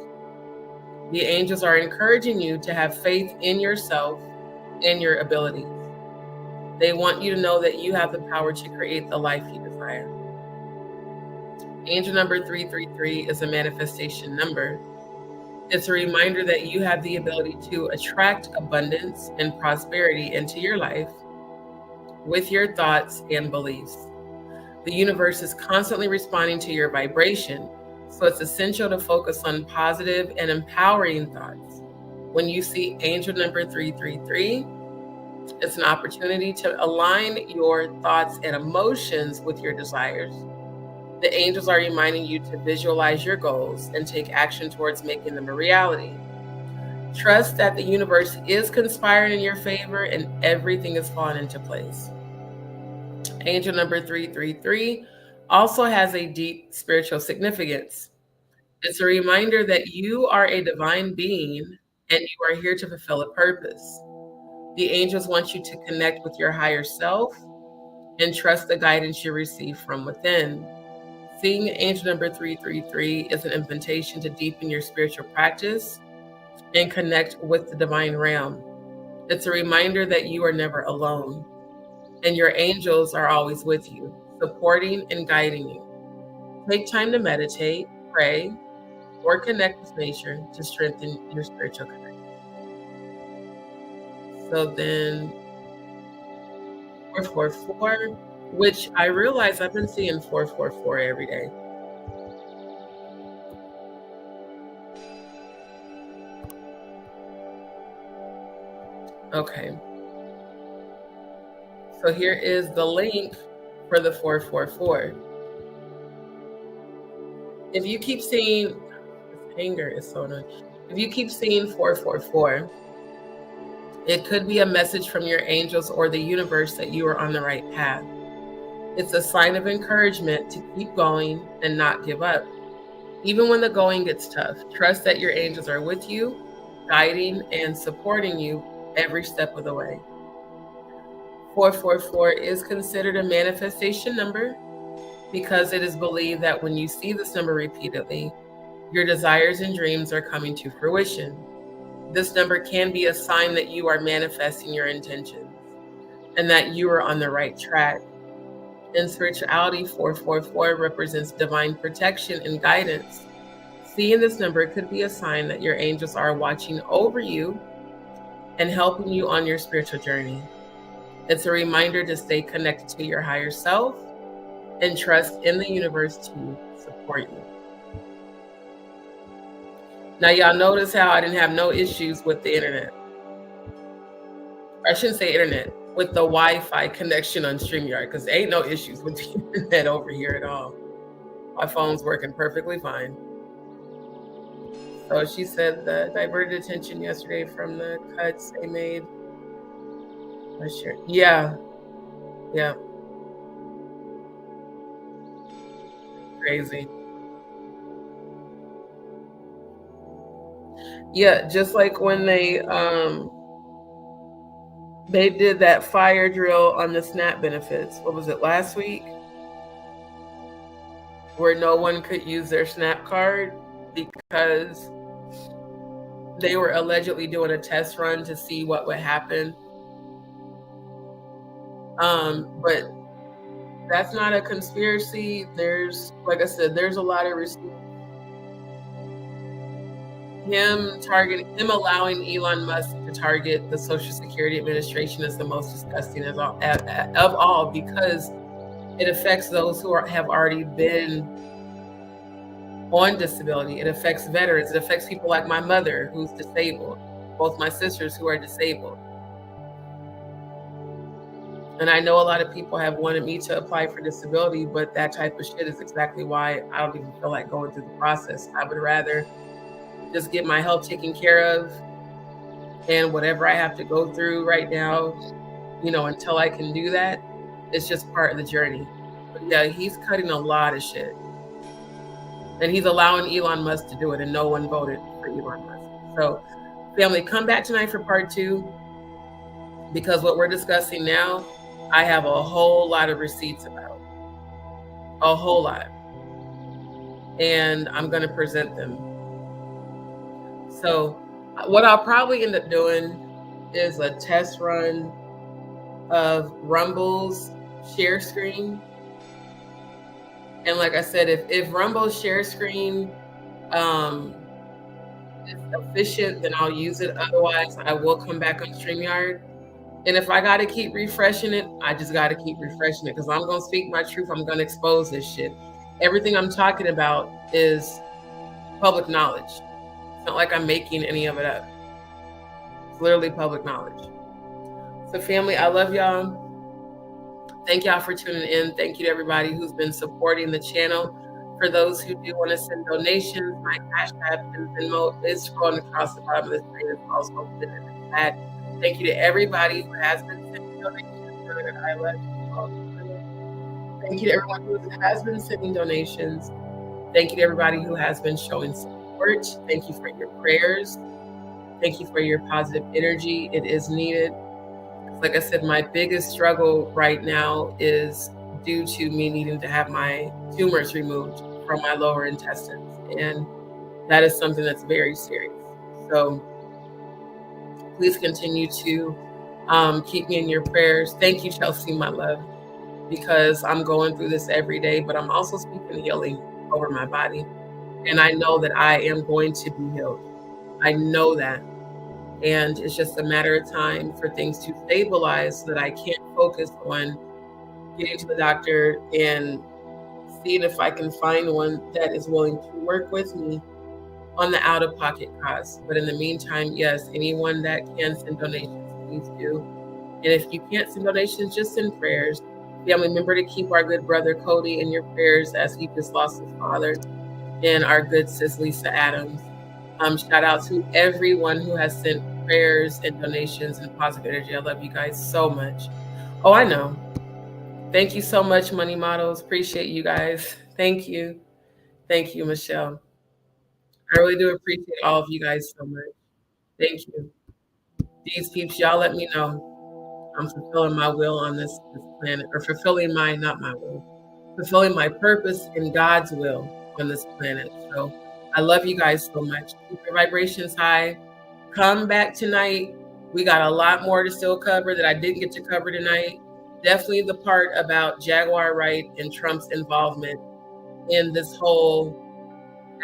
The angels are encouraging you to have faith in yourself and your abilities. They want you to know that you have the power to create the life you desire. Angel number 333 is a manifestation number. It's a reminder that you have the ability to attract abundance and prosperity into your life with your thoughts and beliefs. The universe is constantly responding to your vibration, so it's essential to focus on positive and empowering thoughts. When you see angel number 333, it's an opportunity to align your thoughts and emotions with your desires. The angels are reminding you to visualize your goals and take action towards making them a reality. Trust that the universe is conspiring in your favor and everything is falling into place. Angel number 333 also has a deep spiritual significance. It's a reminder that you are a divine being and you are here to fulfill a purpose. The angels want you to connect with your higher self and trust the guidance you receive from within. Seeing angel number 333 is an invitation to deepen your spiritual practice and connect with the divine realm. It's a reminder that you are never alone and your angels are always with you, supporting and guiding you. Take time to meditate, pray, or connect with nature to strengthen your spiritual connection. So then 444, which I realize I've been seeing 444 every day. Okay. So here is the link for the 444. If you keep seeing, this anger is so annoying. If you keep seeing 444, it could be a message from your angels or the universe that you are on the right path. It's a sign of encouragement to keep going and not give up. Even when the going gets tough, trust that your angels are with you, guiding and supporting you every step of the way. 444 is considered a manifestation number because it is believed that when you see this number repeatedly, your desires and dreams are coming to fruition. This number can be a sign that you are manifesting your intentions and that you are on the right track. In spirituality, 444 represents divine protection and guidance. Seeing this number could be a sign that your angels are watching over you and helping you on your spiritual journey. It's a reminder to stay connected to your higher self and trust in the universe to support you. Now, y'all notice how I didn't have no issues with the internet. I shouldn't say internet, with the Wi-Fi connection on StreamYard, because there ain't no issues with the internet over here at all. My phone's working perfectly fine. So she said the diverted attention yesterday from the cuts they made. Sure. Yeah. Crazy. Yeah, just like when they did that fire drill on the SNAP benefits. What was it, last week? Where no one could use their SNAP card because they were allegedly doing a test run to see what would happen. But that's not a conspiracy. There's, like I said, there's a lot of receipts. Him allowing Elon Musk to target the Social Security Administration is the most disgusting of all, because it affects those who have already been on disability. It affects veterans. It affects people like my mother, who's disabled, both my sisters who are disabled. And I know a lot of people have wanted me to apply for disability, but that type of shit is exactly why I don't even feel like going through the process. I would rather just get my health taken care of, and whatever I have to go through right now, until I can do that, it's just part of the journey. But yeah, he's cutting a lot of shit. And he's allowing Elon Musk to do it, and no one voted for Elon Musk. So, family, come back tonight for part 2, because what we're discussing now, I have a whole lot of receipts about. A whole lot. And I'm going to present them. So what I'll probably end up doing is a test run of Rumble's share screen. And like I said, if Rumble's share screen is efficient, then I'll use it. Otherwise, I will come back on StreamYard. And if I got to keep refreshing it, I just got to keep refreshing it, because I'm going to speak my truth. I'm going to expose this shit. Everything I'm talking about is public knowledge. It's not like I'm making any of it up. It's literally public knowledge. So family, I love y'all. Thank y'all for tuning in. Thank you to everybody who's been supporting the channel. For those who do want to send donations, my Cash App and Venmo is scrolling across the bottom of the screen. It's also been in the chat. Thank you to everybody who has been sending donations. I love you all. Thank you to everyone who has been sending donations. Thank you to everybody who has been showing support. Thank you for your prayers. Thank you for your positive energy. It is needed. Like I said, my biggest struggle right now is due to me needing to have my tumors removed from my lower intestines. And that is something that's very serious. So please continue to keep me in your prayers. Thank you, Chelsea, my love, because I'm going through this every day, but I'm also speaking healing over my body. And I know that I am going to be healed. I know that. And it's just a matter of time for things to stabilize so that I can focus on getting to the doctor and seeing if I can find one that is willing to work with me on the out-of-pocket costs. But in the meantime, yes, anyone that can send donations, please do. And if you can't send donations, just send prayers. Family, remember to keep our good brother Cody in your prayers as he just lost his father, and our good sis Lisa Adams. Shout out to everyone who has sent prayers and donations and positive energy. I love you guys so much. Oh, I know. Thank you so much, Money Models. Appreciate you guys. Thank you. Thank you, Michelle. I really do appreciate all of you guys so much. Thank you. DzPeepz, y'all let me know I'm fulfilling my will on this planet, or fulfilling not my will, fulfilling my purpose in God's will on this planet. So I love you guys so much. Keep your vibrations high. Come back tonight. We got a lot more to still cover that I didn't get to cover tonight. Definitely the part about Jaguar Wright and Trump's involvement in this whole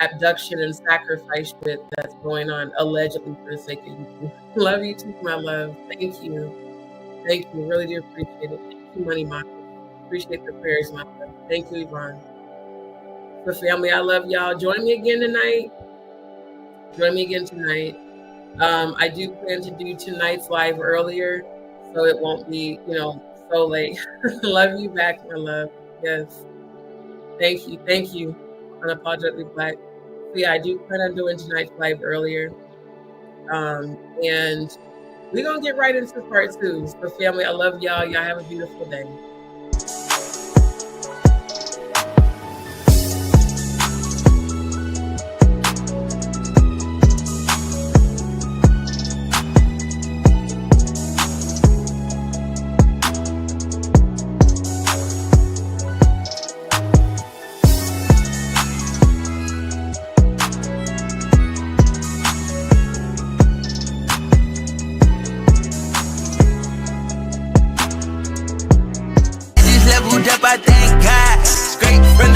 abduction and sacrifice shit that's going on allegedly for the sake of you. Love you too, my love. Thank you. Thank you. Really do appreciate it. Thank you, Money Mama. Appreciate the prayers, my love. Thank you, Yvonne. For family, I love y'all. Join me again tonight. Join me again tonight. I do plan to do tonight's live earlier, so it won't be, so late. Love you back, my love. Yes. Thank you. Thank you. Unapologetically Black. So yeah, I do plan on doing tonight's live earlier. And we're going to get right into part 2. So family, I love y'all. Y'all have a beautiful day. I thank God. Straight from